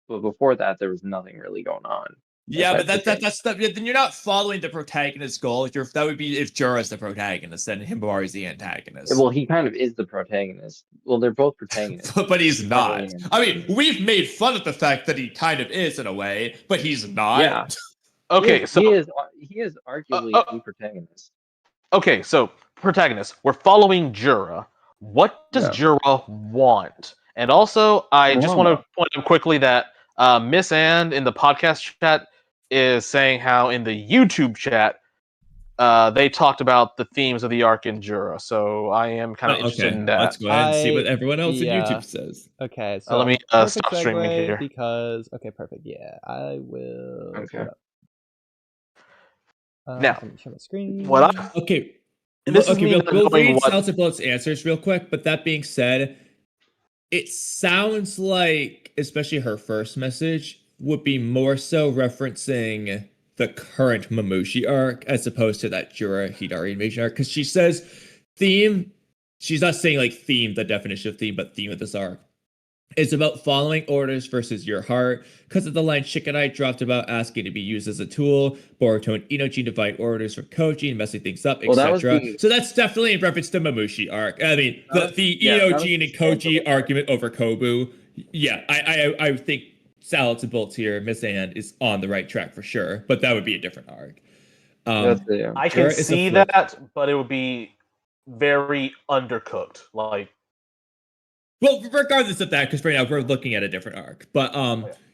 But before that, there was nothing really going on. Yeah, but then you're not following the protagonist's goal. That would be if Jura's the protagonist, then Himawari's the antagonist. Well, he kind of is the protagonist. Well, they're both protagonists. But he's not. I mean, we've made fun of the fact that he kind of is in a way, but he's not. Yeah. Okay, he is arguably the protagonist. Okay, so protagonist. We're following Jura. What does Jura want? And also, I just want to point out quickly that Miss Ann in the podcast chat is saying how in the YouTube chat, they talked about the themes of the arc in Jura, so I am kind of interested in that. Let's go ahead and see what everyone else on YouTube says. Okay, so let me perfect stop streaming segue here. because perfect. Yeah, I will. Okay. Pull it up. Now, let me share my screen. Okay. And this is me we'll read what... Salsa Bullet's answers real quick, but that being said, it sounds like, especially her first message, would be more so referencing the current Mamushi arc as opposed to that Jura Hidari invasion arc. Because she says theme, she's not saying like theme, the definition of theme, but theme of this arc. It's about following orders versus your heart. Because of the line Shikanai dropped about asking to be used as a tool, Boruto and Inoji divide orders from Koji and messing things up, etc. So that's definitely in reference to Mamushi arc. I mean, the Inoji and Koji argument over Kobu. Yeah, I think Salads and Bolts here, Miss Anne is on the right track for sure, but that would be a different arc. I can see that, but it would be very undercooked. Like, well, regardless of that, because right now we're looking at a different arc. But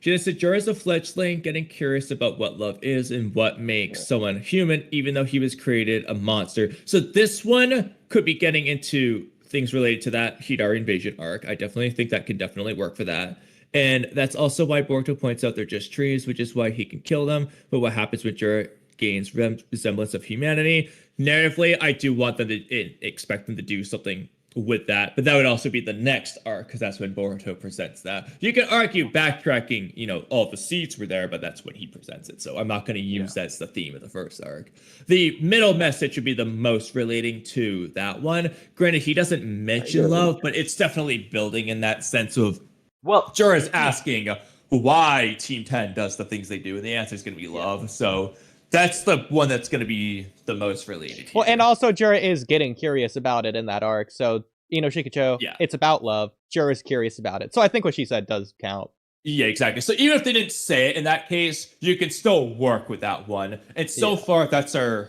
she just said Jura's a fledgling, getting curious about what love is and what makes someone human, even though he was created a monster. So this one could be getting into things related to that Hidari invasion arc. I definitely think that could definitely work for that. And that's also why Boruto points out they're just trees, which is why he can kill them. But what happens when Jura gains resemblance of humanity? Narratively, I do want them to expect them to do something with that, but that would also be the next arc because that's when Boruto presents that. You can argue backtracking, all the seeds were there, but that's when he presents it. So I'm not going to use that as the theme of the first arc. The middle message would be the most relating to that one. Granted, he doesn't mention love, but it's definitely building in that sense of, well, Jura's asking why Team 10 does the things they do, and the answer is going to be love. So that's the one that's going to be the most related. Well, and also Jura is getting curious about it in that arc. So, Shikacho, it's about love. Jura's curious about it. So I think what she said does count. Yeah, exactly. So even if they didn't say it in that case, you can still work with that one. And so far, that's our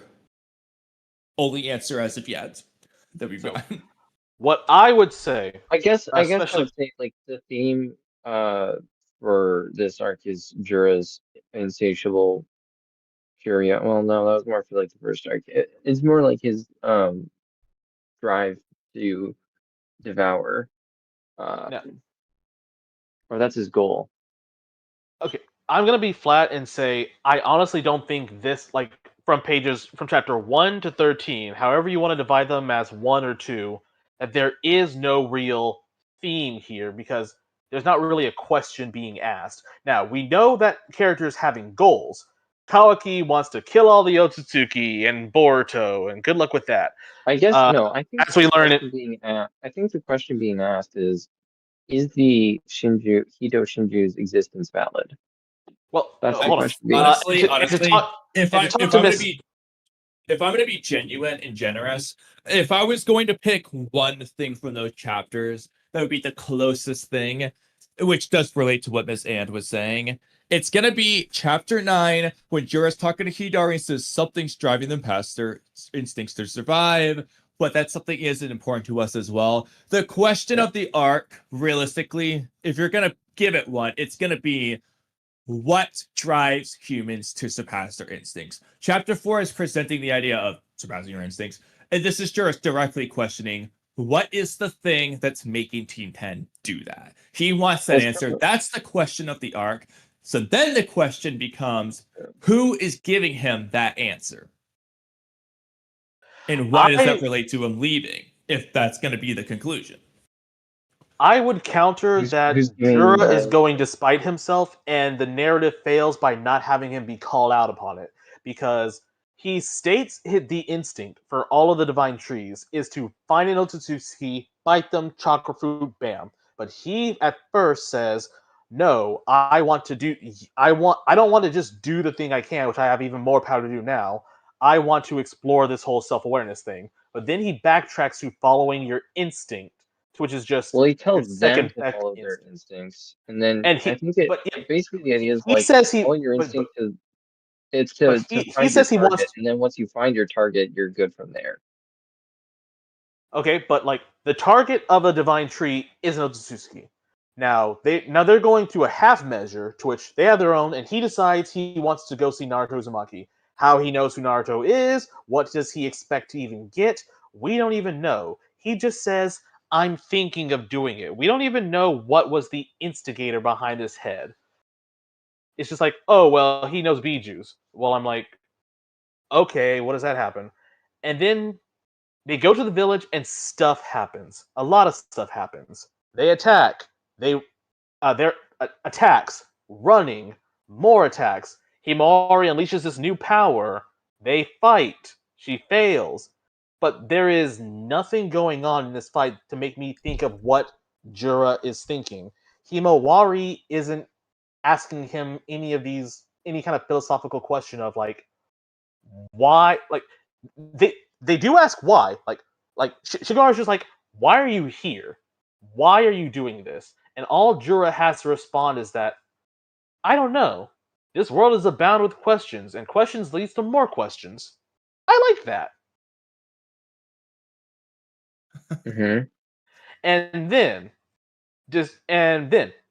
only answer as of yet that we've got. What I would say, I guess I would say like the theme for this arc is Jura's insatiable curiosity. Well, no, that was more for like the first arc. It's more like his drive to devour, or that's his goal. Okay, I'm gonna be flat and say I honestly don't think this, like, from chapter 1 to 13, however you want to divide them as 1 or 2, that there is no real theme here because there's not really a question being asked. Now, we know that characters having goals. Kawaki wants to kill all the Otsutsuki and Boruto, and good luck with that. I guess no. I think as we learn it, I think the question being asked is the Hito Shinju's existence valid? Well, that's the question. Honestly, if I'm going to be genuine and generous, if I was going to pick one thing from those chapters, that would be the closest thing, which does relate to what Miss And was saying. It's going to be chapter 9 when Jura's talking to Hidari and says something's driving them past their instincts to survive, but that something isn't important to us as well. The question of the arc, realistically, if you're going to give it one, it's going to be what drives humans to surpass their instincts. Chapter 4 is presenting the idea of surpassing your instincts, and this is Jura directly questioning what is the thing that's making Team 10 do that. He wants that answer. That's the question of the arc. So then the question becomes, who is giving him that answer? And why does that relate to him leaving, if that's going to be the conclusion? I would counter that Jura is going despite himself, and the narrative fails by not having him be called out upon it. Because he states the instinct for all of the divine trees is to find an Otsutsuki, bite them, chakra fruit, bam. But he at first says, no, I don't want to just do the thing I can, which I have even more power to do now. I want to explore this whole self-awareness thing. But then he backtracks to following your instinct, which is just he tells them to follow their instincts, and then I think basically the idea is like follow your instinct to find your target, and then once you find your target, you're good from there. Okay, but like the target of a divine tree is an Otsutsuki. Now they're going through a half measure to which they have their own, and he decides he wants to go see Naruto Uzumaki. How he knows who Naruto is, what does he expect to even get, we don't even know. He just says, I'm thinking of doing it. We don't even know what was the instigator behind his head. It's just like, oh, well, he knows Bijus. Well, I'm like, okay, what does that happen? And then they go to the village and stuff happens. A lot of stuff happens. They attack. Their attacks, running, more attacks. Himawari unleashes this new power. They fight. She fails. But there is nothing going on in this fight to make me think of what Jura is thinking. Himawari isn't asking him any kind of philosophical question of like, why, like, they do ask why, Shigara's just like, why are you here? Why are you doing this? And all Jura has to respond is that, I don't know. This world is abound with questions, and questions leads to more questions. I like that. Mm-hmm. And then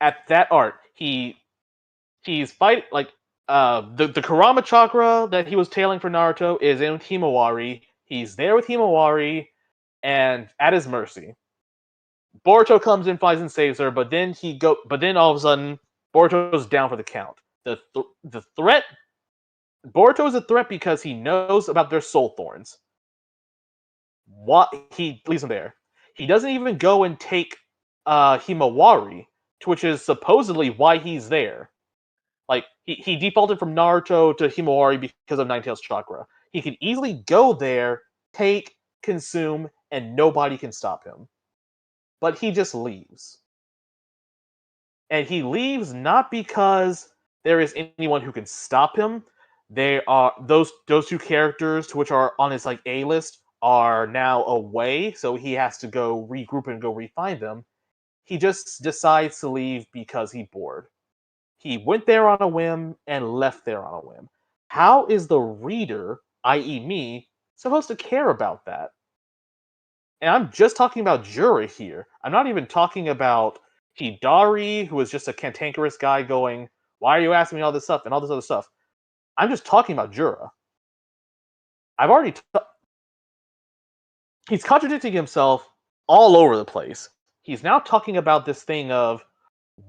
at that art, he's fighting like the Kurama chakra that he was tailing for Naruto is in Himawari. He's there with Himawari and at his mercy. Boruto comes in, fights and saves her, but then all of a sudden Boruto's down for the count. The threat Boruto is a threat because he knows about their soul thorns. What he leaves him there. He doesn't even go and take Himawari, which is supposedly why he's there. Like, he defaulted from Naruto to Himawari because of Ninetales chakra. He could easily go there, take, consume, and nobody can stop him. But he just leaves. And he leaves not because there is anyone who can stop him. They are those two characters to which are on his like A list are now away, so he has to go regroup and go refine them. He just decides to leave because he's bored. He went there on a whim and left there on a whim. How is the reader, i.e. me, supposed to care about that? And I'm just talking about Jura here. I'm not even talking about Hidari, who is just a cantankerous guy going, why are you asking me all this stuff and all this other stuff? I'm just talking about Jura. He's contradicting himself all over the place. He's now talking about this thing of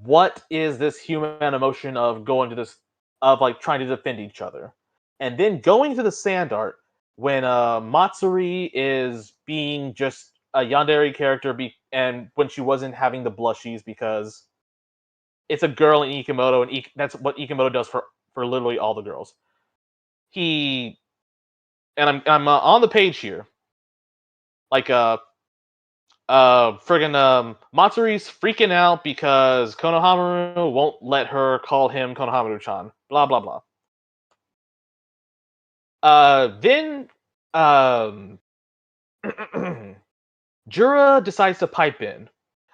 what is this human emotion of going to this, of like trying to defend each other. And then going to the sand art when Matsuri is being just a yandere character and when she wasn't having the blushies because it's a girl in Ikemoto and that's what Ikemoto does for literally all the girls. I'm on the page here. Like Matsuri's freaking out because Konohamaru won't let her call him Konohamaru-chan. Blah blah blah. Then Jura decides to pipe in.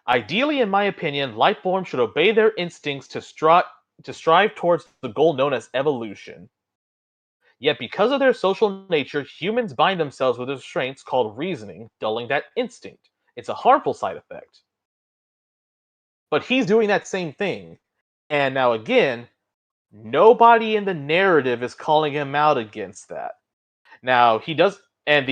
Ideally, in my opinion, life forms should obey their instincts to strive towards the goal known as evolution. Yet because of their social nature, humans bind themselves with restraints called reasoning, dulling that instinct. It's a harmful side effect. But he's doing that same thing. And now again, nobody in the narrative is calling him out against that. Now, he does, and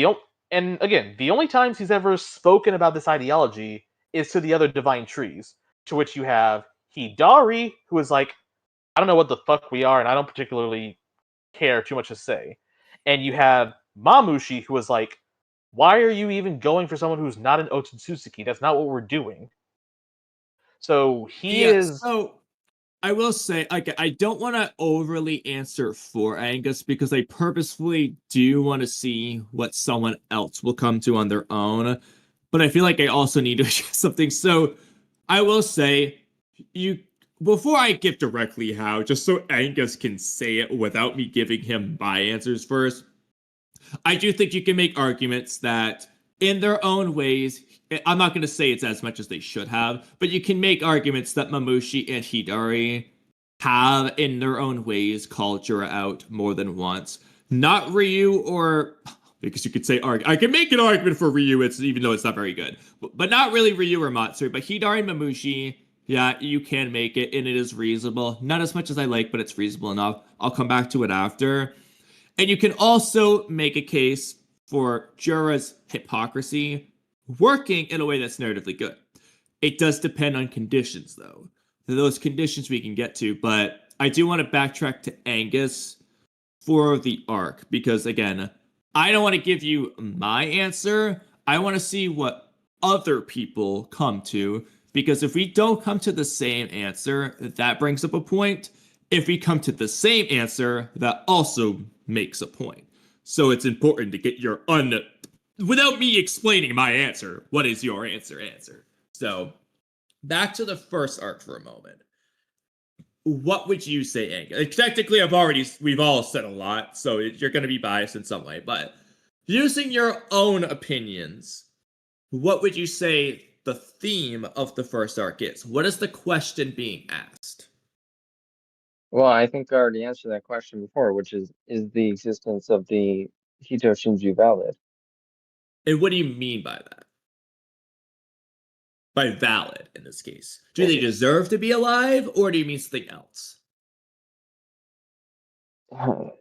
again, the only times he's ever spoken about this ideology is to the other divine trees, to which you have Hidari, who is like, I don't know what the fuck we are, and I don't particularly care too much to say. And you have Mamushi, who is like, why are you even going for someone who's not an Otsutsuki? That's not what we're doing. So So I will say, like, I don't want to overly answer for Angus because I purposefully do want to see what someone else will come to on their own. But I feel like I also need to share something. So I will say, before I give directly how, just so Angus can say it without me giving him my answers first, I do think you can make arguments that in their own ways, I'm not going to say it's as much as they should have, but you can make arguments that Mamushi and Hidari have in their own ways called Jura out more than once. Not Ryu or... because you could say, I can make an argument for Ryu, even though it's not very good. But not really Ryu or Matsuri, but Hidari and Mamushi, yeah, you can make it, and it is reasonable. Not as much as I like, but it's reasonable enough. I'll come back to it after. And you can also make a case for Jura's hypocrisy working in a way that's narratively good. It does depend on conditions, though. Those conditions we can get to, but I do want to backtrack to Angus for the arc, because again, I don't want to give you my answer. I want to see what other people come to, because if we don't come to the same answer, that brings up a point. If we come to the same answer, that also makes a point. So it's important to get your without me explaining my answer, what is your answer? So back to the first arc for a moment. What would you say, Angus? Technically, we've all said a lot, so you're going to be biased in some way, but using your own opinions, what would you say the theme of the first arc is? What is the question being asked? Well, I think I already answered that question before, which is the existence of the Hito Shinju valid? And what do you mean by that? By valid, in this case. Do they deserve to be alive, or do you mean something else?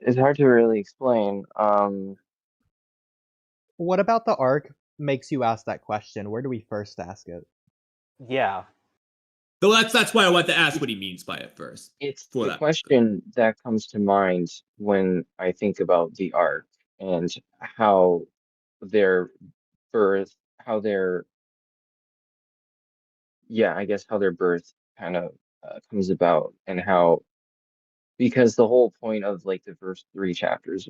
It's hard to really explain. What about the arc makes you ask that question? Where do we first ask it? Yeah. So that's why I want to ask what he means by it first. It's the question that comes to mind when I think about the arc and how their birth, how their birth kind of comes about, and how, because the whole point of like the first 3 chapters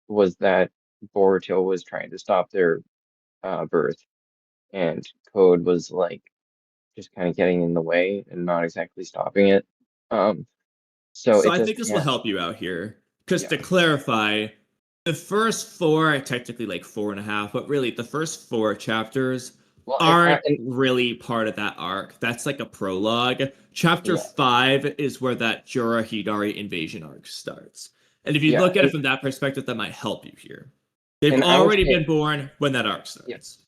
was that Boruto was trying to stop their birth, and Code was like just kind of getting in the way and not exactly stopping it. So I think this will help you out here. Because to clarify, the first 4, technically like 4.5, but really the first 4 chapters aren't really part of that arc. That's like a prologue. Chapter 5 is where that Jura Hidari invasion arc starts. And if you look at it from that perspective, that might help you here. They've already been born when that arc starts. Yes.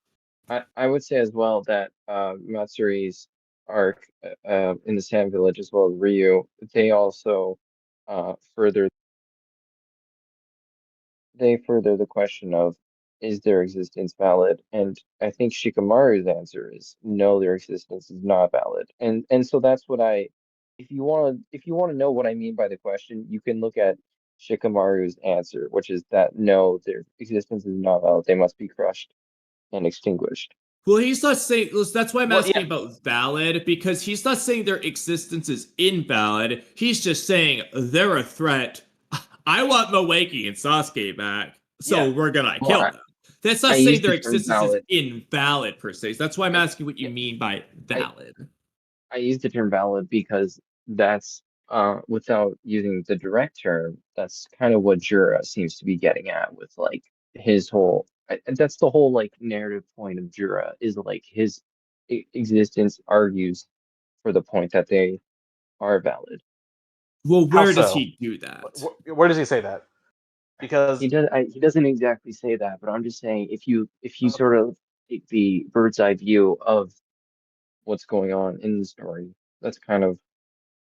I would say as well that Matsuri's arc in the Sand Village, as well as Ryu, they also further the question of, is their existence valid? And I think Shikamaru's answer is no, their existence is not valid. And so that's what if you want to know what I mean by the question, you can look at Shikamaru's answer, which is that no, their existence is not valid. They must be crushed and extinguished. Well, he's not saying. That's why I'm asking about valid, because he's not saying their existence is invalid. He's just saying they're a threat. I want Moeki and Sasuke back, so we're gonna kill them. That's not saying their existence is invalid per se. That's why I'm asking what you mean by valid. I use the term valid because that's without using the direct term, that's kind of what Jura seems to be getting at with like his whole. And that's the whole like narrative point of Jura, is like his existence argues for the point that they are valid. Well, where does he do that? Where does he say that? Because he doesn't exactly say that, but I'm just saying if you sort of take the bird's eye view of what's going on in the story, that's kind of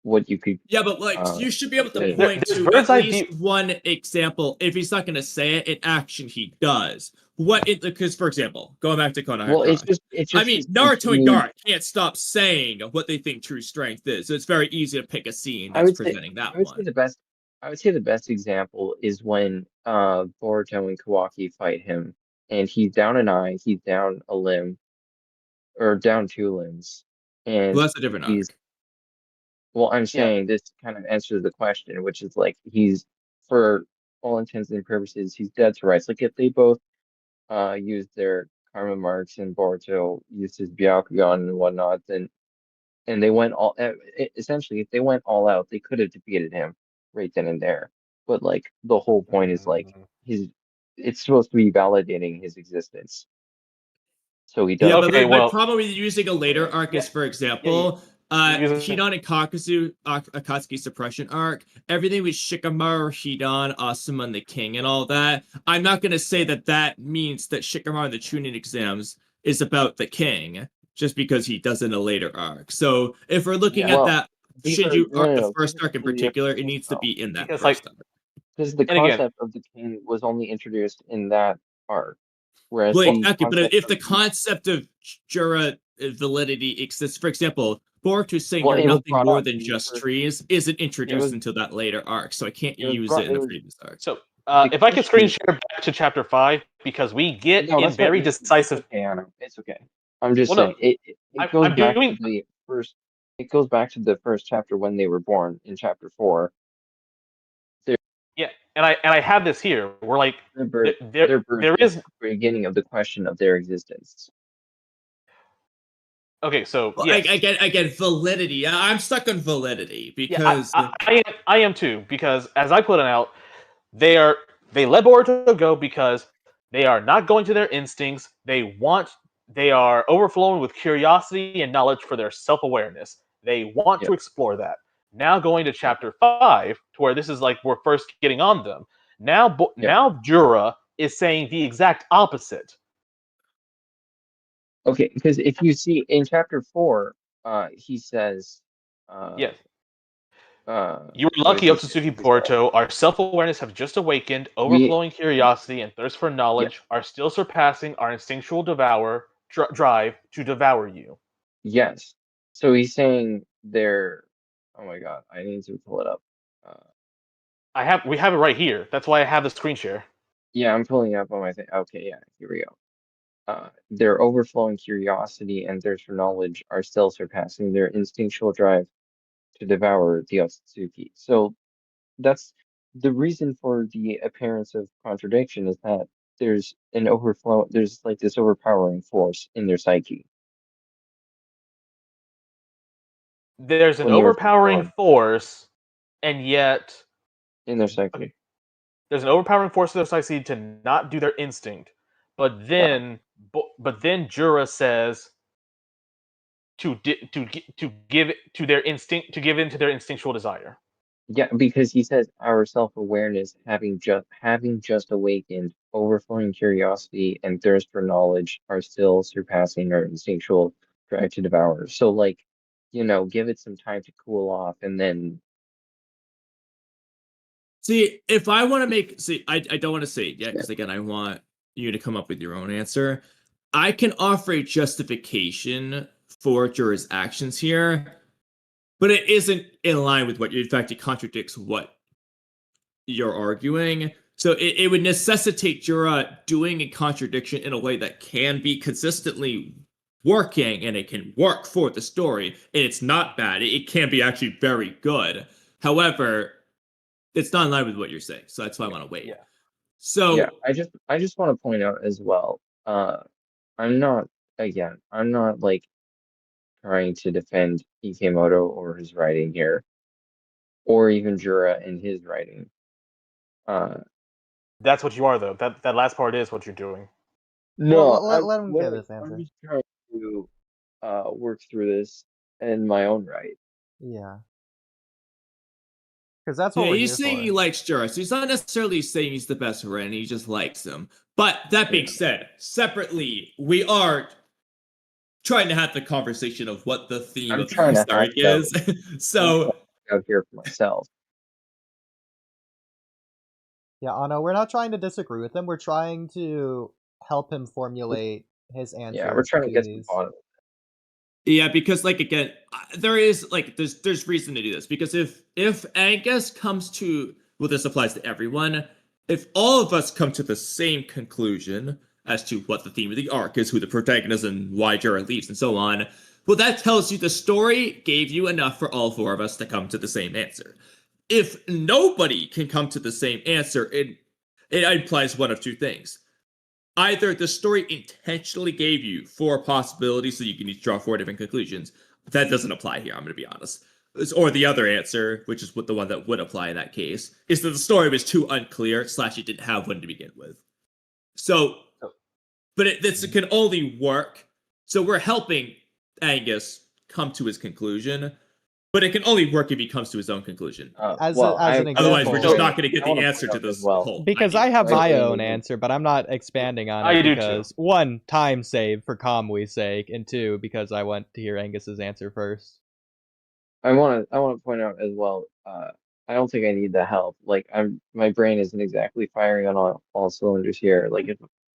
what you could. Yeah, but like you should be able to point to at least one example. If he's not going to say it in action, he does. Because for example, going back to Konohara. Well, it's just. I mean, Naruto and Gaara can't stop saying what they think true strength is. So it's very easy to pick a scene that's presenting that one. I would say the best example is when Boruto and Kawaki fight him, and he's down an eye, he's down a limb, or down 2 limbs, and that's a different arc. Well, I'm saying this kind of answers the question, which is like he's, for all intents and purposes, he's dead to rights. Like if they both used their karma marks and Boruto used his Byakugan and whatnot, then and they went essentially, if they went all out, they could have defeated him right then and there. But like the whole point is like it's supposed to be validating his existence. So he does. Yeah, but probably using a later arc is, for example, Hidan and Akatsuki suppression arc, everything with Shikamaru, Hidan, Asuma, and the King, and all that. I'm not going to say that means that Shikamaru and the Chunin exams is about the King, just because he does in a later arc. So if we're looking at that Shinju arc, the first arc in particular, it needs to be in that first arc. because the And again, concept of the king was only introduced in that arc, whereas Well, the exactly, but concept if the of concept of Jura validity exists, for example, Boruto saying well, you're it was nothing brought more up than in the just first. trees isn't It introduced was until that later arc, so I can't it was use brought. it in It the was previous arc. so the if I could screen question. share back to chapter 5, because we get No, in that's not. very It's decisive. okay, Anna. It's okay. I'm just Well, no, saying it goes I'm back doing. to the first. It goes back to the first chapter when they were born in chapter 4. Their Yeah, and I have this here. We're like, their birth. there Their birth there is is. the beginning of the question of their existence. Okay, so Well, yes, I get validity. I'm stuck on validity yeah, because I am too, because as I put it out, they are they let Boruto go because they are not going to their instincts. They are overflowing with curiosity and knowledge for their self-awareness. They want Yeah. to explore that. Now going to chapter 5, to where this is like we're first getting on them. Now Yeah. now Jura is saying the exact opposite. Okay, because if you see in chapter 4, he says, Yes. You were what does lucky, he say? Otsutsuki He said, Boruto. Our self-awareness have just awakened. we, Overflowing curiosity and thirst for yeah, knowledge are still surpassing our instinctual drive to devour you. yes. So he's saying they're, oh my God, I need to pull it up. Uh, We have it right here. That's why I have the screen share. yeah, I'm pulling it up on my thing. Okay, yeah, here we go. Their overflowing curiosity and thirst for knowledge are still surpassing their instinctual drive to devour the Otsutsuki. So that's the reason for the appearance of contradiction is that there's like this overpowering force in their psyche There's an when they were first overpowering born, force, and yet in their okay, psyche. there's an overpowering force of their psyche to not do their instinct. But Yeah, then Jura says to give to their instinct to give in to their instinctual desire. yeah, because he says our self-awareness having just awakened, overflowing curiosity and thirst for knowledge are still surpassing our instinctual drive to devour. So like, give it some time to cool off and then see if I want to I don't want to say it yet because again I want you to come up with your own answer. I can offer a justification for Jura's actions here, but it isn't in line with what you. In fact, it contradicts what you're arguing. So it would necessitate Jura doing a contradiction in a way that can be consistently working and it can work for the story. And it's not bad. It can be actually very good. However, it's not in line with what you're saying. So that's why I want to wait. Yeah. yeah, So I just want to point out as well. I'm not I'm not like trying to defend Ikemoto or his writing here, or even Jura and his writing. That's what you are, though. That last part is what you're doing. No, Let him give his I'm answer. just trying to work through this in my own right. Yeah. Because that's what yeah, we're he's here saying for. he likes Jura. So he's not necessarily saying he's the best writer, he just likes him. But that being said, separately, we are trying to have the conversation of what the theme I'm of trying this to arc hash it out. is. I'm So trying to hash it out here for myself. Yeah, Anno, we're not trying to disagree with him. We're trying to help him formulate his answer. Yeah, we're trying to get to the these. bottom. yeah, because like again, there is like there's reason to do this because if Angus comes to well, this applies to everyone. If all of us come to the same conclusion as to what the theme of the arc is, who the protagonist and why Jura leaves, and so on, well, that tells you the story gave you enough for all four of us to come to the same answer. If nobody can come to the same answer, it implies one of two things. Either the story intentionally gave you four possibilities so you can each draw four different conclusions. That doesn't apply here, I'm going to be honest. Or the other answer, which is what the one that would apply in that case, is that the story was too unclear, / it didn't have one to begin with. So, but this can only work. So we're helping Angus come to his conclusion, but it can only work if he comes to his own conclusion. As an example. Otherwise, we're just not going to get I the wanna answer point to out as this well. whole Because idea. I have my Right. own answer, but I'm not expanding on I it do because too. one, time save for Kamui's sake, and two, because I want to hear Angus's answer first. I want to point out as well. I don't think I need the help. Like my brain isn't exactly firing on all cylinders here. Like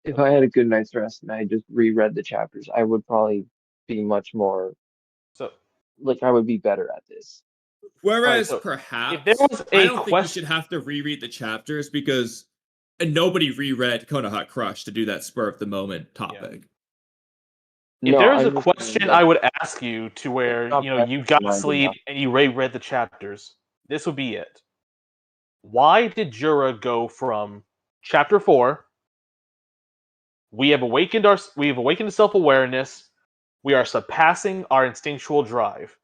if I had a good night's rest and I just reread the chapters, I would probably be much more So, like I would be better at this. Whereas so if there perhaps was I a don't think you should question, have to reread the chapters because nobody reread Konoha Crush to do that spur of the moment topic. if No, there was a I'm just saying question that I would ask you to it's where not you got masterminded sleep enough. and you reread the chapters, this would be it. Why did Jura go from chapter 4? We have awakened to self-awareness. We are surpassing our instinctual drive,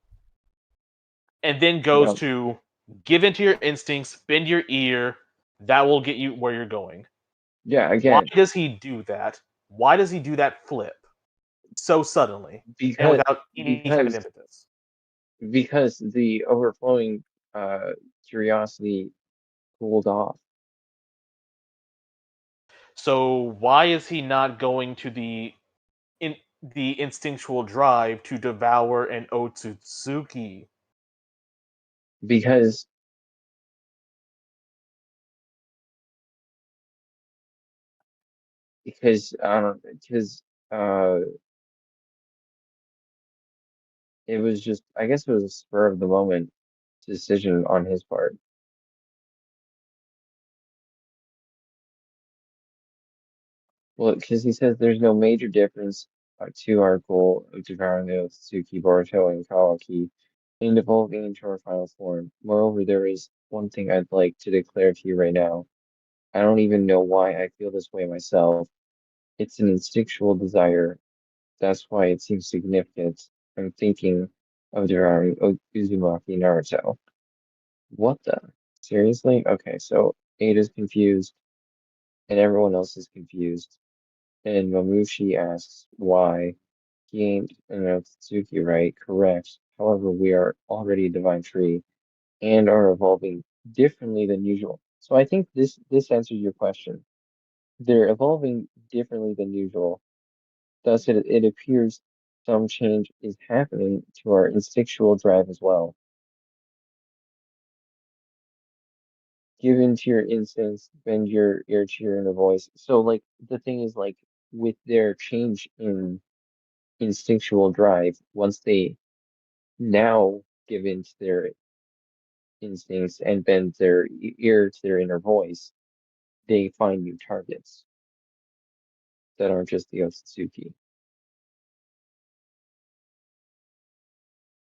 and then goes Yeah, to give into your instincts, bend your ear. That will get you where you're going. yeah. Why Again, does he do that? Why does he do that flip so suddenly and because without any kind of because impetus? because the overflowing curiosity cooled off. So why is he not going to the instinctual drive to devour an Otsutsuki? Because I don't because uh it was just I guess it was a spur of the moment decision on his part. Well, because he says there's no major difference to our goal of devouring the Otsutsuki, Boruto, and Kawaki and evolving into our final form. Moreover, there is one thing I'd like to declare to you right now. I don't even know why I feel this way myself. It's an instinctual desire. That's why it seems significant. I'm thinking of devouring Uzumaki Naruto. What the? Seriously? Okay, so Ada's confused, and everyone else is confused. And Mamushi asks why. He ain't an Otsutsuki, right? Correct. However, we are already a divine tree and are evolving differently than usual. So I think this answers your question. They're evolving differently than usual. Thus, it appears some change is happening to our instinctual drive as well. Give in to your instincts, bend your ear to your inner voice. So, like, the thing is, like, with their change in instinctual drive, once they now give in to their instincts and bend their ear to their inner voice, they find new targets that aren't just the Otsutsuki.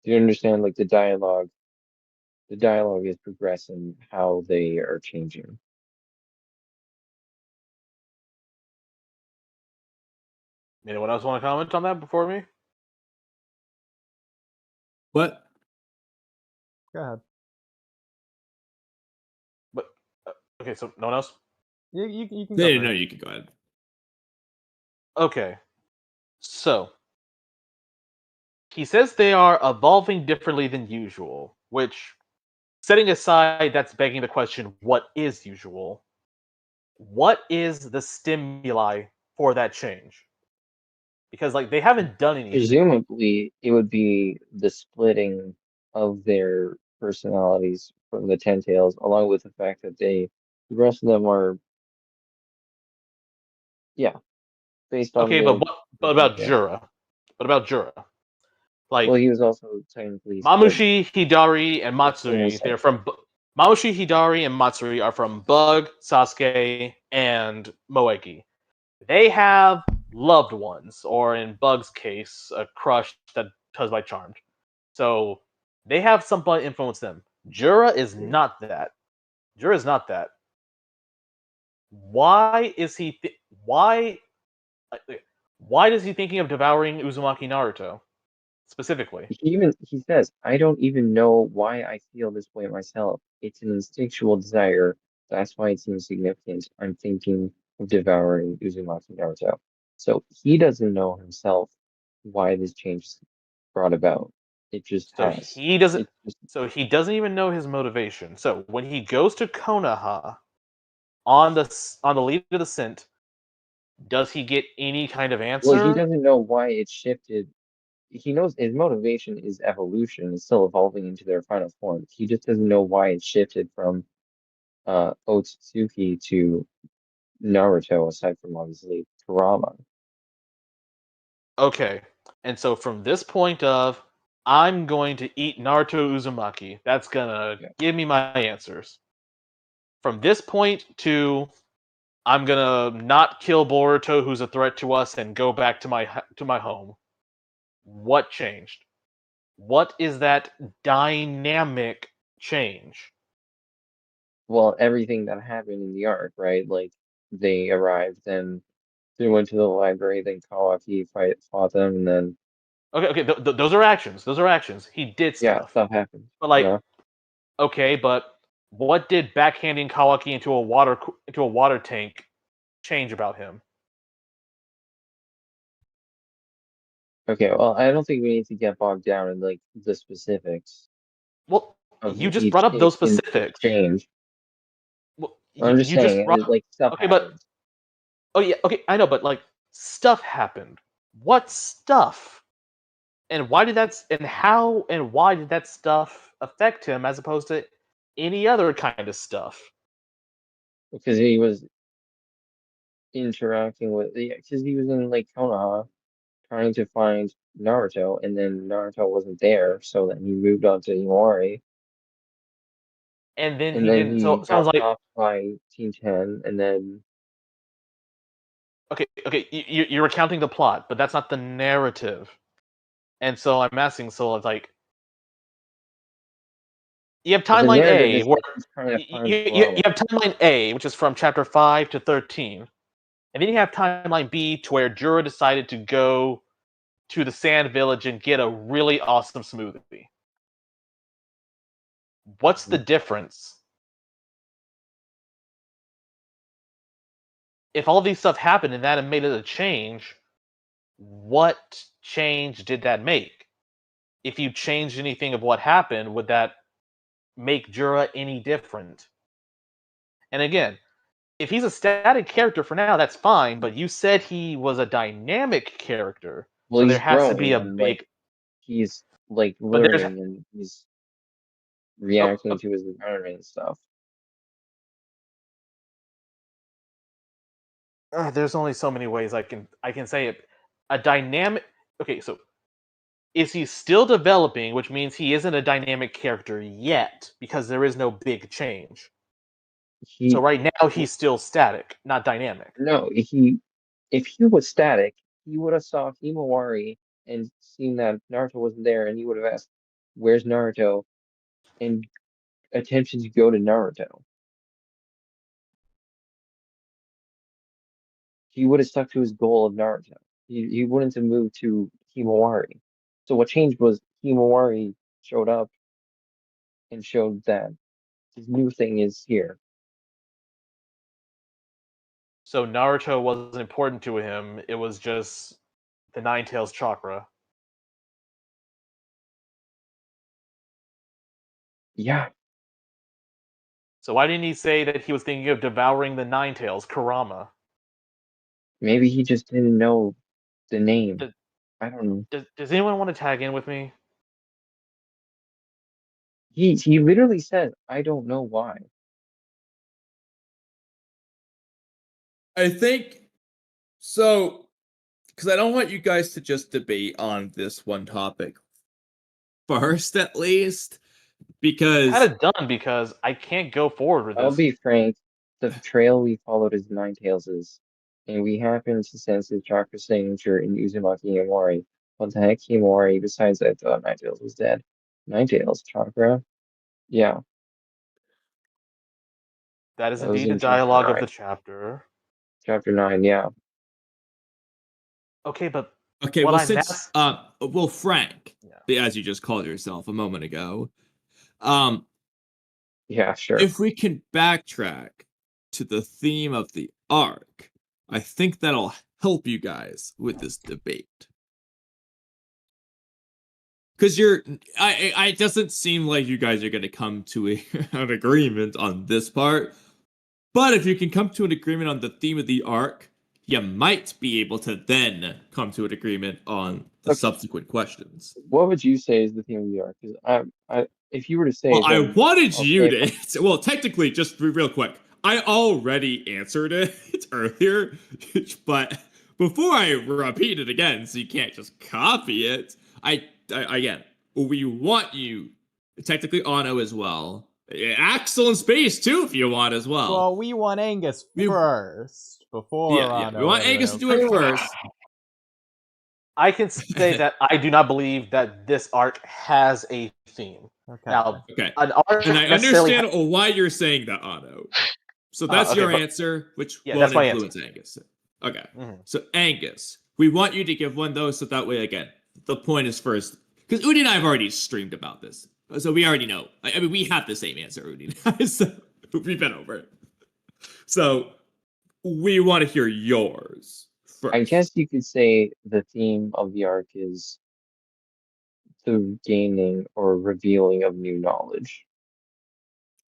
Do you understand? Like, the dialogue is progressing how they are changing. Anyone else want to comment on that before me? What? Go ahead. But okay, so no one else. You can No, go no, no, first. you can go ahead. Okay, so he says they are evolving differently than usual, which, setting aside, that's begging the question: what is usual? What is the stimuli for that change? Because like they haven't done anything. Presumably, it would be the splitting of their personalities from the Ten Tails, along with the fact that the rest of them are, yeah, based on Okay, but what? the But Ten about Tails. Jura? What about Jura? Well, Like he was also technically split Mamushi, Hidari, and in a Matsuri. They're sense. from Mamushi, Hidari, and Matsuri are from Bug, Sasuke, and Moegi. They have loved ones, or in Bug's case, a crush that does by Charmed. So they have somebody influence them. Jura is not that. Jura is not that. Why is he? Uh, why is he thinking of devouring Uzumaki Naruto specifically? He says, I don't even know why I feel this way myself. It's an instinctual desire. That's why it seems significant. I'm thinking of devouring Uzumaki Naruto. So he doesn't know himself why this change is brought about. It just So has. he doesn't. It just So he doesn't even know his motivation. So when he goes to Konoha on the lead of the scent, does he get any kind of well, he answer? doesn't know why it shifted he knows his motivation is evolution. It's still evolving into their final form. He just doesn't know why it shifted from Otsutsuki to Naruto, aside from obviously Kurama. Okay, and so from this point of, I'm going to eat Naruto Uzumaki. That's gonna Yeah. give me my answers. From this point to, I'm gonna not kill Boruto, who's a threat to us, and go back to my home. What changed? What is that dynamic change? Well, everything that happened in the arc, right? Like they arrived, then they went to the library, then Kawaki fought them, and then Okay, those are actions. Those are actions. He did yeah, stuff. stuff happened. But like, Yeah. okay, but what did backhanding Kawaki into a water tank change about him? Okay, well, I don't think we need to get bogged down in like the specifics Well, of you just each brought up those each specifics. change. Well, I'm just you just saying, brought. like stuff Okay, but happens. oh yeah, okay, I know, but like stuff happened. What stuff? And why did that? And how? And why did that stuff affect him as opposed to any other kind of stuff? Because he was interacting with, because he was in like Konoha trying to find Naruto, and then Naruto wasn't there, so then he moved on to Himawari, And then and he then didn't. he So got sounds like stopped by Team 10, and then okay. You're recounting the plot, but that's not the narrative. And so I'm asking, so it's like you have but the timeline narrative A, is where that he's trying to find you Kurama. have timeline A, which is from chapter 5 to 13, and then you have timeline B, to where Jura decided to go to the Sand Village and get a really awesome smoothie. What's the difference? If all these stuff happened and that made it a change, what change did that make? If you changed anything of what happened, would that make Jura any different? And again, if he's a static character for now, that's fine, but you said he was a dynamic character, Well, so there he's has to be growing a and like big. he's like But there's. learning and he's Oh, reacting to his environment and stuff. there's only so many ways I can say it. A dynamic. Okay, so is he still developing, which means he isn't a dynamic character yet, because there is no big change. So He right now he's still static, not dynamic. no, if he was static, he would have saw Himawari and seen that Naruto wasn't there, and he would have asked, "Where's Naruto?" and attempted to go to Naruto. He would have stuck to his goal of Naruto. He wouldn't have moved to Himawari. So what changed was Himawari showed up and showed that his new thing is here. So Naruto wasn't important to him, it was just the Nine Tails chakra. Yeah, So why didn't he say that he was thinking of devouring the Nine Tails, Kurama? maybe he just didn't know the name. Does, I don't know. does anyone want to tag in with me? He literally said, "I don't know why." I think so, because I don't want you guys to just debate on this one topic first, at least, because Had it done because I can't go forward with I'll this. be frank, the trail we followed is Nine Tails's, and we happened to sense his chakra signature in Uzumaki and Mori. What the heck, Himawari? Besides, I thought Nine Tails was dead. Nine Tails chakra? Yeah, That is that was indeed the in chapter dialogue of the 9. chapter. Chapter 9, yeah. Okay, but okay, what well, I'm since well, Frank, Yeah. as you just called yourself a moment ago, Yeah, sure. if we can backtrack to the theme of the arc, I think that'll help you guys with this debate. Because it doesn't seem like you guys are going to come to an agreement on this part. But if you can come to an agreement on the theme of the arc, you might be able to then come to an agreement on the subsequent questions. What would you say is the theme of the arc? Because if you were to say, Well, I then wanted I'll you say to answer. Well, technically, just real quick, I already answered it earlier, but before I repeat it again, so you can't just copy it, again, we want you, technically Ano as well, Axel and Space too, if you want as well. Well, we want Angus We- first before Yeah, we Ano want and Angus to everyone do it else. first. I can say that I do not believe that this arc has a theme. Okay. Now, Okay, an arc and I necessarily understand why you're saying that, Ano. So that's okay, your but- answer, which Yeah, won't that's my influence Angus. Okay. Mhm. So Angus, we want you to give one though, so that way again, the point is first, because Oodie and I have already streamed about this, so we already know. I mean, we have the same answer, Oodie and I, so we've been over it. So we want to hear yours first. I guess you could say the theme of the arc is the gaining or revealing of new knowledge.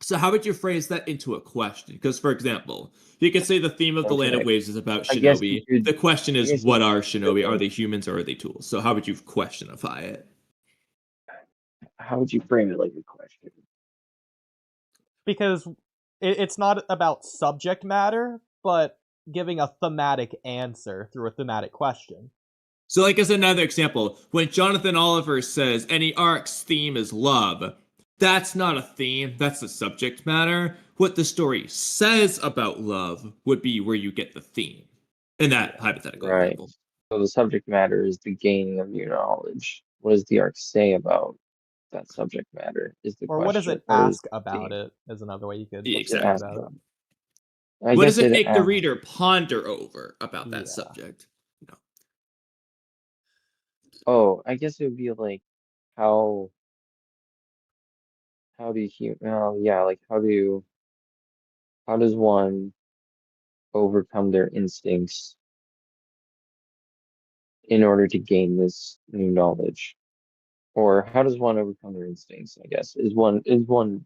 So how would you phrase that into a question? Because, for example, you could say the theme of the Land of Okay. Waves is about I guess shinobi. you could- The question I is, guess what you are could shinobi? Are say- they humans or are they tools? So how would you questionify it? How would you frame it like a question? Because it's not about subject matter, but giving a thematic answer through a thematic question. So, like, as another example, when Jonathan Oliver says any arc's theme is love, that's not a theme, that's the subject matter. What the story says about love would be where you get the theme in that hypothetical Right. example. So the subject matter is the gaining of new knowledge. What does the arc say about that subject matter? Is the Or question. what does it or is ask about it, is another way you could Yeah, What's it think ask about it. about? I What guess does it make the asks- reader ponder over about that Yeah. subject? Oh, I guess it would be like how do you like how does one overcome their instincts in order to gain this new knowledge? Or how does one overcome their instincts, I guess, is one way.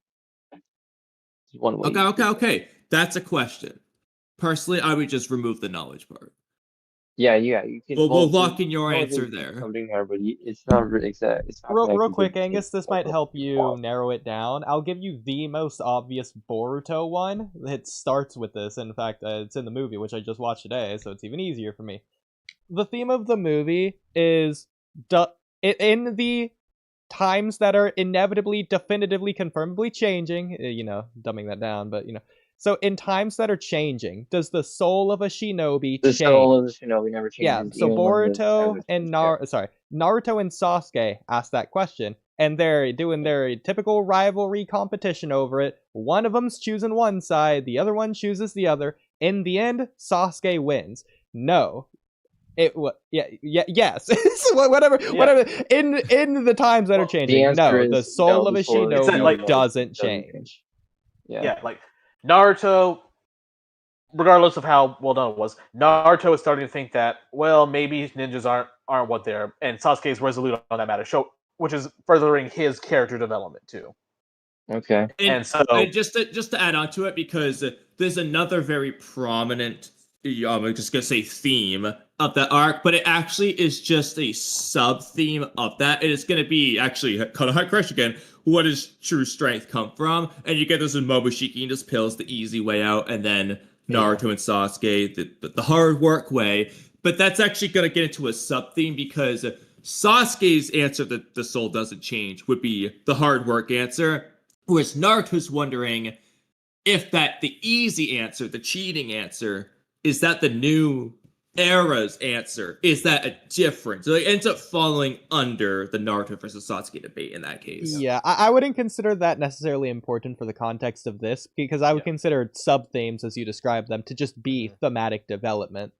Okay. That's a question. Personally, I would just remove the knowledge part. Yeah, you can. We'll the lock in your knowledge answer is there. Subject matter, but it's not really exact. It's not Real connected to quick, the Angus, this might help you narrow it down. I'll give you the most obvious Boruto one. It starts with this. In fact, it's in the movie, which I just watched today, so it's even easier for me. The theme of the movie is in the times that are inevitably, definitively, confirmably changing. Dumbing that down, but So in times that are changing, does the soul of a shinobi The change? soul of the shinobi never changes. Yeah, so even when the Boruto times and change. Naruto and Sasuke asked that question, and they're doing their typical rivalry competition over it. One of them's choosing one side, the other one chooses the other. In the end, Sasuke wins. No. Yes. whatever. In the times that are Well, the changing, answer the is soul no, of a the soul of the shinobi shinobi doesn't doesn't change. Yeah. like Naruto, regardless of how well done it was, Naruto is starting to think that, well, maybe ninjas aren't what they're, and Sasuke is resolute on that matter, which is furthering his character development too. Okay. And so, just to add on to it, because there's another very prominent, I'm just gonna say theme of that arc, but it actually is just a sub theme of that. It is gonna be actually kind of hard question again. What does true strength come from? And you get this in Momoshiki and just pills the easy way out, and then Naruto and Sasuke the hard work way. But that's actually gonna get into a sub theme, because Sasuke's answer that the soul doesn't change would be the hard work answer. Whereas Naruto's wondering if the easy answer, the cheating answer, is that the new era's answer? Is that a difference? So it ends up falling under the Naruto versus Sasuke debate in that case. Yeah, I wouldn't consider that necessarily important for the context of this, because I would consider sub-themes, as you described them, to just be thematic development.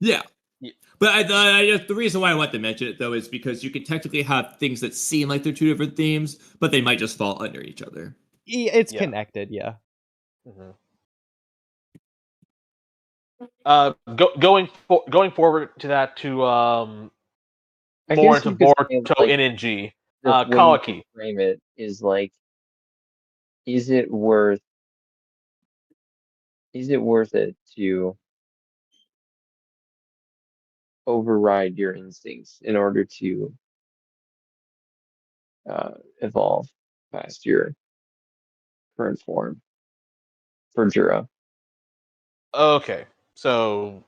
Yeah. But the reason why I want to mention it, though, is because you can technically have things that seem like they're two different themes, but they might just fall under each other. It's connected, yeah. Mm-hmm. Going forward to that, to more into Boruto NNG, Kawaki. Frame it is like, is it worth it to override your instincts in order to evolve past your current form for Jura. Okay, so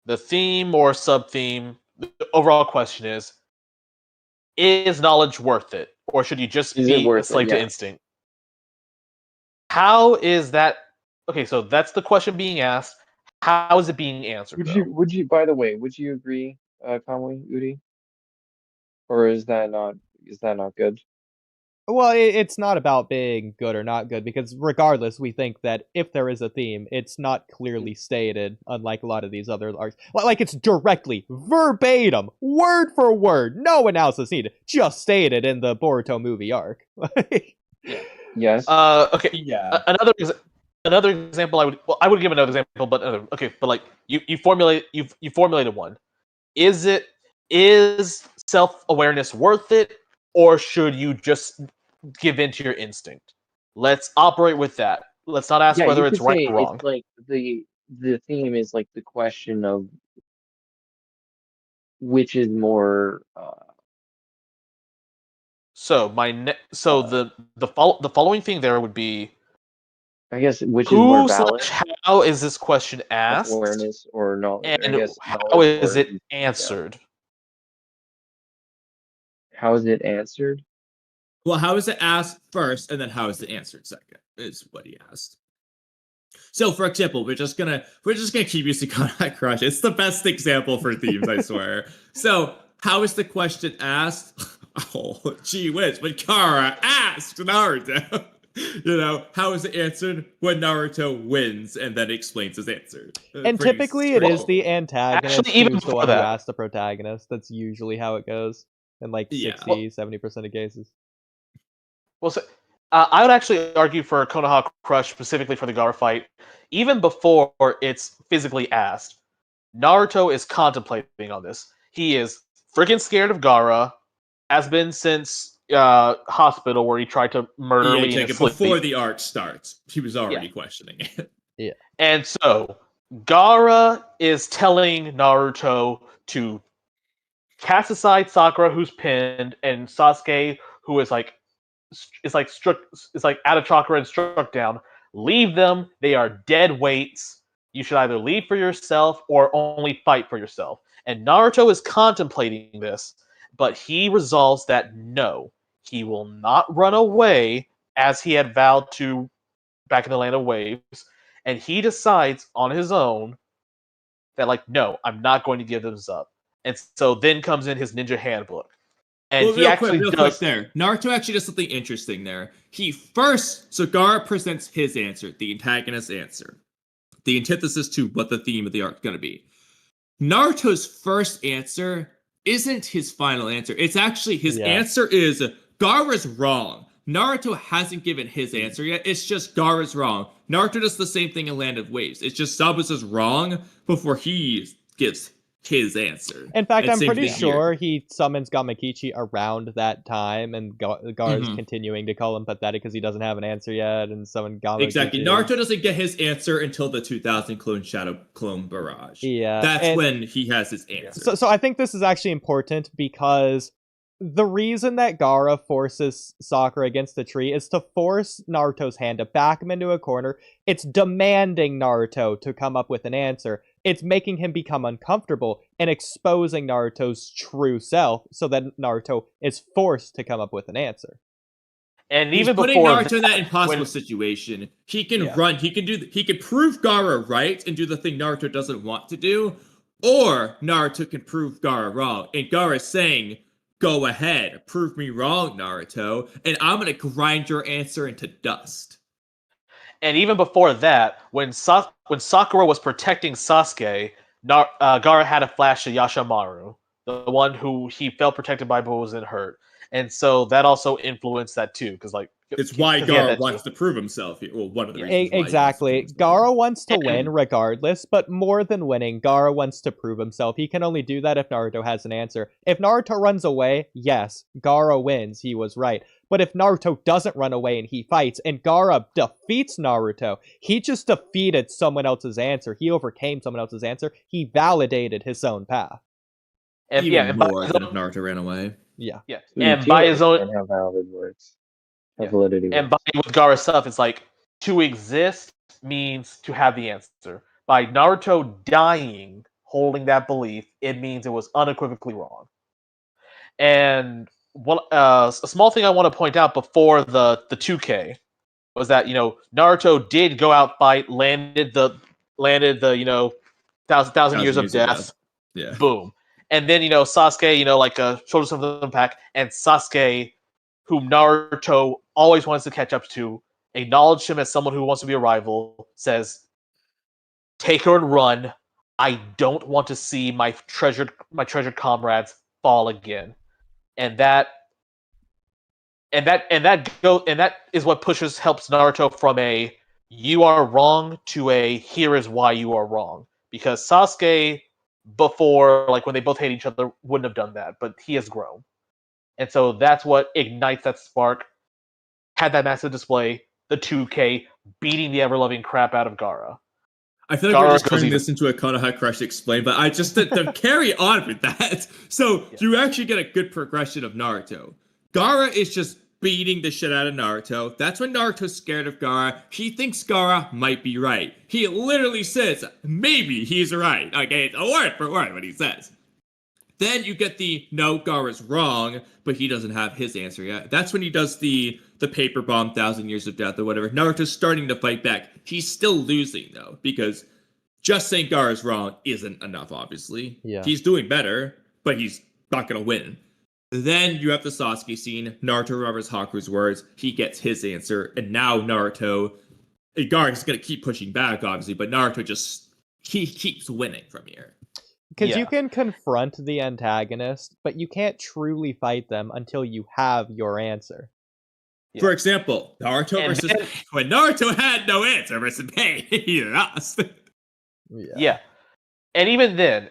the theme or sub-theme, the overall question is knowledge worth it? Or should you just Is it be a worth it? slave to Yeah. instinct? How is that? Okay, so that's the question being asked. How is it being answered, though? Would you, by the way, would you agree, Kamui, Oodie? Or is that not good? Well, it's not about being good or not good, because regardless, we think that if there is a theme, it's not clearly stated, unlike a lot of these other arcs. Like, it's directly, verbatim, word for word, no analysis needed, just stated in the Boruto movie arc. Yes. Okay. Yeah. Another example I would give another example, but like you formulated one. Is self-awareness worth it, or should you just give in to your instinct? Let's operate with that. Let's not ask Yeah, you whether it's could right say or it's wrong. like the theme is like the question of which is more So the following thing there would be, I guess which is more who valid, slash how is this question asked, self-awareness or knowledge. I and guess how knowledge is or it yeah. answered? How is it answered? Well, how is it asked first, and then how is it answered second? Is what he asked. So, for example, we're just gonna keep using Contact Crush. It's the best example for themes, I swear. So, how is the question asked? Oh, gee whiz! When Kara asked Naruto, how is it answered? When Naruto wins and then explains his answer. And Pretty typically, it is the straightforward. antagonist Actually, even who's the before one who that. asks the protagonist. That's usually how it goes in like Yeah. 60-70% of cases. Well, so, I would actually argue for Konoha Crush specifically for the Gar fight, even before it's physically asked. Naruto is contemplating on this. He is freaking scared of Gaara, has been since hospital where he tried to murder Yeah, Lee in Jacob. his sleep. Before the arc starts, he was already questioning it. Yeah. And so Gaara is telling Naruto to cast aside Sakura, who's pinned, and Sasuke, who is like out of chakra and struck down. Leave them. They are dead weights. You should either leave for yourself or only fight for yourself. And Naruto is contemplating this, but he resolves that no, he will not run away as he had vowed to back in the Land of Waves. And he decides on his own that, like, no, I'm not going to give this up. And so then comes in his ninja handbook. And Well, he actually real does. quick there. Naruto actually does something interesting there. So Gaara presents his answer, the antagonist's answer, the antithesis to what the theme of the arc is going to be. Naruto's first answer isn't his final answer. It's actually his answer is Gaara's wrong. Naruto hasn't given his answer yet. It's just Gaara's wrong. Naruto does the same thing in Land of Waves. It's just Zabuza's wrong before he gives his answer. In fact, And I'm same pretty thing here. sure he summons Gamakichi around that time, and Gaara's continuing to call him pathetic because he doesn't have an answer yet, and summon Gamakichi. Exactly. Naruto doesn't get his answer until the 2000 Clone Shadow Clone Barrage. Yeah. That's when he has his answer. So I think this is actually important because the reason that Gaara forces Sakura against the tree is to force Naruto's hand to back him into a corner. It's demanding Naruto to come up with an answer. It's making him become uncomfortable and exposing Naruto's true self so that Naruto is forced to come up with an answer. And He's even putting before Naruto in that impossible situation. He can run. He can prove Gaara right and do the thing Naruto doesn't want to do, or Naruto can prove Gaara wrong. And Gaara's saying, "Go ahead, prove me wrong, Naruto, and I'm gonna grind your answer into dust." And even before that, when Sakura was protecting Sasuke, Gaara had a flash to Yashamaru, the one who he felt protected by but wasn't hurt. And so that also influenced that too, because like It's why 'cause he had Gaara that wants too. to prove himself. Well, one of the Yeah. reasons why he wants to Exactly. prove himself. Gaara wants to win And- regardless, but more than winning, Gaara wants to prove himself. He can only do that if Naruto has an answer. If Naruto runs away, yes, Gaara wins. He was right. But if Naruto doesn't run away and he fights, and Gaara defeats Naruto, he just defeated someone else's answer. He overcame someone else's answer. He validated his own path. And Even and by more his than own- if Naruto ran away. Yeah. Yeah, Do and you by his own, understand how valid works? How Yeah. validity and works? by with Gaara's stuff, it's like to exist means to have the answer. By Naruto dying, holding that belief, it means it was unequivocally wrong. And a small thing I want to point out before the 2K was that Naruto did go out, fight, landed the thousand years of death. Yeah. Boom. And then Sasuke like shoulders of the pack, and Sasuke, whom Naruto always wants to catch up to, acknowledged him as someone who wants to be a rival, says, "Take her and run. I don't want to see my treasured comrades fall again." And that is what helps Naruto from a "you are wrong" to a "here is why you are wrong." Because Sasuke before, like when they both hate each other, wouldn't have done that, but he has grown. And so that's what ignites that spark. Had that massive display, the 2K beating the ever-loving crap out of Gaara. I feel like Gaara we're just goes turning even- this into a Konoha Crush explain, but I just to carry on with that. So Yeah. you actually get a good progression of Naruto. Gaara is just beating the shit out of Naruto. That's when Naruto's scared of Gaara. He thinks Gaara might be right. He literally says, maybe he's right. Okay, it's a word for word what he says. Then you get the no, Gaara's wrong, but he doesn't have his answer yet. That's when he does the paper bomb, 1,000 years of death or whatever. Naruto's starting to fight back. He's still losing though, because just saying Gaara's wrong isn't enough, obviously. Yeah. He's doing better, but he's not gonna win. Then you have the Sasuke scene. Naruto remembers Haku's words. He gets his answer, and now Naruto, Gaara's gonna keep pushing back, obviously, but Naruto he keeps winning from here. Because you Yeah. can confront the antagonist, but you can't truly fight them until you have your answer. Yeah. For example, Naruto And versus then- Pain. When Naruto had no answer versus Pain, he lost. Yeah. And even then,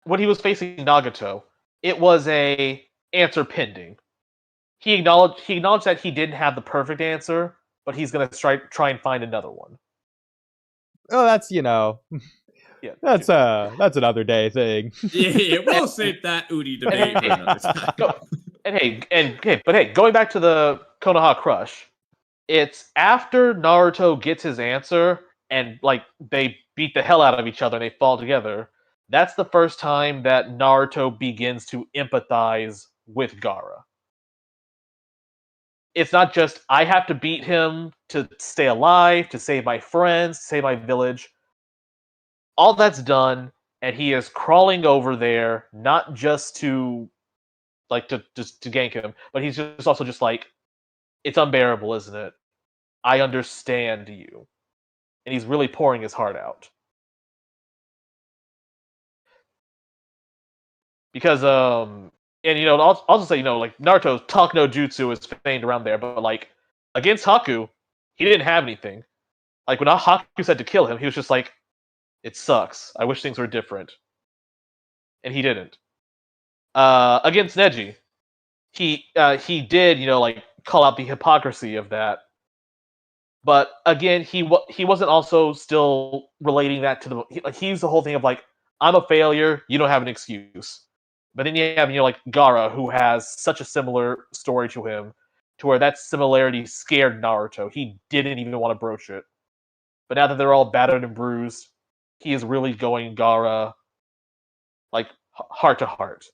when he was facing Nagato, it was a answer pending. He acknowledged that he didn't have the perfect answer, but he's gonna try and find another one. Oh, that's Yeah. that's another day thing. Yeah, we'll save that Oodie debate for another time. But hey, going back to the Konoha Crush, it's after Naruto gets his answer and like they beat the hell out of each other and they fall together. That's the first time that Naruto begins to empathize with Gaara. It's not just I have to beat him to stay alive, to save my friends, to save my village. All that's done, and he is crawling over there, not just to gank him, but he's just also just like, it's unbearable, isn't it? I understand you. And he's really pouring his heart out. Because and I'll also say, like Naruto's talk no jutsu is famed around there, but like against Haku, he didn't have anything. Like when Haku said to kill him, he was just like, it sucks. I wish things were different. And he didn't. Against Neji, he did, like call out the hypocrisy of that. But again, he wasn't also still relating that to the he used the whole thing of like, I'm a failure, you don't have an excuse. But then you have like Gaara, who has such a similar story to him, to where that similarity scared Naruto. He didn't even want to broach it. But now that they're all battered and bruised, he is really going Gaara like heart to heart.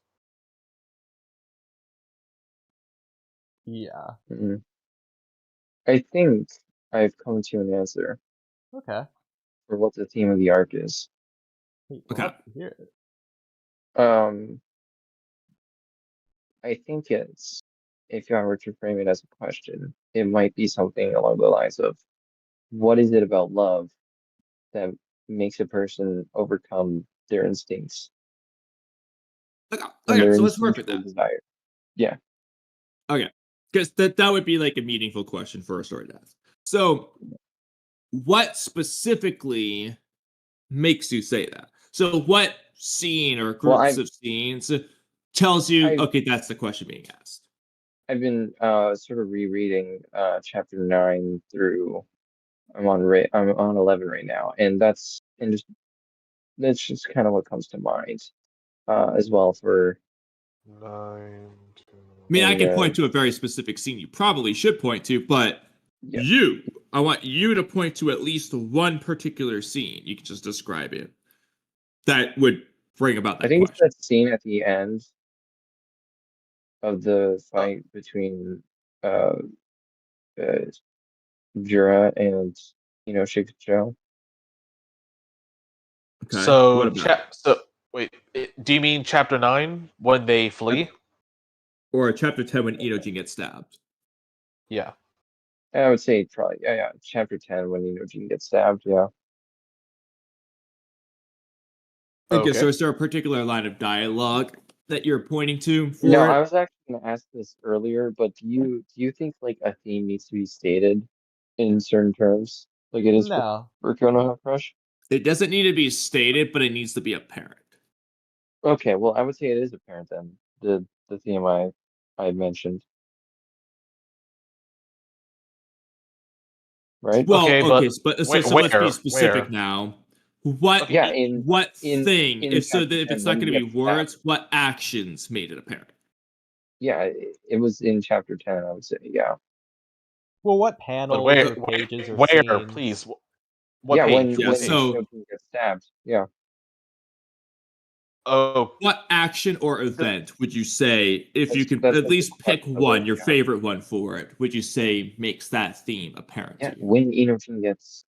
Yeah. Mhm. I think I've come to an answer Okay. for what the theme of the arc is. Hey, Okay. love to hear it. I think it's, if I were to frame it as a question, it might be something along the lines of, what is it about love that makes a person overcome their instincts and Okay, their so let's work with instinctual that. desire? Yeah. Okay. Because that would be like a meaningful question for a story to ask. So, what specifically makes you say that? So, what scene or groups of scenes tells you, okay, that's the question being asked? I've been sort of rereading chapter 9 through I'm on 11 right now, and that's just kind of what comes to mind as well for 9 to... I mean, I can point to a very specific scene you probably should point to, but I want you to point to at least one particular scene. You can just describe it. That would bring about that I think question. it's that scene at the end of the fight between Jura and Shikachou. Okay. So, wait, do you mean chapter 9 when they flee? Or chapter 10 when Inojin gets stabbed? Yeah. I would say probably, yeah, chapter 10 when Inojin gets stabbed, yeah. Okay, so is there a particular line of dialogue that you're pointing to for No, it? I was actually going to ask this earlier, but do you think like a theme needs to be stated in certain terms, like it is for Konoha Crush? It doesn't need to be stated, but it needs to be apparent. Okay, well, I would say it is apparent then, the theme I mentioned. Right? Well, okay, but so let's be specific now. What thing? If it's not going to be words, what actions made it apparent? Yeah, it was in chapter 10, I would say, yeah. Well, what panels or pages or scenes? Please? When so gets stabbed, yeah. Oh, what action or event would you say, if you could at least pick one, your favorite one for it, would you say makes that theme apparent? Yeah, when Inojin gets,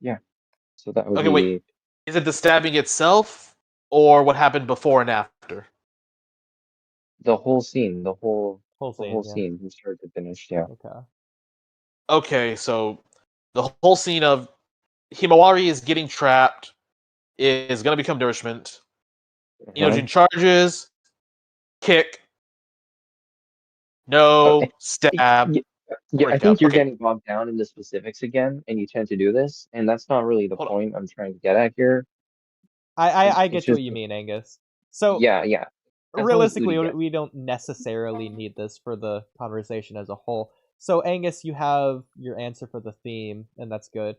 so that would be. Wait, is it the stabbing itself, or what happened before and after? The whole scene, the whole scene, scene from start to finish, yeah. Okay, so the whole scene of Himawari is getting trapped is going to become nourishment. Inojin charges, kick, stab. Yeah, I think you're getting bogged down in the specifics again, and you tend to do this, and that's not really the point I'm trying to get at here. I get what you mean, Angus. So yeah. Realistically, we don't necessarily need this for the conversation as a whole. So Angus, you have your answer for the theme, and that's good.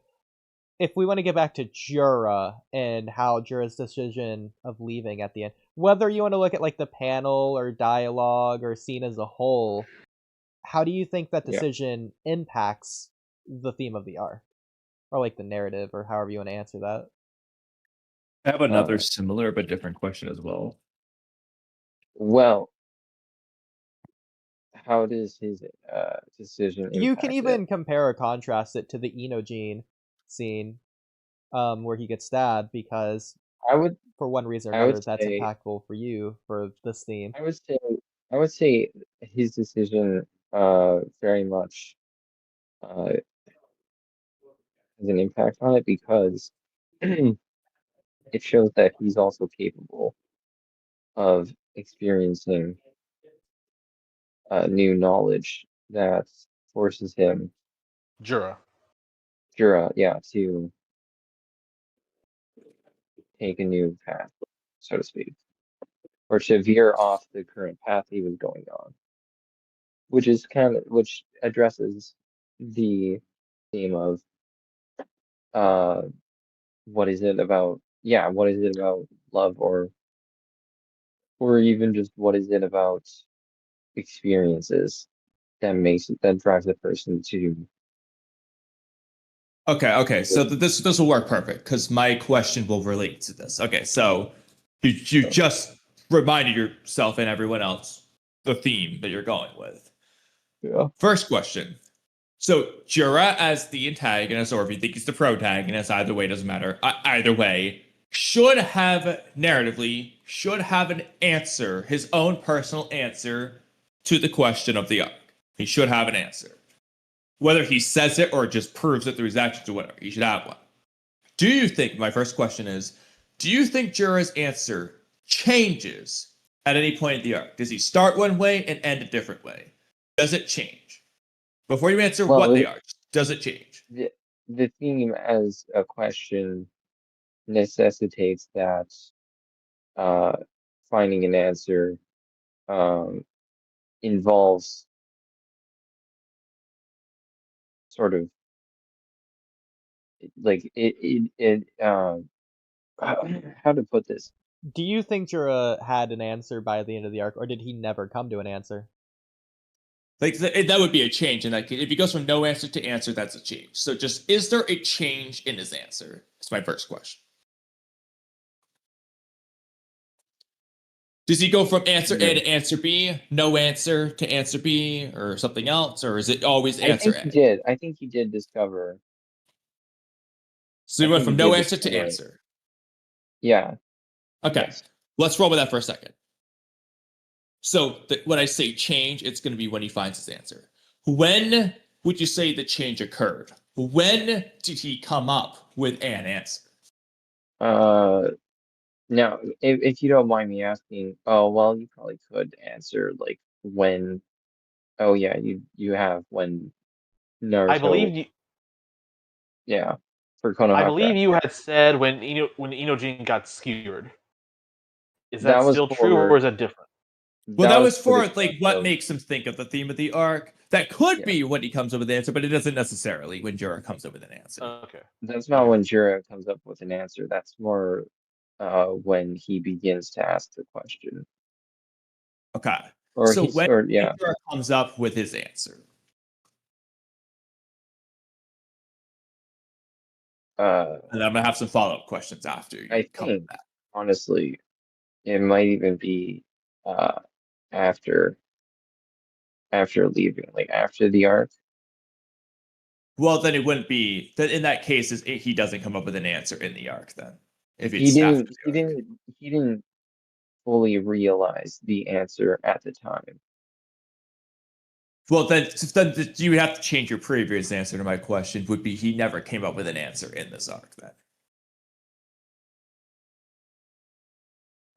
If we want to get back to Jura and how Jura's decision of leaving at the end, whether you want to look at like the panel or dialogue or scene as a whole, how do you think that decision impacts the theme of the arc, or like the narrative, or however you want to answer that? I have another similar but different question as well. Well, how does his decision impact you can even compare or contrast it to the Inojin scene where he gets stabbed, because I would, for one reason or another, that's impactful for you for this theme. I would say his decision very much has an impact on it, because it shows that he's also capable of experiencing new knowledge that forces him, Jura, yeah, to take a new path, so to speak, or to veer off the current path he was going on, which addresses the theme of what is it about love, or even just what is it about experiences that drives the person to. Okay. So this will work perfect, because my question will relate to this. Okay, so you just reminded yourself and everyone else the theme that you're going with. Yeah. First question. So Jura as the antagonist, or if you think he's the protagonist, either way, doesn't matter. Either way, should have an answer, his own personal answer to the question of the arc. He should have an answer. Whether he says it or just proves it through his actions or whatever, he should have one. My first question is, do you think Jura's answer changes at any point in the arc? Does he start one way and end a different way? Does it change? Before you answer Well, what they are, does it change? the theme as a question necessitates that finding an answer involves sort of like how to put this. Do you think Jura had an answer by the end of the arc, or did he never come to an answer? Like that would be a change in that case. If he goes from no answer to answer, that's a change. So just, is there a change in his answer? That's my first question. Does he go from answer A to answer B, no answer to answer B, or something else? Or is it always answer A? I think he did discover. So he went from no answer to answer. Yeah. Okay. Yes. Let's roll with that for a second. So when I say change, it's going to be when he finds his answer. When would you say the change occurred? When did he come up with an answer? Now, if you don't mind me asking, oh well, you probably could answer like when. Oh yeah, you have when Naruto. I believe you. Yeah, for Konohaka. I believe you had said when Inojin got skewered. Is that still true, or is that different? Well, that was for like what makes him think of the theme of the arc. That could be when he comes up with the answer, but it doesn't necessarily when Jura comes up with an answer. Okay. That's not when Jura comes up with an answer. That's more when he begins to ask the question. Okay. Or so when Jura comes up with his answer. And I'm gonna have some follow-up questions after you I come think, back. honestly, it might even be after leaving, like after the arc. Well, then it wouldn't be that in that case. He doesn't come up with an answer in the arc then. If it's he didn't fully realize the answer at the time. Well, then you would have to change your previous answer to my question. Would be he never came up with an answer in this arc then?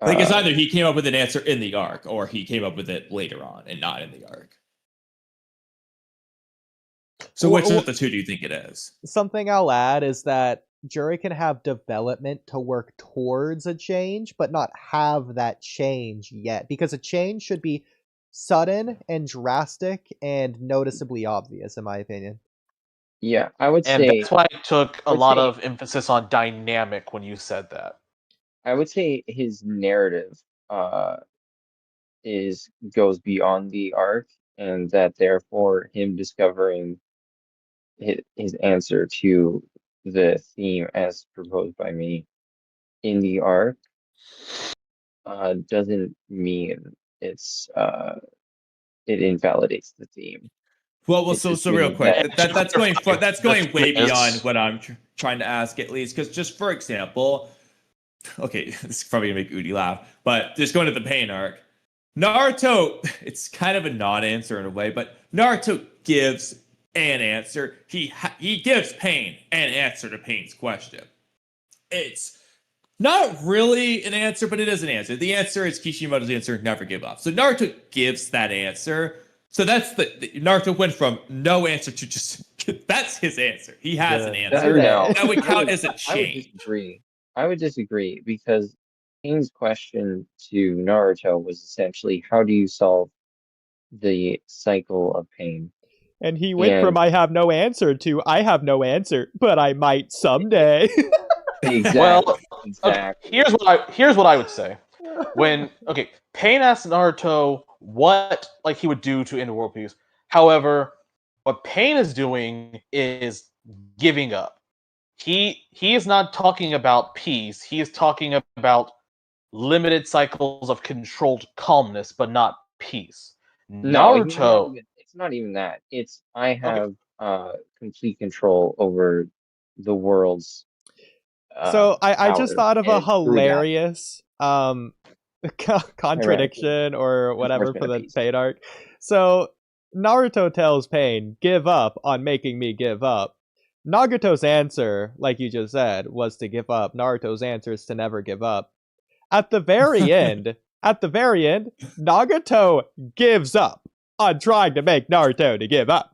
Like it's either he came up with an answer in the arc, or he came up with it later on and not in the arc. So which of the two do you think it is? Something I'll add is that Jura can have development to work towards a change, but not have that change yet. Because a change should be sudden and drastic and noticeably obvious, in my opinion. Yeah, I would say... And that's why I took a lot of emphasis on dynamic when you said that. I would say his narrative goes beyond the arc, and that therefore him discovering his answer to the theme as proposed by me in the arc doesn't mean it invalidates the theme. Well, so real quick, that's going way beyond what I'm trying to ask, at least, because just for example, okay, this is probably gonna make Oodie laugh, but just going to the pain arc, Naruto, it's kind of a non-answer in a way, but Naruto gives an answer. He gives Pain an answer to Pain's question. It's not really an answer, but it is an answer. The answer is Kishimoto's answer: never give up. So Naruto gives that answer. So that's the Naruto went from no answer to just that's his answer. He has an answer. That would count as a change. I would disagree because Pain's question to Naruto was essentially, how do you solve the cycle of pain? And he went from I have no answer to I have no answer, but I might someday. Exactly. Well, exactly. Here's what I would say. When Pain asked Naruto what he would do to end world peace. However, what Pain is doing is giving up. He is not talking about peace. He is talking about limited cycles of controlled calmness, but not peace. No, Naruto. It's not even that. It's I have complete control over the world's. So I just thought of a hilarious contradiction or whatever for the Pain arc. So Naruto tells Pain, give up on making me give up. Nagato's answer, like you just said, was to give up. Naruto's answer is to never give up. At the very end, Nagato gives up on trying to make Naruto to give up.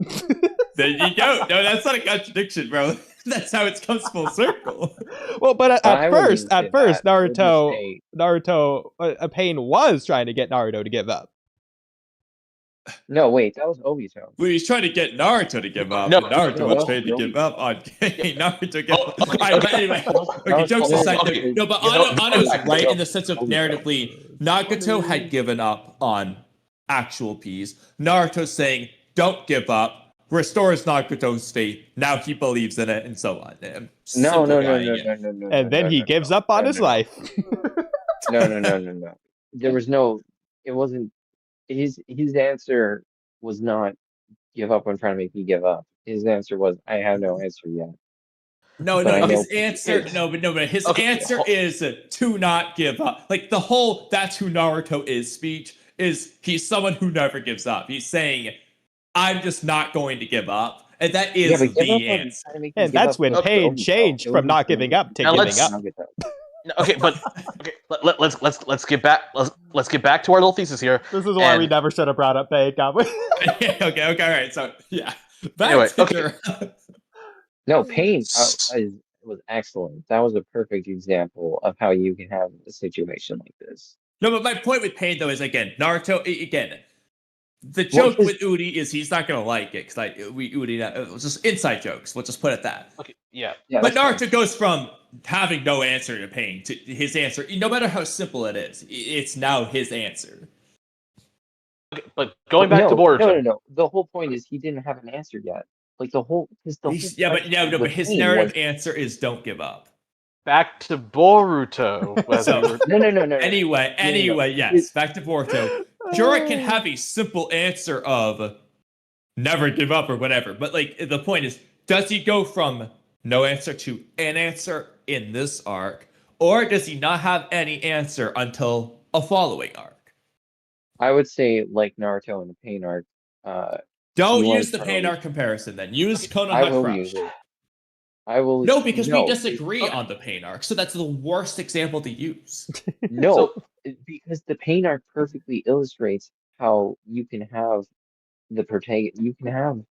There you go. No, that's not a contradiction, bro. That's how it comes full circle. Well, but I at wouldn't first, even say that. I would just say, Naruto, Pain was trying to get Naruto to give up. no, wait, that was Obito. Well, he's trying to get Naruto to give up. No, and Naruto no, was that trying to was give up on getting Naruto to give Oh, up. okay, Alright, but okay. anyway, That okay, was jokes Obito. aside, Okay. no, but You know, Ano's back right to in the sense of Obito. narratively, Nagato had given up on actual peace. Naruto's saying, don't give up, restores Nagato's faith, now he believes in it, and so on. I'm No, simplifying it. And then he gives up on his life. No. There was no. It wasn't. His answer was not give up on trying to make me give up. His answer was, I have no answer yet. No, But I no, know his answer, but his Okay, answer is to not give up. Like the whole "that's who Naruto is" speech is he's someone who never gives up. He's saying, "I'm just not going to give up," and that Yeah, is but give up the on answer. trying to make me And give that's up when goes to Pain Obito. changed It from not wasn't for giving me. up to Now giving let's- up. Nagato. No, okay, but okay, let's get back. Let's get back to our little thesis here. This is why we And- never should have brought up Pain, Kamui. okay, all right. So yeah, back Anyway, to okay. Jura. No, Pain was excellent. That was a perfect example of how you can have a situation like this. No, but my point with Pain though is again, Naruto again. The joke with Oodie is he's not gonna like it because Oodie just inside jokes. We'll just put it that. Okay, yeah. Yeah, But that's Naruto goes from having no answer to Pain to his answer. No matter how simple it is, it's now his answer. Okay, but going back to Boruto. No. The whole point is he didn't have an answer yet. Like the whole But his Pain narrative was- answer is don't give up. Back to Boruto. So- No. Anyway, yes. Back to Boruto. Jura can have a simple answer of never give up or whatever, but like the point is, does he go from no answer to an answer in this arc, or does he not have any answer until a following arc? I would say like Naruto in the Pain arc. Don't You use the are Pain probably- arc comparison then. Use I Konoha will Crush. use it. I will. No, because no, we disagree on the Pain arc, so that's the worst example to use. No, because the Pain arc perfectly illustrates how you can have the protagonist. You can have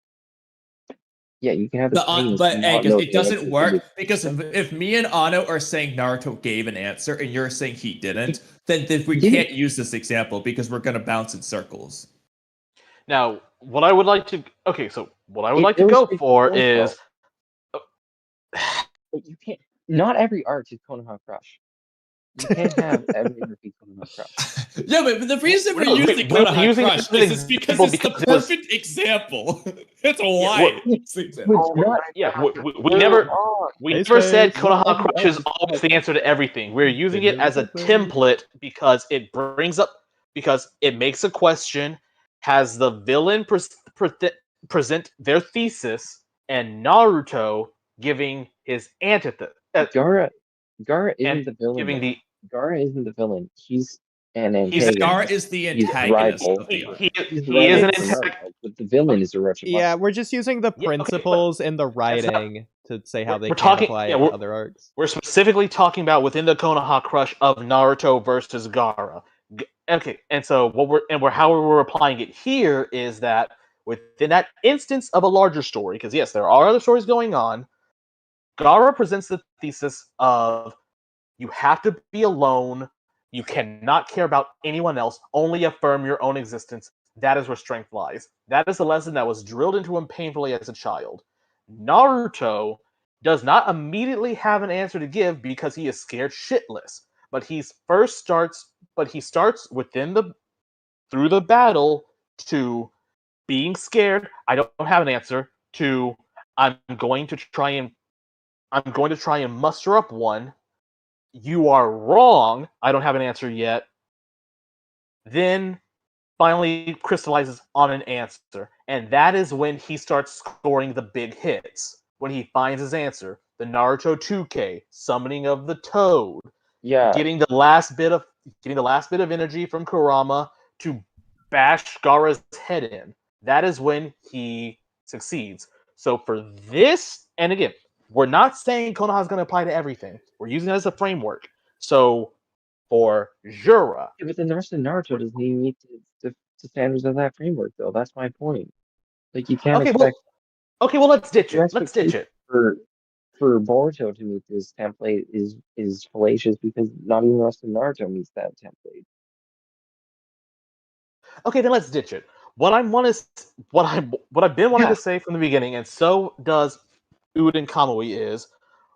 the protagonist But not Angus, know it the doesn't answer work to because if me and Ano are saying Naruto gave an answer and you're saying he didn't, then we He can't use this example because we're gonna bounce in circles. Now, what I would like to go It go illustrates for the point, is But you can't. Not every arc is Konoha Crush. You can't have every arc be Konoha Crush. Yeah, but the reason we're No, using we're Konoha using Crush it as an is because example it's the because it was- perfect example. It's why. it's the example. But not. yeah, we never said Konoha Crush is arc always the answer to everything. We're using it as a template because it makes a question, has the villain present their thesis, and Naruto giving his antithesis. Gara isn't the villain. Giving the Gara isn't the villain. He's an He's- antagonist. Gara is the He's antagonist rival. of the arc. he He's is an rival for antagonist. Naruto, but the villain is Orochimaru. Yeah, we're just using the Yeah, okay, but principles in the not- writing to say how they we're can talking- apply yeah, it we're- to other arcs. We're specifically talking about within the Konoha Crush of Naruto versus Gaara. Okay, and so how we're applying it here is that within that instance of a larger story, because yes, there are other stories going on, Gaara presents the thesis of you have to be alone, you cannot care about anyone else, only affirm your own existence. That is where strength lies. That is a lesson that was drilled into him painfully as a child. Naruto does not immediately have an answer to give because he is scared shitless. But he starts through the battle to being scared. I don't have an answer to I'm going to try and muster up one. You are wrong. I don't have an answer yet. Then finally crystallizes on an answer. And that is when he starts scoring the big hits. When he finds his answer. The Naruto 2K, summoning of the Toad, Yeah. getting the last bit of energy from Kurama to bash Gaara's head in. That is when he succeeds. So for this, and again, we're not saying Konoha is going to apply to everything. We're using it as a framework. So for Jura, Yeah, but then the rest of Naruto doesn't even meet the standards of that framework, though. That's my point. Like, you can't Okay, expect. Okay, well, let's ditch Your it. Let's ditch expectation it. for Boruto to meet this template is fallacious because not even the rest of Naruto meets that template. Okay, then let's ditch it. What I've been wanting Yeah. to say from the beginning, and so does Oodie and Kamui, is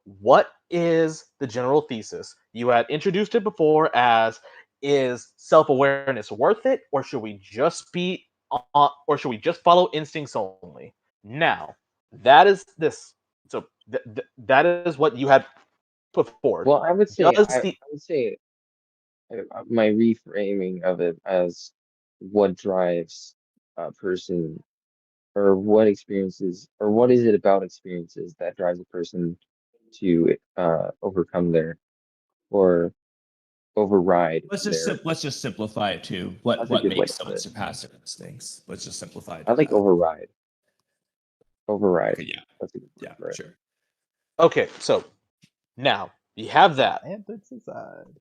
what is the general thesis? You had introduced it before as is self-awareness worth it, or should we just or should we just follow instincts only? Now, that is this. So that is what you had put forward. Well, I would say Does the my reframing of it as what drives a person or what experiences or what is it about experiences that drives a person to overcome their or override their. Let's just simplify it to That's a what good way to makes put someone it. surpass their instincts. Let's just simplify it I to like that. override. Override. Okay, yeah, That's a good word yeah, for it. sure. okay? So now you have that. Anthicide.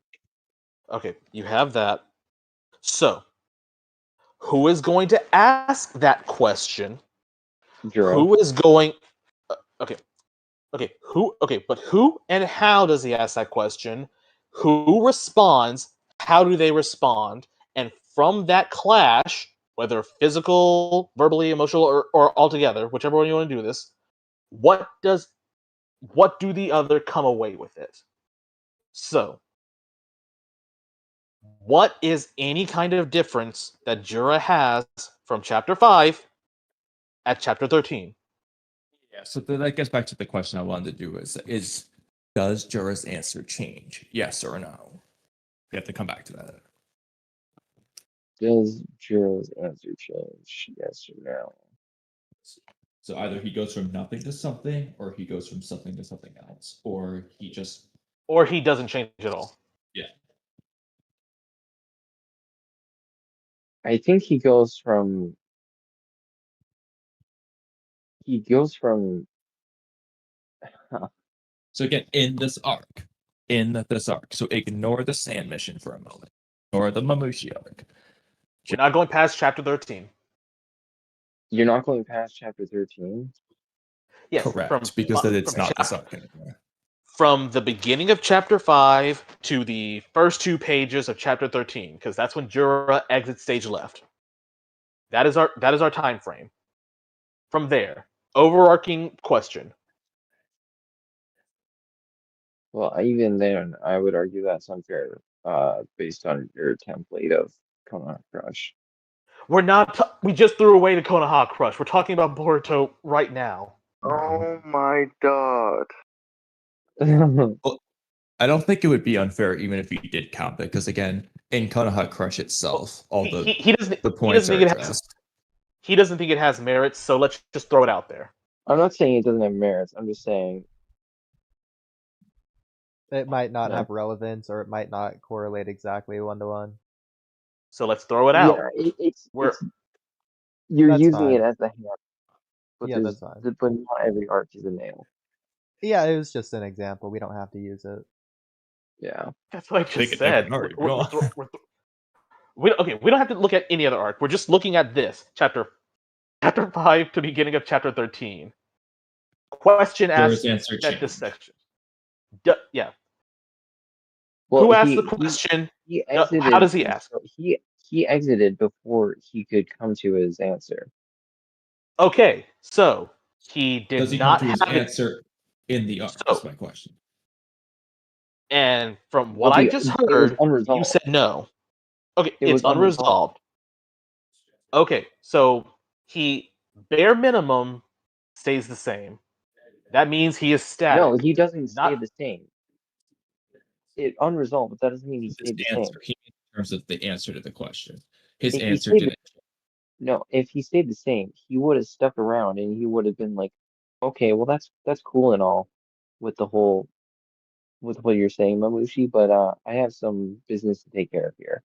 Okay, you have that. So who is going to ask that question? Jura. Who is going? Okay, okay. Who? Okay, but who and how does he ask that question? Who responds? How do they respond? And from that clash, whether physical, verbally, emotional, or altogether, whichever one you want to do this, what do the other come away with it? So, what is any kind of difference that Jura has from chapter 5 at chapter 13? Yeah, so that gets back to the question I wanted to do is does Jura's answer change? Yes or no? We have to come back to that. Does Jura's answer change? Yes or no? So either he goes from nothing to something, or he goes from something to something else, or he just Or he doesn't change at all? yeah. I think he goes from huh, So again, in this arc, so ignore the sand mission for a moment, or the Mamushi arc. We're not going past chapter 13. you're not going past chapter 13? Yes, Correct, because then it's from not this arc anymore. from the beginning of chapter 5 to the first 2 pages of chapter 13, because that's when Jura exits stage left. That is our time frame. From there, overarching question. Well, even then, I would argue that's unfair, based on your template of Konoha Crush. We just threw away the Konoha Crush. We're talking about Boruto right now. Oh my god. Well, I don't think it would be unfair even if you did count it, because again, in Konoha Crush itself, all He doesn't. the He points doesn't are think it has. addressed. He doesn't think it has merits. So let's just throw it out there. I'm not saying it doesn't have merits. I'm just saying, It might not no. have relevance, or it might not correlate exactly 1-to-1. So let's throw it out. Yeah, We're you're That's using fine. it as a hammer, but Yeah, that's fine. but not every arc is a nail. Yeah, it was just an example. We don't have to use it. Yeah. That's what I Pick just a said. different arc. Go on. We don't have to look at any other arc. We're just looking at this chapter 5 to beginning of chapter 13. Question Jura's asked answer at this changed. section. Yeah. Well, Who asked the question? he How exited. does he ask? He exited before he could come to his answer. Okay, so he did Does he come not to his have it. answer in the arc? So, That's my question. and from Well, what I just it was heard, you unresolved. said no. Okay, It it's was unresolved. unresolved. Okay, so he bare minimum stays the same. That means he is static. No, he doesn't stay Not the same. It unresolved, but that doesn't mean he His stayed the answer, same. in terms of the answer to the question, his If he answer stayed the, didn't. no, if he stayed the same, he would have stuck around and he would have been like, okay, well that's cool and all with the whole with what you're saying, Mamushi, but I have some business to take care of here.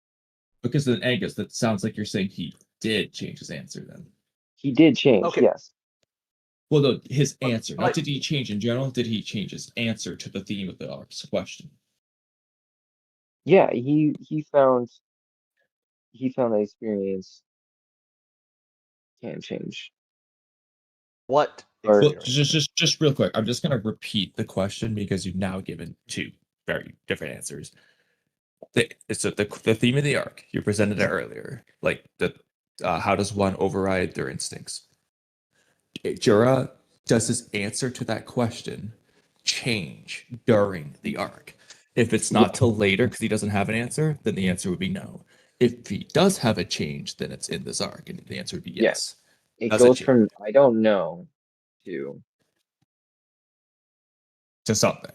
Because then Angus, that sounds like you're saying he did change his answer then. He did change, okay. yes. Well, no, his answer. But- Not did he change in general, did he change his answer to the theme of the arc's question? Yeah, he found that experience can change. What Or- Well, experience? just real quick, I'm just gonna repeat the question because you've now given two very different answers. So the theme of the arc you presented it earlier, like how does one override their instincts? Jura, does his answer to that question change during the arc? If it's not till later because he doesn't have an answer, then the answer would be no. If he does have a change, then it's in this arc, and the answer would be yes. It Does it goes change from I don't know to something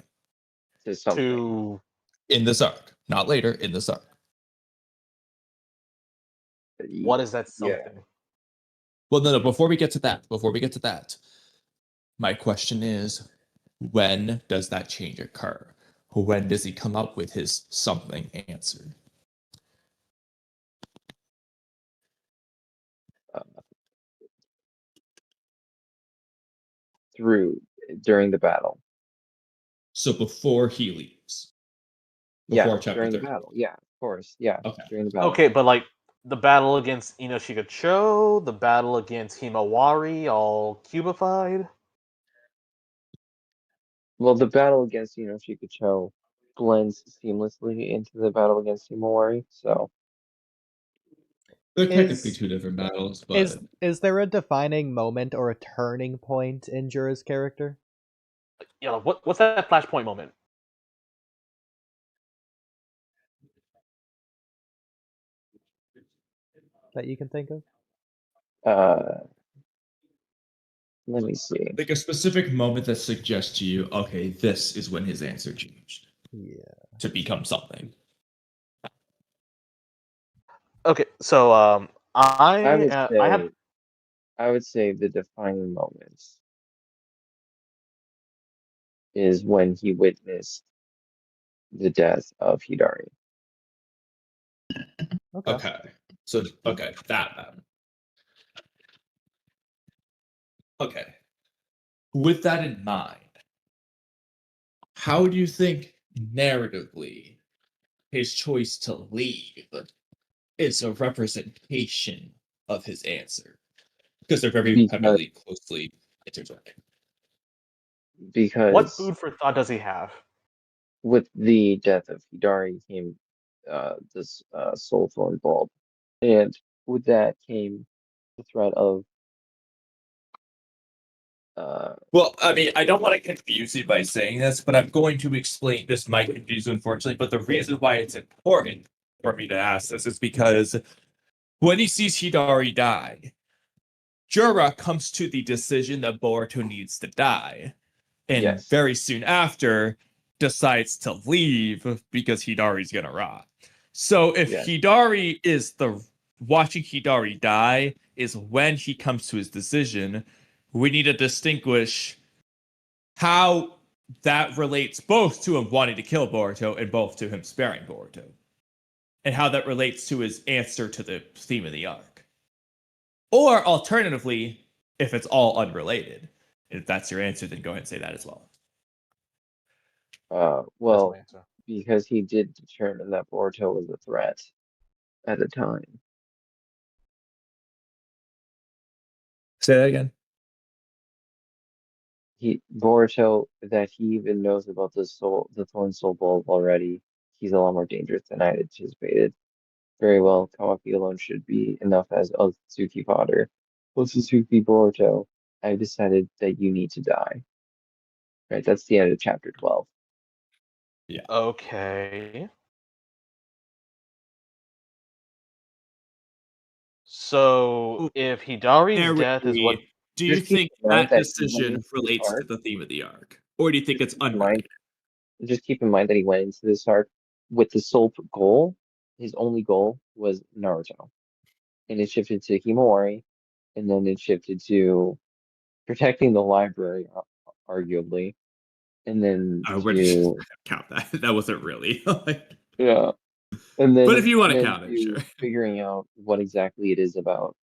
something. To in this arc, not later in this arc? what is that Yeah. something? Well, no. Before we get to that, my question is, when does that change occur? When does he come up with his something answer? During the battle. So before he leaves. Yeah, Before chapter during the 30. battle. Yeah, of course. Yeah, Okay. during the battle. Okay, but like the battle against Inoshikacho, the battle against Himawari, all cubified. Well, the battle against Shikacho blends seamlessly into the battle against Himawari, so They're technically Is two different battles, is but is there a defining moment or a turning point in Jura's character What's that flashpoint moment? that you can think of? let me see. like a specific moment that suggests to you, okay, this is when his answer changed Yeah. to become something. Okay, so I would say I have the defining moment is when he witnessed the death of Hidari. Okay. Okay. So okay, that matter. Okay. With that in mind, how do you think narratively his choice to leave is a representation of his answer? Because they're very Because heavily closely intertwined. what because food for thought does he have? with the death of Hidari came this soulful bulb. And with that came the threat of Well, I mean, I don't want to confuse you by saying this, but I'm going to explain. This might confuse you, unfortunately, but the reason why it's important for me to ask this is because when he sees Hidari die, Jura comes to the decision that Boruto needs to die, and yes. very soon after decides to leave because Hidari's gonna rot. So if Yes. Hidari is the watching Hidari die is when he comes to his decision, we need to distinguish how that relates both to him wanting to kill Boruto and both to him sparing Boruto, and how that relates to his answer to the theme of the arc. Or alternatively, if it's all unrelated, if that's your answer, then go ahead and say that as well. Well, Answer. because he did determine that Boruto was a threat at the time. Say that again. Boruto, that he even knows about the Thorn Soul Bulb already. He's a lot more dangerous than I anticipated. Very well, Kawaki alone should be enough as Otsutsuki fodder. Otsutsuki Boruto, I've decided that you need to die. Right, that's the end of chapter 12. Yeah. Okay. So if Hidari's death is what do you Just keep think in mind that that he went decision into this relates to arc- the theme of the arc? Or do you think it's keep in mind- unrelated? Just keep in mind that he went into this arc with the sole goal. His only goal was Naruto, and it shifted to Himawari, and then it shifted to protecting the library, arguably, and then We're just to count that. That wasn't really. yeah, and then But if you want to then count it, to sure. figuring out what exactly it is about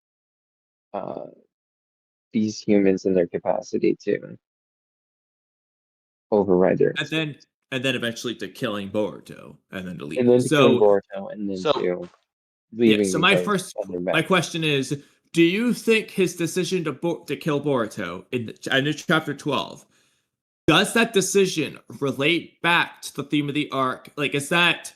these humans and their capacity to override their instincts. And then eventually to killing Boruto and then to And leaving. then to killing So Boruto, and then So- to yeah, leaving so because of their my question is, do you think his decision to kill Boruto in chapter 12, does that decision relate back to the theme of the arc? Like, is that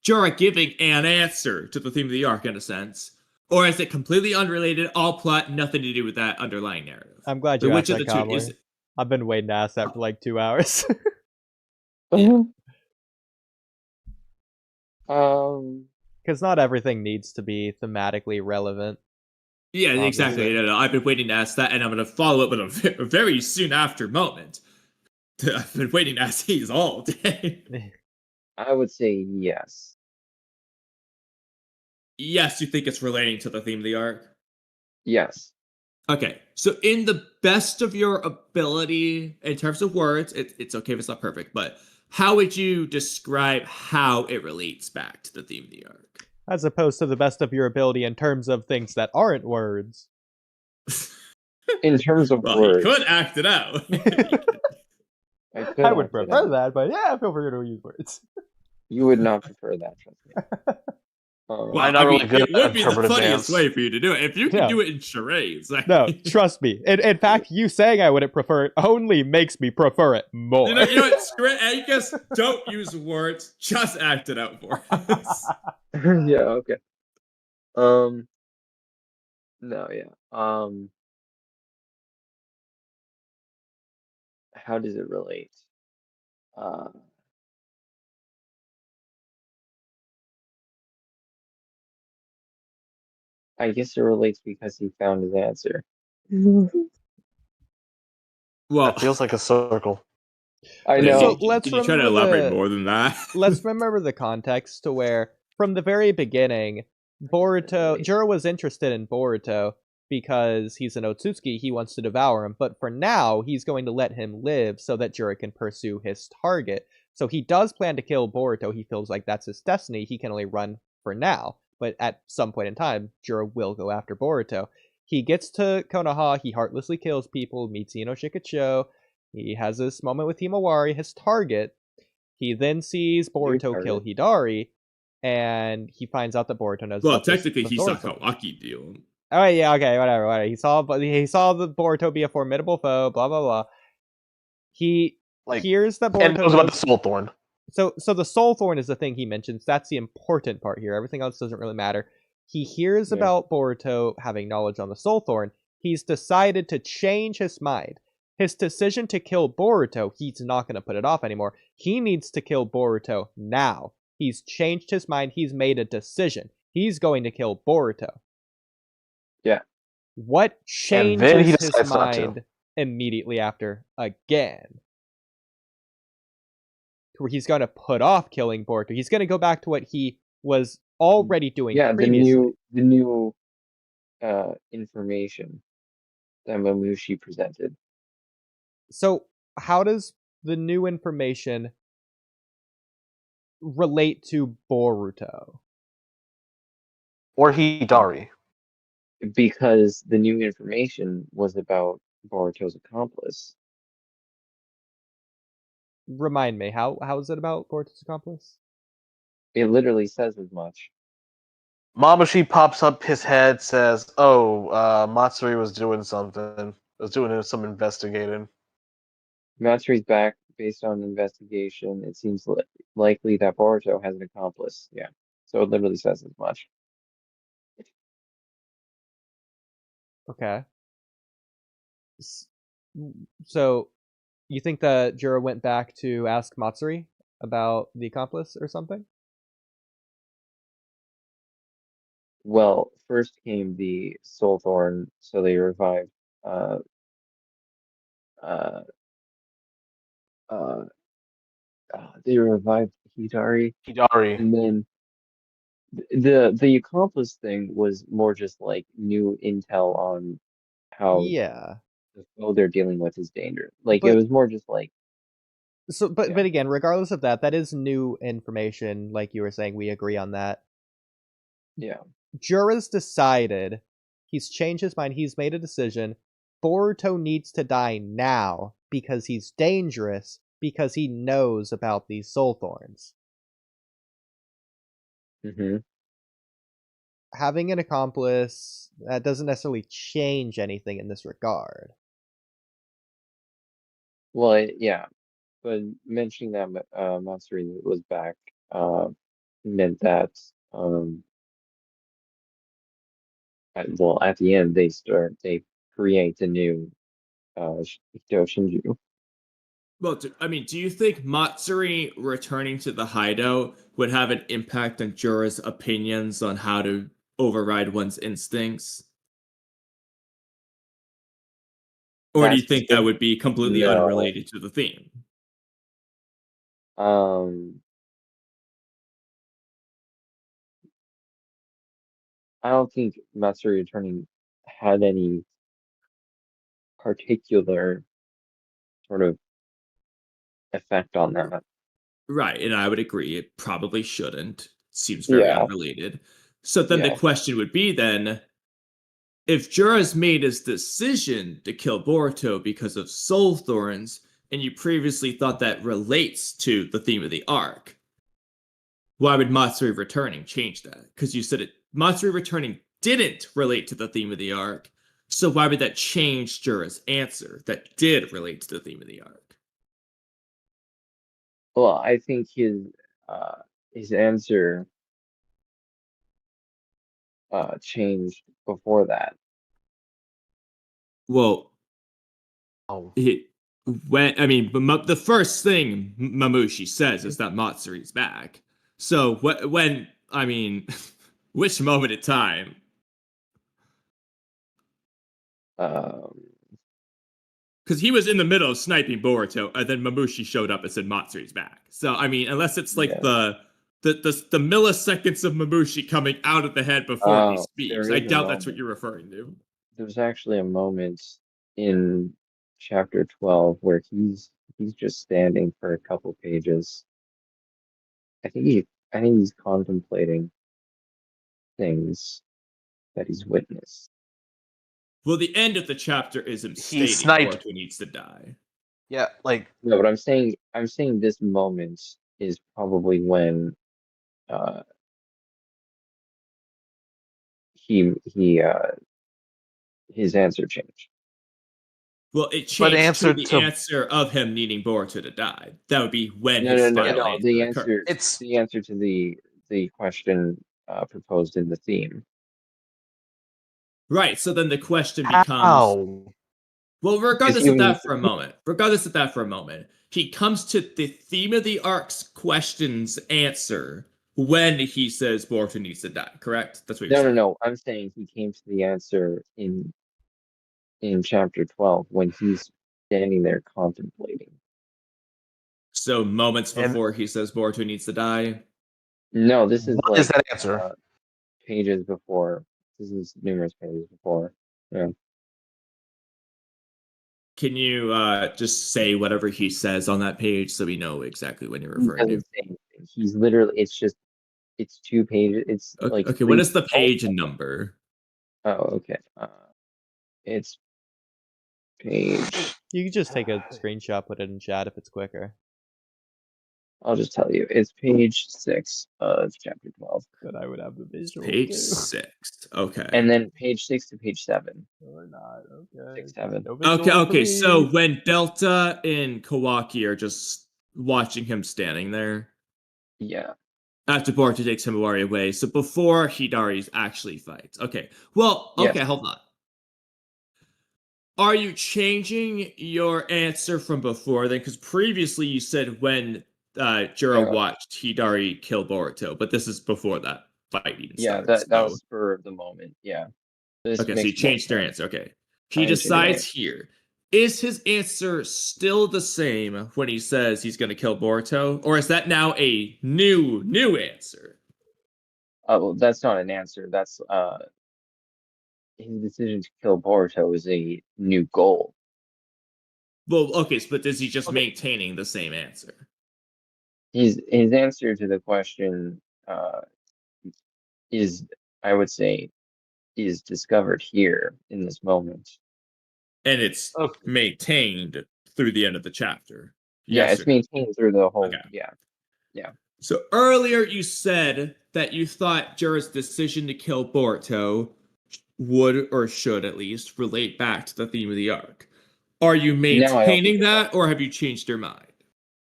Jura giving an answer to the theme of the arc in a sense? Or is it completely unrelated, all plot, nothing to do with that underlying narrative? I'm glad So you which asked of that, the two is Kamui. it? I've been waiting to ask that for like 2 hours. Because not everything needs to be thematically relevant. Yeah, Obviously. exactly. No, I've been waiting to ask that, and I'm going to follow up with a very soon after moment. I've been waiting to ask these all day. I would say yes. Yes, you think it's relating to the theme of the arc? Yes. Okay, so in the best of your ability, in terms of words, it's okay if it's not perfect, but how would you describe how it relates back to the theme of the arc? As opposed to the best of your ability in terms of things that aren't words. In terms of Well, words, he could act it out. I would prefer that, but yeah, feel free to use words. You would not prefer that, trust me. Well, I'm not really good it would at be the interpretive funniest dance. way for you to do it. If you can No. do it in charades. No, trust me. In fact, you saying I wouldn't prefer it only makes me prefer it more. You know what? Screw it, Angus. Don't use words. Just act it out for us. Yeah, okay. No, yeah. How does it relate? I guess it relates because he found his answer. Well, That feels like a circle. I know. So let's Can you try to remember elaborate more than that? let's remember the context to where, from the very beginning, Jura was interested in Boruto because he's an Otsutsuki, he wants to devour him, but for now, he's going to let him live so that Jura can pursue his target. So he does plan to kill Boruto, he feels like that's his destiny, he can only run for now, but at some point in time, Jura will go after Boruto. He gets to Konoha, he heartlessly kills people, meets Ino Shikacho, he has this moment with Himawari, his target. He then sees Boruto kill Hidari, and he finds out that Boruto knows. Well, about this technically, he saw authority. Kawaki deal. Oh yeah, okay, whatever. He saw the Boruto be a formidable foe. Blah blah blah. He hears that Boruto and knows about the Soul Thorn. So the Soul Thorn is the thing he mentions. That's the important part here. Everything else doesn't really matter. He hears about Boruto having knowledge on the Soul Thorn. He's decided to change his mind. His decision to kill Boruto, he's not going to put it off anymore. He needs to kill Boruto now. He's changed his mind. He's made a decision. He's going to kill Boruto. Yeah. What changes then he his decides not to. mind immediately after again? Where he's going to put off killing Boruto. He's going to go back to what he was already doing previously. the new information that Mamushi presented. So how does the new information relate to Boruto? Or Hidari. Because the new information was about Boruto's accomplice. Remind me, how is it about Boruto's accomplice? It literally says as much. Mamushi pops up his head, says, Matsuri was doing something. Was doing some investigating. Matsuri's back based on investigation. It seems likely that Boruto has an accomplice. Yeah. So it literally says as much. Okay. So, you think that Jura went back to ask Matsuri about the accomplice or something? Well, first came the Soul Thorn, so they revived they revived Hidari. And then the accomplice thing was more just like new intel on how the foe they're dealing with is dangerous. Like it was more just like but again, regardless of that, that is new information. Like you were saying, we agree on that. Yeah. Jura's decided. He's changed his mind. He's made a decision. Boruto needs to die now because he's dangerous, because he knows about these soul thorns. Mm-hmm. having an accomplice, that doesn't necessarily change anything in this regard. Well, yeah, but mentioning that Matsuri was back meant that at the end they create a new Hito Shinju. Well, do you think Matsuri returning to the hideout would have an impact on Jura's opinions on how to override one's instincts? Or do you think that would be completely No. unrelated to the theme? I don't think Matsuri returning had any particular sort of effect on that. Right, and I would agree. It probably shouldn't. Seems very Yeah. unrelated. So then the Yeah. question would be then, if Jura's made his decision to kill Boruto because of soul thorns, and you previously thought that relates to the theme of the arc, why would Matsuri returning change that? Because you said Matsuri returning didn't relate to the theme of the arc, so why would that change Jura's answer that did relate to the theme of the arc? Well, I think his answer changed before that. Well, Oh, the first thing Mamushi says is that Matsuri's back. So which moment in time? Because he was in the middle of sniping Boruto, and then Mamushi showed up and said Matsuri's back. So unless it's like the milliseconds of Mamushi coming out of the head before he speaks, I doubt that's what you're referring to. There's actually a moment in chapter 12 where he's just standing for a couple pages. I think he's contemplating things that he's witnessed. Well, the end of the chapter is him stating sniped. Boruto needs to die. yeah, like No, but I'm saying this moment is probably when his answer changed. Well, it But changed to the answer of him needing Boruto to die. That would be when his final answer the occurred. It's the answer to the question proposed in the theme. Right. So then the question becomes. Well, regardless of that for a moment, he comes to the theme of the arc's question's answer when he says Boruto needs to die. Correct? That's what you're saying. No. I'm saying he came to the answer in chapter 12 when he's standing there contemplating. So moments before he says Boruto needs to die? No, this is what is that answer? Pages before. This is numerous pages before. Yeah. Can you just say whatever he says on that page so we know exactly when you're referring to? He's literally, it's 2 pages. It's okay. What is the page number? Oh, okay. It's page. You can just take a screenshot, put it in chat if it's quicker. I'll just tell you. It's page 6 of chapter 12. But I would have the visual. Page too. 6. Okay. And then page 6 to page 7. Or not. Okay. 6, 7. No Okay. So when Delta and Kawaki are just watching him standing there. Yeah. After Boruto takes Himawari away. So before Hidari's actually fights. Okay. Well, okay, Yes. hold on. Are you changing your answer from before then? Because previously you said when Jura watched Hidari kill Boruto, but this is before that fight even starts. That was spur of the moment. Yeah. Okay, so you changed your answer. Okay. He decides here. Is his answer still the same when he says he's going to kill Boruto? Or is that now a new answer? Well, that's not an answer. That's his decision to kill Boruto is a new goal. Well, okay, but is he just maintaining the same answer? His answer to the question is, I would say, is discovered here in this moment. And it's maintained through the end of the chapter. Yeah, it's maintained through the whole. Okay. Yeah. So earlier you said that you thought Jura's decision to kill Boruto would, or should at least, relate back to the theme of the arc. Are you Now I don't think maintaining it that, or have you changed your mind?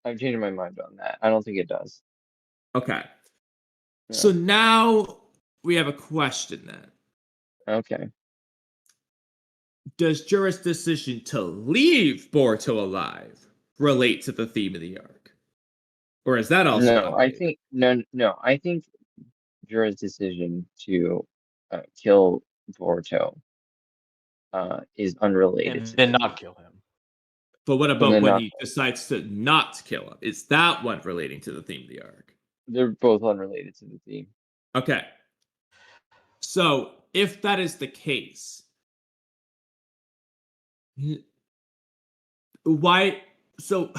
I've changed my mind on that. I don't think it does. Okay. Yeah. So now we have a question then. Okay. Does Jura's decision to leave Boruto alive relate to the theme of the arc? Or is that also No, I unrelated? think no. I think Jura's decision to kill Boruto is unrelated And to then the not theme. kill him. But what And about then when not he decides to not kill him? Is that one relating to the theme of the arc? They're both unrelated to the theme. Okay. So if that is the case, why? So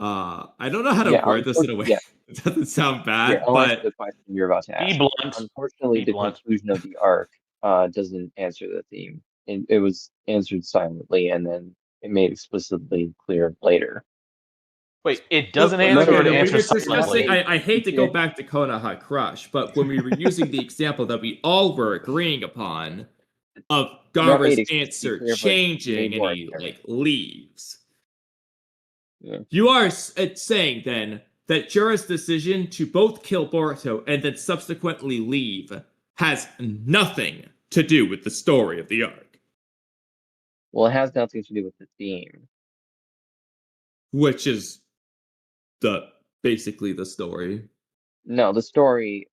I don't know how to Yeah, word this in a way yeah. it doesn't sound Here, bad, I'll answer but the question you're about to Be ask. blunt. Unfortunately, Be the blunt. conclusion of the arc doesn't answer the theme. It was answered silently, and then it made explicitly clear later. Wait, it doesn't okay, answer Remember, it when we answer were discussing, silently. I hate to go back to Konoha Crush, but when we were using the example that we all were agreeing upon of not made Gara's explicitly answer clear, but changing made and more he apparent. like leaves. Yeah. You are saying then that Jura's decision to both kill Boruto and then subsequently leave has nothing to do with the story of the arc, Well, it has nothing to do with the theme. which is basically the story. No, the story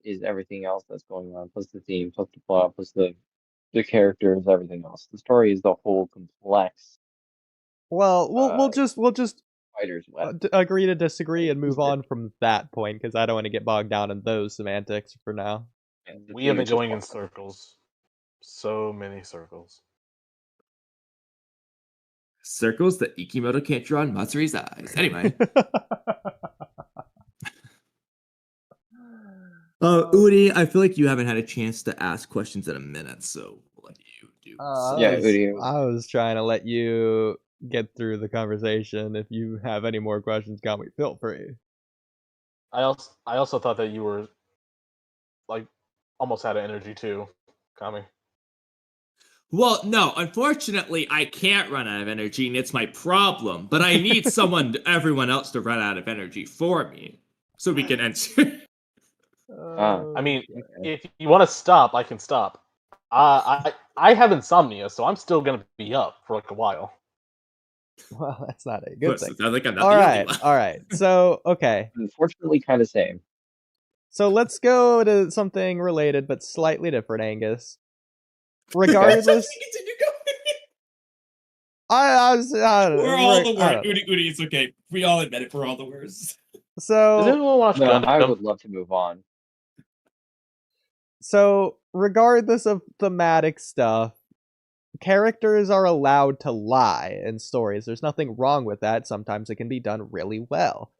is everything else that's going on, plus the theme, plus the plot, plus the characters, everything else. The story is the whole complex Well, we'll just spider's web. agree to disagree and move The- on from that point because I don't want to get bogged down in those semantics for now. and the We theme have been is just going in one. circles. So many circles. Circles that Ikimoto can't draw in Matsuri's eyes. Anyway. Oodie, I feel like you haven't had a chance to ask questions in a minute, so we'll let you do so. Yeah, Oodie. I was trying to let you get through the conversation. If you have any more questions, Kamui, feel free. I also thought that you were like almost out of energy too, Kami. Well, no, unfortunately, I can't run out of energy, and it's my problem. But I need everyone else to run out of energy for me, so we can answer. I mean, if you want to stop, I can stop. I have insomnia, so I'm still gonna be up for like a while. Well, that's not a good thing. I think I'm not All the right, only one. all right. So, okay. Unfortunately, kind of same. So let's go to something related but slightly different, Angus. Regardless, I don't know. We're all the I don't worst. know. Oodie, it's okay. We all admit it. We're all the worst. Does So, anyone watch No, I Gundam? would love to move on. regardless of thematic stuff, characters are allowed to lie in stories. There's nothing wrong with that. Sometimes it can be done really well.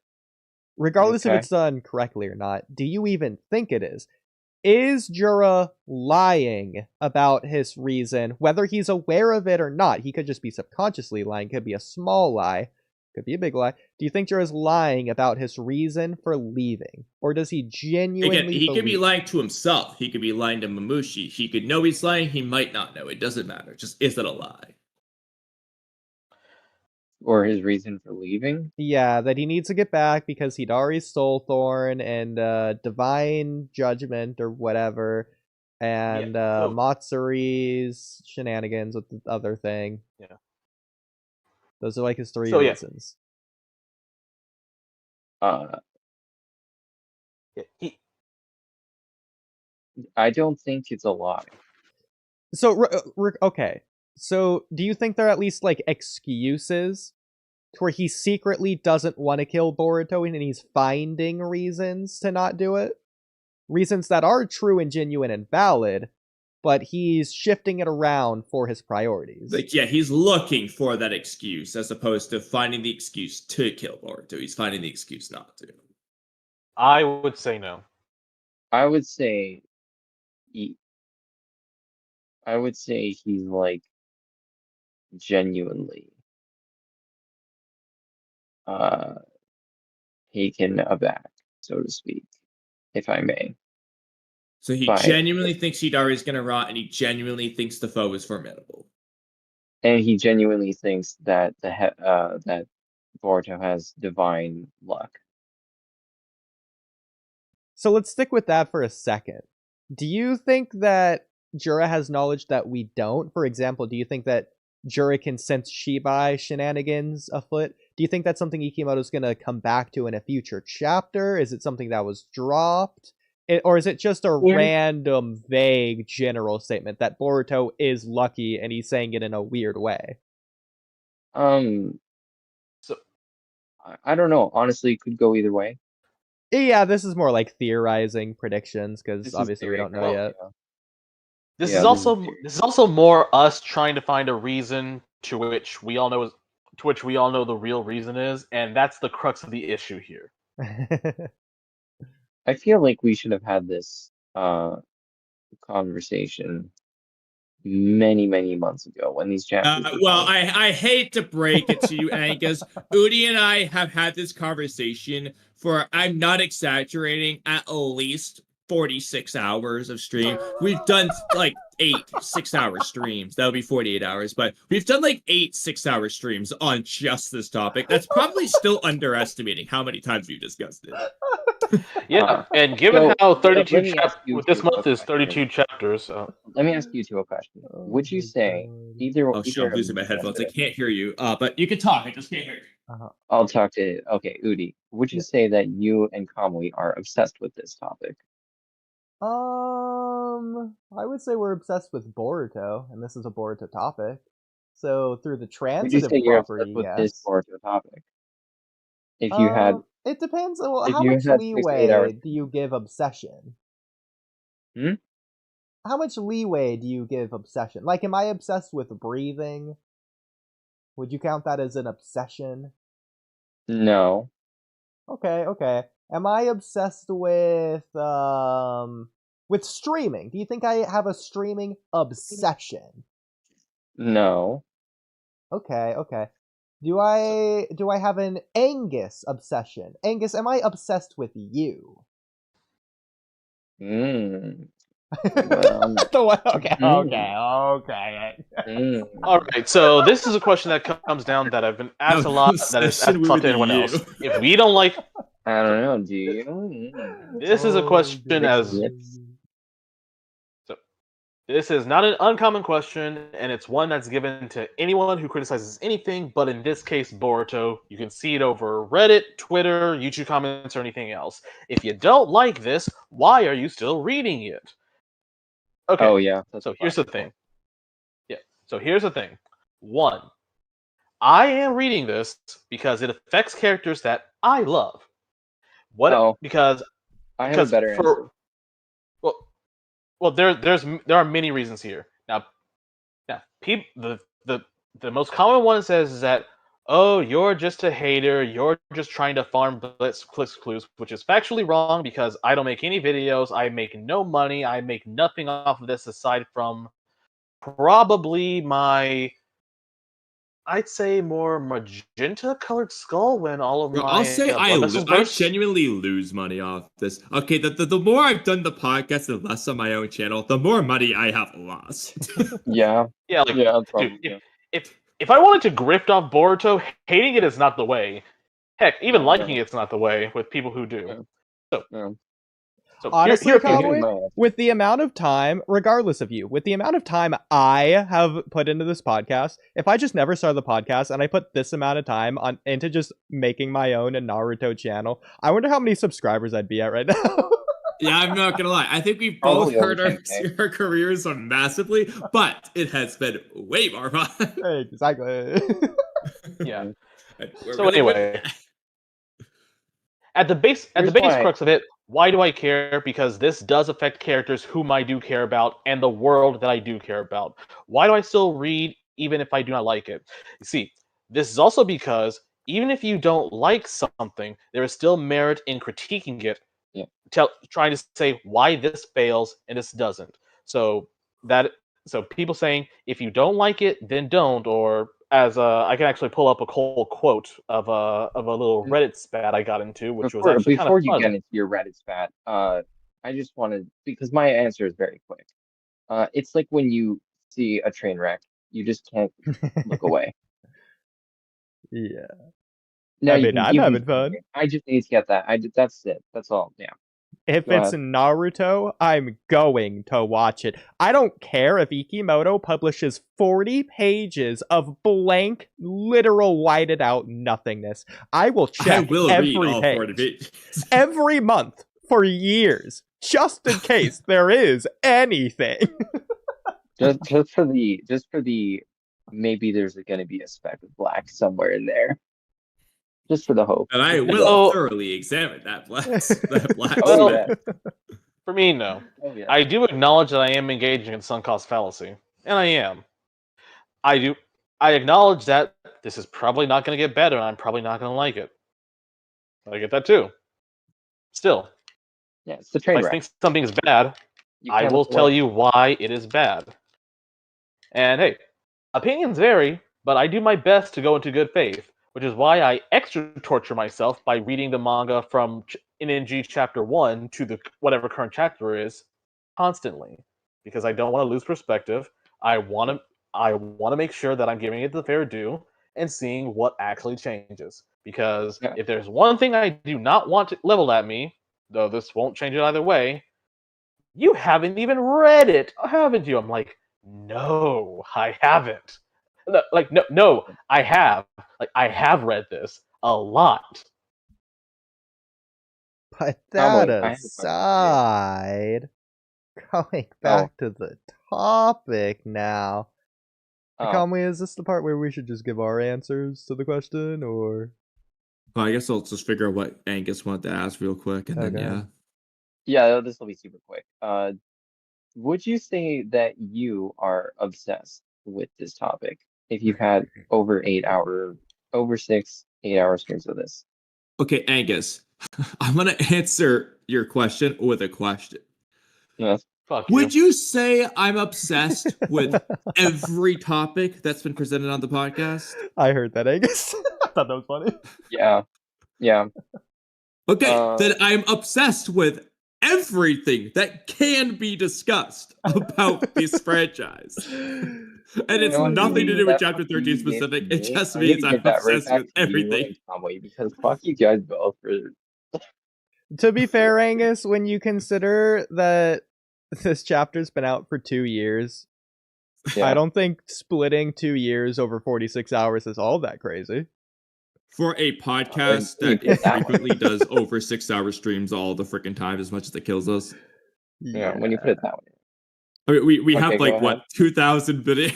Regardless if Okay. it's done correctly or not, do you even think it is? Is Jura lying about his reason, whether he's aware of it or not? He could just be subconsciously lying. Could be a small lie. Could be a big lie. Do you think Jura's lying about his reason for leaving? Or does he genuinely Again, he could be believe- lying to himself. He could be lying to Mamushi. He could know he's lying. He might not know. It doesn't matter. Just, is it a lie? Or his reason for leaving? Yeah, that he needs to get back because Hidari's Soul Thorn and Divine Judgment or whatever, and so- Matsuri's shenanigans with the other thing. Yeah. Those are like his three So, yeah. reasons. Uh, He I don't think it's a lie. So, okay. So, do you think they're at least like excuses to where he secretly doesn't want to kill Boruto and he's finding reasons to not do it? Reasons that are true and genuine and valid, but he's shifting it around for his priorities. Like, yeah, he's looking for that excuse as opposed to finding the excuse to kill Boruto. He's finding the excuse not to. I would say no. I would say he's like genuinely taken aback, so to speak, if I may. So he But genuinely thinks Hidari is gonna rot, and he genuinely thinks the foe is formidable. and he genuinely thinks that that Boruto has divine luck. So let's stick with that for a second. Do you think that Jura has knowledge that we don't? For example, do you think that Jura can sense Shibai shenanigans afoot? Do you think that's something Ikimoto's going to come back to in a future chapter? Is it something that was dropped? Or is it just a random, vague, general statement that Boruto is lucky and he's saying it in a weird way? So I don't know. Honestly, it could go either way. Yeah, this is more like theorizing predictions because This is obviously we don't know yet. yeah. This Yeah, is also more us trying to find a reason to which we all know the real reason is, and that's the crux of the issue here. I feel like we should have had this conversation many months ago when these chapters were Well, coming. I hate to break it to you, Angus. Oodie and I have had this conversation for, I'm not exaggerating, at least 46 hours of stream. We've done like 8 6-hour streams. That'll be 48 hours, but we've done like 8 6-hour streams on just this topic. That's probably still underestimating how many times we've discussed it. Yeah, and given So, how let 32 me ask you this two month a is 32 question. chapters. Let me ask you two a question. Would you say either? Oh shit, I'm losing my headphones. I can't hear you. But you can talk. I just can't hear you. I'll talk to. Okay, Oodie. Would you say that you and Kamui are obsessed with this topic? I would say we're obsessed with Boruto, and this is a Boruto topic. So through the Would you transitive say you're obsessed property, with yes. this Boruto topic? If you had, It depends. Well, if how you much had 6 to 8 hours, leeway do you give obsession? Hmm? How much leeway do you give obsession? Like, am I obsessed with breathing? Would you count that as an obsession? No. Okay. Am I obsessed with streaming? Do you think I have a streaming obsession? No. Okay. Do I have an Angus obsession? Angus, am I obsessed with you? Well, Okay. All right, so this is a question that comes down that I've been asked a lot. That is asked a lot to anyone else. If we don't like, I don't know. Do you? this is a question as. So, this is not an uncommon question, and it's one that's given to anyone who criticizes anything, but in this case, Boruto. You can see it over Reddit, Twitter, YouTube comments, or anything else. If you don't like this, why are you still reading it? Okay. Oh yeah. So here's the thing. Yeah. So here's the thing. 1, I am reading this because it affects characters that I love. What? Oh, because I have a better answer. Well, there are many reasons here. Now, the most common one says is that, oh, you're just a hater. You're just trying to farm blitz clicks clues, which is factually wrong because I don't make any videos. I make no money. I make nothing off of this aside from probably my, I'd say, more magenta colored skull when all of my I'll say blood vessels I burst. genuinely lose money off this. Okay, the more I've done the podcast and less on my own channel, the more money I have lost. Yeah. Yeah, like, Yeah. Probably, dude, yeah. if I wanted to grift off Boruto, hating it is not the way. Heck, even liking it's not the way with people who do. So honestly, here Kamui, with the amount of time, regardless of you, with the amount of time I have put into this podcast, if I just never started the podcast and I put this amount of time into just making my own Naruto channel, I wonder how many subscribers I'd be at right now. Yeah, I'm not gonna lie. I think we've both hurt our careers massively, but it has been way more fun. Exactly. Yeah. So anyway, at the base crux of it, why do I care? Because this does affect characters whom I do care about and the world that I do care about. Why do I still read even if I do not like it? You see, this is also because even if you don't like something, there is still merit in critiquing it. Trying to say why this fails and this doesn't. So people saying if you don't like it, then don't, or I can actually pull up a whole quote of a little Reddit spat I got into, which was actually kind Before of you fun. get into your Reddit spat, I just wanted, because my answer is very quick. It's like when you see a train wreck, you just can't look away. Yeah. Now I you mean, can I'm keep having fun. going. I just need to get that. That's it. That's all. Yeah. If Go it's ahead. Naruto, I'm going to watch it. I don't care if Ikimoto publishes 40 pages of blank, literal, whited out nothingness. I will I check will read every all 40 page pages. every month for years, just in case there is anything. Just for the maybe there's going to be a speck of black somewhere in there. Just for the hope. And I will Well- thoroughly examine that black Oh, spec. yeah. For me, no. Oh, yeah. I do acknowledge that I am engaging in sunk cost fallacy, and I am. I acknowledge that this is probably not going to get better, and I'm probably not going to like it. I get that too. Still, Yeah, it's the if train I wreck. think something is bad, You I can't will look tell away. you why it is bad. And hey, opinions vary, but I do my best to go into good faith, which is why I extra torture myself by reading the manga from NNG Chapter 1 to the whatever current chapter is constantly, because I don't want to lose perspective. I want to make sure that I'm giving it the fair due and seeing what actually changes. Because Yeah. if there's one thing I do not want to leveled at me, though this won't change it either way, you haven't even read it, haven't you? I'm like, no, I haven't. No, I have. Like, I have read this a lot. But Kamui, that I have a question for you. aside, going back to the topic now. Oh, Kamui, is this the part where we should just give our answers to the question, or? Well, I guess I'll just figure out what Angus wanted to ask real quick, and then Okay. yeah, this will be super quick. Would you say that you are obsessed with this topic if you've had over 6, 8 hour streams of this? Okay, Angus, I'm gonna answer your question with a question. Yes. Fuck Would you. you say I'm obsessed with every topic that's been presented on the podcast? I heard that, Angus. I thought that was funny. Yeah. Yeah. Okay, then I'm obsessed with everything that can be discussed about this franchise. And it's You know what, nothing to do with that Chapter fucking 13 gave me- specific. It just I'm means gonna I'm give that right obsessed back with to you everything. and Kamui, because fuck you guys both for To be fair, Angus, when you consider that this chapter's been out for 2 years, yeah. I don't think splitting 2 years over 46 hours is all that crazy. For a podcast that frequently does over 6 hour streams all the freaking time as much as it kills us. Yeah, when you put it that way. I mean, we Okay, have go like, ahead. what, 2,000 videos?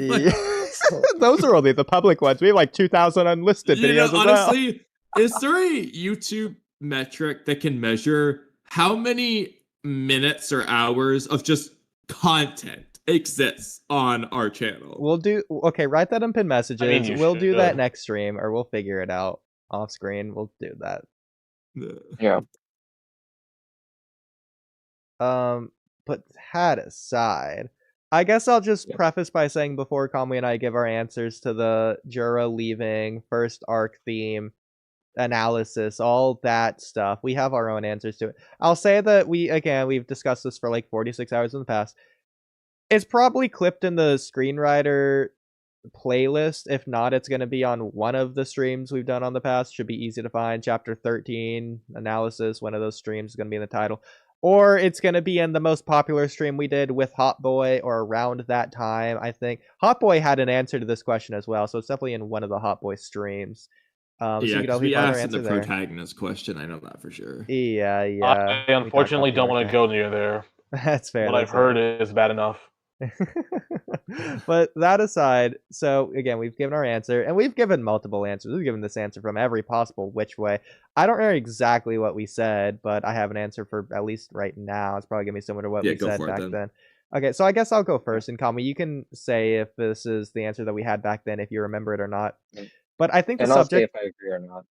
Like, Yeah. Those are only the public ones. We have like 2,000 unlisted you videos know, as well. honestly, is there a YouTube metric that can measure how many minutes or hours of just content exists on our channel? We'll do okay. Write that in pin messages. you We'll do that should. next stream, or we'll figure it out off screen. We'll do that. Yeah. But that aside, I guess I'll just Yeah. preface by saying before Kamui and I give our answers to the Jura leaving first arc theme analysis, all that stuff, we have our own answers to it. I'll say that we've discussed this for like 46 hours in the past. It's probably clipped in the screenwriter playlist. If not, it's going to be on one of the streams we've done on the past. Should be easy to find. Chapter 13 analysis, one of those streams is going to be in the title. Or it's going to be in the most popular stream we did with Hot Boy, or around that time, I think. Hot Boy had an answer to this question as well, so it's definitely in one of the Hot Boy streams. So you Yeah, can because definitely we find our asked in the answer there. protagonist question. I know that for sure. Yeah. I we talked unfortunately about don't the want to go near there. That's fair. What I've heard is bad enough. But that aside, so again, we've given our answer, and we've given multiple answers. We've given this answer from every possible which way. I don't remember exactly what we said, but I have an answer for at least right now. It's probably gonna be similar to what we go said for it back then. Okay, so I guess I'll go first, and Kamui, you can say if this is the answer that we had back then, if you remember it or not. But I think the And I'll say subject. if I agree or not.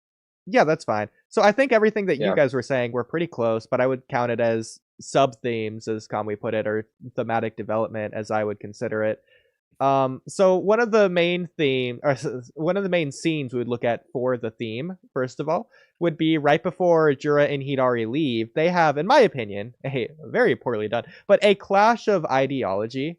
Yeah, that's fine. So I think everything that Yeah. you guys were saying were pretty close, but I would count it as sub themes, as Kamui put it, or thematic development, as I would consider it. So one of the main one of the main scenes we would look at for the theme, first of all, would be right before Jura and Hidari leave. They have, in my opinion, a very poorly done, but a clash of ideology.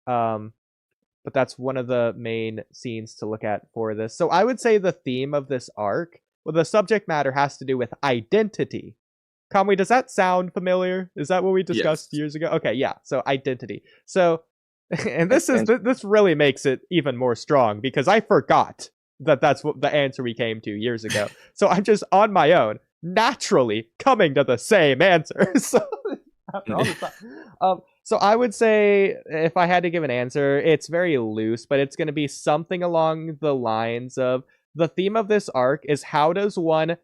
But that's one of the main scenes to look at for this. So I would say the theme of this arc, well, the subject matter has to do with identity. Kamui, does that sound familiar? Is that what we discussed years ago? Okay, yeah. So identity. So, and this really makes it even more strong because I forgot that that's what the answer we came to years ago. So I'm just on my own, naturally coming to the same answer. So after all this time. So I would say if I had to give an answer, it's very loose, but it's going to be something along the lines of the theme of this arc is how does one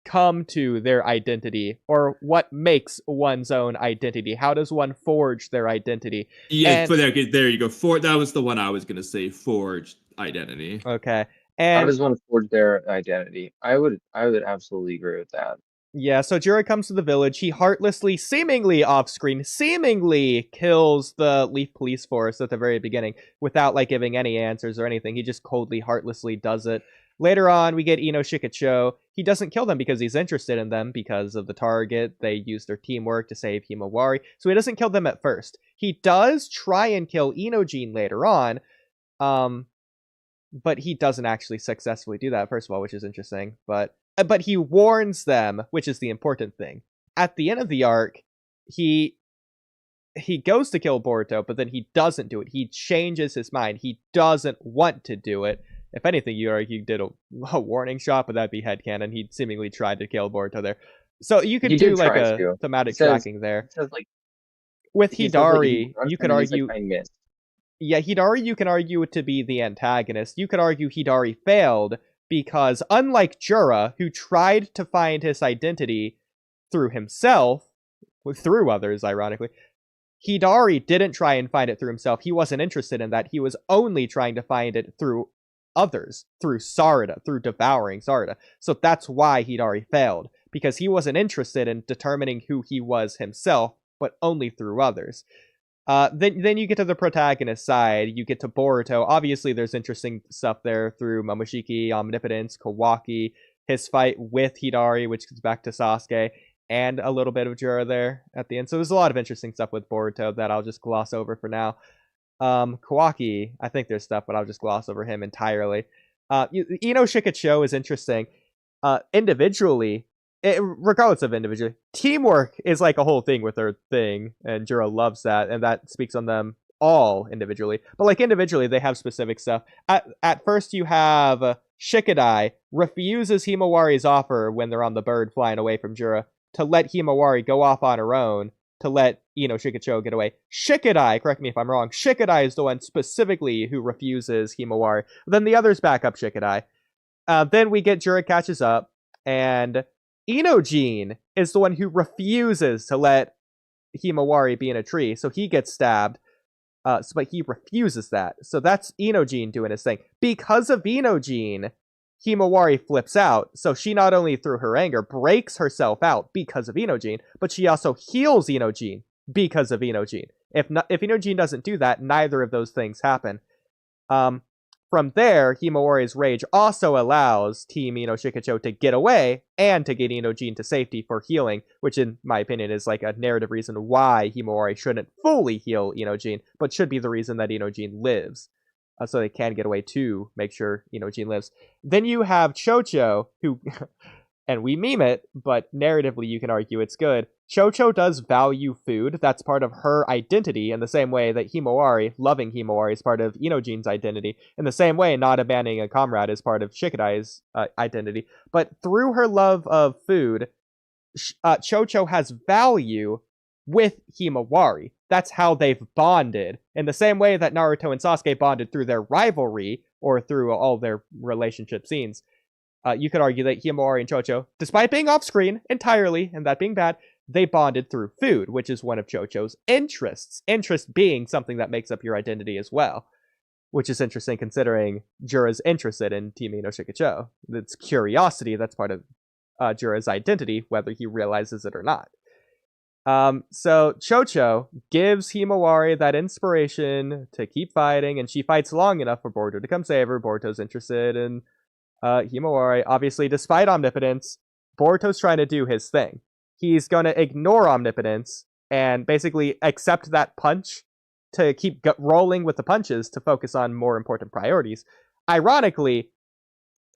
come to their identity, or what makes one's own identity? How does one forge their identity? Yeah, there you go. That was the one I was going to say, forged identity. Okay. How And does one forge their identity? I would absolutely agree with that. yeah, so Jura comes to the village. He heartlessly, seemingly off-screen, seemingly kills the Leaf Police Force at the very beginning without, like, giving any answers or anything. He just coldly, heartlessly does it. Later on, we get Ino Shikacho. He doesn't kill them because he's interested in them because of the target. They use their teamwork to save Himawari, so he doesn't kill them at first. He does try and kill Inojin later on, but he doesn't actually successfully do that, first of all, which is interesting, but he warns them, which is the important thing. At the end of the arc, he goes to kill Boruto, but then he doesn't do it. He changes his mind. He doesn't want to do it. If anything, you argue did a warning shot, but that'd be headcanon. He seemingly tried to kill Boruto there. So you could do like a thematic tracking there. With Hidari, you could argue... Yeah, Hidari, you can argue to be the antagonist. You could argue Hidari failed because, unlike Jura, who tried to find his identity through himself, through others, ironically, Hidari didn't try and find it through himself. He wasn't interested in that. He was only trying to find it through others, through Sarada, through devouring Sarada. So that's why Hidari failed, because he wasn't interested in determining who he was himself, but only through others. Then you get to the protagonist side, you get to Boruto. Obviously, there's interesting stuff there through Momoshiki, Omnipotence, Kawaki, his fight with Hidari, which goes back to Sasuke, and a little bit of Jura there at the end. So there's a lot of interesting stuff with Boruto that I'll just gloss over for now. Kawaki, I think there's stuff, but I'll just gloss over him entirely. Ino Shikacho is interesting. Individually, regardless of individually, teamwork is like a whole thing with her thing, and Jura loves that, and that speaks on them all individually. But like individually, they have specific stuff. At first, you have Shikadai refuses Himawari's offer when they're on the bird flying away from Jura to let Himawari go off on her own to let Ino Shikacho get away. Shikadai, correct me if I'm wrong, Shikadai is the one specifically who refuses Himawari. Then the others back up Shikadai. Then we get Jura catches up, and Inojin is the one who refuses to let Himawari be in a tree, so he gets stabbed, but he refuses that. So that's Inojin doing his thing. Because of Inojin, Himawari flips out, so she not only through her anger breaks herself out because of Inojin, but she also heals Inojin because of Inojin. If Inojin doesn't do that, neither of those things happen. From there, Himawari's rage also allows Team Ino Shikacho to get away and to get Inojin to safety for healing, which in my opinion is like a narrative reason why Himawari shouldn't fully heal Inojin, but should be the reason that Inojin lives. So they can get away to make sure Inojin lives. Then you have Chocho, who, and we meme it, but narratively you can argue it's good. Chocho does value food. That's part of her identity in the same way that Himawari, loving Himawari, is part of Inojin's identity. In the same way, not abandoning a comrade is part of Shikadai's identity. But through her love of food, Chocho has value with Himawari. That's how they've bonded. In the same way that Naruto and Sasuke bonded through their rivalry, or through all their relationship scenes. You could argue that Himawari and Chocho, despite being off-screen entirely, and that being bad, they bonded through food, which is one of Chocho's interests. Interest being something that makes up your identity as well. Which is interesting considering Jura's interested in Team Ino Shikacho. It's curiosity that's part of Jura's identity, whether he realizes it or not. So Chocho gives Himawari that inspiration to keep fighting, and she fights long enough for Boruto to come save her. Boruto's interested in Himawari. Obviously, despite omnipotence, Boruto's trying to do his thing. He's going to ignore omnipotence and basically accept that punch to keep rolling with the punches to focus on more important priorities. Ironically,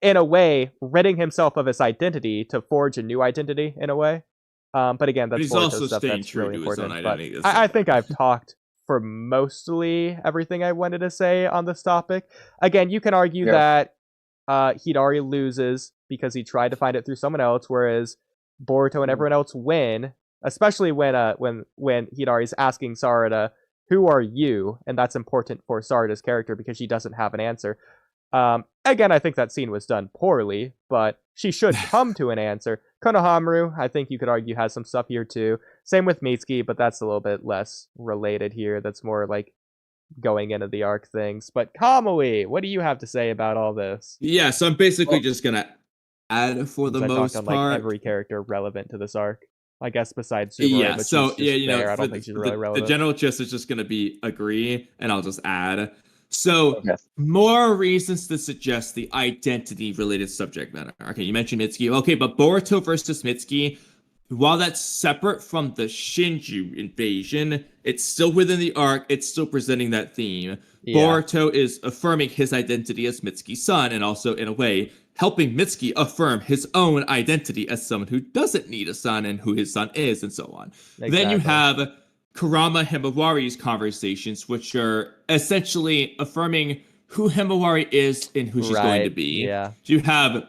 in a way, ridding himself of his identity to forge a new identity in a way. But again, that's he's Boruto also stuff staying that's true really to his own important. But identity. I think I've talked for mostly everything I wanted to say on this topic. Again, you can argue that Hidari loses because he tried to find it through someone else, whereas Boruto and everyone else win. Especially when Hidari's asking Sarada, "Who are you?" And that's important for Sarada's character because she doesn't have an answer. Again, I think that scene was done poorly, but she should come to an answer. Konohamaru, I think you could argue, has some stuff here too. Same with Mitsuki, but that's a little bit less related here. That's more like going into the arc things. But Kamui, what do you have to say about all this? Yeah, so I'm basically just gonna add for the I most talked on part. like every character relevant to this arc. I guess besides Jura, Yeah, but so she's just there. I don't think she's really the relevant. general gist is just gonna be agree, and I'll just add. So more reasons to suggest the identity-related subject matter. Okay, you mentioned Mitsuki. Okay, but Boruto versus Mitsuki, while that's separate from the Shinju invasion, it's still within the arc. It's still presenting that theme. Yeah. Boruto is affirming his identity as Mitsuki's son, and also in a way helping Mitsuki affirm his own identity as someone who doesn't need a son and who his son is, and so on. Exactly. Then you have Kurama Himawari's conversations, which are essentially affirming who Himawari is and who she's going to be. Yeah. You have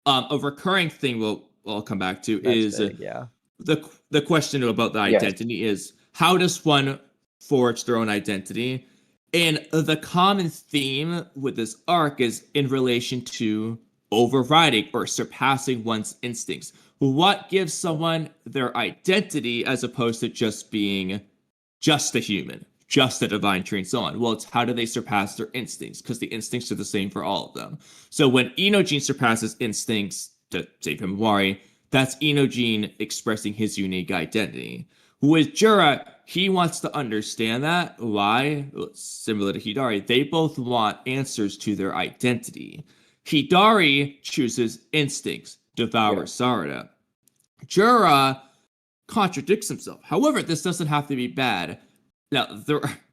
a recurring thing I'll come back to is the question about the identity is how does one forge their own identity? And the common theme with this arc is in relation to overriding or surpassing one's instincts. What gives someone their identity as opposed to just being just a human, just a divine tree, and so on? Well, it's how do they surpass their instincts? Because the instincts are the same for all of them. So when Inojin surpasses instincts to save Himawari, that's Inojin expressing his unique identity. With Jura, he wants to understand that. Why? Well, similar to Hidari, they both want answers to their identity. Hidari chooses instincts, devours Sarada. Jura contradicts himself. However, this doesn't have to be bad. Now,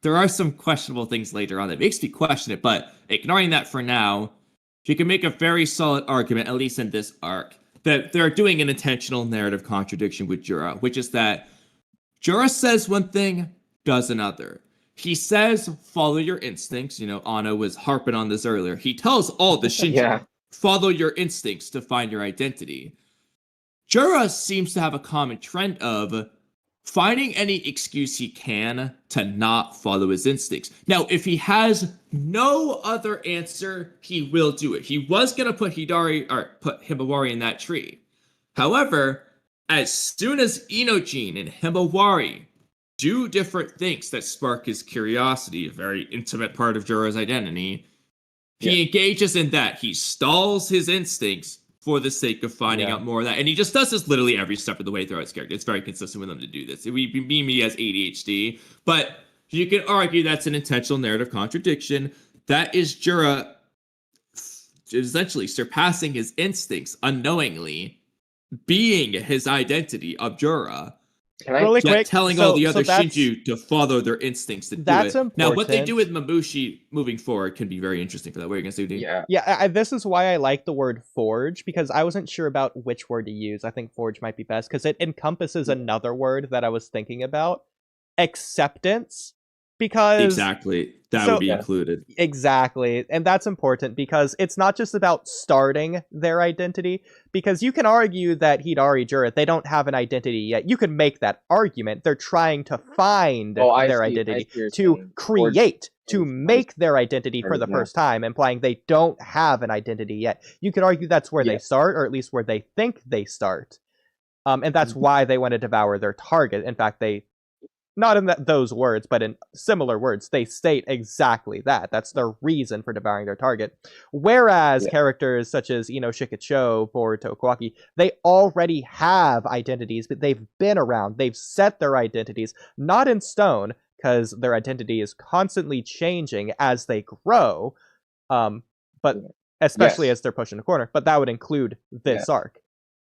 there are some questionable things later on that makes me question it, but ignoring that for now, you can make a very solid argument, at least in this arc, that they're doing an intentional narrative contradiction with Jura, which is that Jura says one thing, does another. He says, follow your instincts. You know, Anna was harping on this earlier. He tells all the Shinji, follow your instincts to find your identity. Jura seems to have a common trend of finding any excuse he can to not follow his instincts. Now, if he has no other answer, he will do it. He was going to put Himawari in that tree. However, as soon as Inojin and Himawari do different things that spark his curiosity, a very intimate part of Jura's identity, he engages in that. He stalls his instincts for the sake of finding out more of that. And he just does this literally every step of the way throughout his character. It's very consistent with him to do this. Me as ADHD, but you can argue that's an intentional narrative contradiction. That is Jura essentially surpassing his instincts unknowingly, being his identity of Jura. Really quick, telling all the other Shinju to follow their instincts to do it. Important. Now, what they do with Mamushi moving forward can be very interesting for that. What are you going to say, Dean? Yeah, this is why I like the word forge, because I wasn't sure about which word to use. I think forge might be best, because it encompasses another word that I was thinking about. Acceptance. Because exactly. That would be included. Exactly. And that's important because it's not just about starting their identity, because you can argue that Hidari, Jura, they don't have an identity yet. You can make that argument. They're trying to find their identity, to create, to make their identity for the first time, implying they don't have an identity yet. You could argue that's where they start, or at least where they think they start. And that's why they want to devour their target. In fact, they not in those words, but in similar words, they state exactly that. That's their reason for devouring their target. Whereas characters such as Shikacho, Boruto, Kawaki, they already have identities, but they've been around. They've set their identities, not in stone, because their identity is constantly changing as they grow. But especially as they're pushing the corner. But that would include this arc.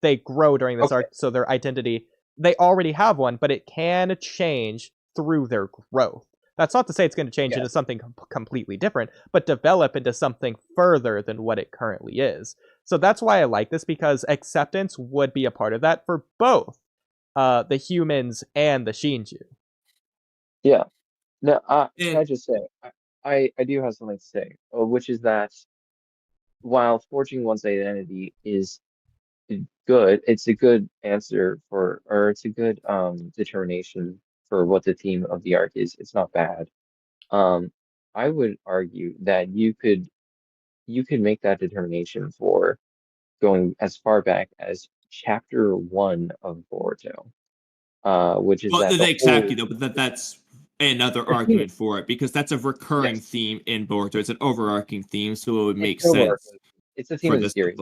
They grow during this arc, so their identity, they already have one, but it can change through their growth. That's not to say it's going to change into something completely different, but develop into something further than what it currently is. So that's why I like this, because acceptance would be a part of that for both the humans and the Shinju. Yeah. Now, can I just say, I do have something to say, which is that while forging one's identity is good, it's a good answer for, or it's a good determination for what the theme of the arc is. It's not bad. I would argue that you could make that determination for going as far back as chapter 1 of Boruto, which is that exactly though, but that's another argument for it, because that's a recurring theme in Boruto. It's an overarching theme, so it would make sense. It's the theme of the series.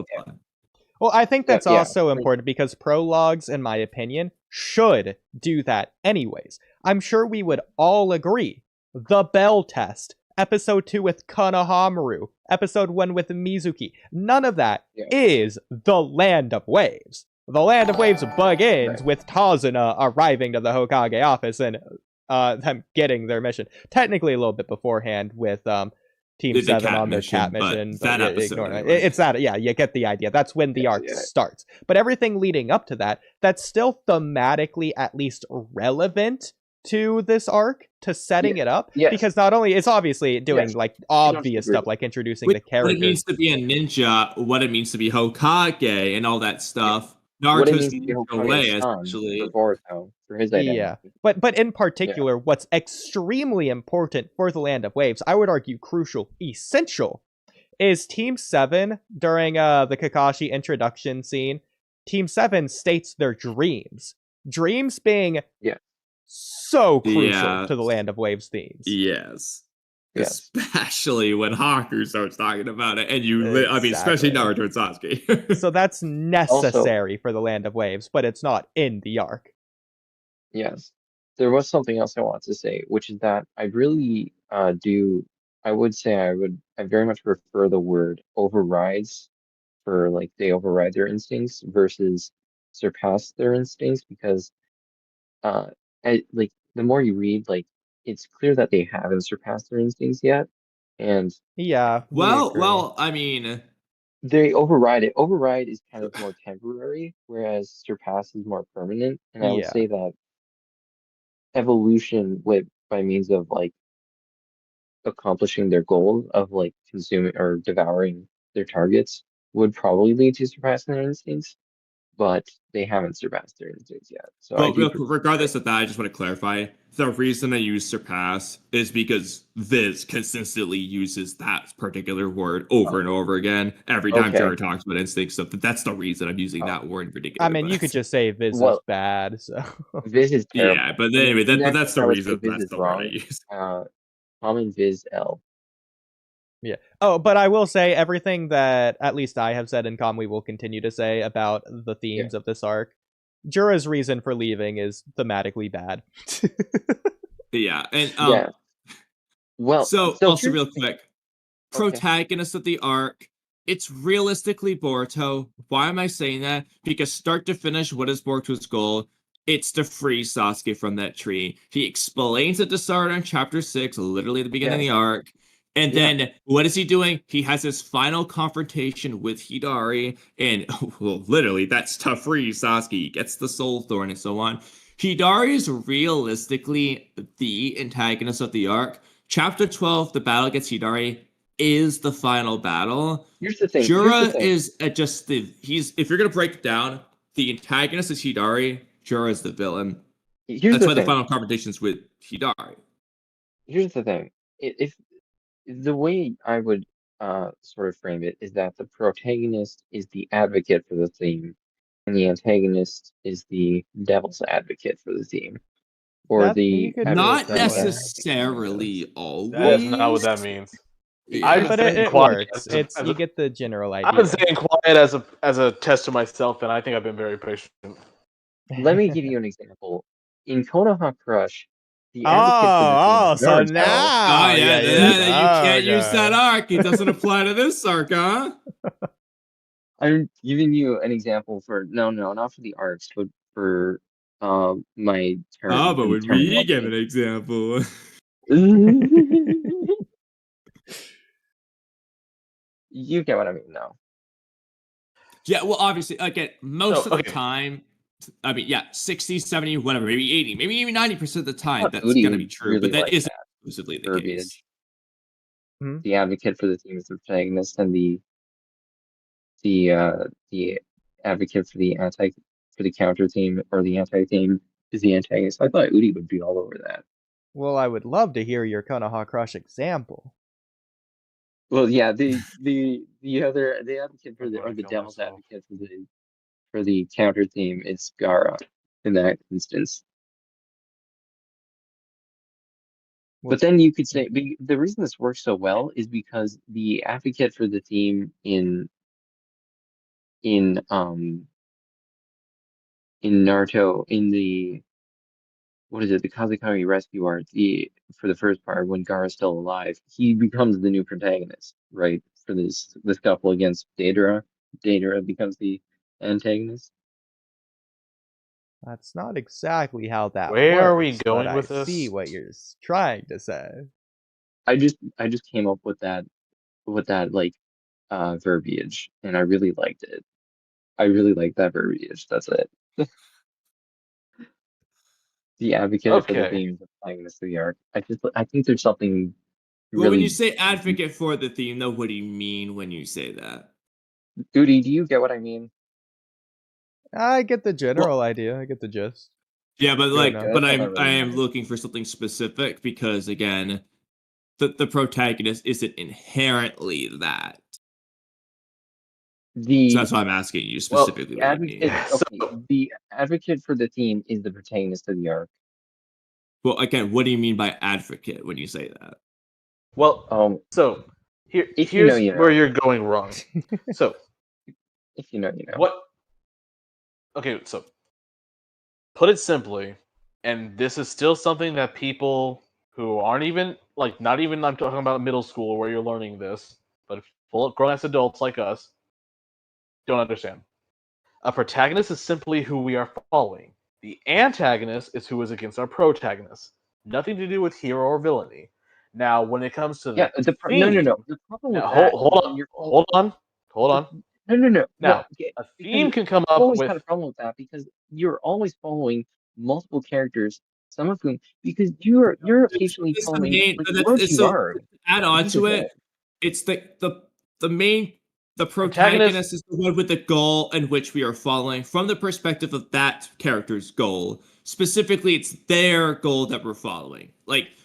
Well, I think that's also important because prologues, in my opinion, should do that anyways. I'm sure we would all agree. The Bell Test, Episode 2 with Konohamaru, Episode 1 with Mizuki. None of that is the Land of Waves. The Land of Waves begins with Tazuna arriving to the Hokage office and them getting their mission. Technically a little bit beforehand with Team 7 on their cat mission. That episode. It's that, you get the idea. That's when the arc starts. But everything leading up to that, that's still thematically at least relevant to this arc, to setting it up. Because not only, it's obviously doing like obvious stuff, like introducing the characters. What it means to be a ninja, what it means to be Hokage, and all that stuff. Naruto's way, especially. For his identity. But in particular, what's extremely important for the Land of Waves, I would argue crucial, essential, is Team 7 during the Kakashi introduction scene. Team 7 states their dreams. Dreams being so crucial to the Land of Waves themes. Yes. Especially when Haku starts talking about it, and especially Naruto and Sasuke. So that's necessary for the Land of Waves, but it's not in the arc. Yes. There was something else I wanted to say, which is that I really I would say I very much prefer the word overrides for like they override their instincts versus surpass their instincts, because like the more you read, like it's clear that they haven't surpassed their instincts yet. And well, I mean, they override it. Override is kind of more temporary, whereas surpass is more permanent. And I would say that evolution by means of like accomplishing their goal of like consuming or devouring their targets would probably lead to surpassing their instincts, but they haven't surpassed their instincts yet. So regardless of that, I just want to clarify, the reason I use surpass is because Viz consistently uses that particular word over and over again every time Jura talks about instincts. So that's the reason I'm using that word in particular. I mean, you could just say Viz is bad. So Viz is terrible. Yeah, but anyway, that's the reason. That's the word I use. Common Viz L. Yeah. Oh, but I will say everything that at least I have said and Kamui will continue to say about the themes of this arc. Jura's reason for leaving is thematically bad. And well, so also real quick, protagonist of the arc, it's realistically Boruto. Why am I saying that? Because start to finish, what is Boruto's goal? It's to free Sasuke from that tree. He explains it to Sarada in chapter 6, literally at the beginning of the arc. And then what is he doing? He has his final confrontation with Hidari, and well, literally that's to free Sasuke. He gets the soul thorn and so on. Hidari is realistically the antagonist of the arc. Chapter 12, the battle against Hidari, is the final battle. Here's the thing. Jura is just if you're gonna break it down, the antagonist is Hidari. Jura is the villain. That's why the final confrontation is with Hidari. Here's the thing. If the way I would sort of frame it is that the protagonist is the advocate for the theme, and the antagonist is the devil's advocate for the theme. or You the could do it Not that way. necessarily always. That is not what that means. I've been But saying it quiet works. as a- It's as you a- get the general I've been idea. saying quiet as a test to myself, and I think I've been very patient. Let me give you an example. In Konoha Crush, the advocate for the team is so Naruto. now, Oh yeah, you can't use okay. that arc. It doesn't apply to this arc, huh? I'm giving you an example for no, not for the arcs, but for my turn. Oh, but the when we give an example. You get what I mean, though. Yeah, well, obviously, again, most of the okay. time, I mean, yeah, 60, 70, whatever, maybe 80, maybe even 90% of the time, thought that's Oodie going to be would true, really but that like isn't that exclusively the verbiage. case. The advocate for the team is the protagonist, and the advocate for the counter team or the anti team is the antagonist. I thought Oodie would be all over that. Well, I would love to hear your Konoha Crush example. Well, yeah, the advocate for I'm the gonna or the kill devil's myself. advocate for the counter team is Gara in that instance. But then you could say the reason this works so well is because the advocate for the team in Naruto in the what is it, the Kazekage rescue arc, for the first part when Gaara's still alive, he becomes the new protagonist, right? For this couple against Deidara. Deidara becomes the antagonist. That's not exactly how that Where works. are we going but with I see this? what you're trying to say. I just came up with that like verbiage, and I really liked it. I really like that verbiage. That's it. The advocate for the Okay. theme, the protagonist of the arc. I think there's something Well, really. when you say advocate for the theme, though, what do you mean when you say that? Oodie, do you get what I mean? I get the general idea. I get the gist. Yeah, but Good enough. That's all that I really am matters. looking for something specific because again, the protagonist isn't inherently that. So that's why I'm asking you specifically what you mean. The advocate for the team is the protagonist of the arc. Well, again, what do you mean by advocate when you say that? Well, so if you know, here's you know. where you're going wrong. So if you know, you know. what? Okay, so put it simply, and this is still something that people who aren't even not even I'm talking about middle school where you're learning this, but full grown ass adults like us don't understand. A protagonist is simply who we are following. The antagonist is who is against our protagonist. Nothing to do with hero or villainy. Now, when it comes to no. The problem with that. Hold on. No. Now, a theme can come up always with. had a problem with that because you're always following multiple characters, some of whom because you're occasionally following to add on to it. It's the protagonist is the one with the goal in which we are following from the perspective of that character's goal. Specifically, it's their goal that we're following.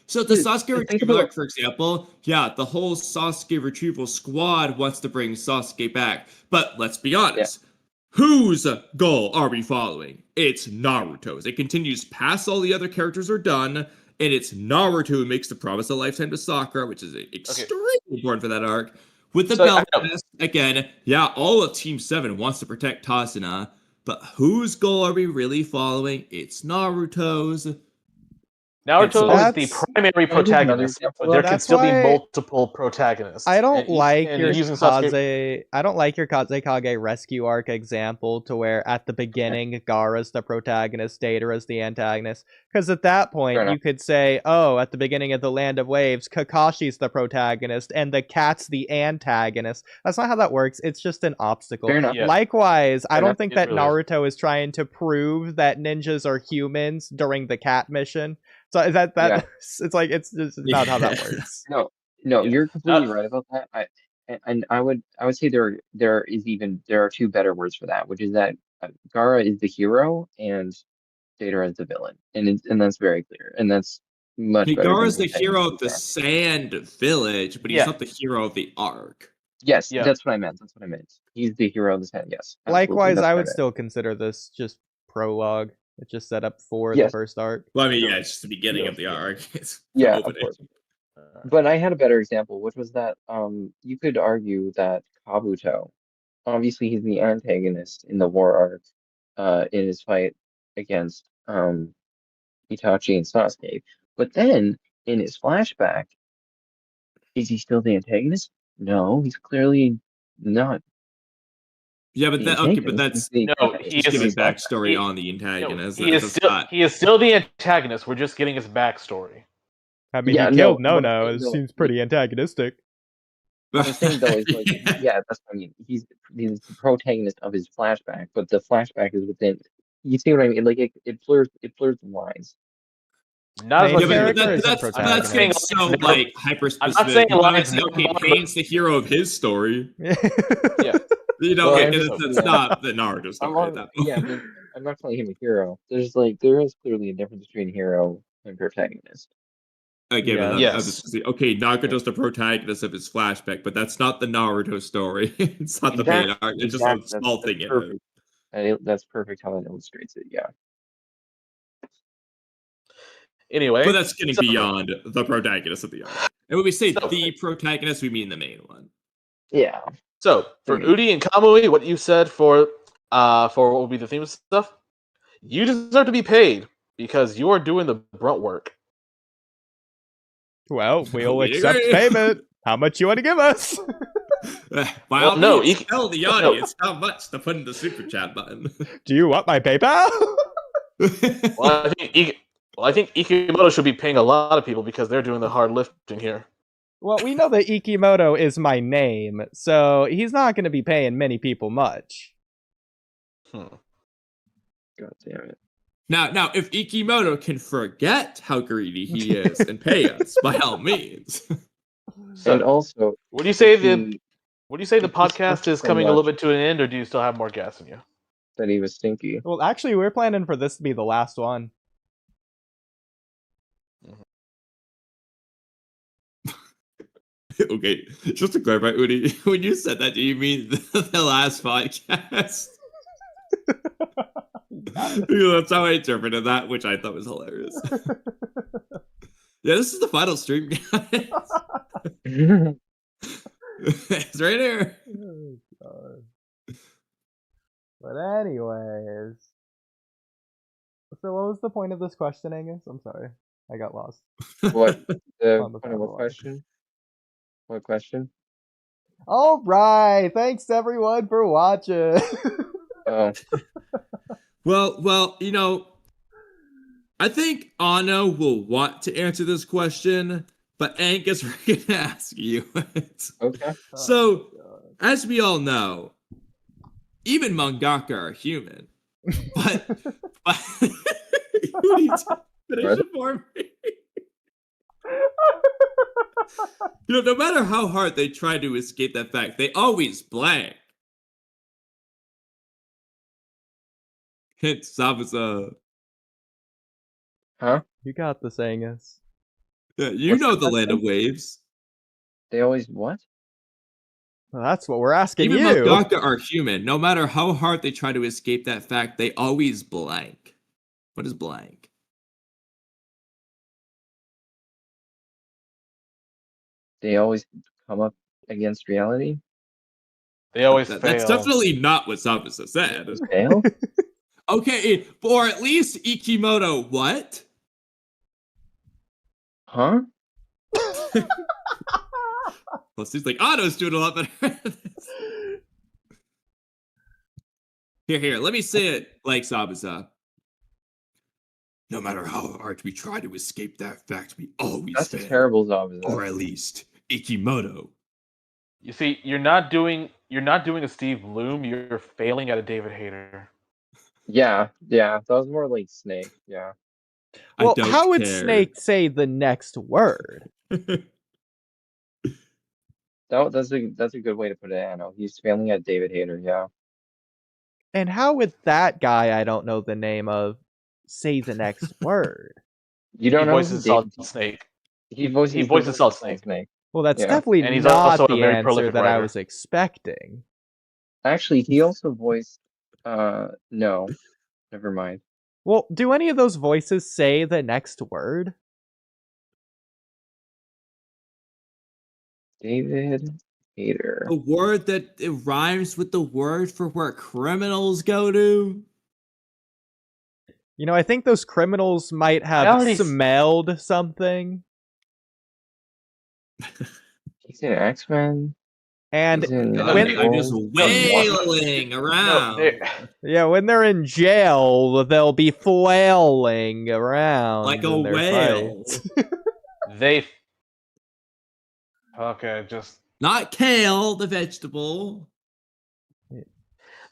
So the Sasuke retrieval arc, for example, yeah, the whole Sasuke retrieval squad wants to bring Sasuke back. But let's be honest. Yeah. Whose goal are we following? It's Naruto's. It continues past all the other characters are done, and it's Naruto who makes the promise of lifetime to Sakura, which is extremely important for that arc. With the belt test, again, yeah, all of Team 7 wants to protect Tasuna, but whose goal are we really following? It's Naruto's. Naruto is the primary protagonist, but there can still be multiple protagonists. I don't like your Kazekage rescue arc example to where at the beginning Gaara's the protagonist, Deidara's the antagonist. Because at that point you could say, oh, at the beginning of the Land of Waves, Kakashi's the protagonist and the cat's the antagonist. That's not how that works. It's just an obstacle. Likewise, I don't think that Naruto is trying to prove that ninjas are humans during the cat mission. So is that it's like it's just not how that works. No, you're completely right about that. I would say there are two better words for that, which is that Gaara is the hero and Deidara is the villain, and that's very clear, and that's much better. Gaara is the hero of the Sand Village, but he's not the hero of the arc. Yes, that's what I meant. He's the hero of the Sand. Yes. Likewise, I would still consider this just prologue. It's just set up for the Yes. first arc. Well, I mean, yeah, it's just the beginning of the arc. It's the Yeah, of opening. course. But I had a better example, which was that you could argue that Kabuto, obviously he's the antagonist in the war arc, in his fight against Itachi and Sasuke. But then in his flashback, is he still the antagonist? No, he's clearly not Yeah, but the that okay, but antagonist. that's He's the No, protagonist. he just giving is- backstory he- on the antagonist. He is still the antagonist. We're just getting his backstory. I mean, Yeah, he no, killed what I'm No. saying It though, seems pretty antagonistic. What I'm saying though is like, yeah, that's what I mean. He's the protagonist of his flashback, but the flashback is within. You see what I mean? Like it blurs the lines. Not as Main much Yeah, as but character that, isn't that's protagonist. getting so Never- like hyper I'm specific. not saying You might lines say, okay, never- Pain's the hero of his story. Yeah. You know, Well, okay, I'm that's, just- that's yeah. not the Naruto I'm story at that point. yeah, but I'm not calling him a hero. There is clearly a difference between hero and protagonist. Okay, but Yes. I was just saying, okay, Nagato's the protagonist of his flashback, but that's not the Naruto story. It's not the main Exactly, arc. It's just exactly. a small thing in it. perfect. That's perfect how it illustrates it. Yeah. Anyway, But that's getting so- beyond the protagonist of the arc. And when we say So- the protagonist, we mean the main one. Yeah. So for Mhm. Oodie and Kamui, what you said for what will be the theme stuff, you deserve to be paid because you are doing the brunt work. Well, we'll We accept agree. payment. How much you want to give us? By Well, all no, means, you- tell the audience how much to put in the super chat button. Do you want my PayPal? Well, I think Ikimoto should be paying a lot of people because they're doing the hard lifting here. Well, we know that Ikimoto is my name, so he's not going to be paying many people much. God damn it. Now, if Ikimoto can forget how greedy he is and pay us, by all means. So, And also, what do you say if the he podcast sucks is so coming a little much bit to an end, or do you still have more gas in you? said he was stinky. Well, actually, we're planning for this to be the last one. Okay, just to clarify, Oodie, when you said that, do you mean the last podcast? Because that's how I interpreted that, which I thought was hilarious. Yeah, this is the final stream, guys. It's right here. Oh, God. But anyways. So what was the point of this question, Angus? I'm sorry. I got lost. What the On the point of what timeline. question? What question? Alright, thanks everyone for watching. Oh, Well, you know, I think Ano will want to answer this question, but Angus, we're gonna ask you it. okay. So, as we all know, even mangaka are human. But you need to finish it for me. You know, no matter how hard they try to escape that fact, they always blank. Hint, Zabuza. Huh? You got this, Angus. Yeah, you What's know the the land of question? waves. They always what? Well, that's what we're asking Even you. mangaka are human. No matter how hard they try to escape that fact, they always blank. What is blank? They always come up against reality. They always That's fail. definitely not what Zabuza said. Fail? Okay, or at least Ikimoto, what? Huh? Well, it seems like Otto's doing a lot better. Here, let me say it like Zabuza. No matter how hard we try to escape that fact, we always That's fail. terrible, Zabuza. Or at least Ikimoto. You see, you're not doing a Steve Bloom. You're failing at a David Hayter. Yeah, that was more like Snake. Yeah. Well, I don't how would care. Snake say the next word? That's a good way to put it, Anno. He's failing at David Hayter, yeah. And how would that guy I don't know the name of say the next word? You don't He know voices who Solid David... Snake. He voices he voices the Solid voice of Snake. Well, that's Yeah. definitely And he's not also a the very answer prolific that I writer. was expecting. Actually, he also voiced no, never mind. Well, do any of those voices say the next word? David Hater. A word that it rhymes with the word for where criminals go to. You know, I think those criminals might have already smelled something. He's in X-Men. And He's in God, when I'm just Marvel. wailing around yeah, when they're in jail, they'll be flailing around like a in their whale. fights. They. Okay, just Not kale, the vegetable.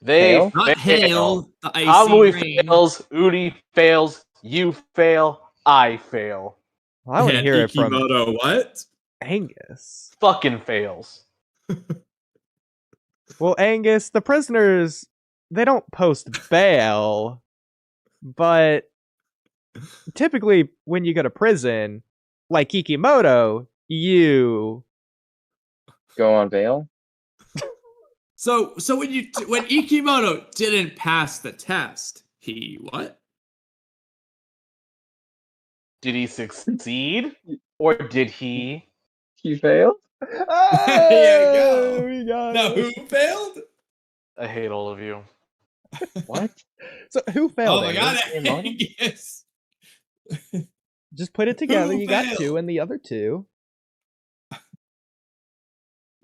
they Fail? Not fail. hail, the icy Kamui rain. fails. Oodie fails. You fail. I fail. Well, I want to And hear it from Ikimoto, what? Angus. Fucking fails. Well, Angus, the prisoners, they don't post bail, but typically when you go to prison, like Kikimoto, you... Go on bail. So when Ikimoto didn't pass the test, he what? Did he succeed? Or did he? He failed? There you go. We got Now it. who failed? I hate all of you. What? So who failed? Oh my god, Angus? Angus. Just put it together. Who You got failed? 2 and the other 2.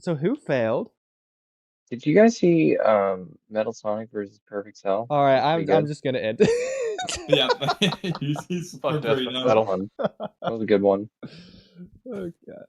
So who failed? Did you guys see Metal Sonic versus Perfect Cell? All right, Pretty I'm good. just gonna end it. Yeah, he's Fuck pretty Death numb. That was fun. That was a good one. Oh god.